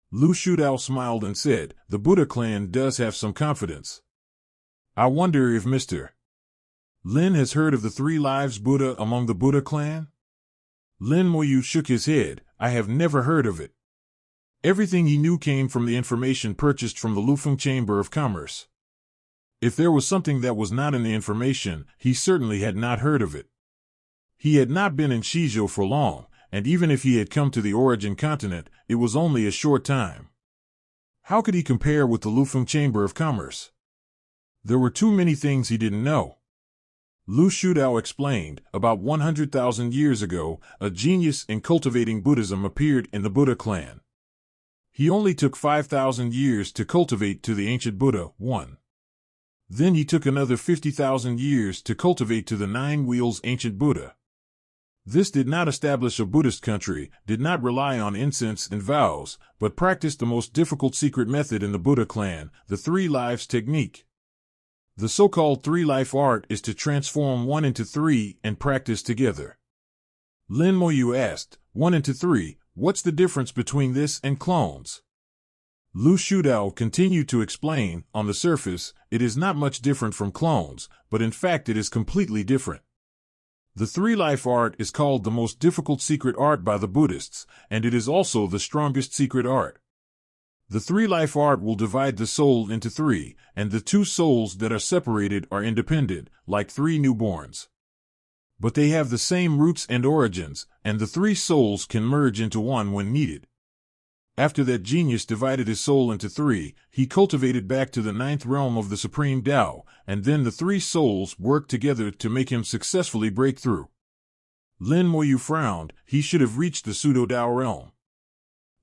Lu Shudao smiled and said, the Buddha clan does have some confidence. I wonder if Mr. Lin has heard of the 3 lives Buddha among the Buddha clan? Lin Moyu shook his head. I have never heard of it. Everything he knew came from the information purchased from the Lufeng Chamber of Commerce. If there was something that was not in the information, he certainly had not heard of it. He had not been in Shizhou for long, and even if he had come to the origin continent, it was only a short time. How could he compare with the Lufeng Chamber of Commerce? There were too many things he didn't know. Lu Shudao explained, about 100,000 years ago, a genius in cultivating Buddhism appeared in the Buddha clan. He only took 5,000 years to cultivate to the ancient Buddha, 1. Then he took another 50,000 years to cultivate to the 9 wheels ancient Buddha. This did not establish a Buddhist country, did not rely on incense and vows, but practiced the most difficult secret method in the Buddha clan, the 3 lives technique. The so-called 3-life art is to transform 1 into 3 and practice together. Lin Moyu asked, 1 into 3, what's the difference between this and clones? Lu Shudao continued to explain, on the surface, it is not much different from clones, but in fact it is completely different. The 3-life art is called the most difficult secret art by the Buddhists, and it is also the strongest secret art. The 3-life art will divide the soul into 3, and the 2 souls that are separated are independent, like 3 newborns. But they have the same roots and origins, and the 3 souls can merge into 1 when needed. After that genius divided his soul into 3, he cultivated back to the 9th realm of the Supreme Tao, and then the 3 souls worked together to make him successfully break through. Lin Moyu frowned. He should have reached the pseudo-Tao realm.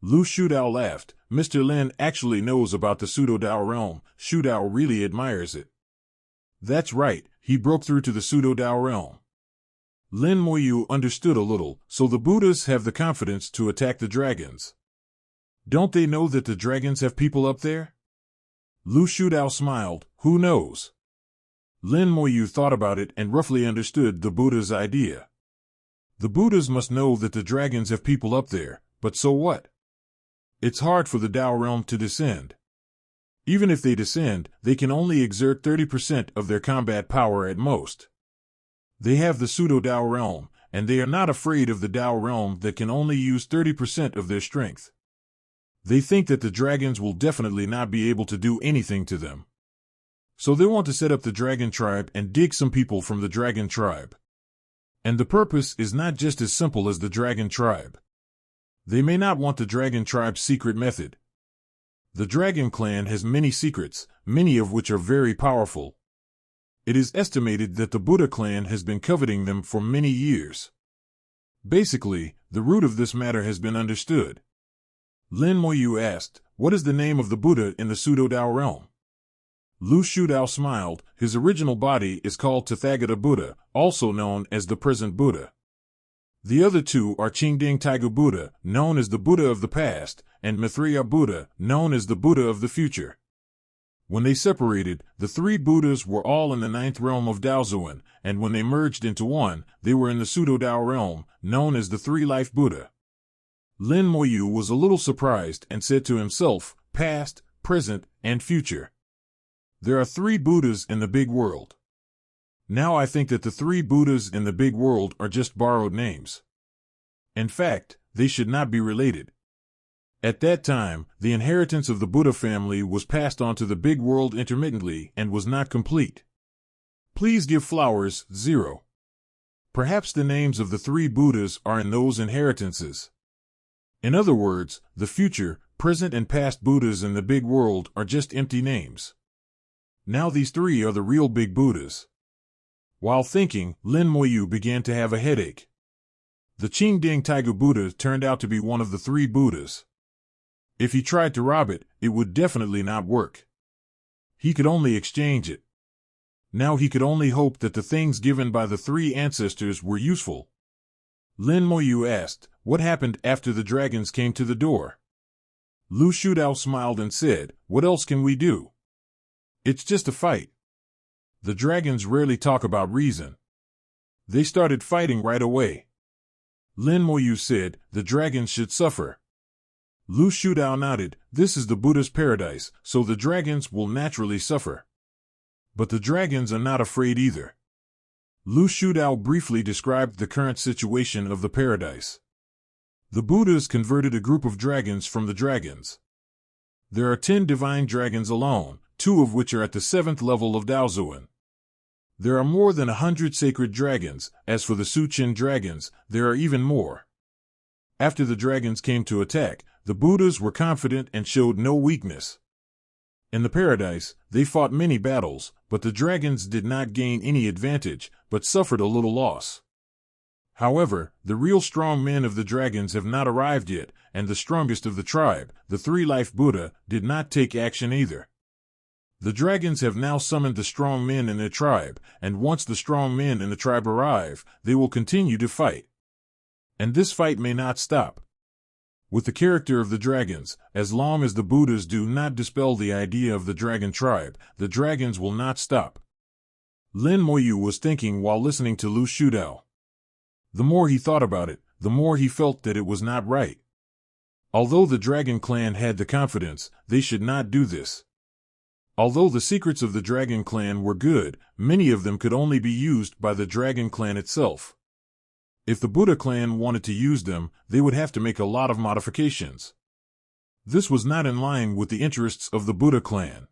Lu Shudao laughed. Mr. Lin actually knows about the pseudo-Dao realm. Shudao really admires it. That's right, he broke through to the pseudo-Dao realm. Lin Moyu understood a little, so the Buddhas have the confidence to attack the dragons. Don't they know that the dragons have people up there? Lu Shudao smiled. Who knows? Lin Moyu thought about it and roughly understood the Buddha's idea. The Buddhas must know that the dragons have people up there, but so what? It's hard for the Dao realm to descend. Even if they descend, they can only exert 30% of their combat power at most. They have the pseudo-Dao realm, and they are not afraid of the Dao realm that can only use 30% of their strength. They think that the dragons will definitely not be able to do anything to them. So they want to set up the dragon tribe and dig some people from the dragon tribe. And the purpose is not just as simple as the dragon tribe. They may not want the dragon tribe's secret method. The dragon clan has many secrets, many of which are very powerful. It is estimated that the Buddha clan has been coveting them for many years. Basically, the root of this matter has been understood. Lin Moyu asked, what is the name of the Buddha in the pseudo-Dao realm? Lu Shudao smiled. His original body is called Tathagata Buddha, also known as the present Buddha. The other two are Qingding Taigu Buddha, known as the Buddha of the past, and Maitreya Buddha, known as the Buddha of the future. When they separated, the three Buddhas were all in the ninth realm of Daozuan, and when they merged into one, they were in the pseudo-Dao realm, known as the three-life Buddha. Lin Moyu was a little surprised and said to himself, past, present, and future. There are three Buddhas in the big world. Now I think that the three Buddhas in the big world are just borrowed names. In fact, they should not be related. At that time, the inheritance of the Buddha family was passed on to the big world intermittently and was not complete. Please give flowers, 0. Perhaps the names of the three Buddhas are in those inheritances. In other words, the future, present and past Buddhas in the big world are just empty names. Now these three are the real big Buddhas. While thinking, Lin Moyu began to have a headache. The Qingding Taigu Buddha turned out to be one of the three Buddhas. If he tried to rob it, it would definitely not work. He could only exchange it. Now he could only hope that the things given by the three ancestors were useful. Lin Moyu asked, what happened after the dragons came to the door? Lu Shudao smiled and said, what else can we do? It's just a fight. The dragons rarely talk about reason. They started fighting right away. Lin Moyu said, the dragons should suffer. Lu Shudao nodded, this is the Buddha's paradise, so the dragons will naturally suffer. But the dragons are not afraid either. Lu Shudao briefly described the current situation of the paradise. The Buddhas converted a group of dragons from the dragons. There are 10 divine dragons alone, 2 of which are at the 7th level of Daozuan. There are more than 100 sacred dragons. As for the Suqin dragons, there are even more. After the dragons came to attack, the Buddhas were confident and showed no weakness. In the paradise, they fought many battles, but the dragons did not gain any advantage, but suffered a little loss. However, the real strong men of the dragons have not arrived yet, and the strongest of the tribe, the three-life Buddha, did not take action either. The dragons have now summoned the strong men in their tribe, and once the strong men in the tribe arrive, they will continue to fight. And this fight may not stop. With the character of the dragons, as long as the Buddhas do not dispel the idea of the dragon tribe, the dragons will not stop. Lin Moyu was thinking while listening to Lu Shudao. The more he thought about it, the more he felt that it was not right. Although the dragon clan had the confidence, they should not do this. Although the secrets of the dragon clan were good, many of them could only be used by the dragon clan itself. If the Buddha clan wanted to use them, they would have to make a lot of modifications. This was not in line with the interests of the Buddha clan.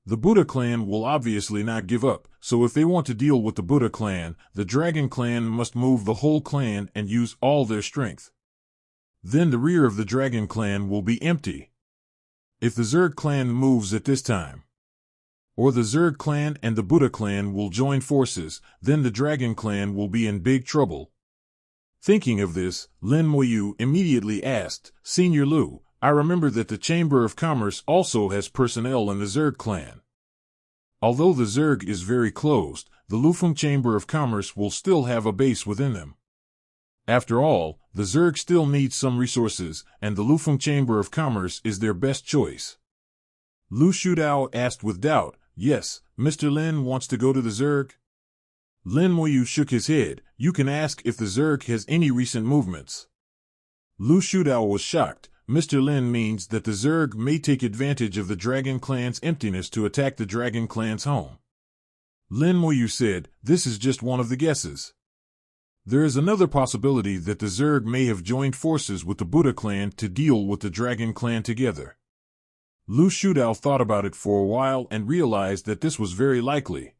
The Buddha clan will obviously not give up, so if they want to deal with the Buddha clan, the dragon clan must move the whole clan and use all their strength. Then the rear of the dragon clan will be empty. If the Zerg clan moves at this time, or the Zerg clan and the Buddha clan will join forces, then the dragon clan will be in big trouble. Thinking of this, Lin Moyu immediately asked, Senior Lu, I remember that the Chamber of Commerce also has personnel in the Zerg clan. Although the Zerg is very closed, the Lufeng Chamber of Commerce will still have a base within them. After all, the Zerg still needs some resources, and the Lufeng Chamber of Commerce is their best choice. Lu Shudao asked with doubt, Yes, Mr. Lin wants to go to the Zerg? Lin Moyu shook his head. You can ask if the Zerg has any recent movements. Lu Shudao was shocked. Mr. Lin means that the Zerg may take advantage of the Dragon Clan's emptiness to attack the Dragon Clan's home. Lin Moyu said, This is just one of the guesses. There is another possibility that the Zerg may have joined forces with the Buddha clan to deal with the Dragon Clan together. Lu Shudao thought about it for a while and realized that this was very likely.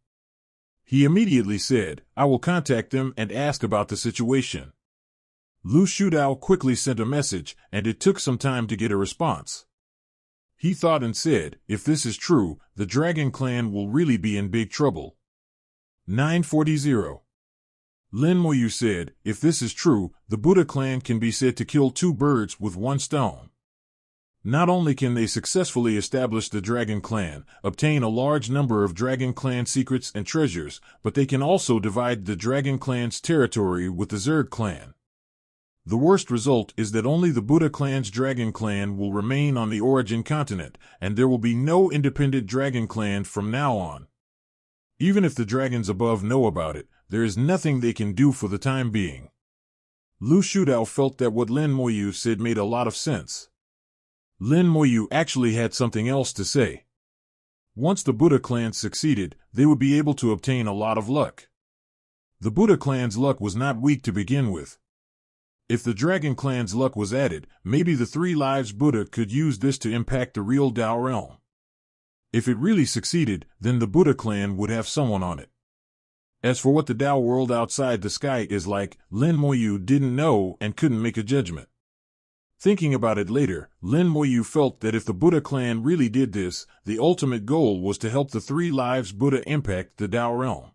He immediately said, I will contact them and ask about the situation. Lu Shudao quickly sent a message, and it took some time to get a response. He thought and said, If this is true, the Dragon Clan will really be in big trouble. 940. Lin Moyu said, If this is true, the Buddha clan can be said to kill two birds with one stone. Not only can they successfully establish the Dragon Clan, obtain a large number of Dragon Clan secrets and treasures, but they can also divide the Dragon Clan's territory with the Zerg clan. The worst result is that only the Buddha clan's Dragon Clan will remain on the origin continent, and there will be no independent Dragon Clan from now on. Even if the dragons above know about it, there is nothing they can do for the time being. Lu Shudao felt that what Lin Moyu said made a lot of sense. Lin Moyu actually had something else to say. Once the Buddha clan succeeded, they would be able to obtain a lot of luck. The Buddha clan's luck was not weak to begin with. If the Dragon Clan's luck was added, maybe the 3 Lives Buddha could use this to impact the real Dao realm. If it really succeeded, then the Buddha clan would have someone on it. As for what the Dao world outside the sky is like, Lin Moyu didn't know and couldn't make a judgment. Thinking about it later, Lin Moyu felt that if the Buddha clan really did this, the ultimate goal was to help the 3 Lives Buddha impact the Dao realm.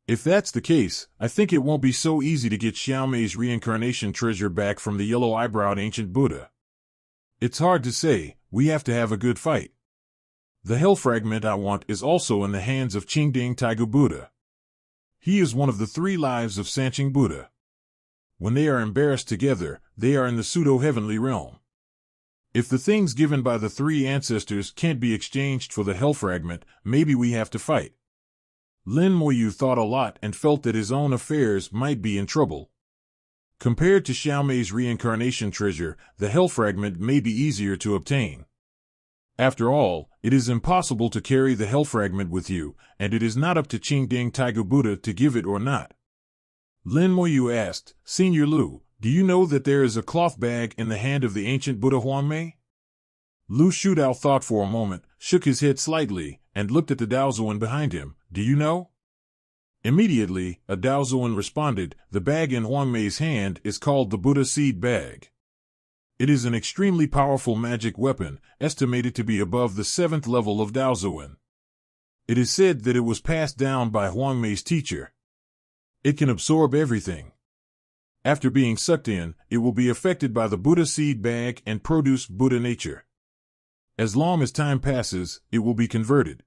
If that's the case, I think it won't be so easy to get Xiaomei's reincarnation treasure back from the yellow-eyebrowed ancient Buddha. It's hard to say, we have to have a good fight. The hell fragment I want is also in the hands of Qingding Taigu Buddha. He is one of the 3 lives of Sanqing Buddha. When they are embarrassed together, they are in the pseudo-heavenly realm. If the things given by the 3 ancestors can't be exchanged for the hell fragment, maybe we have to fight. Lin Moyu thought a lot and felt that his own affairs might be in trouble. Compared to Xiaomei's reincarnation treasure, the hell fragment may be easier to obtain. After all, it is impossible to carry the hell fragment with you, and it is not up to Qingding Taigu Buddha to give it or not. Lin Moyu asked, Senior Lu, do you know that there is a cloth bag in the hand of the ancient Buddha Huangmei? Lu Shudao thought for a moment, shook his head slightly, and looked at the Daozuan behind him. Do you know? Immediately, a Daozuan responded, the bag in Huangmei's hand is called the Buddha Seed Bag. It is an extremely powerful magic weapon, estimated to be above the 7th level of Daozuan. It is said that it was passed down by Huangmei's teacher. It can absorb everything. After being sucked in, it will be affected by the Buddha Seed Bag and produce Buddha nature. As long as time passes, it will be converted.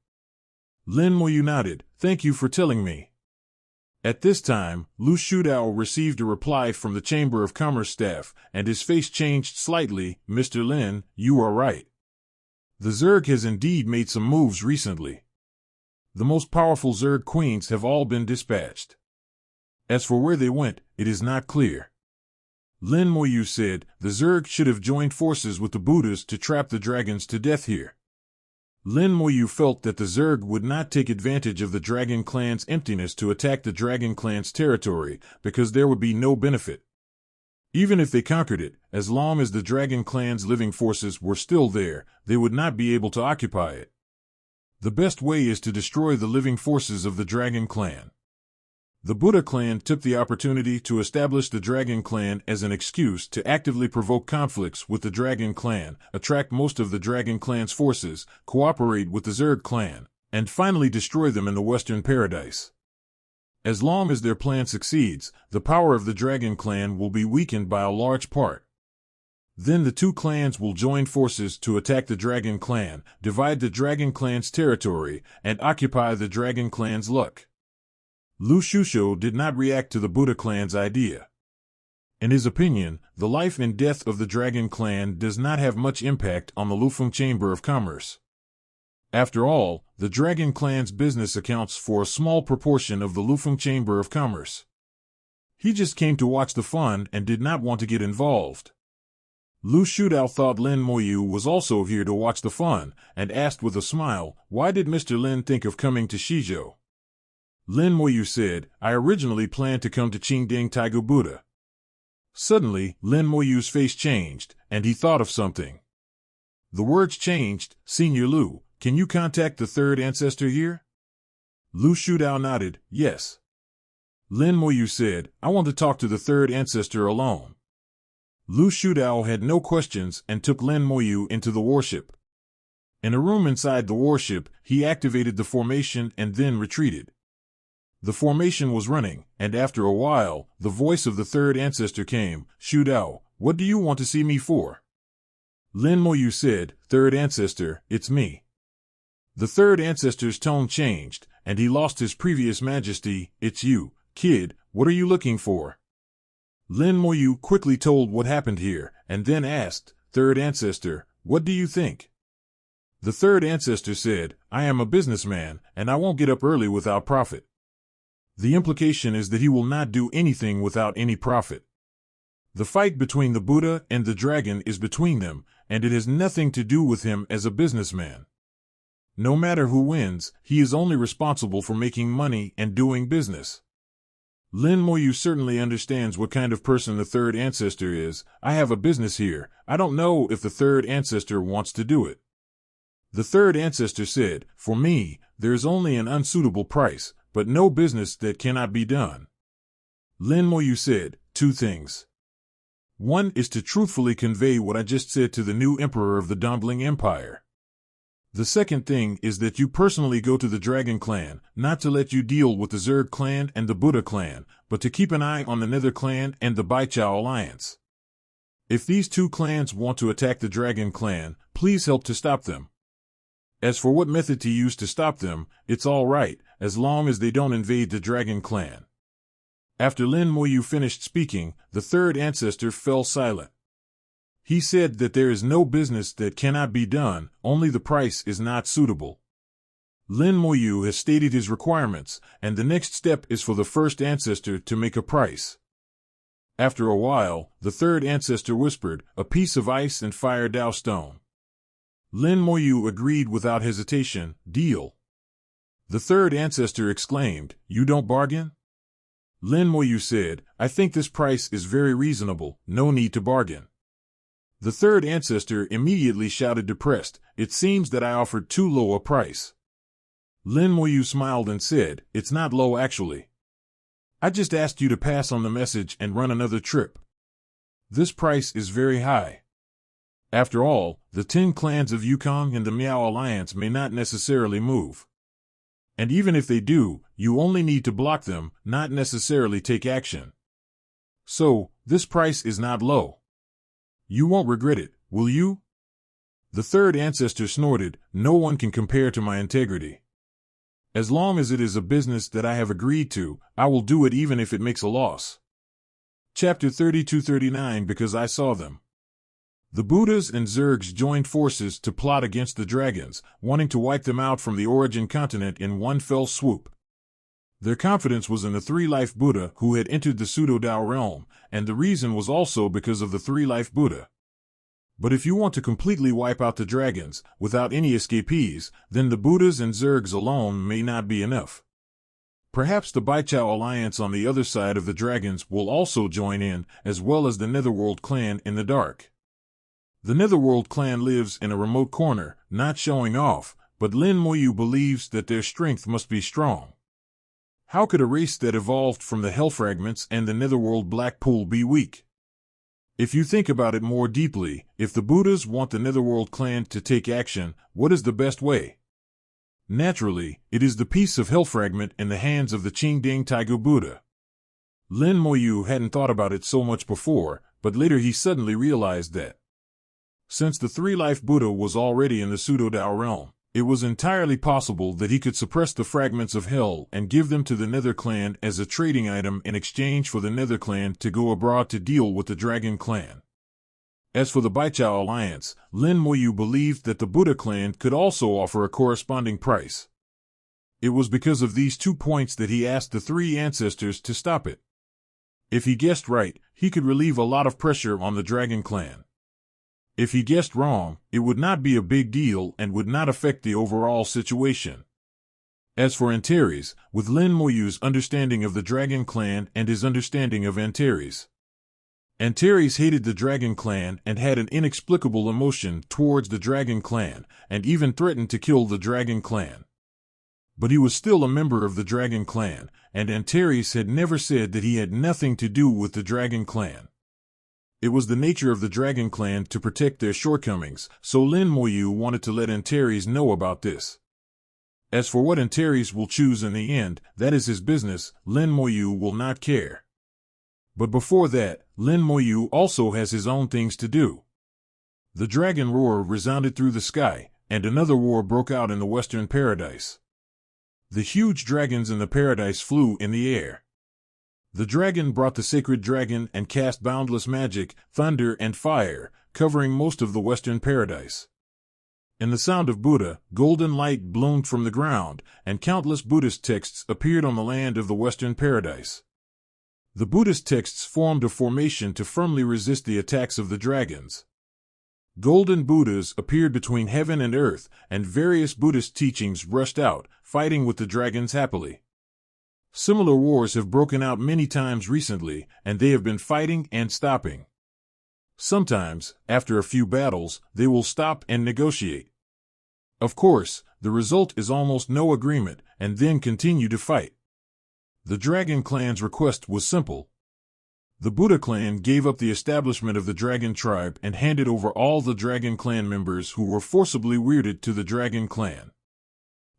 Lin Moyu nodded, thank you for telling me. At this time, Lu Shudao received a reply from the Chamber of Commerce staff, and his face changed slightly. Mr. Lin, you are right. The Zerg has indeed made some moves recently. The most powerful Zerg queens have all been dispatched. As for where they went, it is not clear. Lin Moyu said, the Zerg should have joined forces with the Buddhas to trap the dragons to death here. Lin Moyu felt that the Zerg would not take advantage of the Dragon Clan's emptiness to attack the Dragon Clan's territory, because there would be no benefit. Even if they conquered it, as long as the Dragon Clan's living forces were still there, they would not be able to occupy it. The best way is to destroy the living forces of the Dragon Clan. The Buddha clan took the opportunity to establish the Dragon Clan as an excuse to actively provoke conflicts with the Dragon Clan, attract most of the Dragon Clan's forces, cooperate with the Zerg clan, and finally destroy them in the Western Paradise. As long as their plan succeeds, the power of the Dragon Clan will be weakened by a large part. Then the two clans will join forces to attack the Dragon Clan, divide the Dragon Clan's territory, and occupy the Dragon Clan's luck. Lu Shusho did not react to the Buddha clan's idea. In his opinion, the life and death of the Dragon Clan does not have much impact on the Lufeng Chamber of Commerce. After all, the Dragon Clan's business accounts for a small proportion of the Lufeng Chamber of Commerce. He just came to watch the fun and did not want to get involved. Lu Shudao thought Lin Moyu was also here to watch the fun, and asked with a smile, "Why did Mr. Lin think of coming to Shizhou?" Lin Moyu said, "I originally planned to come to Qingding Taigu Buddha." Suddenly, Lin Moyu's face changed, and he thought of something. The words changed. "Senior Lu, can you contact the third ancestor here?" Lu Shudao nodded, "Yes." Lin Moyu said, "I want to talk to the third ancestor alone." Lu Shudao had no questions and took Lin Moyu into the warship. In a room inside the warship, he activated the formation and then retreated. The formation was running, and after a while, the voice of the third ancestor came. "Shudao, what do you want to see me for?" Lin Moyu said, "Third ancestor, it's me." The third ancestor's tone changed, and he lost his previous majesty. "It's you, kid, what are you looking for?" Lin Moyu quickly told what happened here, and then asked, "Third ancestor, what do you think?" The third ancestor said, "I am a businessman, and I won't get up early without profit." The implication is that he will not do anything without any profit. The fight between the Buddha and the dragon is between them, and it has nothing to do with him as a businessman. No matter who wins, he is only responsible for making money and doing business. Lin Moyu certainly understands what kind of person the third ancestor is. "I have a business here. I don't know if the third ancestor wants to do it." The third ancestor said, "For me, there is only an unsuitable price, but no business that cannot be done." Lin Moyu said, "Two things. One is to truthfully convey what I just said to the new emperor of the Dumbling Empire. The second thing is that you personally go to the Dragon Clan, not to let you deal with the Zerg Clan and the Buddha Clan, but to keep an eye on the Nether Clan and the Baichao Alliance. If these two clans want to attack the Dragon Clan, please help to stop them. As for what method to use to stop them, it's all right, as long as they don't invade the Dragon Clan." After Lin Moyu finished speaking, the third ancestor fell silent. He said that there is no business that cannot be done, only the price is not suitable. Lin Moyu has stated his requirements, and the next step is for the first ancestor to make a price. After a while, the third ancestor whispered, "A piece of ice and fire Dao stone." Lin Moyu agreed without hesitation, "Deal." The third ancestor exclaimed, "You don't bargain?" Lin Moyu said, "I think this price is very reasonable, no need to bargain." The third ancestor immediately shouted depressed, "It seems that I offered too low a price." Lin Moyu smiled and said, "It's not low actually. I just asked you to pass on the message and run another trip. This price is very high. After all, the 10 clans of Yukong and the Miao Alliance may not necessarily move. And even if they do, you only need to block them, not necessarily take action. So, this price is not low. You won't regret it, will you?" The third ancestor snorted, "No one can compare to my integrity. As long as it is a business that I have agreed to, I will do it even if it makes a loss." Chapter 32-39 Because I saw them. The Buddhas and Zergs joined forces to plot against the dragons, wanting to wipe them out from the origin continent in one fell swoop. Their confidence was in the three-life Buddha who had entered the pseudo-Dao realm, and the reason was also because of the three-life Buddha. But if you want to completely wipe out the dragons, without any escapees, then the Buddhas and Zergs alone may not be enough. Perhaps the Baichao Alliance on the other side of the dragons will also join in, as well as the Netherworld Clan in the dark. The Netherworld Clan lives in a remote corner, not showing off, but Lin Moyu believes that their strength must be strong. How could a race that evolved from the Hell Fragments and the Netherworld Black Pool be weak? If you think about it more deeply, if the Buddhas want the Netherworld Clan to take action, what is the best way? Naturally, it is the piece of hell fragment in the hands of the Qingding Taigu Buddha. Lin Moyu hadn't thought about it so much before, but later he suddenly realized that since the three-life Buddha was already in the pseudo-Dao realm, it was entirely possible that he could suppress the fragments of hell and give them to the Nether Clan as a trading item in exchange for the Nether Clan to go abroad to deal with the Dragon Clan. As for the Baichao alliance, Lin Moyu believed that the Buddha clan could also offer a corresponding price. It was because of these 2 points that he asked the 3 ancestors to stop it. If he guessed right, he could relieve a lot of pressure on the Dragon Clan. If he guessed wrong, it would not be a big deal and would not affect the overall situation. As for Antares, with Lin Moyu's understanding of the Dragon Clan and his understanding of Antares hated the Dragon Clan and had an inexplicable emotion towards the Dragon Clan, and even threatened to kill the Dragon Clan. But he was still a member of the Dragon Clan, and Antares had never said that he had nothing to do with the Dragon Clan. It was the nature of the Dragon Clan to protect their shortcomings, so Lin Moyu wanted to let Antares know about this. As for what Antares will choose in the end, that is his business. Lin Moyu will not care. But before that, Lin Moyu also has his own things to do. The dragon roar resounded through the sky, and another war broke out in the Western Paradise. The huge dragons in the paradise flew in the air. The dragon brought the sacred dragon and cast boundless magic, thunder, and fire, covering most of the Western Paradise. In the sound of Buddha, golden light bloomed from the ground, and countless Buddhist texts appeared on the land of the Western Paradise. The Buddhist texts formed a formation to firmly resist the attacks of the dragons. Golden Buddhas appeared between heaven and earth, and various Buddhist teachings rushed out, fighting with the dragons happily. Similar wars have broken out many times recently, and they have been fighting and stopping. Sometimes, after a few battles, they will stop and negotiate. Of course, the result is almost no agreement, and then continue to fight. The Dragon Clan's request was simple. The Buddha clan gave up the establishment of the Dragon tribe and handed over all the Dragon Clan members who were forcibly weirded to the Dragon Clan.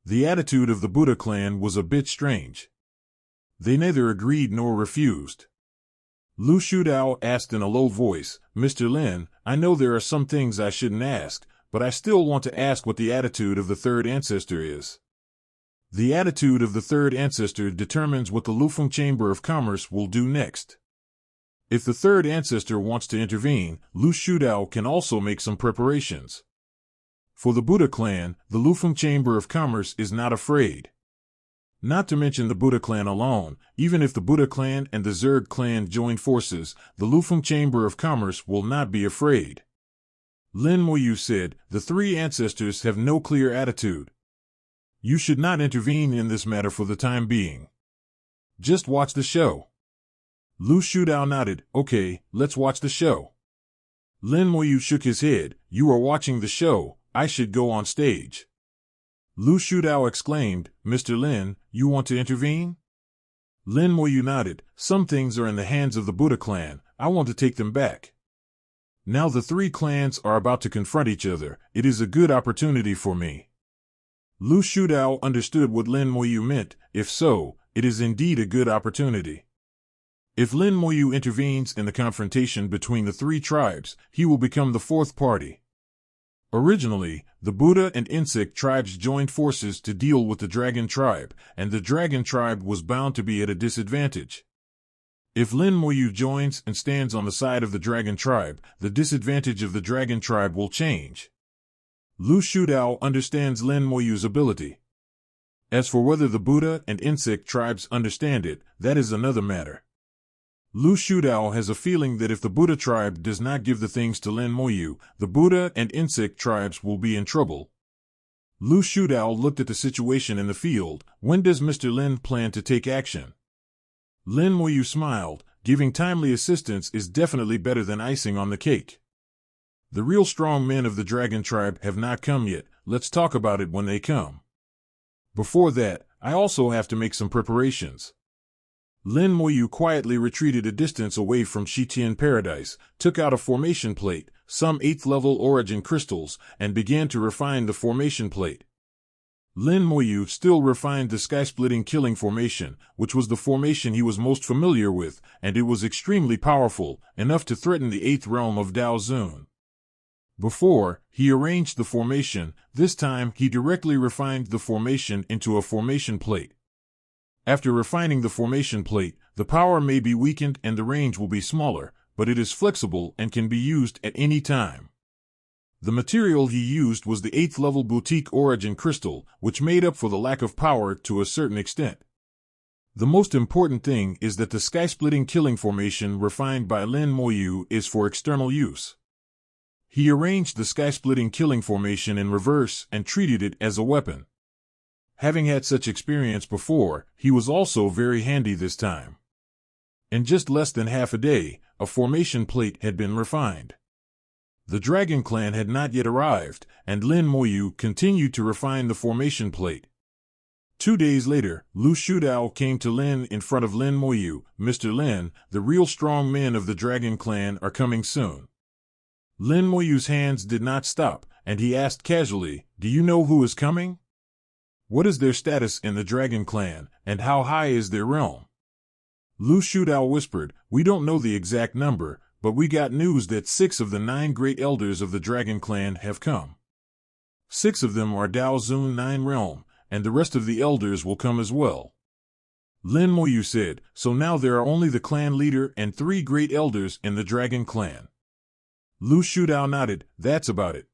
The attitude of the Buddha clan was a bit strange. They neither agreed nor refused. Lu Shudao asked in a low voice, "Mr. Lin, I know there are some things I shouldn't ask, but I still want to ask what the attitude of the third ancestor is." The attitude of the third ancestor determines what the Lufeng Chamber of Commerce will do next. If the third ancestor wants to intervene, Lu Shudao can also make some preparations. For the Buddha clan, the Lufeng Chamber of Commerce is not afraid. Not to mention the Buddha clan alone, even if the Buddha clan and the Zerg clan join forces, the Lufeng Chamber of Commerce will not be afraid. Lin Moyu said, "The 3 ancestors have no clear attitude. You should not intervene in this matter for the time being. Just watch the show." Lu Shudao nodded, "Okay, let's watch the show." Lin Moyu shook his head, "You are watching the show, I should go on stage." Lu Shudao exclaimed, "Mr. Lin, you want to intervene?" Lin Moyu nodded, "Some things are in the hands of the Buddha clan, I want to take them back. Now the 3 clans are about to confront each other, it is a good opportunity for me." Lu Shudao understood what Lin Moyu meant. If so, it is indeed a good opportunity. If Lin Moyu intervenes in the confrontation between the 3 tribes, he will become the 4th party. Originally, the Buddha and insect tribes joined forces to deal with the Dragon tribe, and the Dragon tribe was bound to be at a disadvantage. If Lin Moyu joins and stands on the side of the Dragon tribe, the disadvantage of the Dragon tribe will change. Lu Shudao understands Lin Moyu's ability. As for whether the Buddha and insect tribes understand it, that is another matter. Lu Shudao has a feeling that if the Buddha tribe does not give the things to Lin Moyu, the Buddha and insect tribes will be in trouble. Lu Shudao looked at the situation in the field. When does Mr. Lin plan to take action? Lin Moyu smiled. Giving timely assistance is definitely better than icing on the cake. The real strong men of the Dragon tribe have not come yet. Let's talk about it when they come. Before that, I also have to make some preparations. Lin Moyu quietly retreated a distance away from Shitian Paradise, took out a formation plate, some 8th level origin crystals, and began to refine the formation plate. Lin Moyu still refined the sky-splitting killing formation, which was the formation he was most familiar with, and it was extremely powerful, enough to threaten the 8th realm of Dao Zun. Before he arranged the formation, this time he directly refined the formation into a formation plate. After refining the formation plate, the power may be weakened and the range will be smaller, but it is flexible and can be used at any time. The material he used was the 8th level boutique origin crystal, which made up for the lack of power to a certain extent. The most important thing is that the sky-splitting killing formation refined by Lin Moyu is for external use. He arranged the sky-splitting killing formation in reverse and treated it as a weapon. Having had such experience before, he was also very handy this time. In just less than half a day, a formation plate had been refined. The Dragon Clan had not yet arrived, and Lin Moyu continued to refine the formation plate. 2 days later, Lu Shudao came to Lin in front of Lin Moyu. "Mr. Lin, the real strong men of the Dragon Clan are coming soon." Lin Moyu's hands did not stop, and he asked casually, "Do you know who is coming? What is their status in the Dragon Clan, and how high is their realm?" Lu Shudao whispered, "We don't know the exact number, but we got news that 6 of the 9 great elders of the Dragon Clan have come. 6 of them are Dao Zun 9 realm, and the rest of the elders will come as well." Lin Moyu said, "So now there are only the clan leader and 3 great elders in the Dragon Clan." Lu Shudao nodded, "That's about it.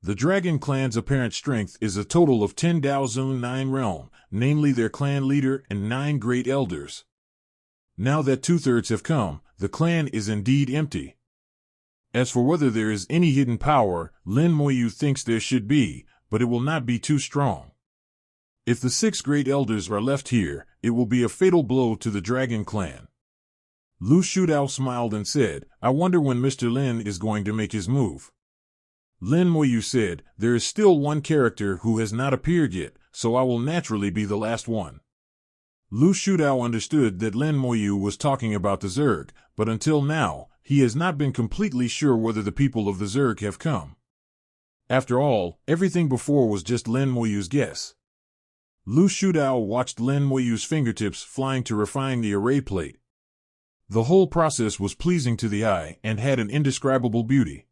The Dragon Clan's apparent strength is a total of 10 Dao Zun 9 realm, namely their clan leader and 9 great elders. Now that 2/3 have come, the clan is indeed empty. As for whether there is any hidden power, Lin Moyu thinks there should be, but it will not be too strong. If the 6 great elders are left here, it will be a fatal blow to the Dragon Clan." Lu Shudao smiled and said, "I wonder when Mr. Lin is going to make his move." Lin Moyu said, "There is still one character who has not appeared yet, so I will naturally be the last one." Lu Shudao understood that Lin Moyu was talking about the Zerg, but until now, he has not been completely sure whether the people of the Zerg have come. After all, everything before was just Lin Moyu's guess. Lu Shudao watched Lin Moyu's fingertips flying to refine the array plate. The whole process was pleasing to the eye and had an indescribable beauty.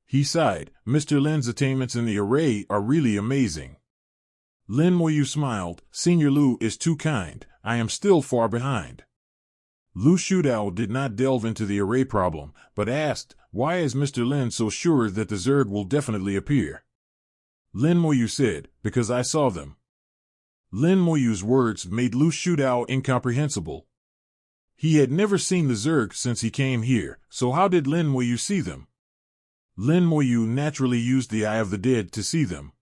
He sighed, "Mr. Lin's attainments in the array are really amazing." Lin Moyu smiled, "Senior Lu is too kind, I am still far behind." Lu Shudao did not delve into the array problem, but asked, "Why is Mr. Lin so sure that the Zerg will definitely appear?" Lin Moyu said, "Because I saw them." Lin Moyu's words made Lu Shudao incomprehensible. He had never seen the Zerg since he came here, so how did Lin Moyu see them? Lin Moyu naturally used the Eye of the Dead to see them.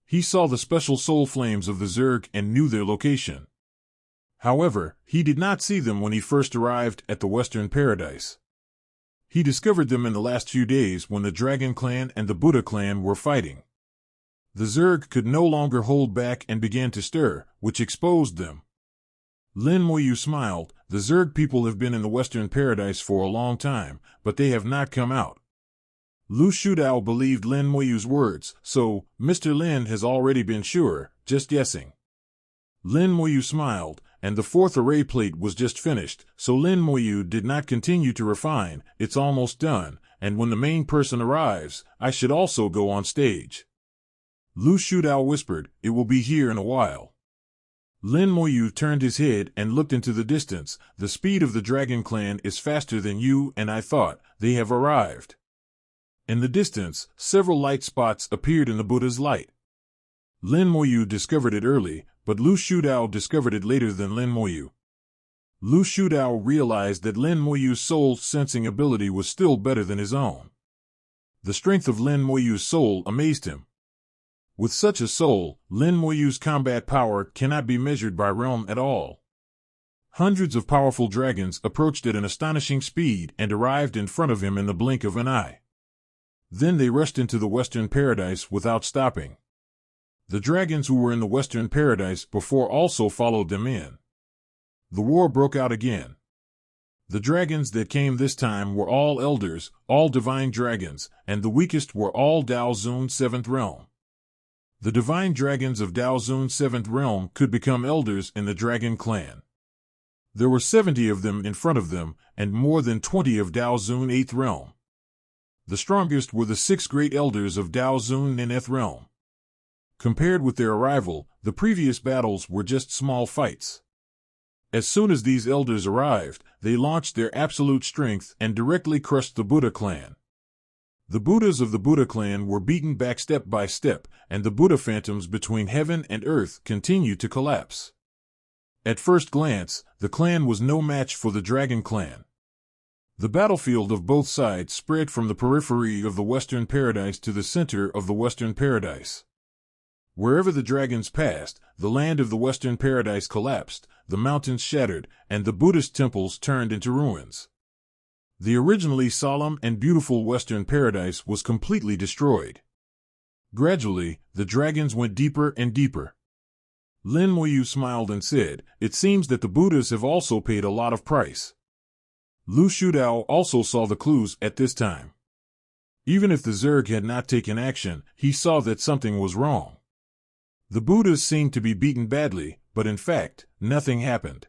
He saw the special soul flames of the Zerg and knew their location. However, he did not see them when he first arrived at the Western Paradise. He discovered them in the last few days when the Dragon Clan and the Buddha Clan were fighting. The Zerg could no longer hold back and began to stir, which exposed them. Lin Moyu smiled, "The Zerg people have been in the Western Paradise for a long time, but they have not come out." Lu Shudao believed Lin Moyu's words, "So, Mr. Lin has already been sure, just guessing." Lin Moyu smiled, and the 4th array plate was just finished, so Lin Moyu did not continue to refine, "It's almost done, and when the main person arrives, I should also go on stage." Lu Shudao whispered, "It will be here in a while." Lin Moyu turned his head and looked into the distance. "The speed of the Dragon Clan is faster than you and I thought. They have arrived." In the distance, several light spots appeared in the Buddha's light. Lin Moyu discovered it early, but Lu Shudao discovered it later than Lin Moyu. Lu Shudao realized that Lin Moyu's soul sensing ability was still better than his own. The strength of Lin Moyu's soul amazed him. With such a soul, Lin Moyu's combat power cannot be measured by realm at all. Hundreds of powerful dragons approached at an astonishing speed and arrived in front of him in the blink of an eye. Then they rushed into the Western Paradise without stopping. The dragons who were in the Western Paradise before also followed them in. The war broke out again. The dragons that came this time were all elders, all divine dragons, and the weakest were all Dao Zun 7th realm. The divine dragons of Daozun's 7th realm could become elders in the dragon clan. There were 70 of them in front of them, and more than 20 of Daozun's 8th realm. The strongest were the 6 great elders of Daozun's 9th realm. Compared with their arrival, the previous battles were just small fights. As soon as these elders arrived, they launched their absolute strength and directly crushed the Buddha clan. The Buddhas of the Buddha clan were beaten back step by step, and the Buddha phantoms between heaven and earth continued to collapse. At first glance, the clan was no match for the Dragon clan. The battlefield of both sides spread from the periphery of the Western Paradise to the center of the Western Paradise. Wherever the dragons passed, the land of the Western Paradise collapsed, the mountains shattered, and the Buddhist temples turned into ruins. The originally solemn and beautiful Western Paradise was completely destroyed. Gradually, the dragons went deeper and deeper. Lin Moyu smiled and said, "It seems that the Buddhas have also paid a lot of price." Lu Shudao also saw the clues at this time. Even if the Zerg had not taken action, he saw that something was wrong. The Buddhas seemed to be beaten badly, but in fact, nothing happened.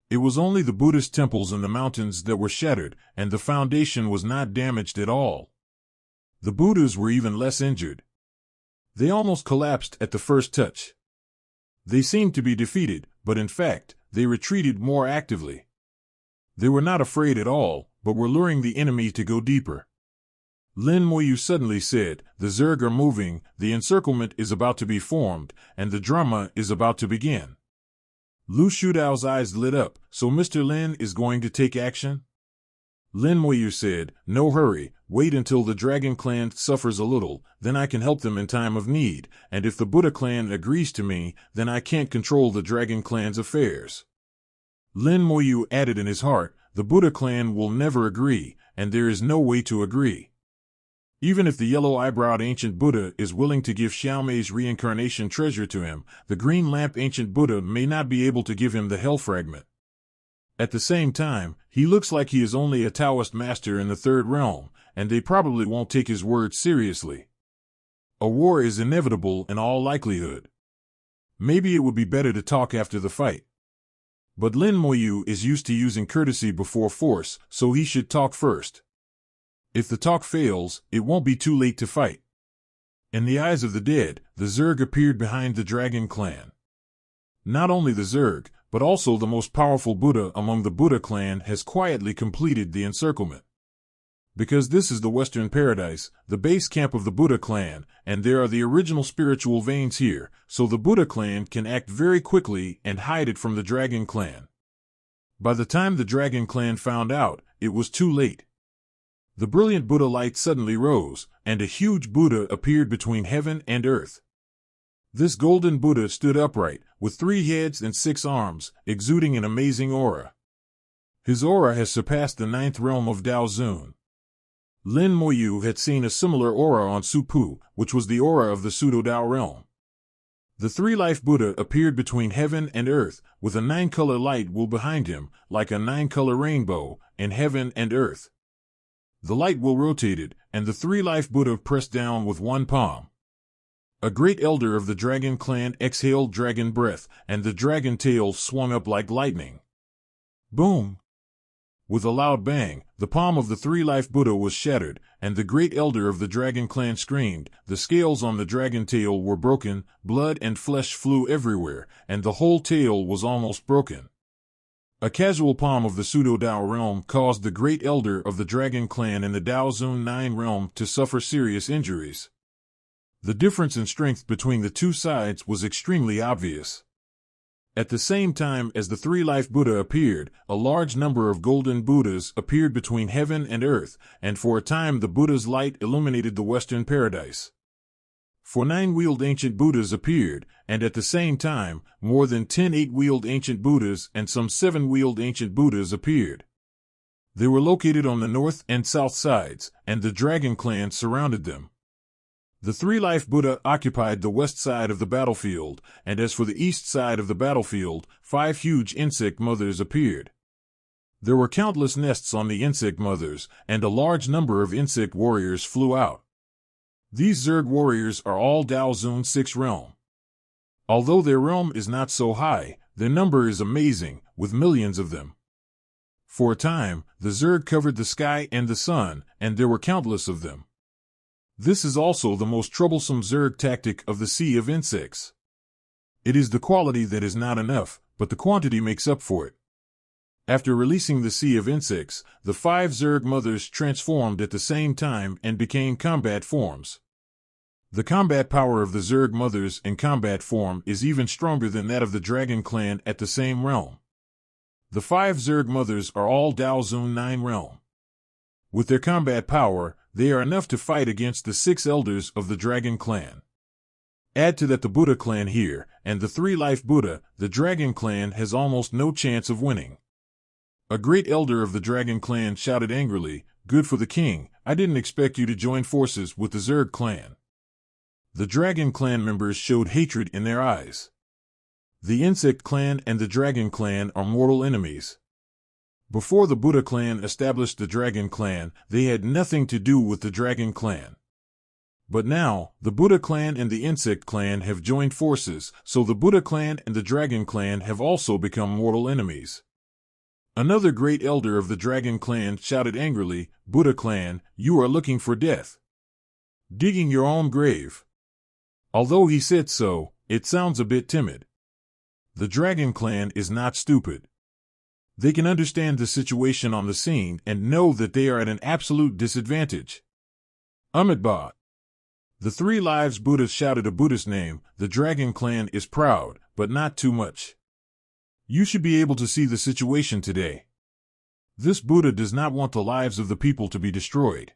It was only the Buddhist temples in the mountains that were shattered, and the foundation was not damaged at all. The Buddhas were even less injured. They almost collapsed at the first touch. They seemed to be defeated, but in fact, they retreated more actively. They were not afraid at all, but were luring the enemy to go deeper. Lin Moyu suddenly said, "The Zerg are moving, the encirclement is about to be formed, and the drama is about to begin." Lu Shudao's eyes lit up. "So Mr. Lin is going to take action?" Lin Moyu said, "No hurry, wait until the Dragon clan suffers a little, then I can help them in time of need, and if the Buddha clan agrees to me, then I can't control the Dragon clan's affairs." Lin Moyu added in his heart, "The Buddha clan will never agree, and there is no way to agree. Even if the yellow-eyebrow ancient Buddha is willing to give Xiaomei's reincarnation treasure to him, the green lamp ancient Buddha may not be able to give him the hell fragment. At the same time, he looks like he is only a Taoist master in the 3rd realm, and they probably won't take his word seriously. A war is inevitable in all likelihood. Maybe it would be better to talk after the fight. But Lin Moyu is used to using courtesy before force, so he should talk first. If the talk fails, it won't be too late to fight." In the eyes of the dead, the Zerg appeared behind the Dragon clan. Not only the Zerg, but also the most powerful Buddha among the Buddha clan has quietly completed the encirclement. Because this is the Western Paradise, the base camp of the Buddha clan, and there are the original spiritual veins here, so the Buddha clan can act very quickly and hide it from the Dragon clan. By the time the Dragon clan found out, it was too late. The brilliant Buddha light suddenly rose, and a huge Buddha appeared between heaven and earth. This golden Buddha stood upright, with 3 heads and 6 arms, exuding an amazing aura. His aura has surpassed the 9th realm of Daozun. Lin Moyu had seen a similar aura on Supu, which was the aura of the Pseudo-Dao realm. The 3-life Buddha appeared between heaven and earth, with a 9-color light wool behind him, like a 9-color rainbow, in heaven and earth. The light wool rotated, and the 3-life Buddha pressed down with one palm. A great elder of the Dragon clan exhaled dragon breath, and the dragon tail swung up like lightning. Boom! With a loud bang, the palm of the 3-life Buddha was shattered, and the great elder of the Dragon clan screamed. The scales on the dragon tail were broken, blood and flesh flew everywhere, and the whole tail was almost broken. A casual palm of the Pseudo-Dao realm caused the great elder of the Dragon clan in the Daozun 9 realm to suffer serious injuries. The difference in strength between the two sides was extremely obvious. At the same time as the 3-life Buddha appeared, a large number of golden Buddhas appeared between heaven and earth, and for a time the Buddha's light illuminated the Western Paradise. 4 9-wheeled ancient Buddhas appeared, and at the same time, more than 10 8-wheeled ancient Buddhas and some 7-wheeled ancient Buddhas appeared. They were located on the north and south sides, and the Dragon clan surrounded them. The 3-life Buddha occupied the west side of the battlefield, and as for the east side of the battlefield, 5 huge insect mothers appeared. There were countless nests on the insect mothers, and a large number of insect warriors flew out. These Zerg warriors are all Dao Zone 6 realm. Although their realm is not so high, their number is amazing, with millions of them. For a time, the Zerg covered the sky and the sun, and there were countless of them. This is also the most troublesome Zerg tactic of the Sea of Insects. It is the quality that is not enough, but the quantity makes up for it. After releasing the Sea of Insects, the 5 Zerg mothers transformed at the same time and became combat forms. The combat power of the Zerg mothers in combat form is even stronger than that of the Dragon Clan at the same realm. The 5 Zerg mothers are all Dao Zone 9 realm. With their combat power, they are enough to fight against the 6 elders of the Dragon Clan. Add to that the Buddha clan here, and the 3-life Buddha, the Dragon Clan has almost no chance of winning. A great elder of the Dragon Clan shouted angrily, "Good for the king, I didn't expect you to join forces with the Zerg clan." The Dragon Clan members showed hatred in their eyes. The Insect Clan and the Dragon Clan are mortal enemies. Before the Buddha clan established the Dragon Clan, they had nothing to do with the Dragon Clan. But now, the Buddha clan and the Insect Clan have joined forces, so the Buddha clan and the Dragon Clan have also become mortal enemies. Another great elder of the Dragon Clan shouted angrily, "Buddha clan, you are looking for death. Digging your own grave." Although he said so, it sounds a bit timid. The Dragon Clan is not stupid. They can understand the situation on the scene and know that they are at an absolute disadvantage. Amitabha. The 3 lives Buddha shouted a Buddha's name. The Dragon Clan is proud, but not too much. You should be able to see the situation today. This Buddha does not want the lives of the people to be destroyed.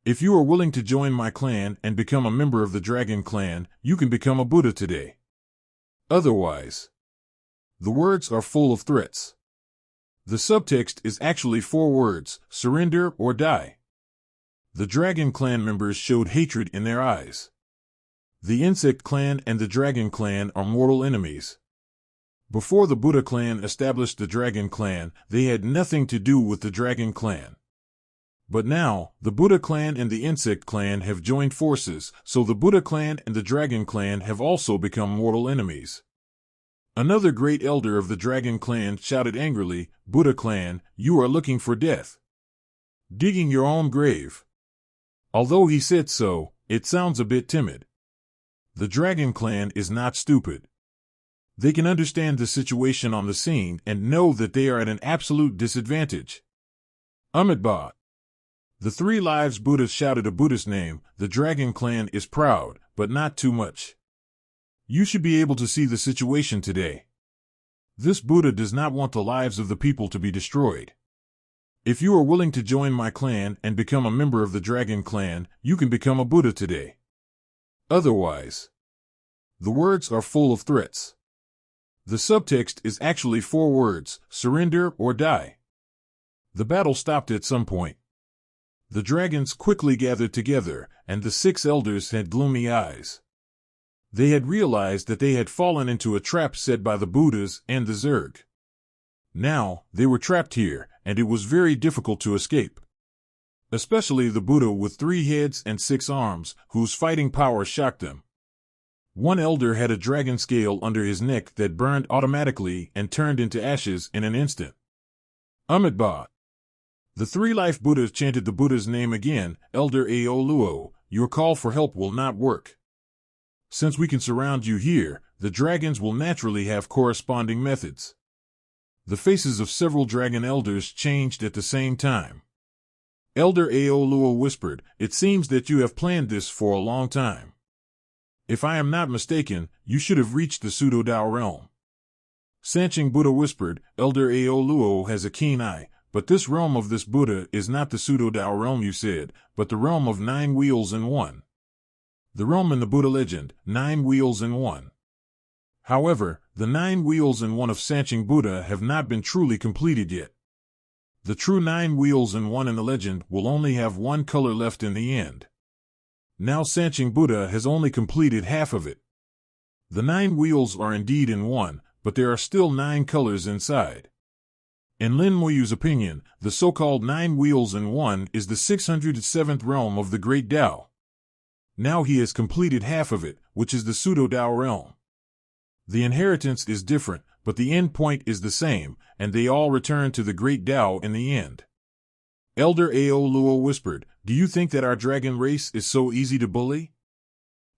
If you are willing to join my clan and become a member of the Dragon Clan, you can become a Buddha today. Otherwise, the words are full of threats. The subtext is actually 4 words, surrender or die. The Dragon Clan members showed hatred in their eyes. The Insect Clan and the Dragon Clan are mortal enemies. Before the Buddha clan established the Dragon Clan, they had nothing to do with the Dragon Clan. But now, the Buddha clan and the Insect Clan have joined forces, so the Buddha clan and the Dragon Clan have also become mortal enemies. Another great elder of the Dragon Clan shouted angrily, "Buddha clan, you are looking for death. Digging your own grave." Although he said so, it sounds a bit timid. The Dragon Clan is not stupid. They can understand the situation on the scene and know that they are at an absolute disadvantage. Amitabha. The 3 lives Buddha shouted a Buddha's name. The Dragon Clan is proud, but not too much. You should be able to see the situation today. This Buddha does not want the lives of the people to be destroyed. If you are willing to join my clan and become a member of the Dragon Clan, you can become a Buddha today. Otherwise, the words are full of threats. The subtext is actually 4 words, surrender or die. The battle stopped at some point. The dragons quickly gathered together, and the 6 elders had gloomy eyes. They had realized that they had fallen into a trap set by the Buddhas and the Zerg. Now, they were trapped here, and it was very difficult to escape. Especially the Buddha with 3 heads and 6 arms, whose fighting power shocked them. One elder had a dragon scale under his neck that burned automatically and turned into ashes in an instant. Amitabha. The 3-life Buddhas chanted the Buddha's name again, "Elder Aoluo, your call for help will not work. Since we can surround you here, the dragons will naturally have corresponding methods." The faces of several dragon elders changed at the same time. Elder Aoluo whispered, "It seems that you have planned this for a long time. If I am not mistaken, you should have reached the Pseudo-Dao realm." Sancheng Buddha whispered, "Elder Aoluo has a keen eye, but this realm of this Buddha is not the Pseudo-Dao realm you said, but the realm of 9 wheels in 1. The realm in the Buddha legend, 9 wheels in 1. However, the 9 wheels in 1 of Sancheng Buddha have not been truly completed yet. The true 9 wheels in 1 in the legend will only have 1 color left in the end. Now Sancheng Buddha has only completed half of it. The 9 wheels are indeed in 1, but there are still 9 colors inside. In Lin Moyu's opinion, the so-called 9 wheels in 1 is the 607th realm of the Great Tao. Now he has completed half of it, which is the pseudo-Tao realm. The inheritance is different, but the end point is the same, and they all return to the great Tao in the end. Elder Ao Luo whispered, "Do you think that our dragon race is so easy to bully?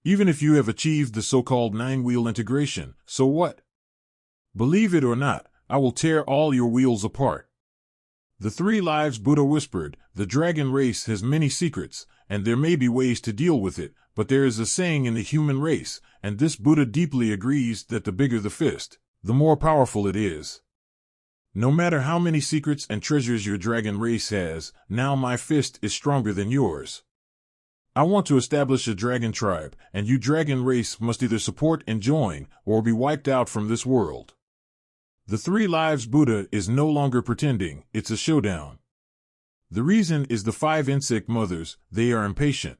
Even if you have achieved the so-called nine-wheel integration, so what? Believe it or not, I will tear all your wheels apart." The Three Lives Buddha whispered, "The dragon race has many secrets, and there may be ways to deal with it, but there is a saying in the human race, and this Buddha deeply agrees, that the bigger the fist, the more powerful it is. No matter how many secrets and treasures your dragon race has, now my fist is stronger than yours. I want to establish a dragon tribe, and you dragon race must either support and join, or be wiped out from this world." The Three Lives Buddha is no longer pretending, it's a showdown. The reason is the 5 insect mothers, they are impatient.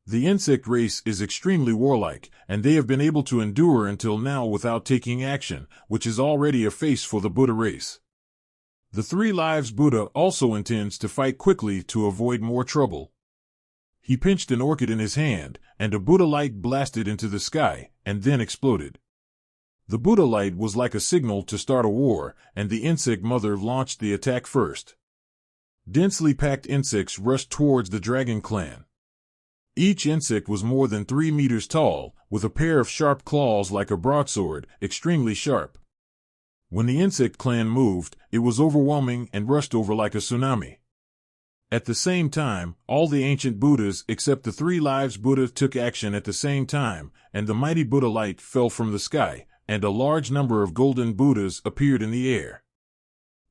The insect race is extremely warlike, and they have been able to endure until now without taking action, which is already a face for the Buddha race. The Three Lives Buddha also intends to fight quickly to avoid more trouble. He pinched an orchid in his hand, and a Buddha light blasted into the sky, and then exploded. The Buddha light was like a signal to start a war, and the insect mother launched the attack first. Densely packed insects rushed towards the dragon clan. Each insect was more than 3 meters tall, with a pair of sharp claws like a broadsword, extremely sharp. When the insect clan moved, it was overwhelming and rushed over like a tsunami. At the same time, all the ancient Buddhas except the Three Lives Buddha took action at the same time, and the mighty Buddha light fell from the sky, and a large number of golden Buddhas appeared in the air.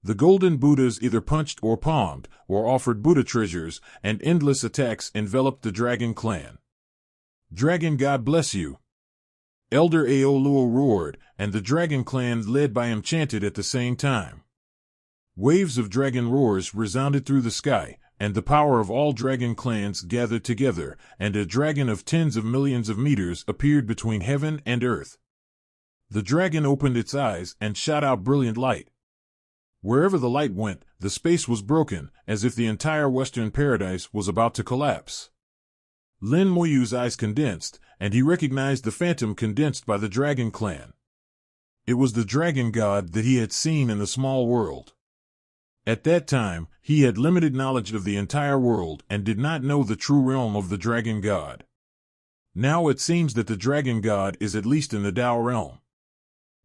The golden Buddhas either punched or palmed, or offered Buddha treasures, and endless attacks enveloped the dragon clan. "Dragon God bless you!" Elder Ao Luo roared, and the dragon clan led by him chanted at the same time. Waves of dragon roars resounded through the sky, and the power of all dragon clans gathered together, and a dragon of tens of millions of meters appeared between heaven and earth. The dragon opened its eyes and shot out brilliant light. Wherever the light went, the space was broken, as if the entire Western paradise was about to collapse. Lin Moyu's eyes condensed, and he recognized the phantom condensed by the dragon clan. It was the dragon god that he had seen in the small world. At that time, he had limited knowledge of the entire world and did not know the true realm of the dragon god. Now it seems that the dragon god is at least in the Tao realm.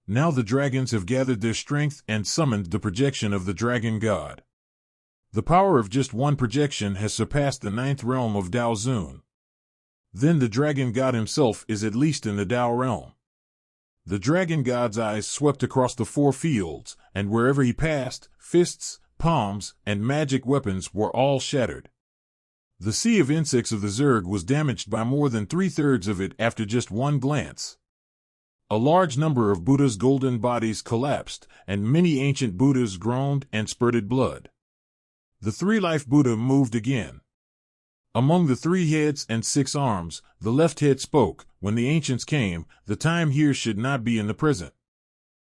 Now the dragons have gathered their strength and summoned the projection of the dragon god. The power of just one projection has surpassed the 9th realm of Dao Zun. Then the dragon god himself is at least in the Tao realm. The dragon god's eyes swept across the 4 fields, and wherever he passed, fists, palms, and magic weapons were all shattered. The sea of insects of the Zerg was damaged by more than 3/3 of it after just one glance. A large number of Buddha's golden bodies collapsed, and many ancient Buddhas groaned and spurted blood. The Three-Life Buddha moved again. Among the 3 heads and 6 arms, the left head spoke, "When the ancients came, the time here should not be in the present."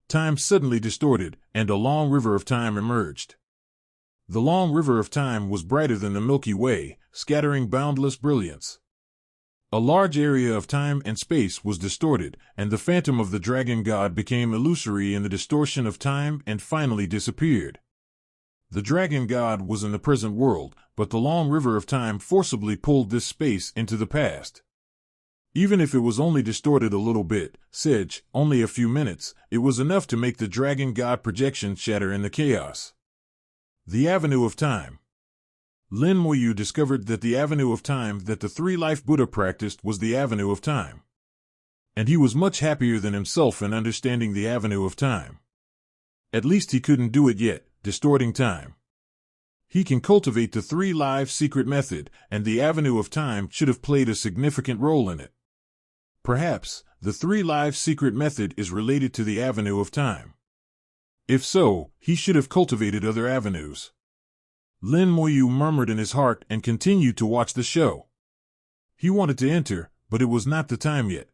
Time suddenly distorted, and a long river of time emerged. The long river of time was brighter than the Milky Way, scattering boundless brilliance. A large area of time and space was distorted, and the phantom of the dragon god became illusory in the distortion of time and finally disappeared. The dragon god was in the present world, but the long river of time forcibly pulled this space into the past. Even if it was only distorted a little bit, only a few minutes, it was enough to make the dragon god projection shatter in the chaos. The Avenue of Time. Lin Moyu discovered that the avenue of time that the Three-Life Buddha practiced was the avenue of time. And he was much happier than himself in understanding the avenue of time. At least he couldn't do it yet, distorting time. He can cultivate the 3 Lives secret method, and the avenue of time should have played a significant role in it. Perhaps, the 3 Lives secret method is related to the avenue of time. If so, he should have cultivated other avenues. Lin Moyu murmured in his heart and continued to watch the show. He wanted to enter, but it was not the time yet.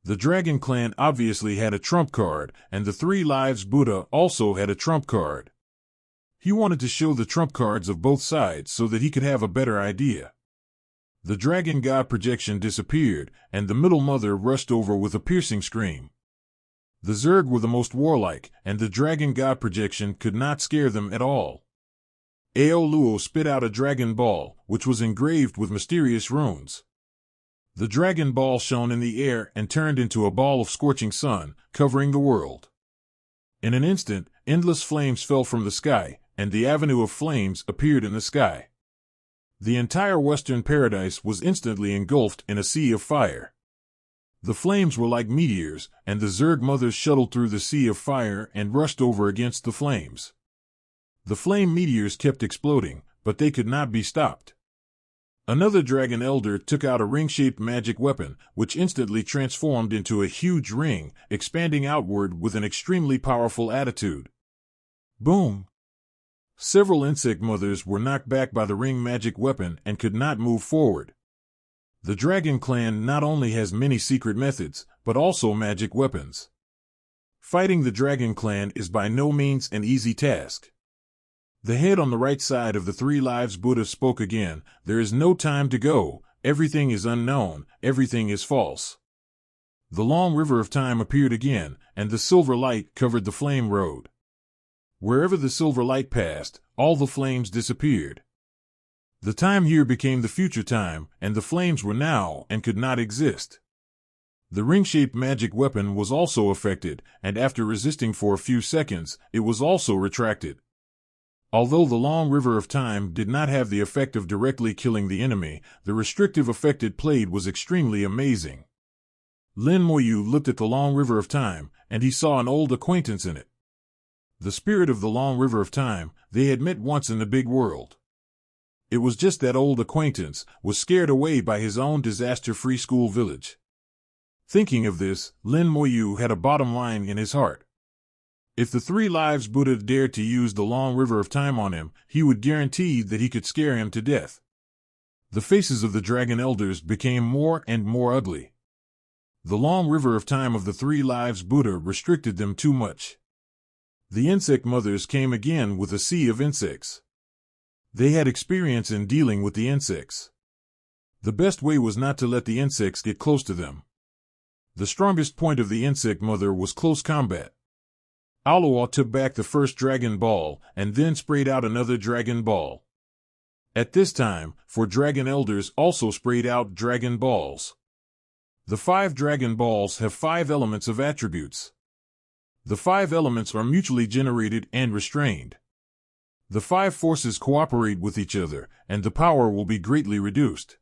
The Dragon Clan obviously had a trump card, and the 3 Lives Buddha also had a trump card. He wanted to show the trump cards of both sides so that he could have a better idea. The dragon god projection disappeared, and the Middle Mother rushed over with a piercing scream. The Zerg were the most warlike, and the dragon god projection could not scare them at all. Aoluo spit out a dragon ball, which was engraved with mysterious runes. The dragon ball shone in the air and turned into a ball of scorching sun, covering the world. In an instant, endless flames fell from the sky, and the avenue of flames appeared in the sky. The entire Western Paradise was instantly engulfed in a sea of fire. The flames were like meteors, and the Zerg mothers shuttled through the sea of fire and rushed over against the flames. The flame meteors kept exploding, but they could not be stopped. Another dragon elder took out a ring-shaped magic weapon, which instantly transformed into a huge ring, expanding outward with an extremely powerful attitude. Boom! Several insect mothers were knocked back by the ring magic weapon and could not move forward. The Dragon Clan not only has many secret methods, but also magic weapons. Fighting the Dragon Clan is by no means an easy task. The head on the right side of the Three Lives Buddha spoke again. There is no time to go, everything is unknown, everything is false. The long river of time appeared again, and the silver light covered the flame road. Wherever the silver light passed, all the flames disappeared. The time here became the future time, and the flames were now and could not exist. The ring-shaped magic weapon was also affected, and after resisting for a few seconds, it was also retracted. Although the long river of time did not have the effect of directly killing the enemy, the restrictive effect it played was extremely amazing. Lin Moyu looked at the long river of time, and he saw an old acquaintance in it. The spirit of the long river of time, they had met once in the big world. It was just that old acquaintance was scared away by his own disaster-free school village. Thinking of this, Lin Moyu had a bottom line in his heart. If the Three Lives Buddha dared to use the long river of time on him, he would guarantee that he could scare him to death. The faces of the dragon elders became more and more ugly. The long river of time of the Three Lives Buddha restricted them too much. The insect mothers came again with a sea of insects. They had experience in dealing with the insects. The best way was not to let the insects get close to them. The strongest point of the insect mother was close combat. Aoluo took back the first dragon ball, and then sprayed out another dragon ball. At this time, 4 dragon elders also sprayed out dragon balls. The 5 dragon balls have 5 elements of attributes. The 5 elements are mutually generated and restrained. The 5 forces cooperate with each other, and the power will be greatly reduced.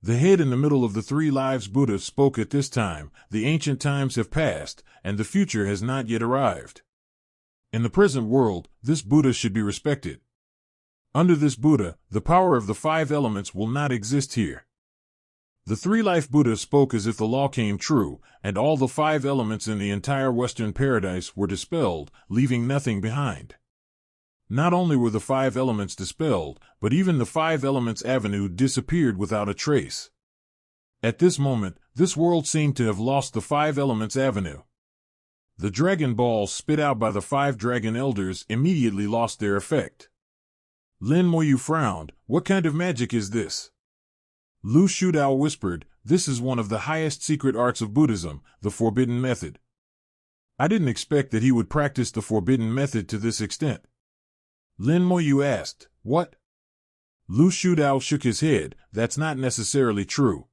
The head in the middle of the Three Lives Buddha spoke at this time. The ancient times have passed, and the future has not yet arrived. In the present world, this Buddha should be respected. Under this Buddha, the power of the 5 elements will not exist here. The Three-Life Buddha spoke as if the law came true, and all the 5 elements in the entire Western Paradise were dispelled, leaving nothing behind. Not only were the 5 elements dispelled, but even the 5 elements avenue disappeared without a trace. At this moment, this world seemed to have lost the 5 elements avenue. The dragon balls spit out by the 5 dragon elders immediately lost their effect. Lin Moyu frowned. What kind of magic is this? Lu Shudao whispered, this is one of the highest secret arts of Buddhism, the forbidden method. I didn't expect that he would practice the forbidden method to this extent. Lin Moyu asked, what? Lu Shudao shook his head. That's not necessarily true.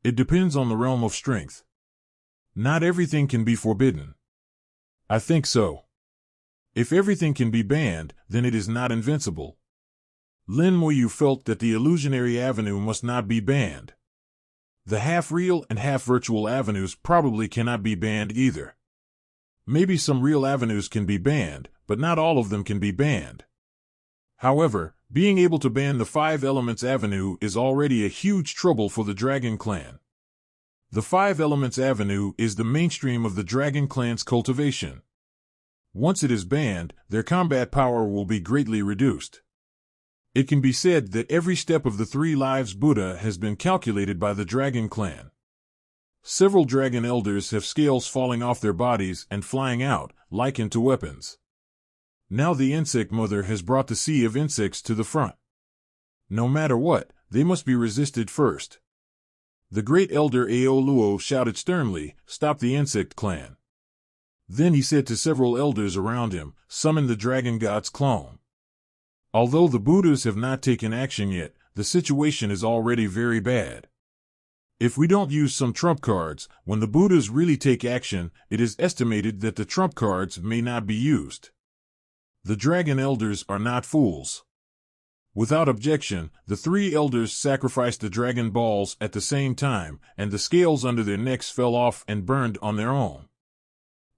It depends on the realm of strength. Not everything can be forbidden. I think so. If everything can be banned, then it is not invincible. Lin Moyu felt that the illusionary avenue must not be banned. The half-real and half-virtual avenues probably cannot be banned either. Maybe some real avenues can be banned, but not all of them can be banned. However, being able to ban the 5 elements avenue is already a huge trouble for the Dragon Clan. The 5 elements avenue is the mainstream of the Dragon Clan's cultivation. Once it is banned, their combat power will be greatly reduced. It can be said that every step of the Three Lives Buddha has been calculated by the Dragon Clan. Several dragon elders have scales falling off their bodies and flying out, likened to weapons. Now the insect mother has brought the sea of insects to the front. No matter what, they must be resisted first. The great elder Ao Luo shouted sternly, "Stop the insect clan." Then he said to several elders around him, "Summon the dragon god's clone." Although the Buddhas have not taken action yet, the situation is already very bad. If we don't use some trump cards, when the Buddhas really take action, it is estimated that the trump cards may not be used. The dragon elders are not fools. Without objection, the three elders sacrificed the dragon balls at the same time, and the scales under their necks fell off and burned on their own.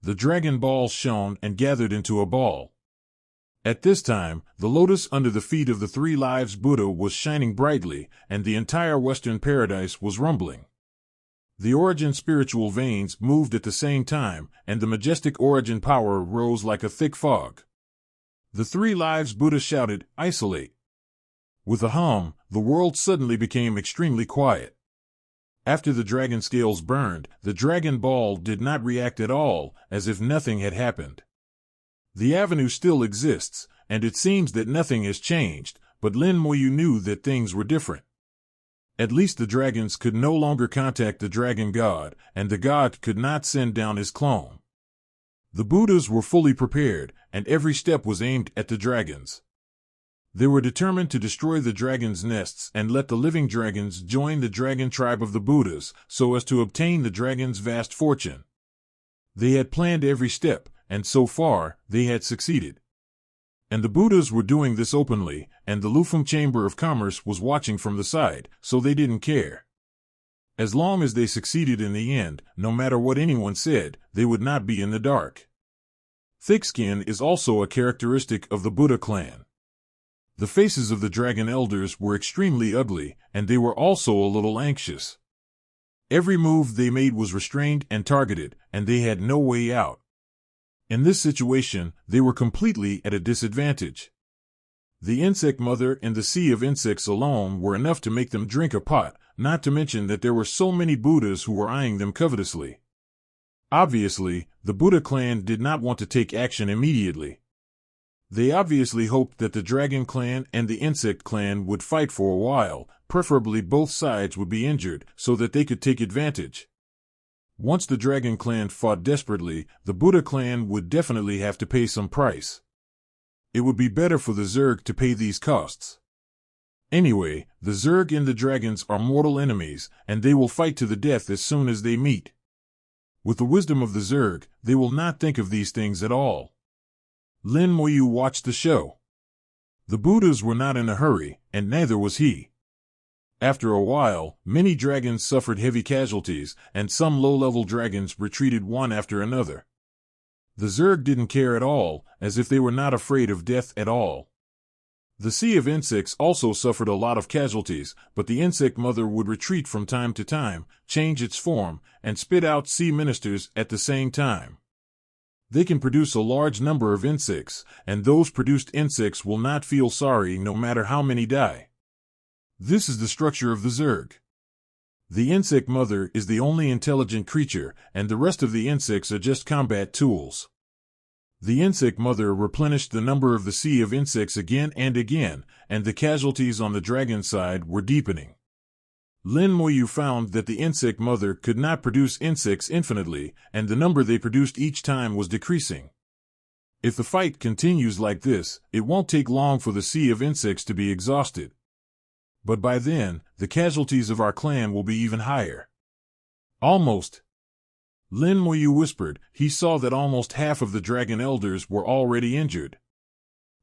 The dragon balls shone and gathered into a ball. At this time, the lotus under the feet of the Three Lives Buddha was shining brightly, and the entire Western paradise was rumbling. The origin spiritual veins moved at the same time, and the majestic origin power rose like a thick fog. The Three Lives Buddha shouted, "Isolate." With a hum, the world suddenly became extremely quiet. After the dragon scales burned, the dragon ball did not react at all, as if nothing had happened. The avenue still exists, and it seems that nothing has changed, but Lin Moyu knew that things were different. At least the dragons could no longer contact the dragon god, and the god could not send down his clone. The Buddhas were fully prepared, and every step was aimed at the dragons. They were determined to destroy the dragons' nests and let the living dragons join the dragon tribe of the Buddhas, so as to obtain the dragons' vast fortune. They had planned every step, and so far, they had succeeded. And the Buddhas were doing this openly, and the Lufeng Chamber of Commerce was watching from the side, so they didn't care. As long as they succeeded in the end, no matter what anyone said, they would not be in the dark. Thick skin is also a characteristic of the Buddha clan. The faces of the dragon elders were extremely ugly, and they were also a little anxious. Every move they made was restrained and targeted, and they had no way out. In this situation, they were completely at a disadvantage. The insect mother and the sea of insects alone were enough to make them drink a pot, not to mention that there were so many Buddhas who were eyeing them covetously. Obviously, the Buddha clan did not want to take action immediately. They obviously hoped that the dragon clan and the insect clan would fight for a while, preferably both sides would be injured, so that they could take advantage. Once the dragon clan fought desperately, the Buddha clan would definitely have to pay some price. It would be better for the Zerg to pay these costs. Anyway, the Zerg and the dragons are mortal enemies, and they will fight to the death as soon as they meet. With the wisdom of the Zerg, they will not think of these things at all. Lin Moyu watched the show. The Buddhas were not in a hurry, and neither was he. After a while, many dragons suffered heavy casualties, and some low-level dragons retreated one after another. The Zerg didn't care at all, as if they were not afraid of death at all. The sea of insects also suffered a lot of casualties, but the insect mother would retreat from time to time, change its form, and spit out sea ministers at the same time. They can produce a large number of insects, and those produced insects will not feel sorry no matter how many die. This is the structure of the Zerg. The insect mother is the only intelligent creature, and the rest of the insects are just combat tools. The insect mother replenished the number of the sea of insects again and again, and the casualties on the dragon side were deepening. Lin Moyu found that the insect mother could not produce insects infinitely, and the number they produced each time was decreasing. If the fight continues like this, it won't take long for the sea of insects to be exhausted. But by then, the casualties of our clan will be even higher. Almost. Lin Moyu whispered. He saw that almost half of the dragon elders were already injured.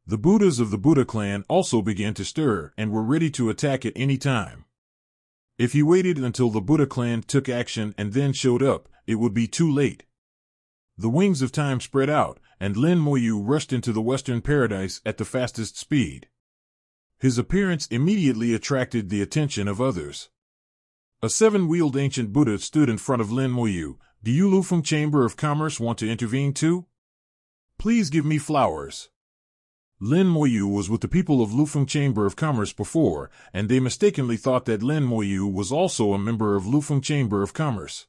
The Buddhas of the Buddha clan also began to stir and were ready to attack at any time. If he waited until the Buddha clan took action and then showed up, it would be too late. The wings of time spread out, and Lin Moyu rushed into the Western Paradise at the fastest speed. His appearance immediately attracted the attention of others. A seven-wheeled ancient Buddha stood in front of Lin Moyu. Do you Lufeng Chamber of Commerce want to intervene too? Please give me flowers. Lin Moyu was with the people of Lufeng Chamber of Commerce before, and they mistakenly thought that Lin Moyu was also a member of Lufeng Chamber of Commerce.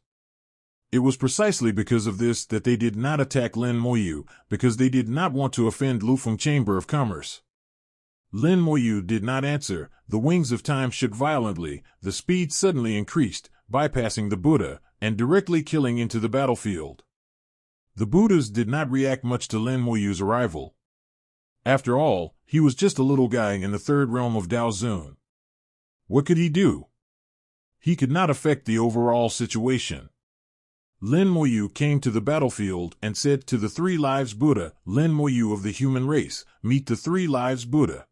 It was precisely because of this that they did not attack Lin Moyu, because they did not want to offend Lufeng Chamber of Commerce. Lin Moyu did not answer, the wings of time shook violently, the speed suddenly increased, bypassing the Buddha, and directly killing into the battlefield. The Buddhas did not react much to Lin Moyu's arrival. After all, he was just a little guy in the third realm of Daozun. What could he do? He could not affect the overall situation. Lin Moyu came to the battlefield and said to the Three Lives Buddha, "Lin Moyu of the human race, meet the Three Lives Buddha."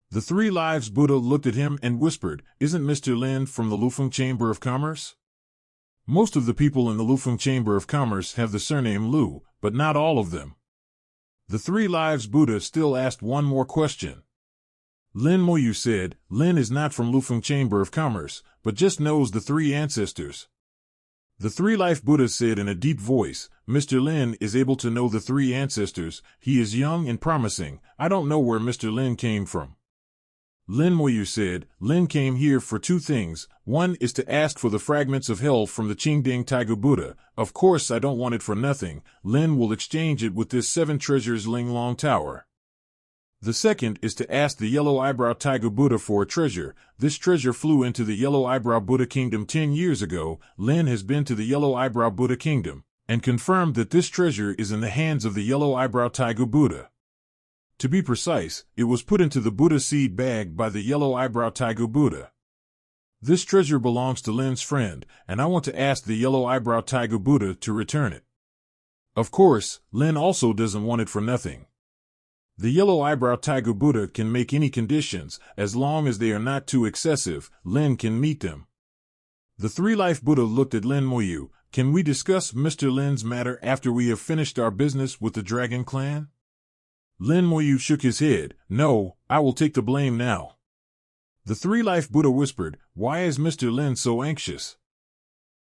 The Three Lives Buddha looked at him and whispered, "Isn't Mr. Lin from the Lufeng Chamber of Commerce?" Most of the people in the Lufeng Chamber of Commerce have the surname Lu, but not all of them. The Three Lives Buddha still asked one more question. Lin Moyu said, "Lin is not from Lufeng Chamber of Commerce, but just knows the three ancestors." The Three Life Buddha said in a deep voice, "Mr. Lin is able to know the three ancestors. He is young and promising. I don't know where Mr. Lin came from." Lin Moyu said, "Lin came here for two things. One is to ask for the fragments of hell from the Qingding Taigu Buddha. Of course I don't want it for nothing. Lin will exchange it with this 7 treasures Linglong Tower. The second is to ask the Yellow Eyebrow Taigu Buddha for a treasure. This treasure flew into the Yellow Eyebrow Buddha Kingdom 10 years ago. Lin has been to the Yellow Eyebrow Buddha Kingdom and confirmed that this treasure is in the hands of the Yellow Eyebrow Taigu Buddha. To be precise, it was put into the Buddha seed bag by the Yellow Eyebrow Taigu Buddha. This treasure belongs to Lin's friend, and I want to ask the Yellow Eyebrow Taigu Buddha to return it. Of course, Lin also doesn't want it for nothing. The Yellow Eyebrow Taigu Buddha can make any conditions, as long as they are not too excessive. Lin can meet them." The Three Life Buddha looked at Lin Moyu. "Can we discuss Mr. Lin's matter after we have finished our business with the Dragon Clan?" Lin Moyu shook his head. "No, I will take the blame now." The Three Life Buddha whispered, "Why is Mr. Lin so anxious?"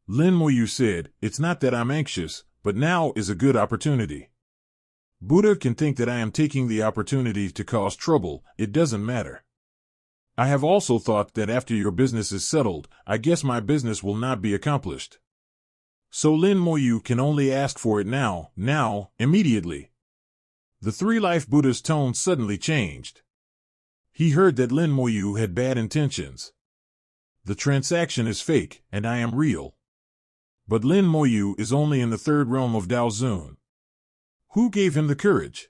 Lin Moyu said, "It's not that I'm anxious, but now is a good opportunity. Buddha can think that I am taking the opportunity to cause trouble. It doesn't matter. I have also thought that after your business is settled, I guess my business will not be accomplished. So Lin Moyu can only ask for it now, immediately." The Three Life Buddha's tone suddenly changed. He heard that Lin Moyu had bad intentions. "The transaction is fake, and I am real. But Lin Moyu is only in the third realm of Daozun. Who gave him the courage?"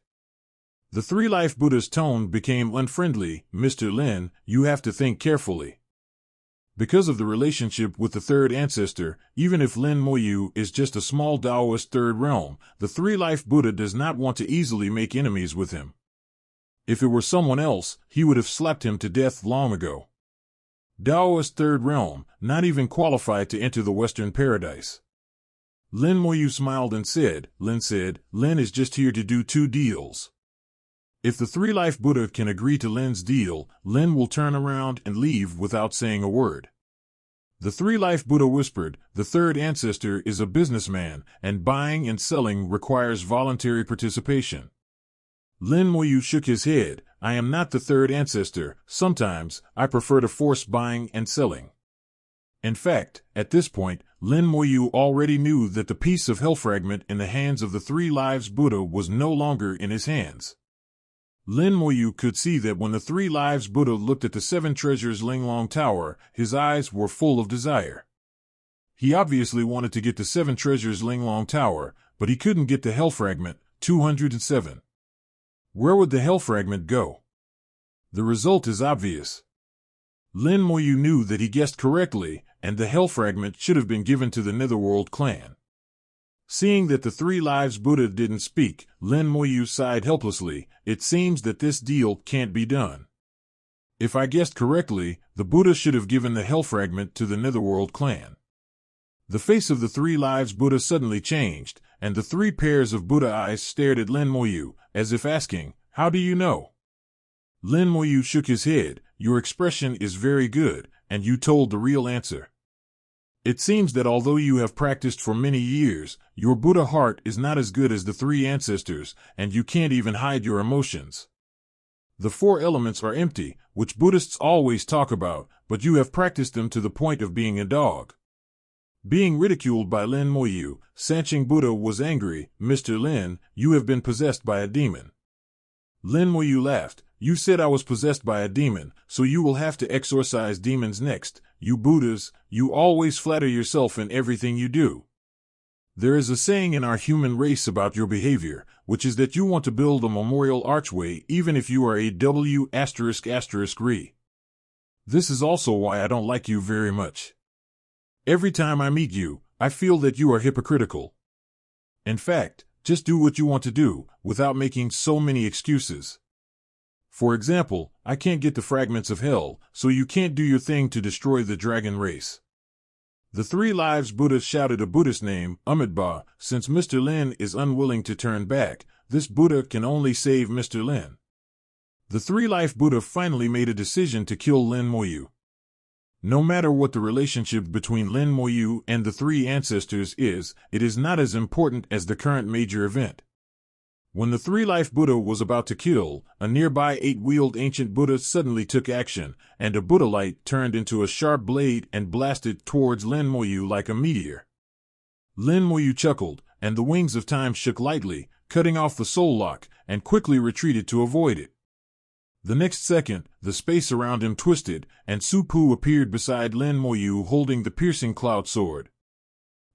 The Three Life Buddha's tone became unfriendly. "Mr. Lin, you have to think carefully. Because of the relationship with the third ancestor, even if Lin Moyu is just a small Taoist third realm, the Three Life Buddha does not want to easily make enemies with him. If it were someone else, he would have slapped him to death long ago. Taoist third realm, not even qualified to enter the Western Paradise." Lin Moyu smiled and said, "Lin is just here to do 2 deals. If the Three Life Buddha can agree to Lin's deal, Lin will turn around and leave without saying a word." The Three Life Buddha whispered, "The third ancestor is a businessman, and buying and selling requires voluntary participation." Lin Moyu shook his head. "I am not the third ancestor. Sometimes, I prefer to force buying and selling." In fact, at this point, Lin Moyu already knew that the piece of hell fragment in the hands of the Three Lives Buddha was no longer in his hands. Lin Moyu could see that when the Three Lives Buddha looked at the 7 treasures Linglong Tower, his eyes were full of desire. He obviously wanted to get the 7 treasures Linglong Tower, but he couldn't get the hell fragment, 207. Where would the hell fragment go? The result is obvious. Lin Moyu knew that he guessed correctly, and the hell fragment should have been given to the Netherworld clan. Seeing that the Three Lives Buddha didn't speak, Lin Moyu sighed helplessly. "It seems that this deal can't be done. If I guessed correctly, the Buddha should have given the hell fragment to the Netherworld clan." The face of the Three Lives Buddha suddenly changed, and the 3 pairs of Buddha eyes stared at Lin Moyu, as if asking, "How do you know?" Lin Moyu shook his head. "Your expression is very good, and you told the real answer. It seems that although you have practiced for many years, your Buddha heart is not as good as the 3 ancestors, and you can't even hide your emotions. The 4 elements are empty, which Buddhists always talk about, but you have practiced them to the point of being a dog." Being ridiculed by Lin Moyu, Sancheng Buddha was angry. "Mr. Lin, you have been possessed by a demon." Lin Moyu laughed. You said I was possessed by a demon, so you will have to exorcise demons next. You Buddhas, you always flatter yourself in everything you do. There is a saying in our human race about your behavior, which is that you want to build a memorial archway even if you are a W***re. This is also why I don't like you very much. Every time I meet you, I feel that you are hypocritical. In fact, just do what you want to do, without making so many excuses. For example, I can't get the fragments of hell, so you can't do your thing to destroy the dragon race. The 3 Lives Buddha shouted a Buddhist name, Amitabha. Since Mr. Lin is unwilling to turn back, this Buddha can only save Mr. Lin. The 3-Life Buddha finally made a decision to kill Lin Moyu. No matter what the relationship between Lin Moyu and the 3 ancestors is, it is not as important as the current major event. When the 3-Life Buddha was about to kill, a nearby 8-wheeled ancient Buddha suddenly took action, and a Buddha light turned into a sharp blade and blasted towards Lin Moyu like a meteor. Lin Moyu chuckled, and the wings of time shook lightly, cutting off the soul lock, and quickly retreated to avoid it. The next second, the space around him twisted, and Su Pu appeared beside Lin Moyu holding the piercing cloud sword.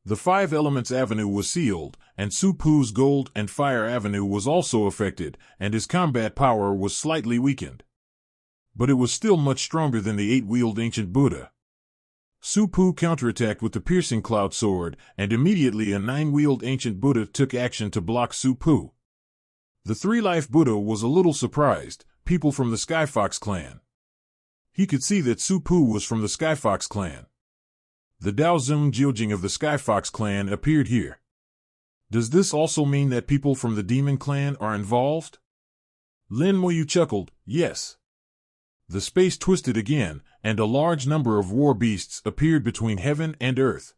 The 5 Elements Avenue was sealed, and Su Pu's Gold and Fire Avenue was also affected, and his combat power was slightly weakened. But it was still much stronger than the 8-wheeled ancient Buddha. Su Pu counterattacked with the piercing cloud sword, and immediately a 9-wheeled ancient Buddha took action to block Su Pu. The 3-Life Buddha was a little surprised. People from the Skyfox clan. He could see that Su Pu was from the Skyfox clan. The Dao Zung Jiujing of the Skyfox clan appeared here. Does this also mean that people from the Demon clan are involved? Lin Moyu chuckled, yes. The space twisted again, and a large number of war beasts appeared between heaven and earth.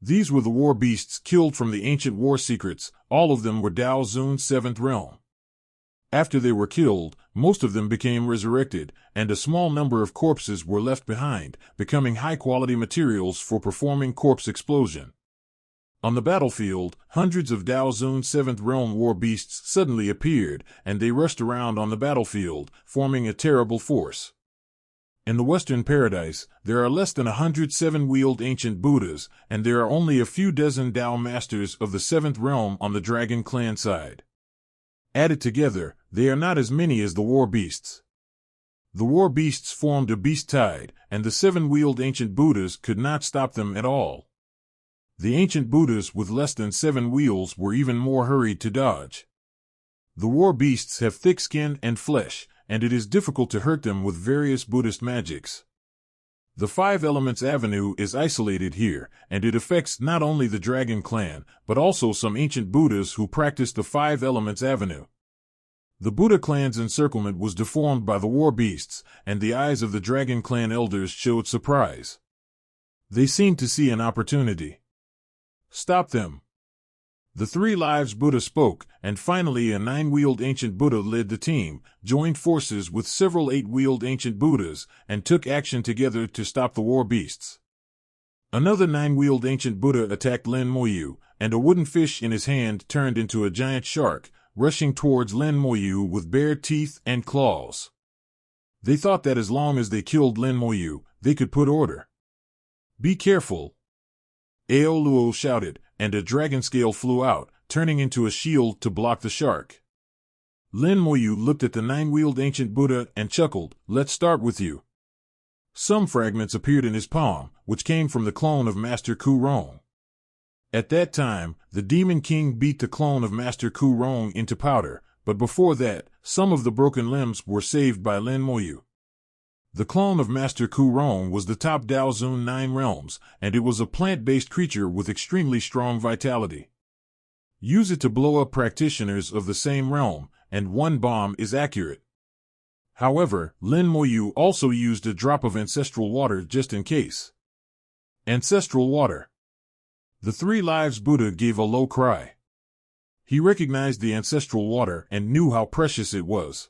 These were the war beasts killed from the ancient war secrets. All of them were Dao Zun's 7th realm. After they were killed, most of them became resurrected, and a small number of corpses were left behind, becoming high-quality materials for performing corpse explosion. On the battlefield, hundreds of Dao Zun's 7th realm war beasts suddenly appeared, and they rushed around on the battlefield, forming a terrible force. In the Western Paradise, there are less than 100 7-wheeled ancient Buddhas, and there are only a few dozen Dao Masters of the 7th realm on the Dragon Clan side. Added together, they are not as many as the war beasts. The war beasts formed a beast tide, and the 7-wheeled ancient Buddhas could not stop them at all. The ancient Buddhas with less than 7 wheels were even more hurried to dodge. The war beasts have thick skin and flesh, and it is difficult to hurt them with various Buddhist magics. The 5 Elements Avenue is isolated here, and it affects not only the Dragon Clan, but also some ancient Buddhas who practice the 5 Elements Avenue. The Buddha clan's encirclement was deformed by the war beasts, and the eyes of the Dragon Clan elders showed surprise. They seemed to see an opportunity. Stop them. The 3 Lives Buddha spoke, and finally a 9-wheeled ancient Buddha led the team, joined forces with several 8-wheeled ancient Buddhas, and took action together to stop the war beasts. Another 9-wheeled ancient Buddha attacked Lin Moyu, and a wooden fish in his hand turned into a giant shark, rushing towards Lin Moyu with bared teeth and claws. They thought that as long as they killed Lin Moyu, they could put order. Be careful! Ao Luo shouted, and a dragon scale flew out, turning into a shield to block the shark. Lin Moyu looked at the 9-wheeled ancient Buddha and chuckled, let's start with you. Some fragments appeared in his palm, which came from the clone of Master Ku Rong. At that time, the Demon King beat the clone of Master Ku Rong into powder, but before that, some of the broken limbs were saved by Lin Moyu. The clone of Master Ku Rong was the top Dao Zun 9 realms, and it was a plant-based creature with extremely strong vitality. Use it to blow up practitioners of the same realm, and one bomb is accurate. However, Lin Moyu also used a drop of ancestral water just in case. Ancestral water. The 3 Lives Buddha gave a low cry. He recognized the ancestral water and knew how precious it was.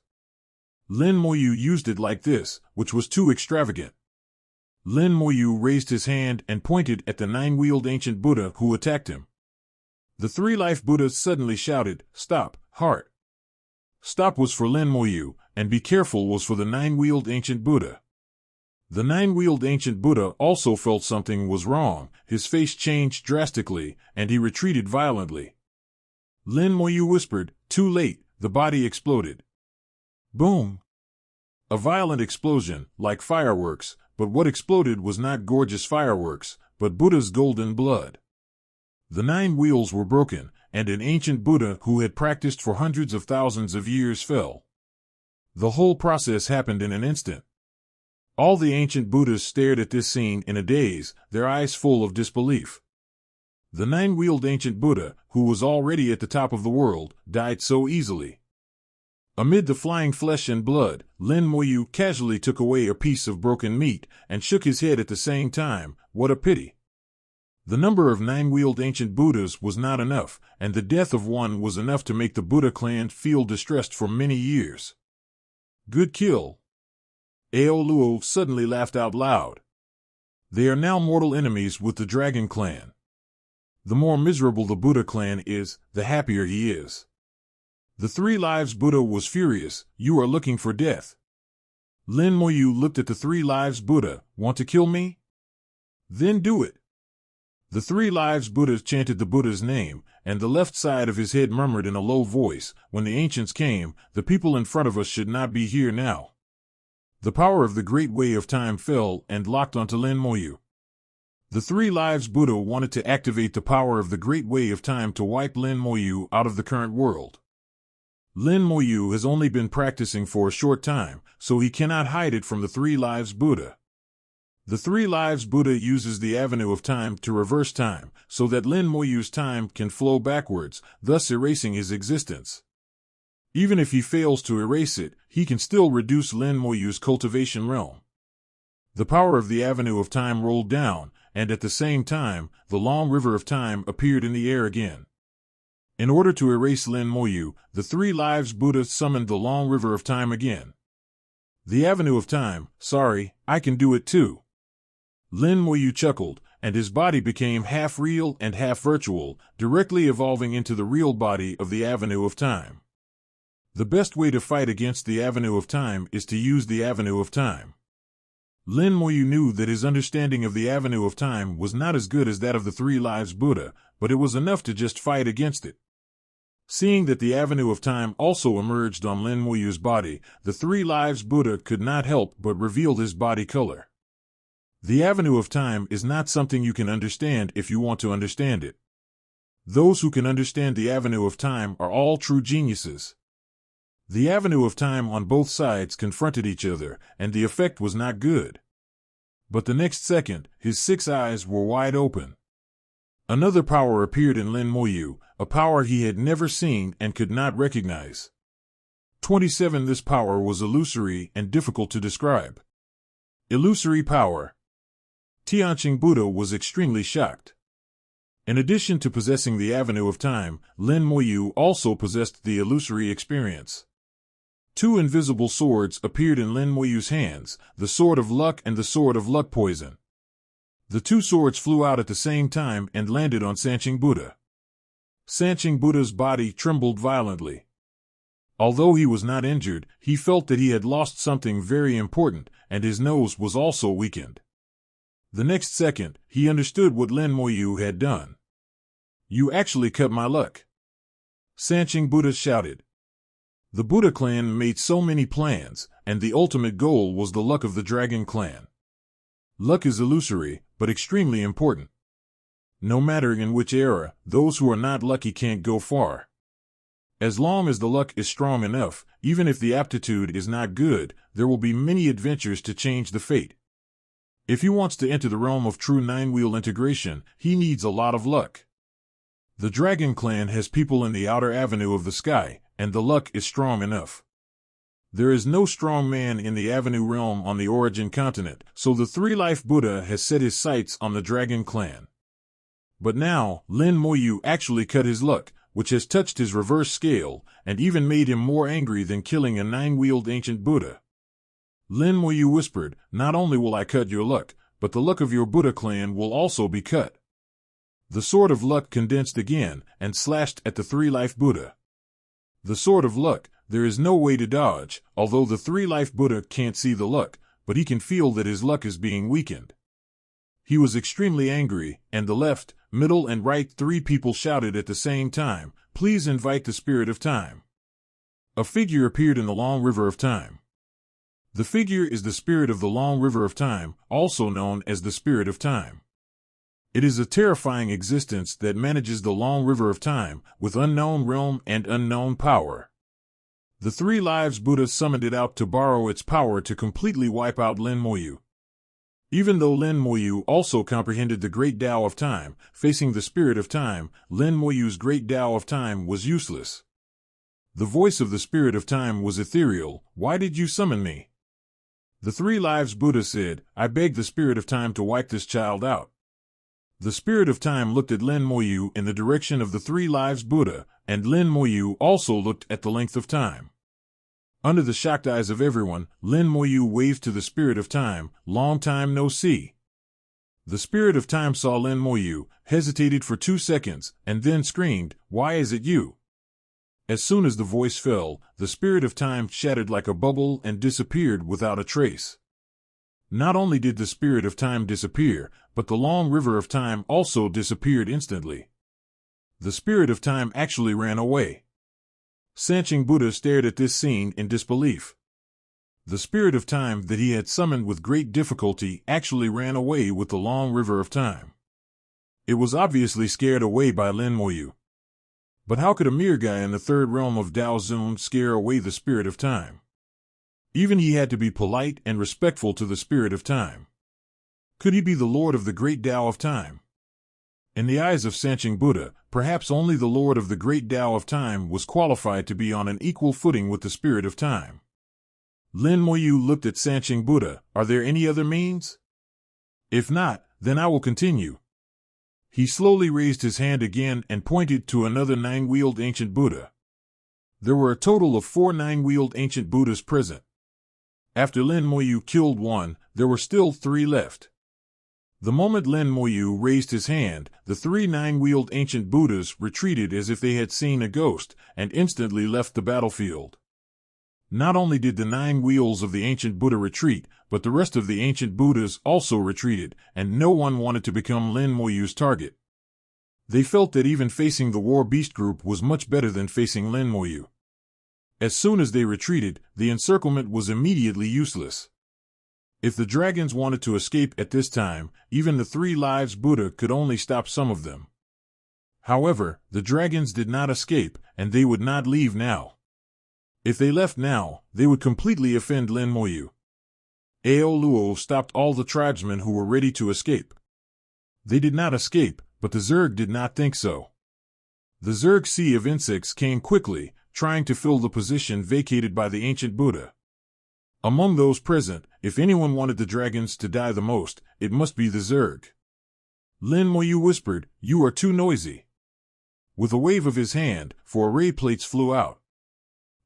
Lin Moyu used it like this, which was too extravagant. Lin Moyu raised his hand and pointed at the 9-wheeled ancient Buddha who attacked him. The 3 Life Buddha suddenly shouted, stop, heart. Stop was for Lin Moyu, and be careful was for the nine-wheeled ancient Buddha. The nine-wheeled ancient Buddha also felt something was wrong. His face changed drastically, and he retreated violently. Lin Moyu whispered, "Too late," the body exploded. Boom! A violent explosion, like fireworks, but what exploded was not gorgeous fireworks, but Buddha's golden blood. The 9 wheels were broken, and an ancient Buddha who had practiced for hundreds of thousands of years fell. The whole process happened in an instant. All the ancient Buddhas stared at this scene in a daze, their eyes full of disbelief. The 9-wheeled ancient Buddha, who was already at the top of the world, died so easily. Amid the flying flesh and blood, Lin Moyu casually took away a piece of broken meat and shook his head at the same time. What a pity! The number of 9-wheeled ancient Buddhas was not enough, and the death of one was enough to make the Buddha clan feel distressed for many years. Good kill. Ao Luo suddenly laughed out loud. They are now mortal enemies with the Dragon Clan. The more miserable the Buddha clan is, the happier he is. The 3 Lives Buddha was furious. "You are looking for death." Lin Moyu looked at the 3 Lives Buddha. "Want to kill me? Then do it." The 3 Lives Buddha chanted the Buddha's name, and the left side of his head murmured in a low voice, "When the ancients came, the people in front of us should not be here now." The power of the Great Way of Time fell and locked onto Lin Moyu. The 3 Lives Buddha wanted to activate the power of the Great Way of Time to wipe Lin Moyu out of the current world. Lin Moyu has only been practicing for a short time, so he cannot hide it from the 3 Lives Buddha. The 3 Lives Buddha uses the avenue of time to reverse time, so that Lin Moyu's time can flow backwards, thus erasing his existence. Even if he fails to erase it, he can still reduce Lin Moyu's cultivation realm. The power of the avenue of time rolled down, and at the same time, the long river of time appeared in the air again. In order to erase Lin Moyu, the 3 Lives Buddha summoned the long river of time again. The avenue of time, sorry, I can do it too. Lin Moyu chuckled, and his body became half real and half virtual, directly evolving into the real body of the avenue of time. The best way to fight against the avenue of time is to use the avenue of time. Lin Moyu knew that his understanding of the avenue of time was not as good as that of the 3 Lives Buddha, but it was enough to just fight against it. Seeing that the avenue of time also emerged on Lin Moyu's body, the 3 Lives Buddha could not help but reveal his body color. The avenue of time is not something you can understand if you want to understand it. Those who can understand the avenue of time are all true geniuses. The avenue of time on both sides confronted each other, and the effect was not good. But the next second, his 6 eyes were wide open. Another power appeared in Lin Moyu, a power he had never seen and could not recognize. 27 This power was illusory and difficult to describe. Illusory power. Tianqing Buddha was extremely shocked. In addition to possessing the avenue of time, Lin Moyu also possessed the illusory experience. 2 invisible swords appeared in Lin Moyu's hands, the Sword of Luck and the Sword of Luck Poison. The 2 swords flew out at the same time and landed on Sanqing Buddha. Sanqing Buddha's body trembled violently. Although he was not injured, he felt that he had lost something very important, and his nose was also weakened. The next second, he understood what Lin Moyu had done. "You actually cut my luck," Sanqing Buddha shouted. The Buddha clan made so many plans, and the ultimate goal was the luck of the Dragon Clan. Luck is illusory, but extremely important. No matter in which era, those who are not lucky can't go far. As long as the luck is strong enough, even if the aptitude is not good, there will be many adventures to change the fate. If he wants to enter the realm of true 9-wheel integration, he needs a lot of luck. The Dragon Clan has people in the outer avenue of the sky, and the luck is strong enough. There is no strong man in the Avenue realm on the Origin continent, so the 3 Life Buddha has set his sights on the Dragon Clan. But now, Lin Moyu actually cut his luck, which has touched his reverse scale, and even made him more angry than killing a 9-wheeled ancient Buddha. Lin Moyu whispered, "Not only will I cut your luck, but the luck of your Buddha clan will also be cut." The Sword of Luck condensed again, and slashed at the 3 Life Buddha. The Sword of Luck, there is no way to dodge, although the three-life Buddha can't see the luck, but he can feel that his luck is being weakened. He was extremely angry, and the left, middle, and right three people shouted at the same time, "Please invite the spirit of time." A figure appeared in the long river of time. The figure is the spirit of the long river of time, also known as the spirit of time. It is a terrifying existence that manages the long river of time, with unknown realm and unknown power. The three lives Buddha summoned it out to borrow its power to completely wipe out Lin Moyu. Even though Lin Moyu also comprehended the great Tao of time, facing the spirit of time, Lin Moyu's great Tao of time was useless. The voice of the spirit of time was ethereal. "Why did you summon me?" The three lives Buddha said, "I beg the spirit of time to wipe this child out." The spirit of time looked at Lin Moyu in the direction of the three lives Buddha, and Lin Moyu also looked at the length of time. Under the shocked eyes of everyone, Lin Moyu waved to the spirit of time, "Long time no see." The spirit of time saw Lin Moyu, hesitated for 2 seconds, and then screamed, "Why is it you?" As soon as the voice fell, the spirit of time shattered like a bubble and disappeared without a trace. Not only did the spirit of time disappear, but the long river of time also disappeared instantly. The spirit of time actually ran away. Sancheng Buddha stared at this scene in disbelief. The spirit of time that he had summoned with great difficulty actually ran away with the long river of time. It was obviously scared away by Lin Moyu. But how could a mere guy in the third realm of Dao Zun scare away the spirit of time? Even he had to be polite and respectful to the spirit of time. Could he be the lord of the great Tao of time? In the eyes of Sancheng Buddha, perhaps only the lord of the great Tao of time was qualified to be on an equal footing with the spirit of time. Lin Moyu looked at Sancheng Buddha. "Are there any other means? If not, then I will continue." He slowly raised his hand again and pointed to another nine-wheeled ancient Buddha. There were a total of 4 nine-wheeled ancient Buddhas present. After Lin Moyu killed one, there were still 3 left. The moment Lin Moyu raised his hand, the 3 nine-wheeled ancient Buddhas retreated as if they had seen a ghost, and instantly left the battlefield. Not only did the 9 wheels of the ancient Buddha retreat, but the rest of the ancient Buddhas also retreated, and no one wanted to become Lin Moyu's target. They felt that even facing the War Beast group was much better than facing Lin Moyu. As soon as they retreated, the encirclement was immediately useless. If the dragons wanted to escape at this time, even the 3 lives Buddha could only stop some of them. However, the dragons did not escape, and they would not leave now. If they left now, they would completely offend Lin Moyu. Ao Luo stopped all the tribesmen who were ready to escape. They did not escape, but the Zerg did not think so. The Zerg sea of insects came quickly, trying to fill the position vacated by the ancient Buddha. Among those present, if anyone wanted the dragons to die the most, it must be the Zerg. Lin Moyu whispered, "You are too noisy." With a wave of his hand, 4 array plates flew out.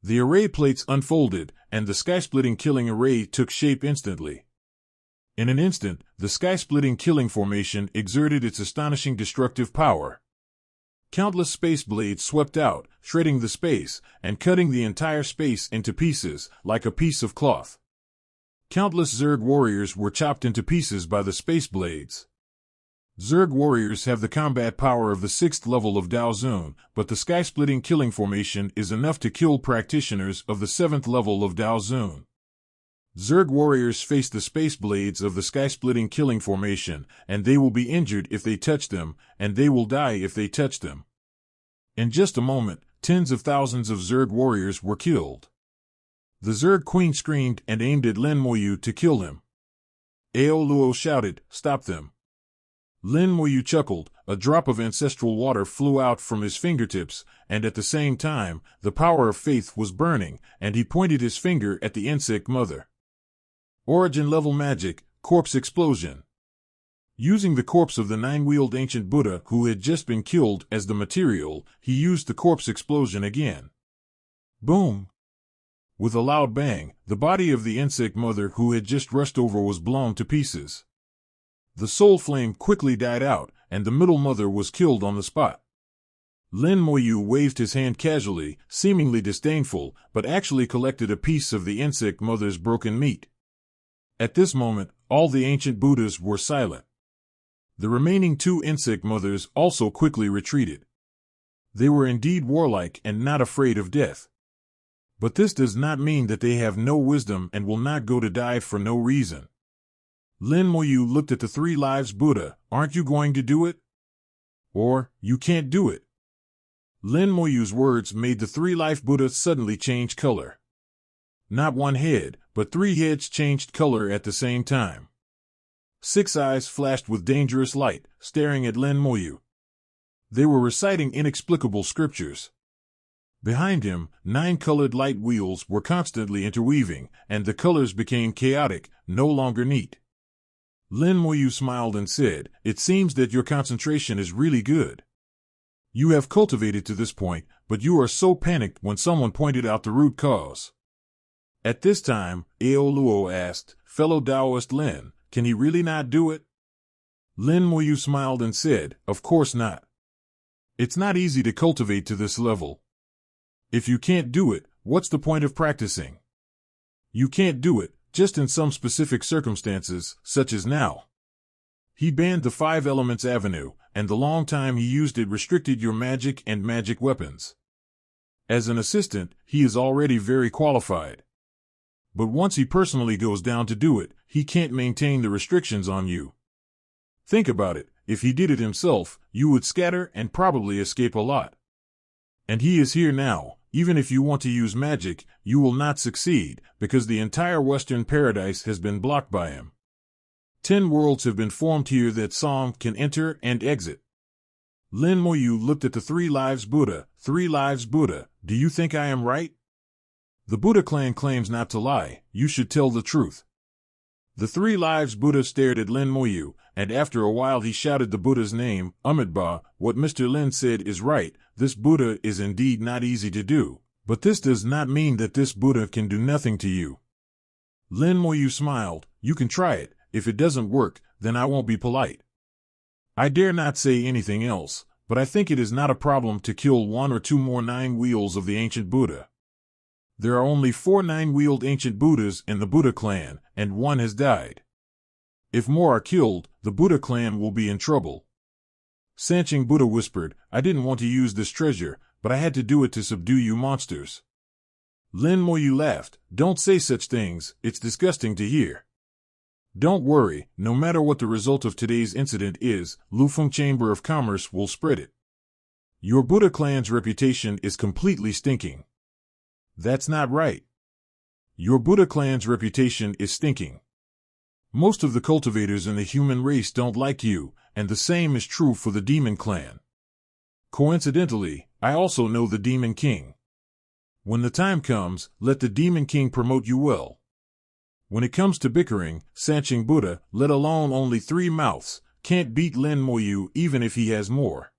The array plates unfolded, and the sky-splitting killing array took shape instantly. In an instant, the sky-splitting killing formation exerted its astonishing destructive power. Countless space blades swept out, shredding the space, and cutting the entire space into pieces, like a piece of cloth. Countless Zerg warriors were chopped into pieces by the space blades. Zerg warriors have the combat power of the 6th level of Dao Zun, but the sky-splitting killing formation is enough to kill practitioners of the 7th level of Dao Zun. Zerg warriors face the space blades of the sky-splitting killing formation, and they will be injured if they touch them, and they will die if they touch them. In just a moment, tens of thousands of Zerg warriors were killed. The Zerg queen screamed and aimed at Lin Moyu to kill him. Ao Luo shouted, "Stop them." Lin Moyu chuckled, a drop of ancestral water flew out from his fingertips, and at the same time, the power of faith was burning, and he pointed his finger at the insect mother. Origin level magic, corpse explosion. Using the corpse of the 9-wheeled ancient Buddha who had just been killed as the material, he used the corpse explosion again. Boom! With a loud bang, the body of the insect mother who had just rushed over was blown to pieces. The soul flame quickly died out, and the middle mother was killed on the spot. Lin Moyu waved his hand casually, seemingly disdainful, but actually collected a piece of the insect mother's broken meat. At this moment, all the ancient Buddhas were silent. The remaining two insect mothers also quickly retreated. They were indeed warlike and not afraid of death. But this does not mean that they have no wisdom and will not go to die for no reason. Lin Moyu looked at the Three Lives Buddha. Aren't you going to do it? Or, you can't do it. Lin Moyu's words made the Three-Life Buddha suddenly change color. Not one head, but three heads changed color at the same time. 6 eyes flashed with dangerous light, staring at Lin Moyu. They were reciting inexplicable scriptures. Behind him, 9 colored light wheels were constantly interweaving, and the colors became chaotic, no longer neat. Lin Moyu smiled and said, "It seems that your concentration is really good. You have cultivated to this point, but you are so panicked when someone pointed out the root cause." At this time, Ao Luo asked, "Fellow Taoist Lin, can he really not do it?" Lin Moyu smiled and said, "Of course not. It's not easy to cultivate to this level. If you can't do it, what's the point of practicing? You can't do it, just in some specific circumstances, such as now." He banned the 5 Elements Avenue, and the long time he used it restricted your magic and magic weapons. As an assistant, he is already very qualified. But once he personally goes down to do it, he can't maintain the restrictions on you. Think about it, if he did it himself, you would scatter and probably escape a lot. And he is here now. Even if you want to use magic, you will not succeed, because the entire Western Paradise has been blocked by him. 10 worlds have been formed here that Song can enter and exit. Lin Moyu looked at the Three Lives Buddha. "Three Lives Buddha, do you think I am right?" "The Buddha clan claims not to lie. You should tell the truth." The Three Lives Buddha stared at Lin Moyu, and after a while he shouted the Buddha's name, Amitabha. "What Mr. Lin said is right. This Buddha is indeed not easy to do, but this does not mean that this Buddha can do nothing to you." Lin Moyu smiled. "You can try it. If it doesn't work, then I won't be polite. I dare not say anything else, but I think it is not a problem to kill 1 or 2 more 9-wheels of the ancient Buddha. There are only 4 9-wheeled ancient Buddhas in the Buddha clan, and 1 has died. If more are killed, the Buddha clan will be in trouble." Sancheng Buddha whispered, "I didn't want to use this treasure, but I had to do it to subdue you monsters." Lin Moyu laughed. "Don't say such things, it's disgusting to hear. Don't worry, no matter what the result of today's incident is, Lufeng Chamber of Commerce will spread it. Your Buddha clan's reputation is completely stinking." "That's not right. Your Buddha clan's reputation is stinking. Most of the cultivators in the human race don't like you, and the same is true for the Demon clan. Coincidentally, I also know the Demon King. When the time comes, let the Demon King promote you well. When it comes to bickering, Sancheng Buddha, let alone only 3 mouths, can't beat Lin Moyu even if he has more."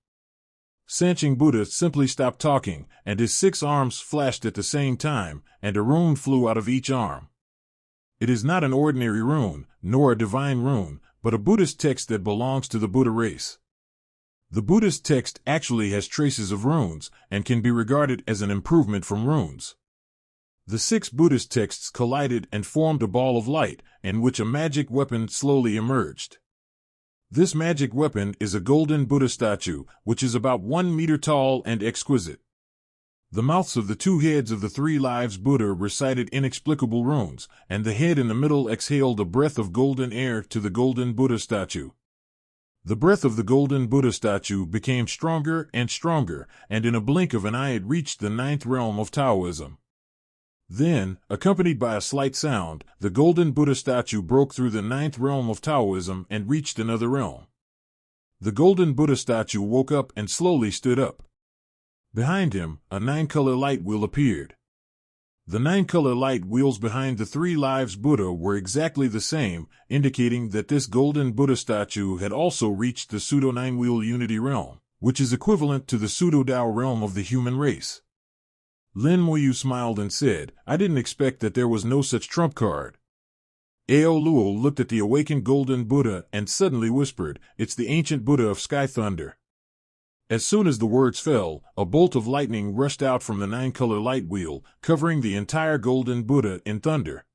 Sancheng Buddha simply stopped talking, and his 6 arms flashed at the same time, and a rune flew out of each arm. It is not an ordinary rune, nor a divine rune, but a Buddhist text that belongs to the Buddha race. The Buddhist text actually has traces of runes, and can be regarded as an improvement from runes. The 6 Buddhist texts collided and formed a ball of light, in which a magic weapon slowly emerged. This magic weapon is a golden Buddha statue, which is about 1 meter tall and exquisite. The mouths of the 2 heads of the Three Lives Buddha recited inexplicable runes, and the head in the middle exhaled a breath of golden air to the golden Buddha statue. The breath of the golden Buddha statue became stronger and stronger, and in a blink of an eye it reached the 9th realm of Taoism. Then, accompanied by a slight sound, the golden Buddha statue broke through the 9th realm of Taoism and reached another realm. The golden Buddha statue woke up and slowly stood up. Behind him, a 9-color light wheel appeared. The 9-color light wheels behind the Three Lives Buddha were exactly the same, indicating that this golden Buddha statue had also reached the pseudo-9-wheel unity realm, which is equivalent to the pseudo-Tao realm of the human race. Lin Moyu smiled and said, "I didn't expect that there was no such trump card." Ao Luo looked at the awakened golden Buddha and suddenly whispered, "It's the ancient Buddha of Sky Thunder." As soon as the words fell, a bolt of lightning rushed out from the 9-color light wheel, covering the entire golden Buddha in thunder.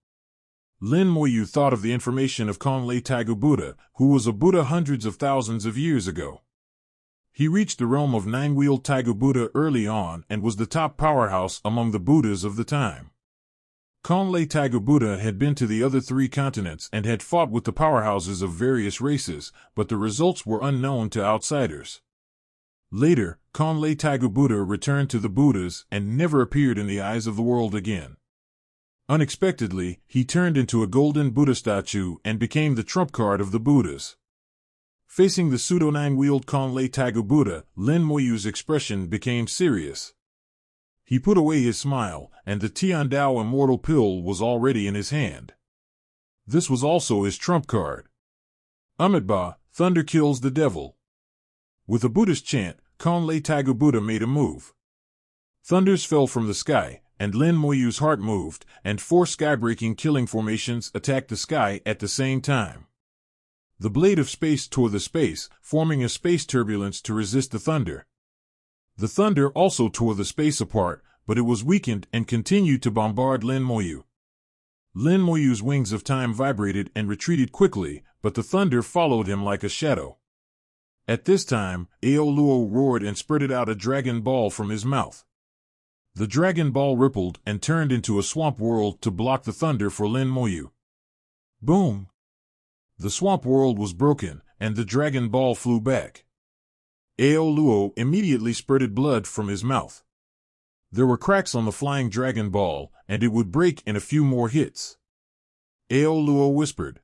Lin Moyu thought of the information of Konlei Taigu Buddha, who was a Buddha hundreds of thousands of years ago. He reached the realm of 9-wheeled Taigu Buddha early on and was the top powerhouse among the Buddhas of the time. Konlei Taigu Buddha had been to the other 3 continents and had fought with the powerhouses of various races, but the results were unknown to outsiders. Later, Konlei Taigu Buddha returned to the Buddhas and never appeared in the eyes of the world again. Unexpectedly, he turned into a golden Buddha statue and became the trump card of the Buddhas. Facing the pseudo-9-wheeled Konlei Taigu Buddha, Lin Moyu's expression became serious. He put away his smile, and the Tiandao Immortal Pill was already in his hand. This was also his trump card. Amitabha, thunder kills the devil. With a Buddhist chant, Konlei Taigu Buddha made a move. Thunders fell from the sky, and Lin Moyu's heart moved, and 4 sky-breaking killing formations attacked the sky at the same time. The blade of space tore the space, forming a space turbulence to resist the thunder. The thunder also tore the space apart, but it was weakened and continued to bombard Lin Moyu. Lin Moyu's wings of time vibrated and retreated quickly, but the thunder followed him like a shadow. At this time, Ao Luo roared and spurted out a dragon ball from his mouth. The dragon ball rippled and turned into a swamp world to block the thunder for Lin Moyu. Boom! The swamp world was broken, and the dragon ball flew back. Ao Luo immediately spurted blood from his mouth. There were cracks on the flying dragon ball, and it would break in a few more hits. Ao Luo whispered,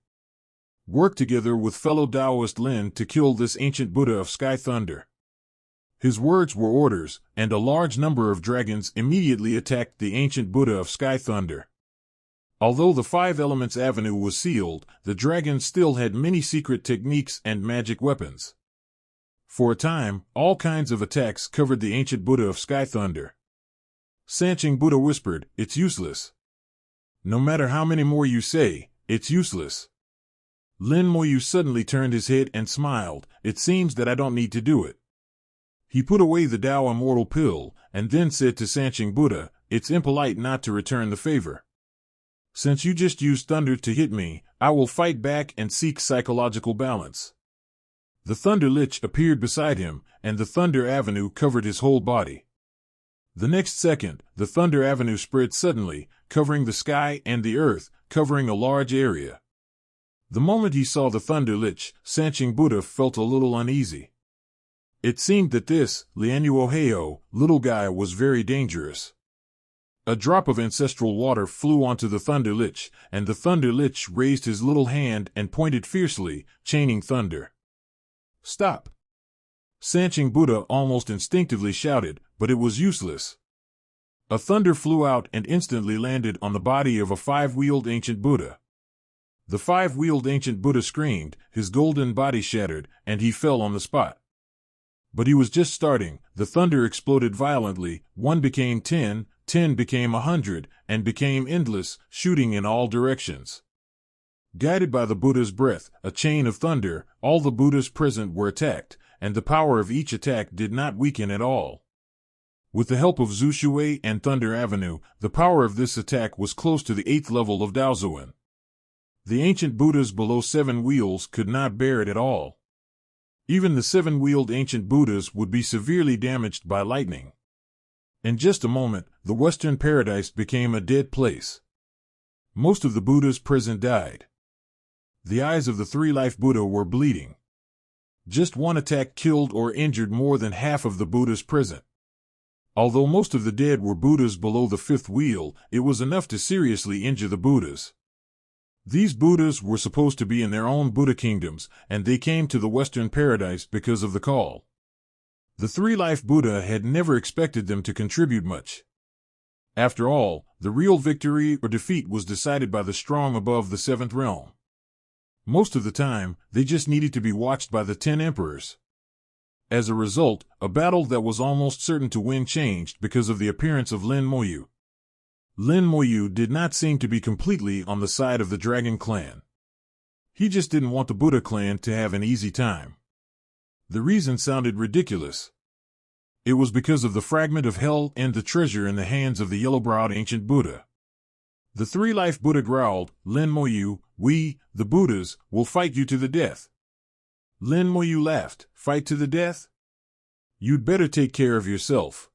"Work together with fellow Taoist Lin to kill this ancient Buddha of Sky Thunder." His words were orders, and a large number of dragons immediately attacked the ancient Buddha of Sky Thunder. Although the 5 Elements Avenue was sealed, the dragons still had many secret techniques and magic weapons. For a time, all kinds of attacks covered the ancient Buddha of Sky Thunder. Sancheng Buddha whispered, "It's useless. No matter how many more you say, it's useless." Lin Moyu suddenly turned his head and smiled. "It seems that I don't need to do it." He put away the Tao Immortal Pill, and then said to Sancheng Buddha, "It's impolite not to return the favor. Since you just used thunder to hit me, I will fight back and seek psychological balance." The Thunder Lich appeared beside him, and the Thunder Avenue covered his whole body. The next second, the Thunder Avenue spread suddenly, covering the sky and the earth, covering a large area. The moment he saw the Thunder Lich, Sancheng Buddha felt a little uneasy. It seemed that this, Lianuoheo, little guy was very dangerous. A drop of ancestral water flew onto the Thunder Lich, and the Thunder Lich raised his little hand and pointed fiercely, chaining thunder. "Stop!" Sancheng Buddha almost instinctively shouted, but it was useless. A thunder flew out and instantly landed on the body of a 5-wheeled ancient Buddha. The 5-wheeled ancient Buddha screamed, his golden body shattered, and he fell on the spot. But he was just starting. The thunder exploded violently, 1 became 10, 10 became 100, and became endless, shooting in all directions. Guided by the Buddha's breath, a chain of thunder, all the Buddhas present were attacked, and the power of each attack did not weaken at all. With the help of Zhu Shui and Thunder Avenue, the power of this attack was close to the 8th level of Daozuan. The ancient Buddhas below 7 wheels could not bear it at all. Even the 7-wheeled ancient Buddhas would be severely damaged by lightning. In just a moment, the Western Paradise became a dead place. Most of the Buddhas present died. The eyes of the 3-life Buddha were bleeding. Just 1 attack killed or injured more than half of the Buddhas present. Although most of the dead were Buddhas below the 5th wheel, it was enough to seriously injure the Buddhas. These Buddhas were supposed to be in their own Buddha kingdoms, and they came to the Western Paradise because of the call. The 3-life Buddha had never expected them to contribute much. After all, the real victory or defeat was decided by the strong above the 7th realm. Most of the time, they just needed to be watched by the 10 emperors. As a result, a battle that was almost certain to win changed because of the appearance of Lin Moyu. Lin Moyu did not seem to be completely on the side of the Dragon Clan. He just didn't want the Buddha clan to have an easy time. The reason sounded ridiculous. It was because of the fragment of hell and the treasure in the hands of the yellow-browed ancient Buddha. The three-life Buddha growled, "Lin Moyu, we, the Buddhas, will fight you to the death." Lin Moyu laughed, "Fight to the death? You'd better take care of yourself.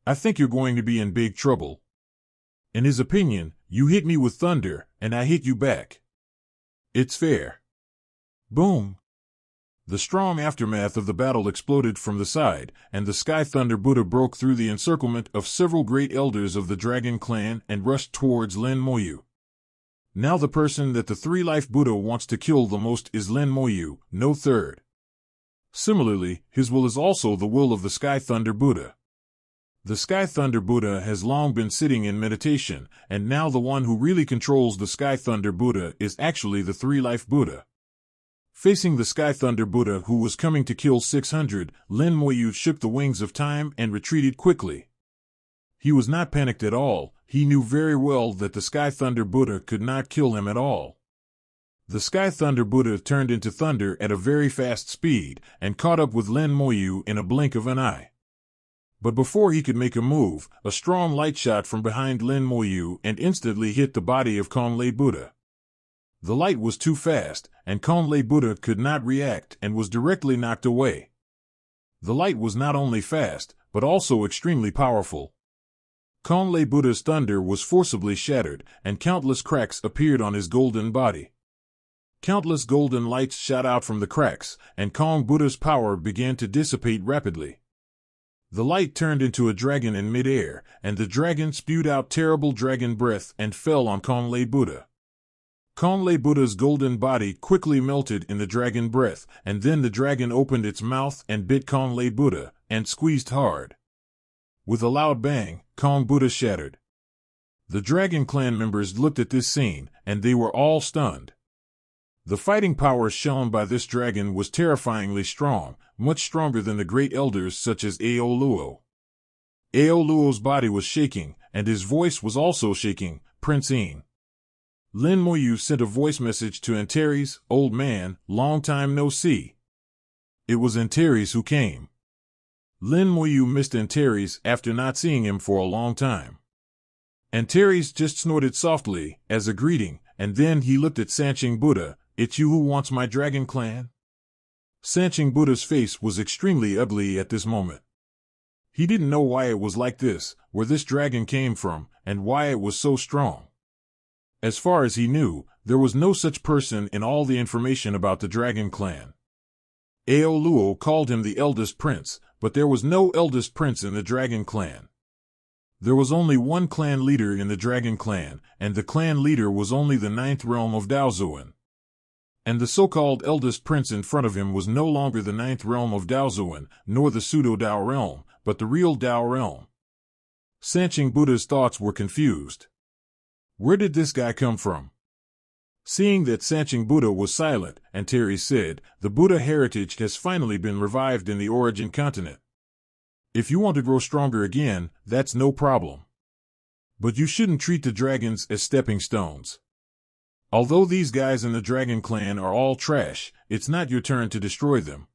I think you're going to be in big trouble." In his opinion, you hit me with thunder, and I hit you back. It's fair. Boom! The strong aftermath of the battle exploded from the side, and the Sky Thunder Buddha broke through the encirclement of several great elders of the Dragon Clan and rushed towards Lin Moyu. Now the person that the three-life Buddha wants to kill the most is Lin Moyu, no third. Similarly, his will is also the will of the Sky Thunder Buddha. The Sky Thunder Buddha has long been sitting in meditation, and now the one who really controls the Sky Thunder Buddha is actually the three-life Buddha. Facing the Sky Thunder Buddha who was coming to kill 600, Lin Moyu shook the wings of time and retreated quickly. He was not panicked at all. He knew very well that the Sky Thunder Buddha could not kill him at all. The Sky Thunder Buddha turned into thunder at a very fast speed and caught up with Lin Moyu in a blink of an eye. But before he could make a move, a strong light shot from behind Lin Moyu and instantly hit the body of Conley Buddha. The light was too fast, and Conley Buddha could not react and was directly knocked away. The light was not only fast, but also extremely powerful. Conley Buddha's thunder was forcibly shattered, and countless cracks appeared on his golden body. Countless golden lights shot out from the cracks, and Kong Buddha's power began to dissipate rapidly. The light turned into a dragon in midair, and the dragon spewed out terrible dragon breath and fell on Conley Buddha. Conley Buddha's golden body quickly melted in the dragon breath, and then the dragon opened its mouth and bit Conley Buddha, and squeezed hard. With a loud bang, Kong Buddha shattered. The Dragon Clan members looked at this scene, and they were all stunned. The fighting power shown by this dragon was terrifyingly strong, much stronger than the great elders such as Ao Luo. Ao Luo's body was shaking, and his voice was also shaking. "Prince Een." Lin Moyu sent a voice message to Antares, "Old man, long time no see." It was Antares who came. Lin Moyu missed Antares after not seeing him for a long time. Antares just snorted softly, as a greeting, and then he looked at Sancheng Buddha. "It's you who wants my Dragon Clan?" Sancheng Buddha's face was extremely ugly at this moment. He didn't know why it was like this, where this dragon came from, and why it was so strong. As far as he knew, there was no such person in all the information about the Dragon Clan. Ao Luo called him the eldest prince, but there was no eldest prince in the Dragon Clan. There was only one clan leader in the Dragon Clan, and the clan leader was only the 9th realm of Daozuan. And the so-called eldest prince in front of him was no longer the 9th realm of Daozuan, nor the pseudo-Dao realm, but the real Dao realm. Sancheng Buddha's thoughts were confused. Where did this guy come from? Seeing that Sancheng Buddha was silent, Antares said, "The Buddha heritage has finally been revived in the origin continent. If you want to grow stronger again, that's no problem. But you shouldn't treat the dragons as stepping stones. Although these guys in the Dragon Clan are all trash, it's not your turn to destroy them."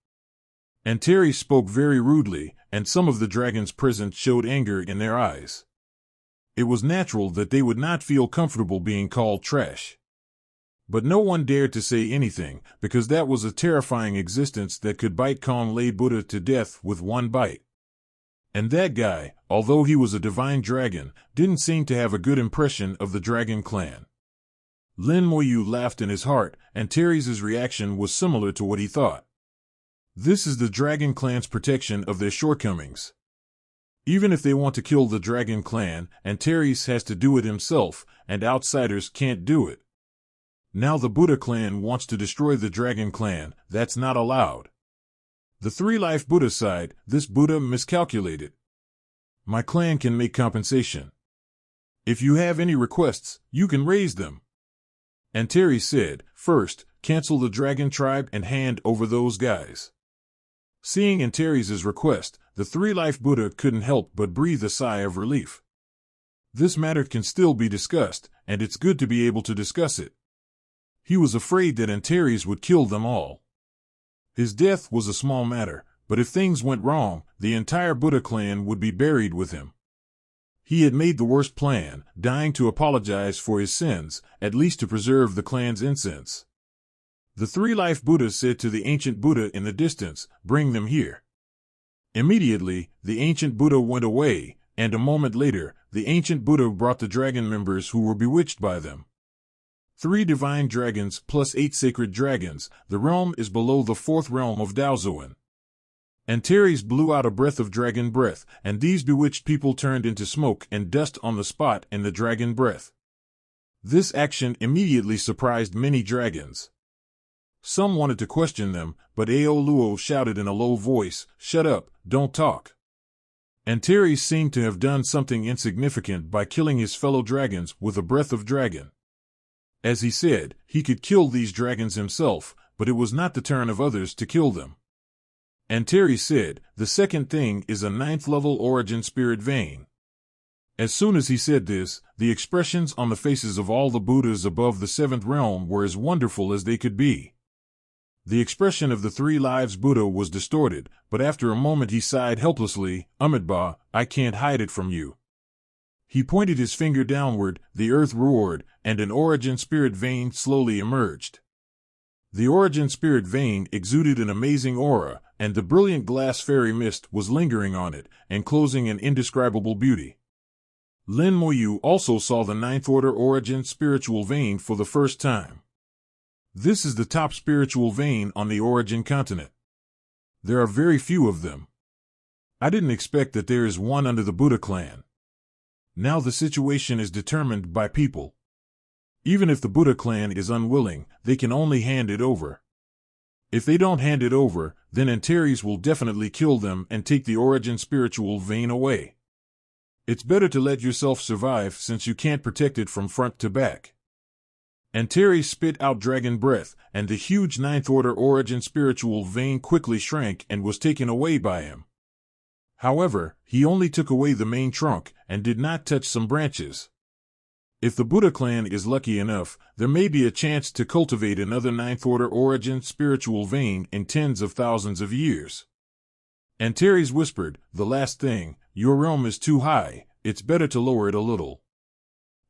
Antares spoke very rudely, and some of the dragons present showed anger in their eyes. It was natural that they would not feel comfortable being called trash. But no one dared to say anything, because that was a terrifying existence that could bite Conley Buddha to death with one bite. And that guy, although he was a divine dragon, didn't seem to have a good impression of the Dragon Clan. Lin Moyu laughed in his heart, and Antares' reaction was similar to what he thought. This is the Dragon Clan's protection of their shortcomings. Even if they want to kill the Dragon Clan, Antares has to do it himself, and outsiders can't do it. Now the Buddha clan wants to destroy the Dragon Clan. That's not allowed. The three-life Buddha side, this Buddha miscalculated. My clan can make compensation. If you have any requests, you can raise them. Antares said, "First, cancel the Dragon Tribe and hand over those guys." Seeing Antares' request, the three-life Buddha couldn't help but breathe a sigh of relief. This matter can still be discussed, and it's good to be able to discuss it. He was afraid that Antares would kill them all. His death was a small matter, but if things went wrong, the entire Buddha clan would be buried with him. He had made the worst plan, dying to apologize for his sins, at least to preserve the clan's incense. The three-life Buddha said to the ancient Buddha in the distance, "Bring them here." Immediately, the ancient Buddha went away, and a moment later, the ancient Buddha brought the dragon members who were bewitched by them. 3 divine dragons plus 8 sacred dragons. The realm is below the 4th realm of Daozuan. Antares blew out a breath of dragon breath, and these bewitched people turned into smoke and dust on the spot in the dragon breath. This action immediately surprised many dragons. Some wanted to question them, but Aoluo shouted in a low voice, "Shut up, don't talk." Antares seemed to have done something insignificant by killing his fellow dragons with a breath of dragon. As he said, he could kill these dragons himself, but it was not the turn of others to kill them. Antares said, "The second thing is a 9th-level origin spirit vein." As soon as he said this, the expressions on the faces of all the Buddhas above the 7th realm were as wonderful as they could be. The expression of the 3 lives Buddha was distorted, but after a moment he sighed helplessly, "Amitabha, I can't hide it from you." He pointed his finger downward, the earth roared, and an origin spirit vein slowly emerged. The origin spirit vein exuded an amazing aura, and the brilliant glass fairy mist was lingering on it, enclosing an indescribable beauty. Lin Moyu also saw the 9th order origin spiritual vein for the first time. This is the top spiritual vein on the origin continent. There are very few of them. I didn't expect that there is one under the Buddha clan. Now the situation is determined by people. Even if the Buddha clan is unwilling, they can only hand it over. If they don't hand it over, then Antares will definitely kill them and take the origin spiritual vein away. It's better to let yourself survive since you can't protect it from front to back. Antares spit out dragon breath, and the huge 9th order origin spiritual vein quickly shrank and was taken away by him. However, he only took away the main trunk and did not touch some branches. If the Buddha clan is lucky enough, there may be a chance to cultivate another 9th order origin spiritual vein in tens of thousands of years. Antares whispered, "The last thing, your realm is too high, it's better to lower it a little."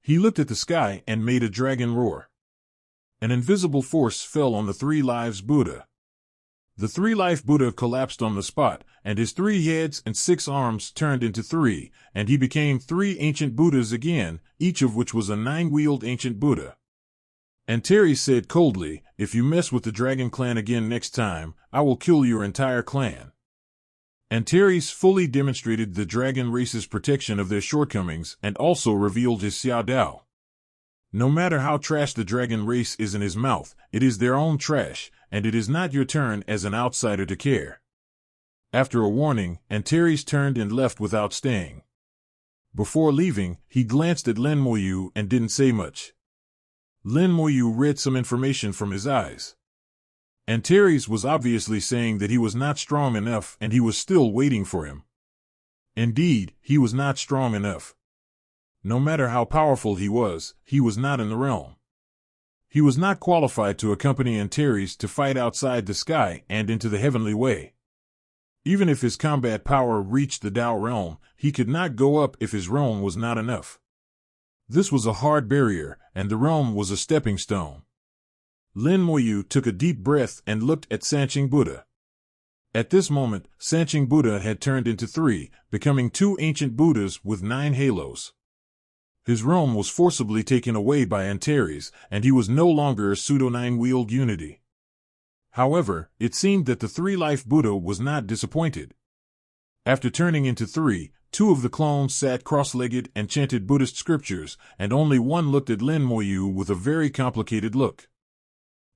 He looked at the sky and made a dragon roar. An invisible force fell on the 3 lives Buddha. The 3-life Buddha collapsed on the spot, and his 3 heads and 6 arms turned into 3, and he became 3 ancient Buddhas again, each of which was a 9-wheeled ancient Buddha. Antares said coldly, "If you mess with the dragon clan again next time, I will kill your entire clan." Antares fully demonstrated the dragon race's protection of their shortcomings and also revealed his Xiao Dao. No matter how trash the dragon race is in his mouth, it is their own trash, and it is not your turn as an outsider to care. After a warning, Antares turned and left without staying. Before leaving, he glanced at Lin Moyu and didn't say much. Lin Moyu read some information from his eyes. Antares was obviously saying that he was not strong enough and he was still waiting for him. Indeed, he was not strong enough. No matter how powerful he was not in the realm. He was not qualified to accompany Antares to fight outside the sky and into the heavenly way. Even if his combat power reached the Tao realm, he could not go up if his realm was not enough. This was a hard barrier, and the realm was a stepping stone. Lin Moyu took a deep breath and looked at Sancheng Buddha. At this moment, Sancheng Buddha had turned into 3, becoming 2 ancient Buddhas with 9 halos. His realm was forcibly taken away by Antares, and he was no longer a pseudo-9-wheeled unity. However, it seemed that the 3-life Buddha was not disappointed. After turning into 3, 2 of the clones sat cross-legged and chanted Buddhist scriptures, and only one looked at Lin Moyu with a very complicated look.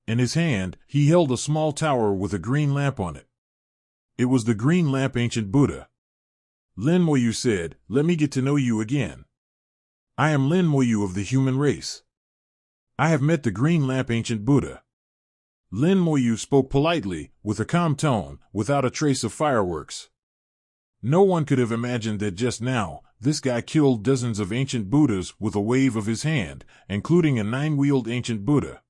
In his hand, he held a small tower with a green lamp on it. It was the green lamp ancient Buddha. Lin Moyu said, "Let me get to know you again. I am Lin Moyu of the human race. I have met the green lamp ancient Buddha." Lin Moyu spoke politely, with a calm tone, without a trace of fireworks. No one could have imagined that just now, this guy killed dozens of ancient Buddhas with a wave of his hand, including a 9-wheeled ancient Buddha.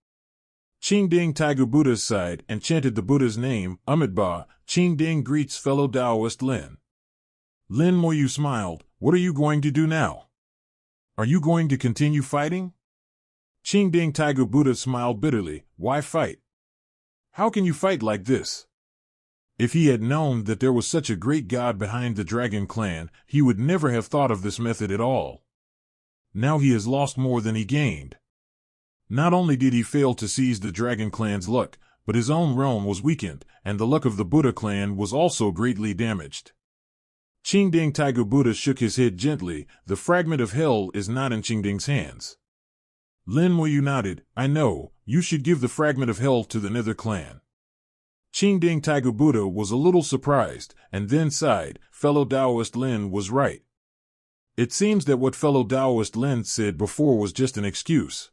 Qingding Taigu Buddha sighed and chanted the Buddha's name, Amitabha. Qingding greets fellow Taoist Lin. Lin Moyu smiled. What are you going to do now? Are you going to continue fighting? Qingding Taigu Buddha smiled bitterly. Why fight? How can you fight like this? If he had known that there was such a great god behind the Dragon Clan, he would never have thought of this method at all. Now he has lost more than he gained. Not only did he fail to seize the Dragon Clan's luck, but his own realm was weakened, and the luck of the Buddha clan was also greatly damaged. Qingding Taigu Buddha shook his head gently. The fragment of hell is not in Qingding's hands. Lin Moyu nodded. I know, you should give the fragment of hell to the Nether clan. Qingding Taigu Buddha was a little surprised, and then sighed. Fellow Taoist Lin was right. It seems that what fellow Taoist Lin said before was just an excuse.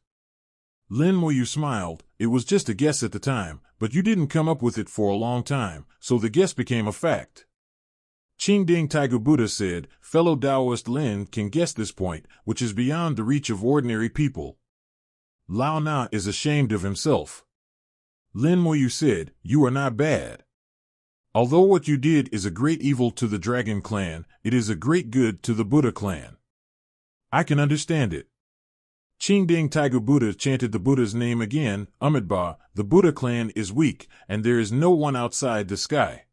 Lin Moyu smiled. It was just a guess at the time, but you didn't come up with it for a long time, so the guess became a fact. Qingding Taigu Buddha said, fellow Taoist Lin can guess this point, which is beyond the reach of ordinary people. Lao Na is ashamed of himself. Lin Moyu said, you are not bad. Although what you did is a great evil to the Dragon Clan, it is a great good to the Buddha clan. I can understand it. Qingding Taigu Buddha chanted the Buddha's name again, Amitabha. The Buddha clan is weak, and there is no one outside the sky.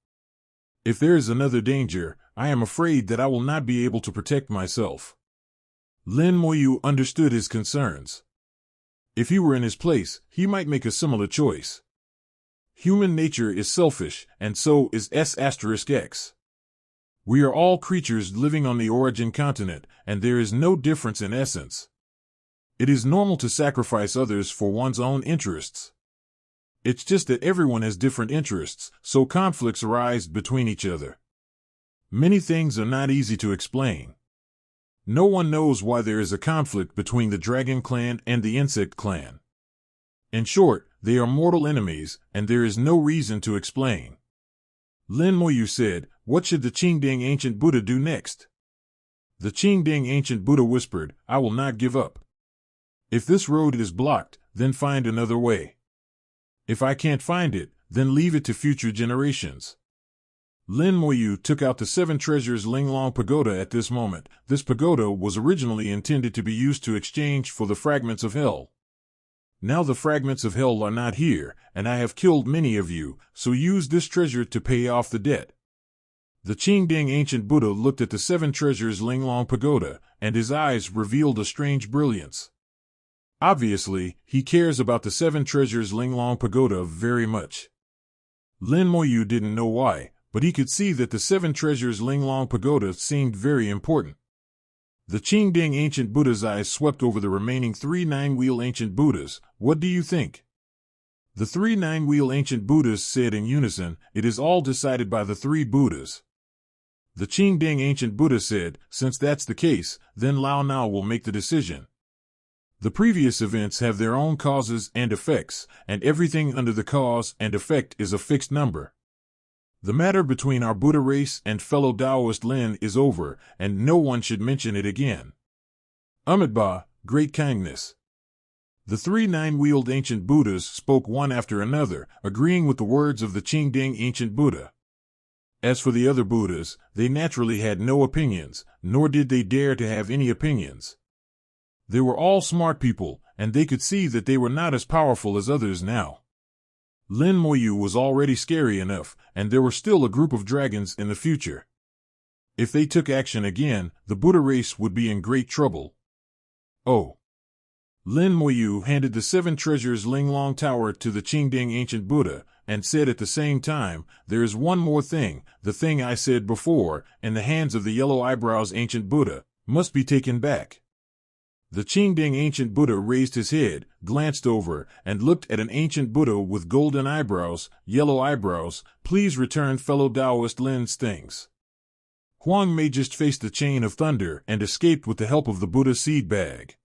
If there is another danger, I am afraid that I will not be able to protect myself. Lin Moyu understood his concerns. If he were in his place, he might make a similar choice. Human nature is selfish, and so is S**X. We are all creatures living on the origin continent, and there is no difference in essence. It is normal to sacrifice others for one's own interests. It's just that everyone has different interests, so conflicts arise between each other. Many things are not easy to explain. No one knows why there is a conflict between the Dragon Clan and the Insect Clan. In short, they are mortal enemies, and there is no reason to explain. Lin Moyu said, what should the Qingding Ancient Buddha do next? The Qingding Ancient Buddha whispered, I will not give up. If this road is blocked, then find another way. If I can't find it, then leave it to future generations. Lin Moyu took out the 7 treasures Linglong Pagoda at this moment. This pagoda was originally intended to be used to exchange for the fragments of hell. Now the fragments of hell are not here, and I have killed many of you, so use this treasure to pay off the debt. The Qingding Ancient Buddha looked at the 7 treasures Linglong Pagoda, and his eyes revealed a strange brilliance. Obviously, he cares about the 7 treasures Linglong Pagoda very much. Lin Moyu didn't know why, but he could see that the 7 treasures Linglong Pagoda seemed very important. The Qingding Ancient Buddha's eyes swept over the remaining 3 nine-wheel Ancient Buddhas. What do you think? The 3 nine-wheel Ancient Buddhas said in unison, it is all decided by the 3 Buddhas. The Qingding Ancient Buddha said, since that's the case, then Lao Na will make the decision. The previous events have their own causes and effects, and everything under the cause and effect is a fixed number. The matter between our Buddha race and fellow Taoist Lin is over, and no one should mention it again. Amitabha, great kindness. The 3 nine-wheeled Ancient Buddhas spoke one after another, agreeing with the words of the Qingding Ancient Buddha. As for the other Buddhas, they naturally had no opinions, nor did they dare to have any opinions. They were all smart people, and they could see that they were not as powerful as others now. Lin Moyu was already scary enough, and there were still a group of dragons in the future. If they took action again, the Buddha race would be in great trouble. Oh. Lin Moyu handed the 7 treasures Linglong Tower to the Qingding Ancient Buddha, and said at the same time, there is one more thing, the thing I said before, in the hands of the Yellow Eyebrows Ancient Buddha, must be taken back. The Qingding Ancient Buddha raised his head, glanced over, and looked at an Ancient Buddha with golden eyebrows, yellow eyebrows. Please return fellow Taoist Lin's things. Huang Mei just faced the chain of thunder and escaped with the help of the Buddha seed bag.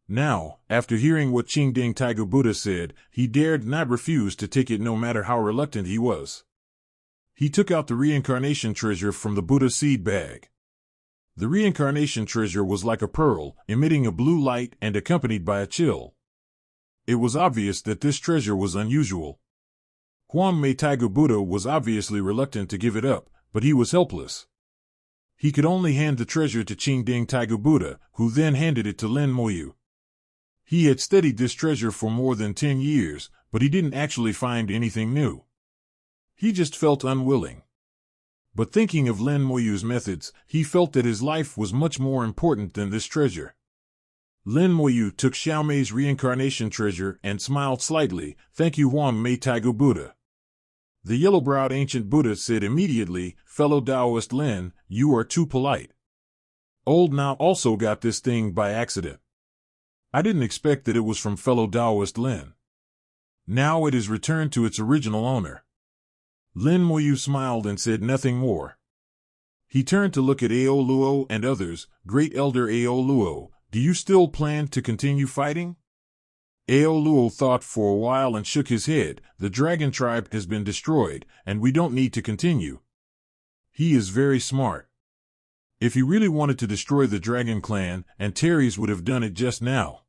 Now, after hearing what Qingding Taigu Buddha said, he dared not refuse to take it no matter how reluctant he was. He took out the reincarnation treasure from the Buddha seed bag. The reincarnation treasure was like a pearl, emitting a blue light and accompanied by a chill. It was obvious that this treasure was unusual. Hwangme Taiga Buddha was obviously reluctant to give it up, but he was helpless. He could only hand the treasure to Qingding Taiga Buddha, who then handed it to Lin Moyu. He had studied this treasure for more than 10 years, but he didn't actually find anything new. He just felt unwilling. But thinking of Lin Moyu's methods, he felt that his life was much more important than this treasure. Lin Moyu took Xiaomei's reincarnation treasure and smiled slightly. "Thank you, Hwangme Taiga Buddha." The yellow-browed ancient Buddha said immediately, "Fellow Taoist Lin, you are too polite. Old Na also got this thing by accident. I didn't expect that it was from fellow Taoist Lin. Now it is returned to its original owner." Lin Moyu smiled and said nothing more. He turned to look at Ao Luo and others. "Great Elder Ao Luo, do you still plan to continue fighting?" Ao Luo thought for a while and shook his head. "The dragon tribe has been destroyed, and we don't need to continue." He is very smart. If he really wanted to destroy the dragon clan, Antares would have done it just now.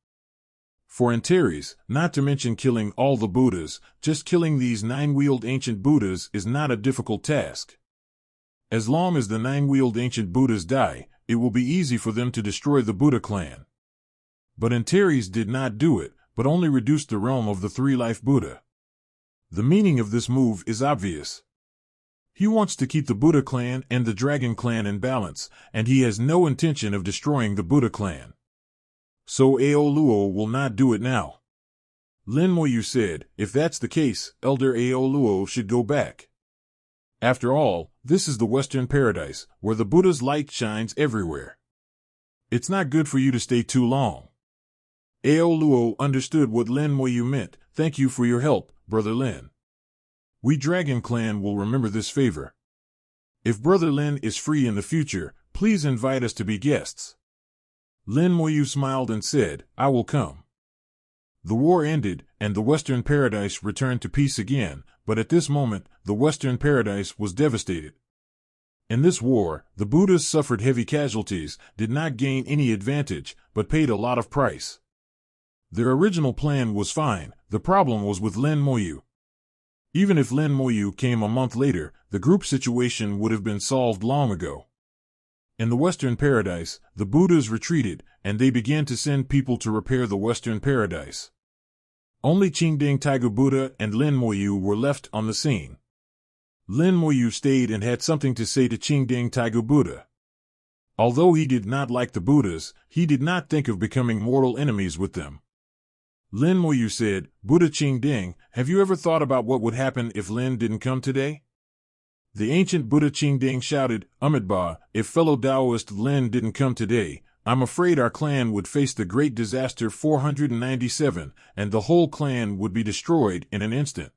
For Antares, not to mention killing all the Buddhas, just killing these 9-wheeled ancient Buddhas is not a difficult task. As long as the 9-wheeled ancient Buddhas die, it will be easy for them to destroy the Buddha clan. But Antares did not do it, but only reduced the realm of the three-life Buddha. The meaning of this move is obvious. He wants to keep the Buddha clan and the Dragon clan in balance, and he has no intention of destroying the Buddha clan. So Ao Luo will not do it now. Lin Moyu said, "If that's the case, Elder Ao Luo should go back. After all, this is the Western Paradise, where the Buddha's light shines everywhere. It's not good for you to stay too long." Ao Luo understood what Lin Moyu meant. "Thank you for your help, Brother Lin. We Dragon Clan will remember this favor. If Brother Lin is free in the future, please invite us to be guests." Lin Moyu smiled and said, "I will come." The war ended, and the Western Paradise returned to peace again, but at this moment, the Western Paradise was devastated. In this war, the Buddhas suffered heavy casualties, did not gain any advantage, but paid a lot of price. Their original plan was fine, the problem was with Lin Moyu. Even if Lin Moyu came a month later, the group situation would have been solved long ago. In the Western Paradise, the Buddhas retreated, and they began to send people to repair the Western Paradise. Only Qingding Taiga Buddha and Lin Moyu were left on the scene. Lin Moyu stayed and had something to say to Qingding Taiga Buddha. Although he did not like the Buddhas, he did not think of becoming mortal enemies with them. Lin Moyu said, "Buddha Qingding, have you ever thought about what would happen if Lin didn't come today?" The ancient Buddha Qingding shouted, "Amitabha, if fellow Taoist Lin didn't come today, I'm afraid our clan would face the Great Disaster 497, and the whole clan would be destroyed in an instant."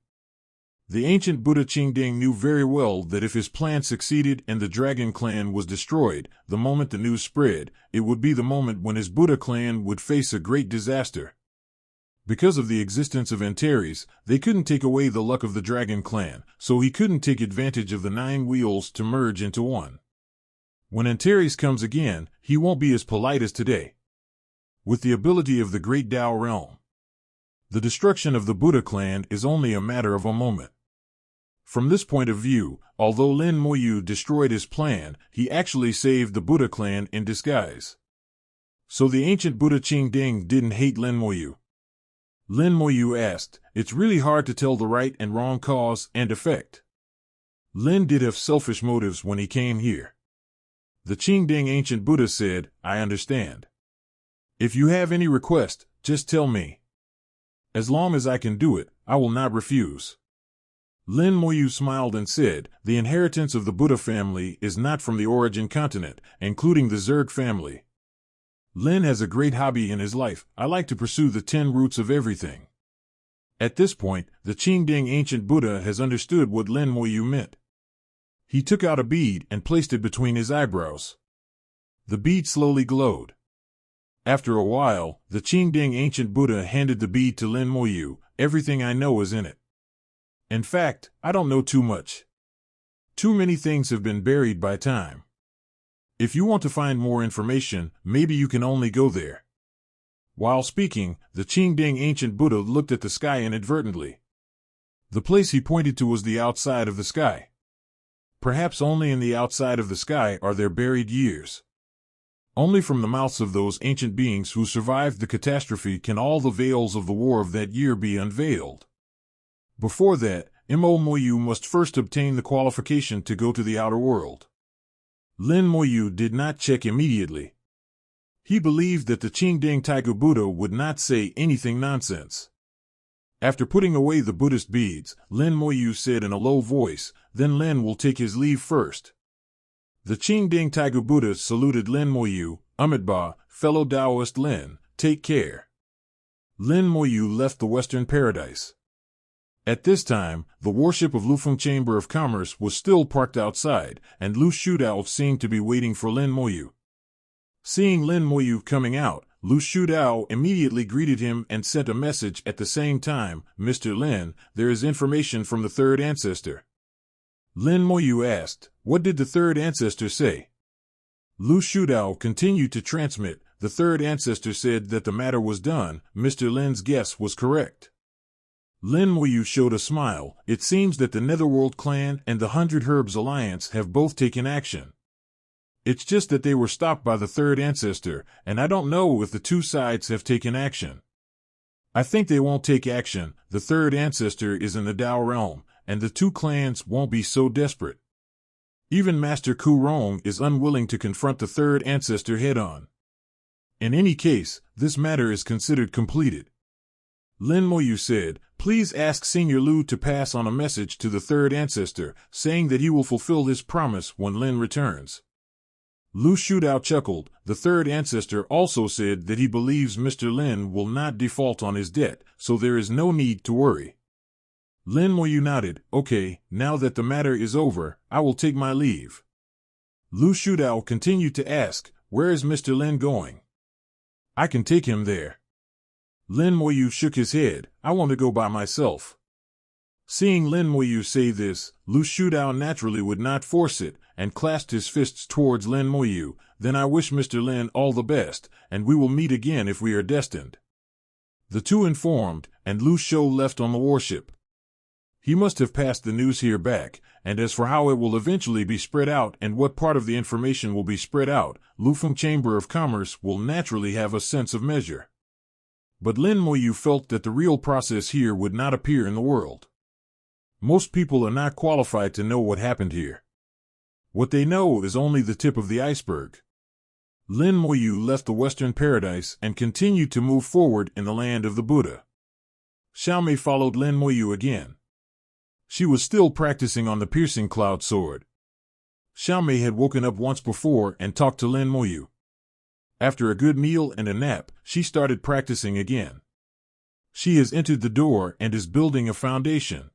The ancient Buddha Qingding knew very well that if his plan succeeded and the Dragon clan was destroyed, the moment the news spread, it would be the moment when his Buddha clan would face a great disaster. Because of the existence of Antares, they couldn't take away the luck of the Dragon clan, so he couldn't take advantage of the 9 wheels to merge into one. When Antares comes again, he won't be as polite as today. With the ability of the Great Tao realm, the destruction of the Buddha clan is only a matter of a moment. From this point of view, although Lin Moyu destroyed his plan, he actually saved the Buddha clan in disguise. So the ancient Buddha Qingding didn't hate Lin Moyu. Lin Moyu asked, "It's really hard to tell the right and wrong cause and effect. Lin did have selfish motives when he came here." The Qingding ancient Buddha said, "I understand. If you have any request, just tell me. As long as I can do it, I will not refuse." Lin Moyu smiled and said, "The inheritance of the Buddha family is not from the origin continent, including the Zerg family. Lin has a great hobby in his life. I like to pursue the 10 roots of everything." At this point, the Qingding ancient Buddha has understood what Lin Moyu meant. He took out a bead and placed it between his eyebrows. The bead slowly glowed. After a while, the Qingding ancient Buddha handed the bead to Lin Moyu. "Everything I know is in it. In fact, I don't know too much. Too many things have been buried by time. If you want to find more information, maybe you can only go there." While speaking, the Qingding ancient Buddha looked at the sky inadvertently. The place he pointed to was the outside of the sky. Perhaps only in the outside of the sky are there buried years. Only from the mouths of those ancient beings who survived the catastrophe can all the veils of the war of that year be unveiled. Before that, Mo Moyu must first obtain the qualification to go to the outer world. Lin Moyu did not check immediately. He believed that the Qingding Taigu Buddha would not say anything nonsense. After putting away the Buddhist beads, Lin Moyu said in a low voice, "Then Lin will take his leave first." The Qingding Taigu Buddha saluted Lin Moyu, "Amitabha, fellow Taoist Lin, take care." Lin Moyu left the Western Paradise. At this time, the warship of Lufeng Chamber of Commerce was still parked outside, and Lu Shudao seemed to be waiting for Lin Moyu. Seeing Lin Moyu coming out, Lu Shudao immediately greeted him and sent a message at the same time, "Mr. Lin, there is information from the third ancestor." Lin Moyu asked, "What did the third ancestor say?" Lu Shudao continued to transmit, "The third ancestor said that the matter was done. Mr. Lin's guess was correct." Lin Moyu showed a smile. "It seems that the Netherworld Clan and the 100 Herbs Alliance have both taken action. It's just that they were stopped by the third ancestor, and I don't know if the two sides have taken action. I think they won't take action. The third ancestor is in the Dao realm, and the two clans won't be so desperate. Even Master Ku Rong is unwilling to confront the third ancestor head-on. In any case, this matter is considered completed." Lin Moyu said, "Please ask Senior Lu to pass on a message to the third ancestor, saying that he will fulfill his promise when Lin returns." Lu Shudao chuckled. "The third ancestor also said that he believes Mr. Lin will not default on his debt, so there is no need to worry." Lin Moyu nodded. "Okay, now that the matter is over, I will take my leave." Lu Shudao continued to ask, "Where is Mr. Lin going?" "I can take him there." Lin Moyu shook his head. "I want to go by myself." Seeing Lin Moyu say this, Lu Shudao naturally would not force it, and clasped his fists towards Lin Moyu. "Then I wish Mr. Lin all the best, and we will meet again if we are destined." The two informed, and Lu Shou left on the warship. He must have passed the news here back, and as for how it will eventually be spread out and what part of the information will be spread out, Lufeng Chamber of Commerce will naturally have a sense of measure. But Lin Moyu felt that the real process here would not appear in the world. Most people are not qualified to know what happened here. What they know is only the tip of the iceberg. Lin Moyu left the Western Paradise and continued to move forward in the land of the Buddha. Xiaomei followed Lin Moyu again. She was still practicing on the piercing cloud sword. Xiaomei had woken up once before and talked to Lin Moyu. After a good meal and a nap, she started practicing again. She has entered the door and is building a foundation.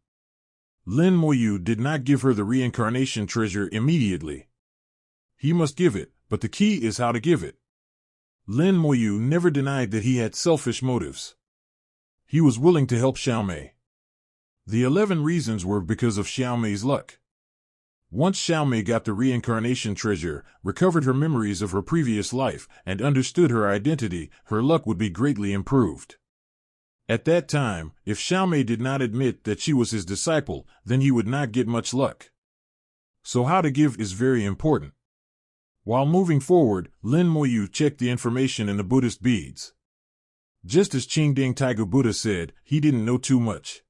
Lin Moyu did not give her the reincarnation treasure immediately. He must give it, but the key is how to give it. Lin Moyu never denied that he had selfish motives. He was willing to help Xiaomei. The 11 reasons were because of Xiaomei's luck. Once Xiaomei got the reincarnation treasure, recovered her memories of her previous life, and understood her identity, her luck would be greatly improved. At that time, if Xiaomei did not admit that she was his disciple, then he would not get much luck. So how to give is very important. While moving forward, Lin Moyu checked the information in the Buddhist beads. Just as Qingding Taigu Buddha said, he didn't know too much.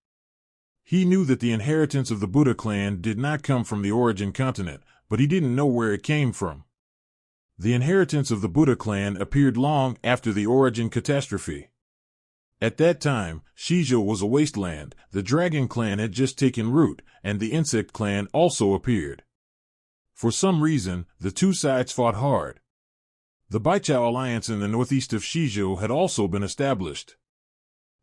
He knew that the inheritance of the Buddha clan did not come from the origin continent, but he didn't know where it came from. The inheritance of the Buddha clan appeared long after the origin catastrophe. At that time, Shizhou was a wasteland, the dragon clan had just taken root, and the insect clan also appeared. For some reason, the two sides fought hard. The Baichao alliance in the northeast of Shizhou had also been established.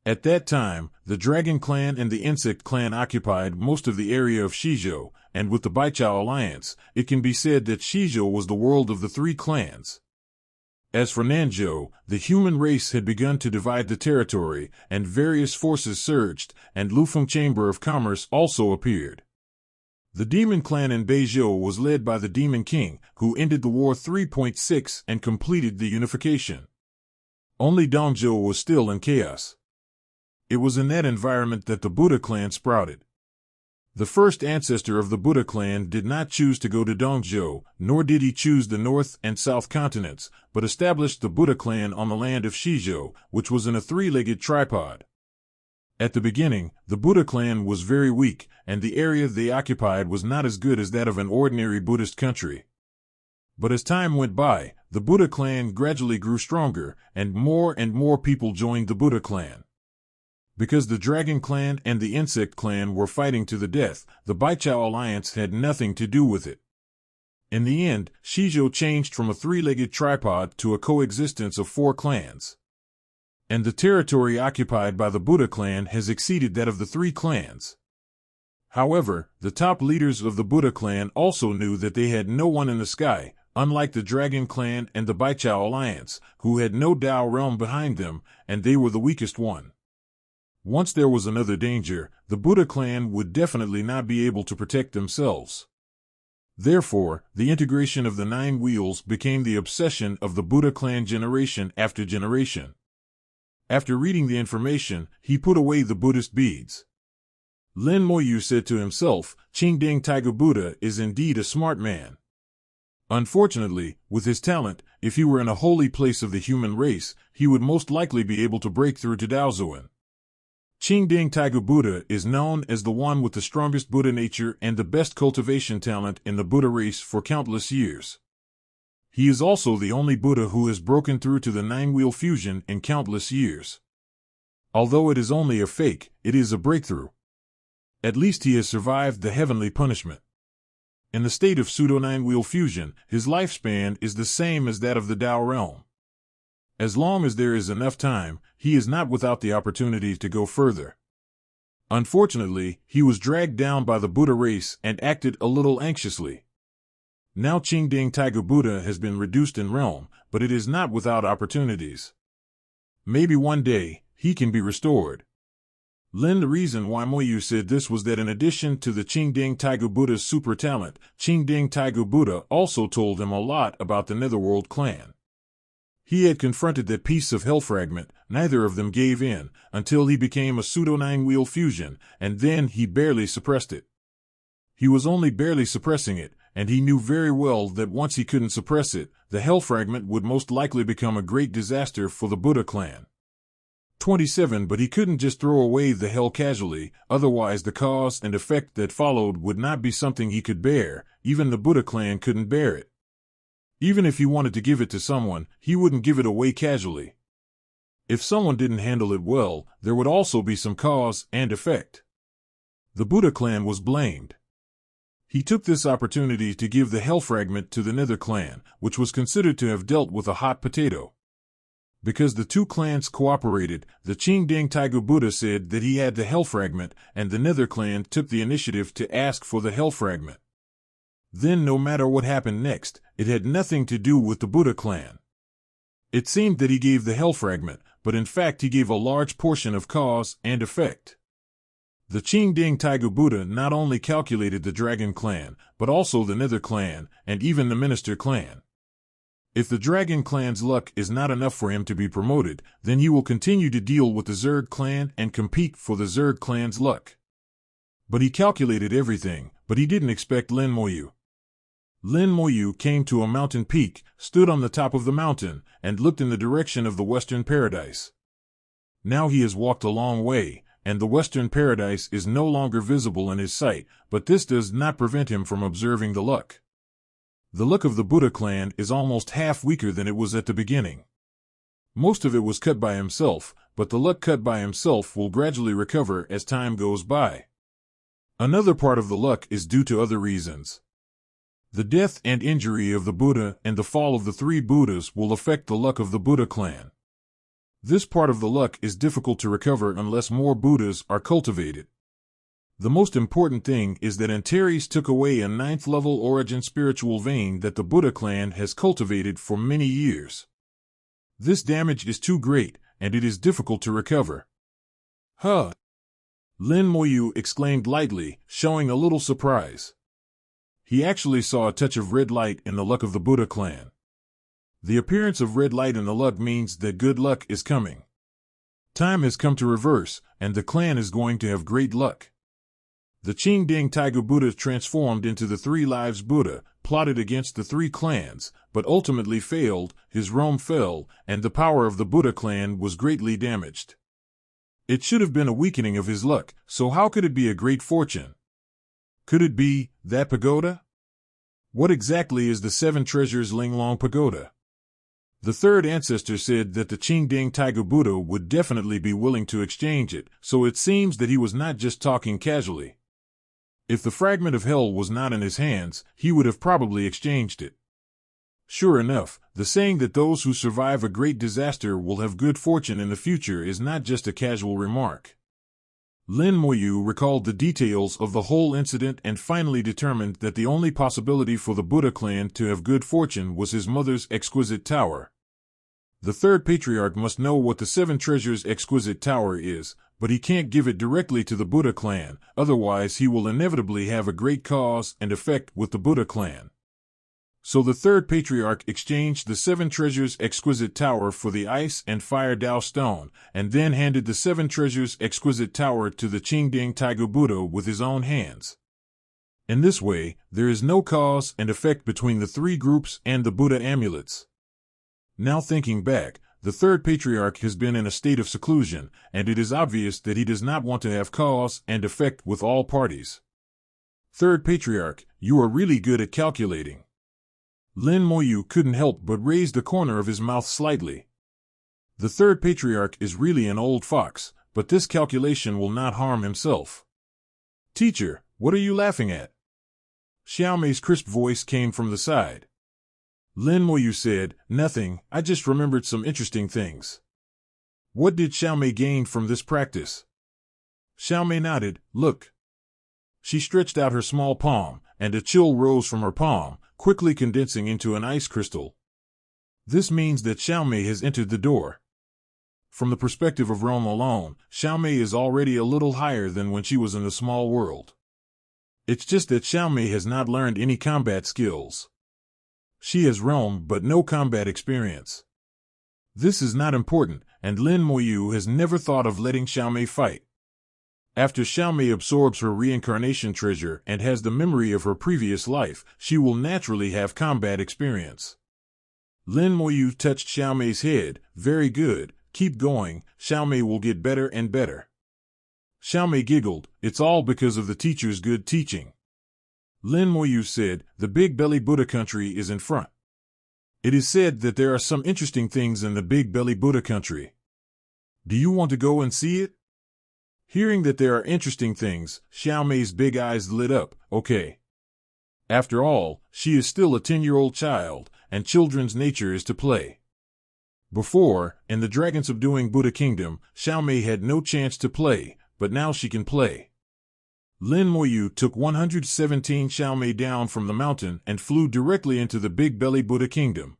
At that time, the Dragon Clan and the Insect Clan occupied most of the area of Shizhou, and with the Baichao alliance, it can be said that Shizhou was the world of the three clans. As for Nanzhou, the human race had begun to divide the territory, and various forces surged, and Lufeng Chamber of Commerce also appeared. The Demon Clan in Beizhou was led by the Demon King, who ended the War 3.6 and completed the unification. Only Dongzhou was still in chaos. It was in that environment that the Buddha clan sprouted. The first ancestor of the Buddha clan did not choose to go to Dongzhou, nor did he choose the North and South continents, but established the Buddha clan on the land of Shizhou, which was in a three-legged tripod. At the beginning, the Buddha clan was very weak, and the area they occupied was not as good as that of an ordinary Buddhist country. But as time went by, the Buddha clan gradually grew stronger, and more people joined the Buddha clan. Because the Dragon Clan and the Insect Clan were fighting to the death, the Baichao alliance had nothing to do with it. In the end, Shizhou changed from a three-legged tripod to a coexistence of 4 clans. And the territory occupied by the Buddha clan has exceeded that of the 3 clans. However, the top leaders of the Buddha clan also knew that they had no one in the sky, unlike the Dragon Clan and the Baichao alliance, who had no Dao realm behind them, and they were the weakest one. Once there was another danger, the Buddha clan would definitely not be able to protect themselves. Therefore, the integration of the 9 wheels became the obsession of the Buddha clan generation after generation. After reading the information, he put away the Buddhist beads. Lin Moyu said to himself, Qingding Tiger Buddha is indeed a smart man. Unfortunately, with his talent, if he were in a holy place of the human race, he would most likely be able to break through to Daozuan. Qingding Tiger Buddha is known as the one with the strongest Buddha nature and the best cultivation talent in the Buddha race for countless years. He is also the only Buddha who has broken through to the 9-wheel fusion in countless years. Although it is only a fake, it is a breakthrough. At least he has survived the heavenly punishment. In the state of pseudo-9-wheel fusion, his lifespan is the same as that of the Tao realm. As long as there is enough time, he is not without the opportunity to go further. Unfortunately, he was dragged down by the Buddha race and acted a little anxiously. Now Qingding Tiger Buddha has been reduced in realm, but it is not without opportunities. Maybe one day, he can be restored. The reason why Moyu said this was that in addition to the Qingding Tiger Buddha's super talent, Qingding Tiger Buddha also told him a lot about the Netherworld clan. He had confronted that piece of hell fragment, neither of them gave in, until he became a pseudo-9-wheel fusion, and then he barely suppressed it. He was only barely suppressing it, and he knew very well that once he couldn't suppress it, the hell fragment would most likely become a great disaster for the Buddha clan. 27 But he couldn't just throw away the hell casually, otherwise the cause and effect that followed would not be something he could bear. Even the Buddha clan couldn't bear it. Even if he wanted to give it to someone, he wouldn't give it away casually. If someone didn't handle it well, there would also be some cause and effect. The Buddha clan was blamed. He took this opportunity to give the hell fragment to the Nether clan, which was considered to have dealt with a hot potato. Because the 2 clans cooperated, the Qingding Tiger Buddha said that he had the hell fragment, and the Nether clan took the initiative to ask for the hell fragment. Then no matter what happened next, it had nothing to do with the Buddha clan. It seemed that he gave the hell fragment, but in fact he gave a large portion of cause and effect. The Qingding Tiger Buddha not only calculated the Dragon clan, but also the Nether clan, and even the Minister clan. If the Dragon clan's luck is not enough for him to be promoted, then he will continue to deal with the Zerg clan and compete for the Zerg clan's luck. But he calculated everything, but he didn't expect Lin Moyu. Lin Moyu came to a mountain peak, stood on the top of the mountain, and looked in the direction of the Western Paradise. Now he has walked a long way, and the Western Paradise is no longer visible in his sight, but this does not prevent him from observing the luck. The luck of the Buddha clan is almost half weaker than it was at the beginning. Most of it was cut by himself, but the luck cut by himself will gradually recover as time goes by. Another part of the luck is due to other reasons. The death and injury of the Buddha and the fall of the 3 Buddhas will affect the luck of the Buddha clan. This part of the luck is difficult to recover unless more Buddhas are cultivated. The most important thing is that Antares took away a 9th-level origin spiritual vein that the Buddha clan has cultivated for many years. This damage is too great, and it is difficult to recover. Huh! Lin Moyu exclaimed lightly, showing a little surprise. He actually saw a touch of red light in the luck of the Buddha clan. The appearance of red light in the luck means that good luck is coming. Time has come to reverse, and the clan is going to have great luck. The Qingding Tiger Buddha transformed into the Three Lives Buddha, plotted against the three clans, but ultimately failed, his realm fell, and the power of the Buddha clan was greatly damaged. It should have been a weakening of his luck, so how could it be a great fortune? Could it be that pagoda? What exactly is the Seven Treasures Linglong Pagoda? The third ancestor said that the Qingding Tiger Buddha would definitely be willing to exchange it, so it seems that he was not just talking casually. If the fragment of hell was not in his hands, he would have probably exchanged it. Sure enough, the saying that those who survive a great disaster will have good fortune in the future is not just a casual remark. Lin Moyu recalled the details of the whole incident and finally determined that the only possibility for the Buddha clan to have good fortune was his mother's exquisite tower. The third patriarch must know what the Seven Treasures' exquisite tower is, but he can't give it directly to the Buddha clan, otherwise he will inevitably have a great cause and effect with the Buddha clan. So the third patriarch exchanged the Seven Treasures' exquisite tower for the ice and fire Dao stone, and then handed the Seven Treasures' exquisite tower to the Qingding Tiger Buddha with his own hands. In this way, there is no cause and effect between the three groups and the Buddha amulets. Now thinking back, the third patriarch has been in a state of seclusion, and it is obvious that he does not want to have cause and effect with all parties. Third patriarch, you are really good at calculating. Lin Moyu couldn't help but raise the corner of his mouth slightly. The third patriarch is really an old fox, but this calculation will not harm himself. Teacher, what are you laughing at? Xiaomei's crisp voice came from the side. Lin Moyu said, nothing, I just remembered some interesting things. What did Xiaomei gain from this practice? Xiaomei nodded, look. She stretched out her small palm, and a chill rose from her palm, quickly condensing into an ice crystal. This means that Xiaomei has entered the door. From the perspective of realm alone, Xiaomei is already a little higher than when she was in the small world. It's just that Xiaomei has not learned any combat skills. She has realm but no combat experience. This is not important, and Lin Moyu has never thought of letting Xiaomei fight. After Xiaomei absorbs her reincarnation treasure and has the memory of her previous life, she will naturally have combat experience. Lin Moyu touched Xiaomei's head, very good, keep going, Xiaomei will get better and better. Xiaomei giggled, it's all because of the teacher's good teaching. Lin Moyu said, the Big Belly Buddha country is in front. It is said that there are some interesting things in the Big Belly Buddha country. Do you want to go and see it? Hearing that there are interesting things, Xiaomei's big eyes lit up, okay. After all, she is still a 10-year-old child, and children's nature is to play. Before, in the Dragon Subduing Buddha Kingdom, Xiaomei had no chance to play, but now she can play. Lin Moyu took 117 Xiaomei down from the mountain and flew directly into the Big Belly Buddha Kingdom.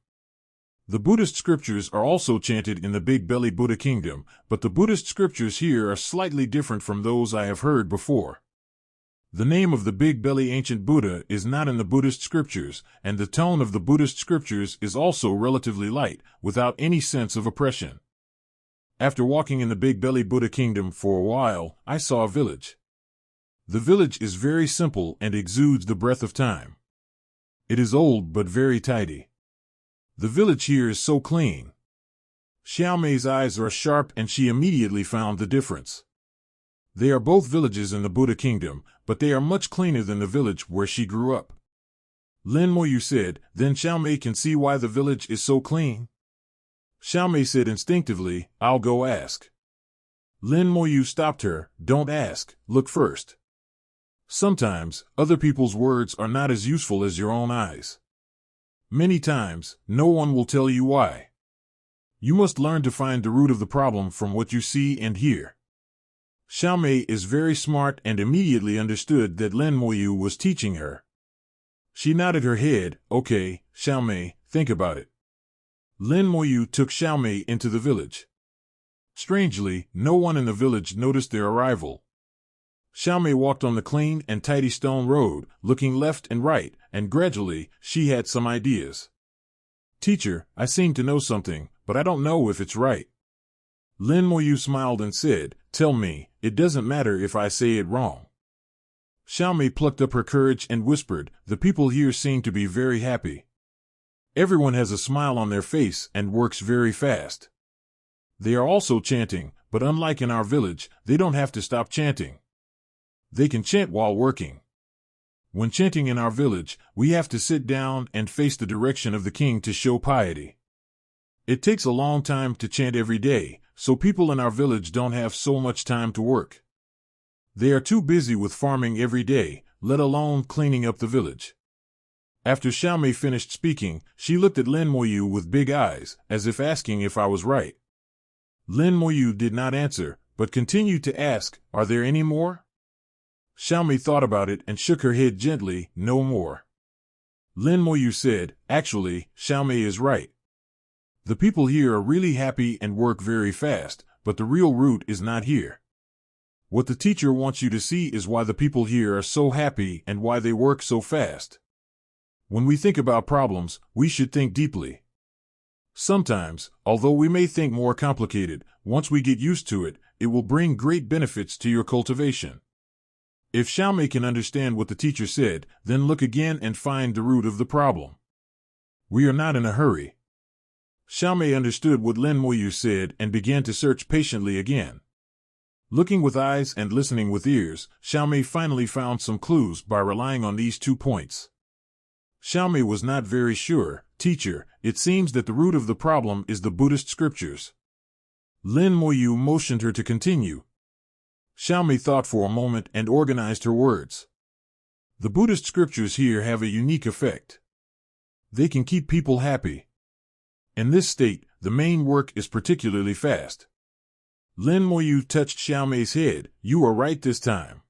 The Buddhist scriptures are also chanted in the Big Belly Buddha Kingdom, but the Buddhist scriptures here are slightly different from those I have heard before. The name of the Big Belly Ancient Buddha is not in the Buddhist scriptures, and the tone of the Buddhist scriptures is also relatively light, without any sense of oppression. After walking in the Big Belly Buddha Kingdom for a while, I saw a village. The village is very simple and exudes the breath of time. It is old but very tidy. The village here is so clean. Xiaomei's eyes are sharp and she immediately found the difference. They are both villages in the Buddha Kingdom, but they are much cleaner than the village where she grew up. Lin Moyu said, then Xiaomei can see why the village is so clean? Xiaomei said instinctively, I'll go ask. Lin Moyu stopped her, don't ask, look first. Sometimes, other people's words are not as useful as your own eyes. Many times, no one will tell you why. You must learn to find the root of the problem from what you see and hear. Xiaomei is very smart and immediately understood that Lin Moyu was teaching her. She nodded her head, okay, Xiaomei, think about it. Lin Moyu took Xiaomei into the village. Strangely, no one in the village noticed their arrival. Xiaomei walked on the clean and tidy stone road, looking left and right, and gradually, she had some ideas. Teacher, I seem to know something, but I don't know if it's right. Lin Moyu smiled and said, Tell me, it doesn't matter if I say it wrong. Xiaomei plucked up her courage and whispered, The people here seem to be very happy. Everyone has a smile on their face and works very fast. They are also chanting, but unlike in our village, they don't have to stop chanting. They can chant while working. When chanting in our village, we have to sit down and face the direction of the king to show piety. It takes a long time to chant every day, so people in our village don't have so much time to work. They are too busy with farming every day, let alone cleaning up the village. After Xiaomei finished speaking, she looked at Lin Moyu with big eyes, as if asking if I was right. Lin Moyu did not answer, but continued to ask, Are there any more? Xiaomei thought about it and shook her head gently, No more. Lin Moyu said, Actually, Xiaomei is right. The people here are really happy and work very fast, but the real root is not here. What the teacher wants you to see is why the people here are so happy and why they work so fast. When we think about problems, we should think deeply. Sometimes, although we may think more complicated, once we get used to it, it will bring great benefits to your cultivation. If Xiaomei can understand what the teacher said, then look again and find the root of the problem. We are not in a hurry. Xiaomei understood what Lin Moyu said and began to search patiently again. Looking with eyes and listening with ears, Xiaomei finally found some clues by relying on these 2 points. Xiaomei was not very sure. Teacher, it seems that the root of the problem is the Buddhist scriptures. Lin Moyu motioned her to continue. Xiaomei thought for a moment and organized her words. The Buddhist scriptures here have a unique effect. They can keep people happy. In this state, the main work is particularly fast. Lin Moyu touched Xiaomei's head. You are right this time.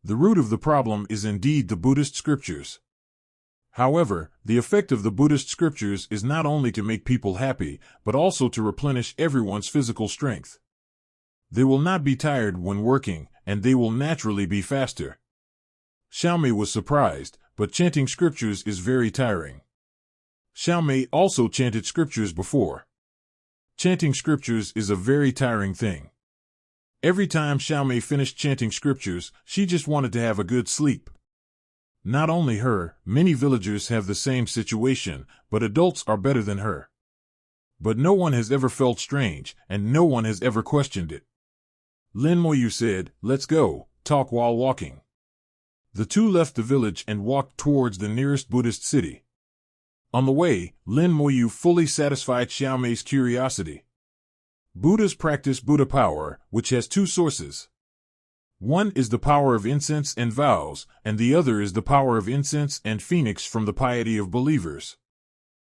The root of the problem is indeed the Buddhist scriptures. However, the effect of the Buddhist scriptures is not only to make people happy, but also to replenish everyone's physical strength. They will not be tired when working, and they will naturally be faster. Xiaomei was surprised, but chanting scriptures is very tiring. Xiaomei also chanted scriptures before. Chanting scriptures is a very tiring thing. Every time Xiaomei finished chanting scriptures, she just wanted to have a good sleep. Not only her, many villagers have the same situation, but adults are better than her. But no one has ever felt strange, and no one has ever questioned it. Lin Moyu said, Let's go, talk while walking. The two left the village and walked towards the nearest Buddhist city. On the way, Lin Moyu fully satisfied Xiaomei's curiosity. Buddhas practice Buddha power, which has 2 sources. One is the power of incense and vows, and the other is the power of incense and phoenix from the piety of believers.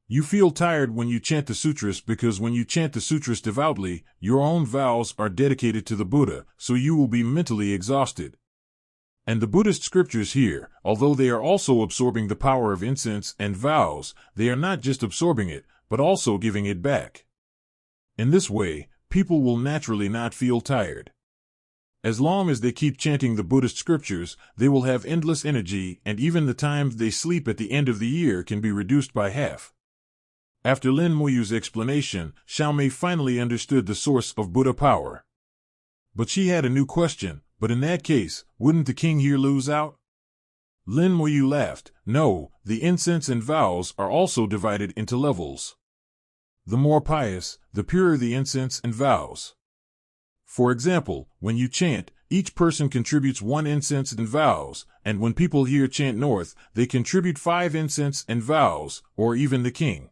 You feel tired when you chant the sutras because when you chant the sutras devoutly, your own vows are dedicated to the Buddha, so you will be mentally exhausted. And the Buddhist scriptures here, although they are also absorbing the power of incense and vows, they are not just absorbing it, but also giving it back. In this way, people will naturally not feel tired. As long as they keep chanting the Buddhist scriptures, they will have endless energy, and even the time they sleep at the end of the year can be reduced by half. After Lin Moyu's explanation, Xiaomei finally understood the source of Buddha power. But she had a new question. But in that case, wouldn't the king here lose out? Lin Moyu laughed. No, the incense and vows are also divided into levels. The more pious, the purer the incense and vows. For example, when you chant, each person contributes 1 incense and vows, and when people here chant north, they contribute 5 incense and vows, or even the king.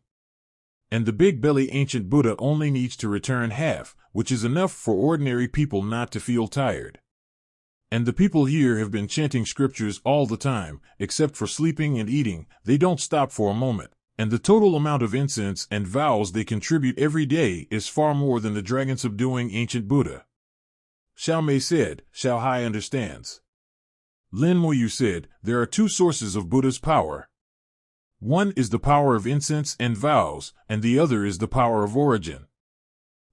And the big belly ancient Buddha only needs to return half, which is enough for ordinary people not to feel tired. And the people here have been chanting scriptures all the time, except for sleeping and eating. They don't stop for a moment. And the total amount of incense and vows they contribute every day is far more than the dragon subduing ancient Buddha. Xiaomei said, Xiao Hai understands. Lin Moyu said, there are 2 sources of Buddha's power. One is the power of incense and vows, and the other is the power of origin.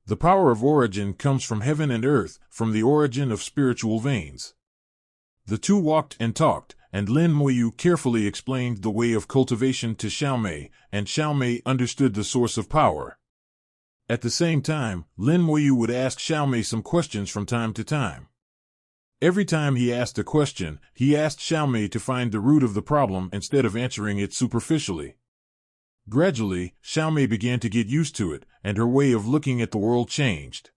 The power of origin comes from heaven and earth, from the origin of spiritual veins. The 2 walked and talked, and Lin Moyu carefully explained the way of cultivation to Xiaomei, and Xiaomei understood the source of power. At the same time, Lin Moyu would ask Xiaomei some questions from time to time. Every time he asked a question, he asked Xiaomei to find the root of the problem instead of answering it superficially. Gradually, Xiaomei began to get used to it, and her way of looking at the world changed.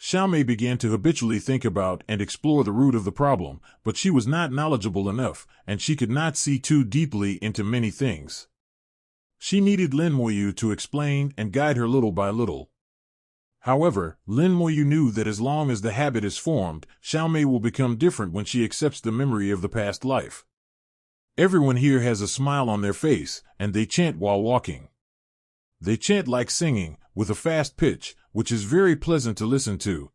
Xiaomei began to habitually think about and explore the root of the problem, but she was not knowledgeable enough, and she could not see too deeply into many things. She needed Lin Moyu to explain and guide her little by little. However, Lin Moyu knew that as long as the habit is formed, Xiaomei will become different when she accepts the memory of the past life. Everyone here has a smile on their face, and they chant while walking. They chant like singing, with a fast pitch, which is very pleasant to listen to.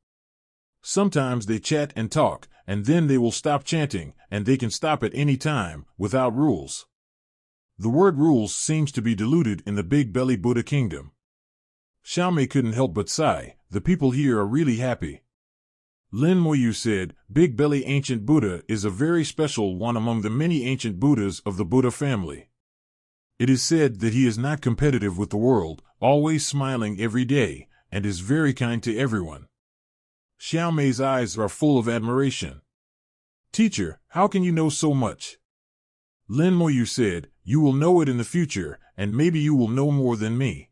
Sometimes they chat and talk, and then they will stop chanting, and they can stop at any time, without rules. The word rules seems to be diluted in the Big Belly Buddha Kingdom. Xiaomei couldn't help but sigh. The people here are really happy. Lin Moyu said, Big Belly Ancient Buddha is a very special one among the many ancient Buddhas of the Buddha family. It is said that he is not competitive with the world, always smiling every day, and is very kind to everyone. Xiaomei's eyes are full of admiration. Teacher, how can you know so much? Lin Moyu said, You will know it in the future, and maybe you will know more than me.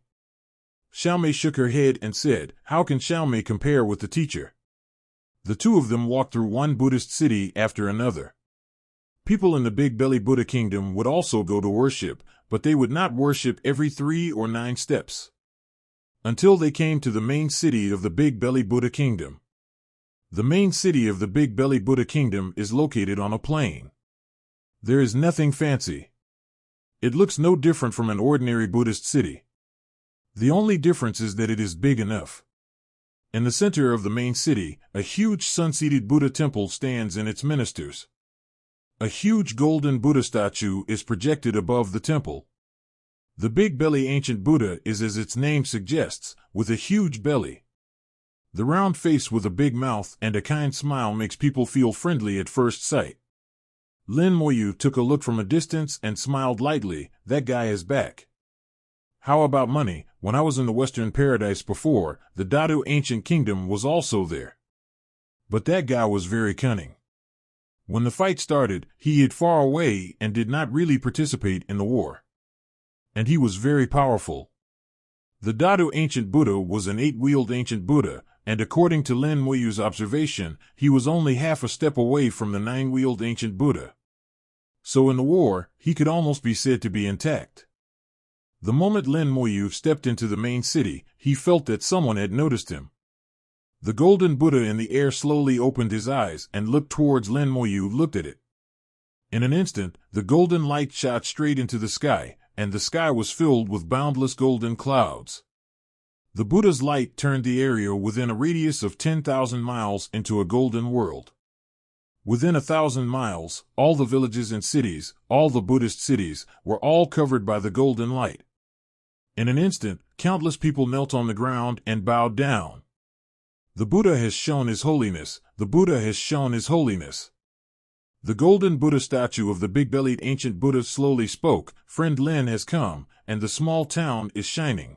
Xiaomei shook her head and said, How can Xiaomei compare with the teacher? The two of them walked through one Buddhist city after another. People in the Big Belly Buddha Kingdom would also go to worship, but they would not worship every 3 or 9 steps. Until they came to the main city of the Big Belly Buddha Kingdom. The main city of the Big Belly Buddha Kingdom is located on a plain. There is nothing fancy. It looks no different from an ordinary Buddhist city. The only difference is that it is big enough. In the center of the main city, a huge sun-seated Buddha temple stands and its ministers. A huge golden Buddha statue is projected above the temple. The Big Belly Ancient Buddha is, as its name suggests, with a huge belly. The round face with a big mouth and a kind smile makes people feel friendly at first sight. Lin Moyu took a look from a distance and smiled lightly. That guy is back. How about money? When I was in the Western Paradise before, the Dadu Ancient Kingdom was also there. But that guy was very cunning. When the fight started, he hid far away and did not really participate in the war. And he was very powerful. The Dadu Ancient Buddha was an 8-wheeled ancient Buddha, and according to Lin Moyu's observation, he was only half a step away from the 9-wheeled ancient Buddha. So in the war, he could almost be said to be intact. The moment Lin Moyu stepped into the main city, he felt that someone had noticed him. The golden Buddha in the air slowly opened his eyes and looked towards Lin Moyu. Looked at it. In an instant, the golden light shot straight into the sky, and the sky was filled with boundless golden clouds. The Buddha's light turned the area within a radius of 10,000 miles into a golden world. Within 1,000 miles, all the villages and cities, all the Buddhist cities, were all covered by the golden light. In an instant, countless people knelt on the ground and bowed down. The Buddha has shown his holiness. The Buddha has shown his holiness. The golden Buddha statue of the big-bellied ancient Buddha slowly spoke. Friend Lin has come, and the small town is shining.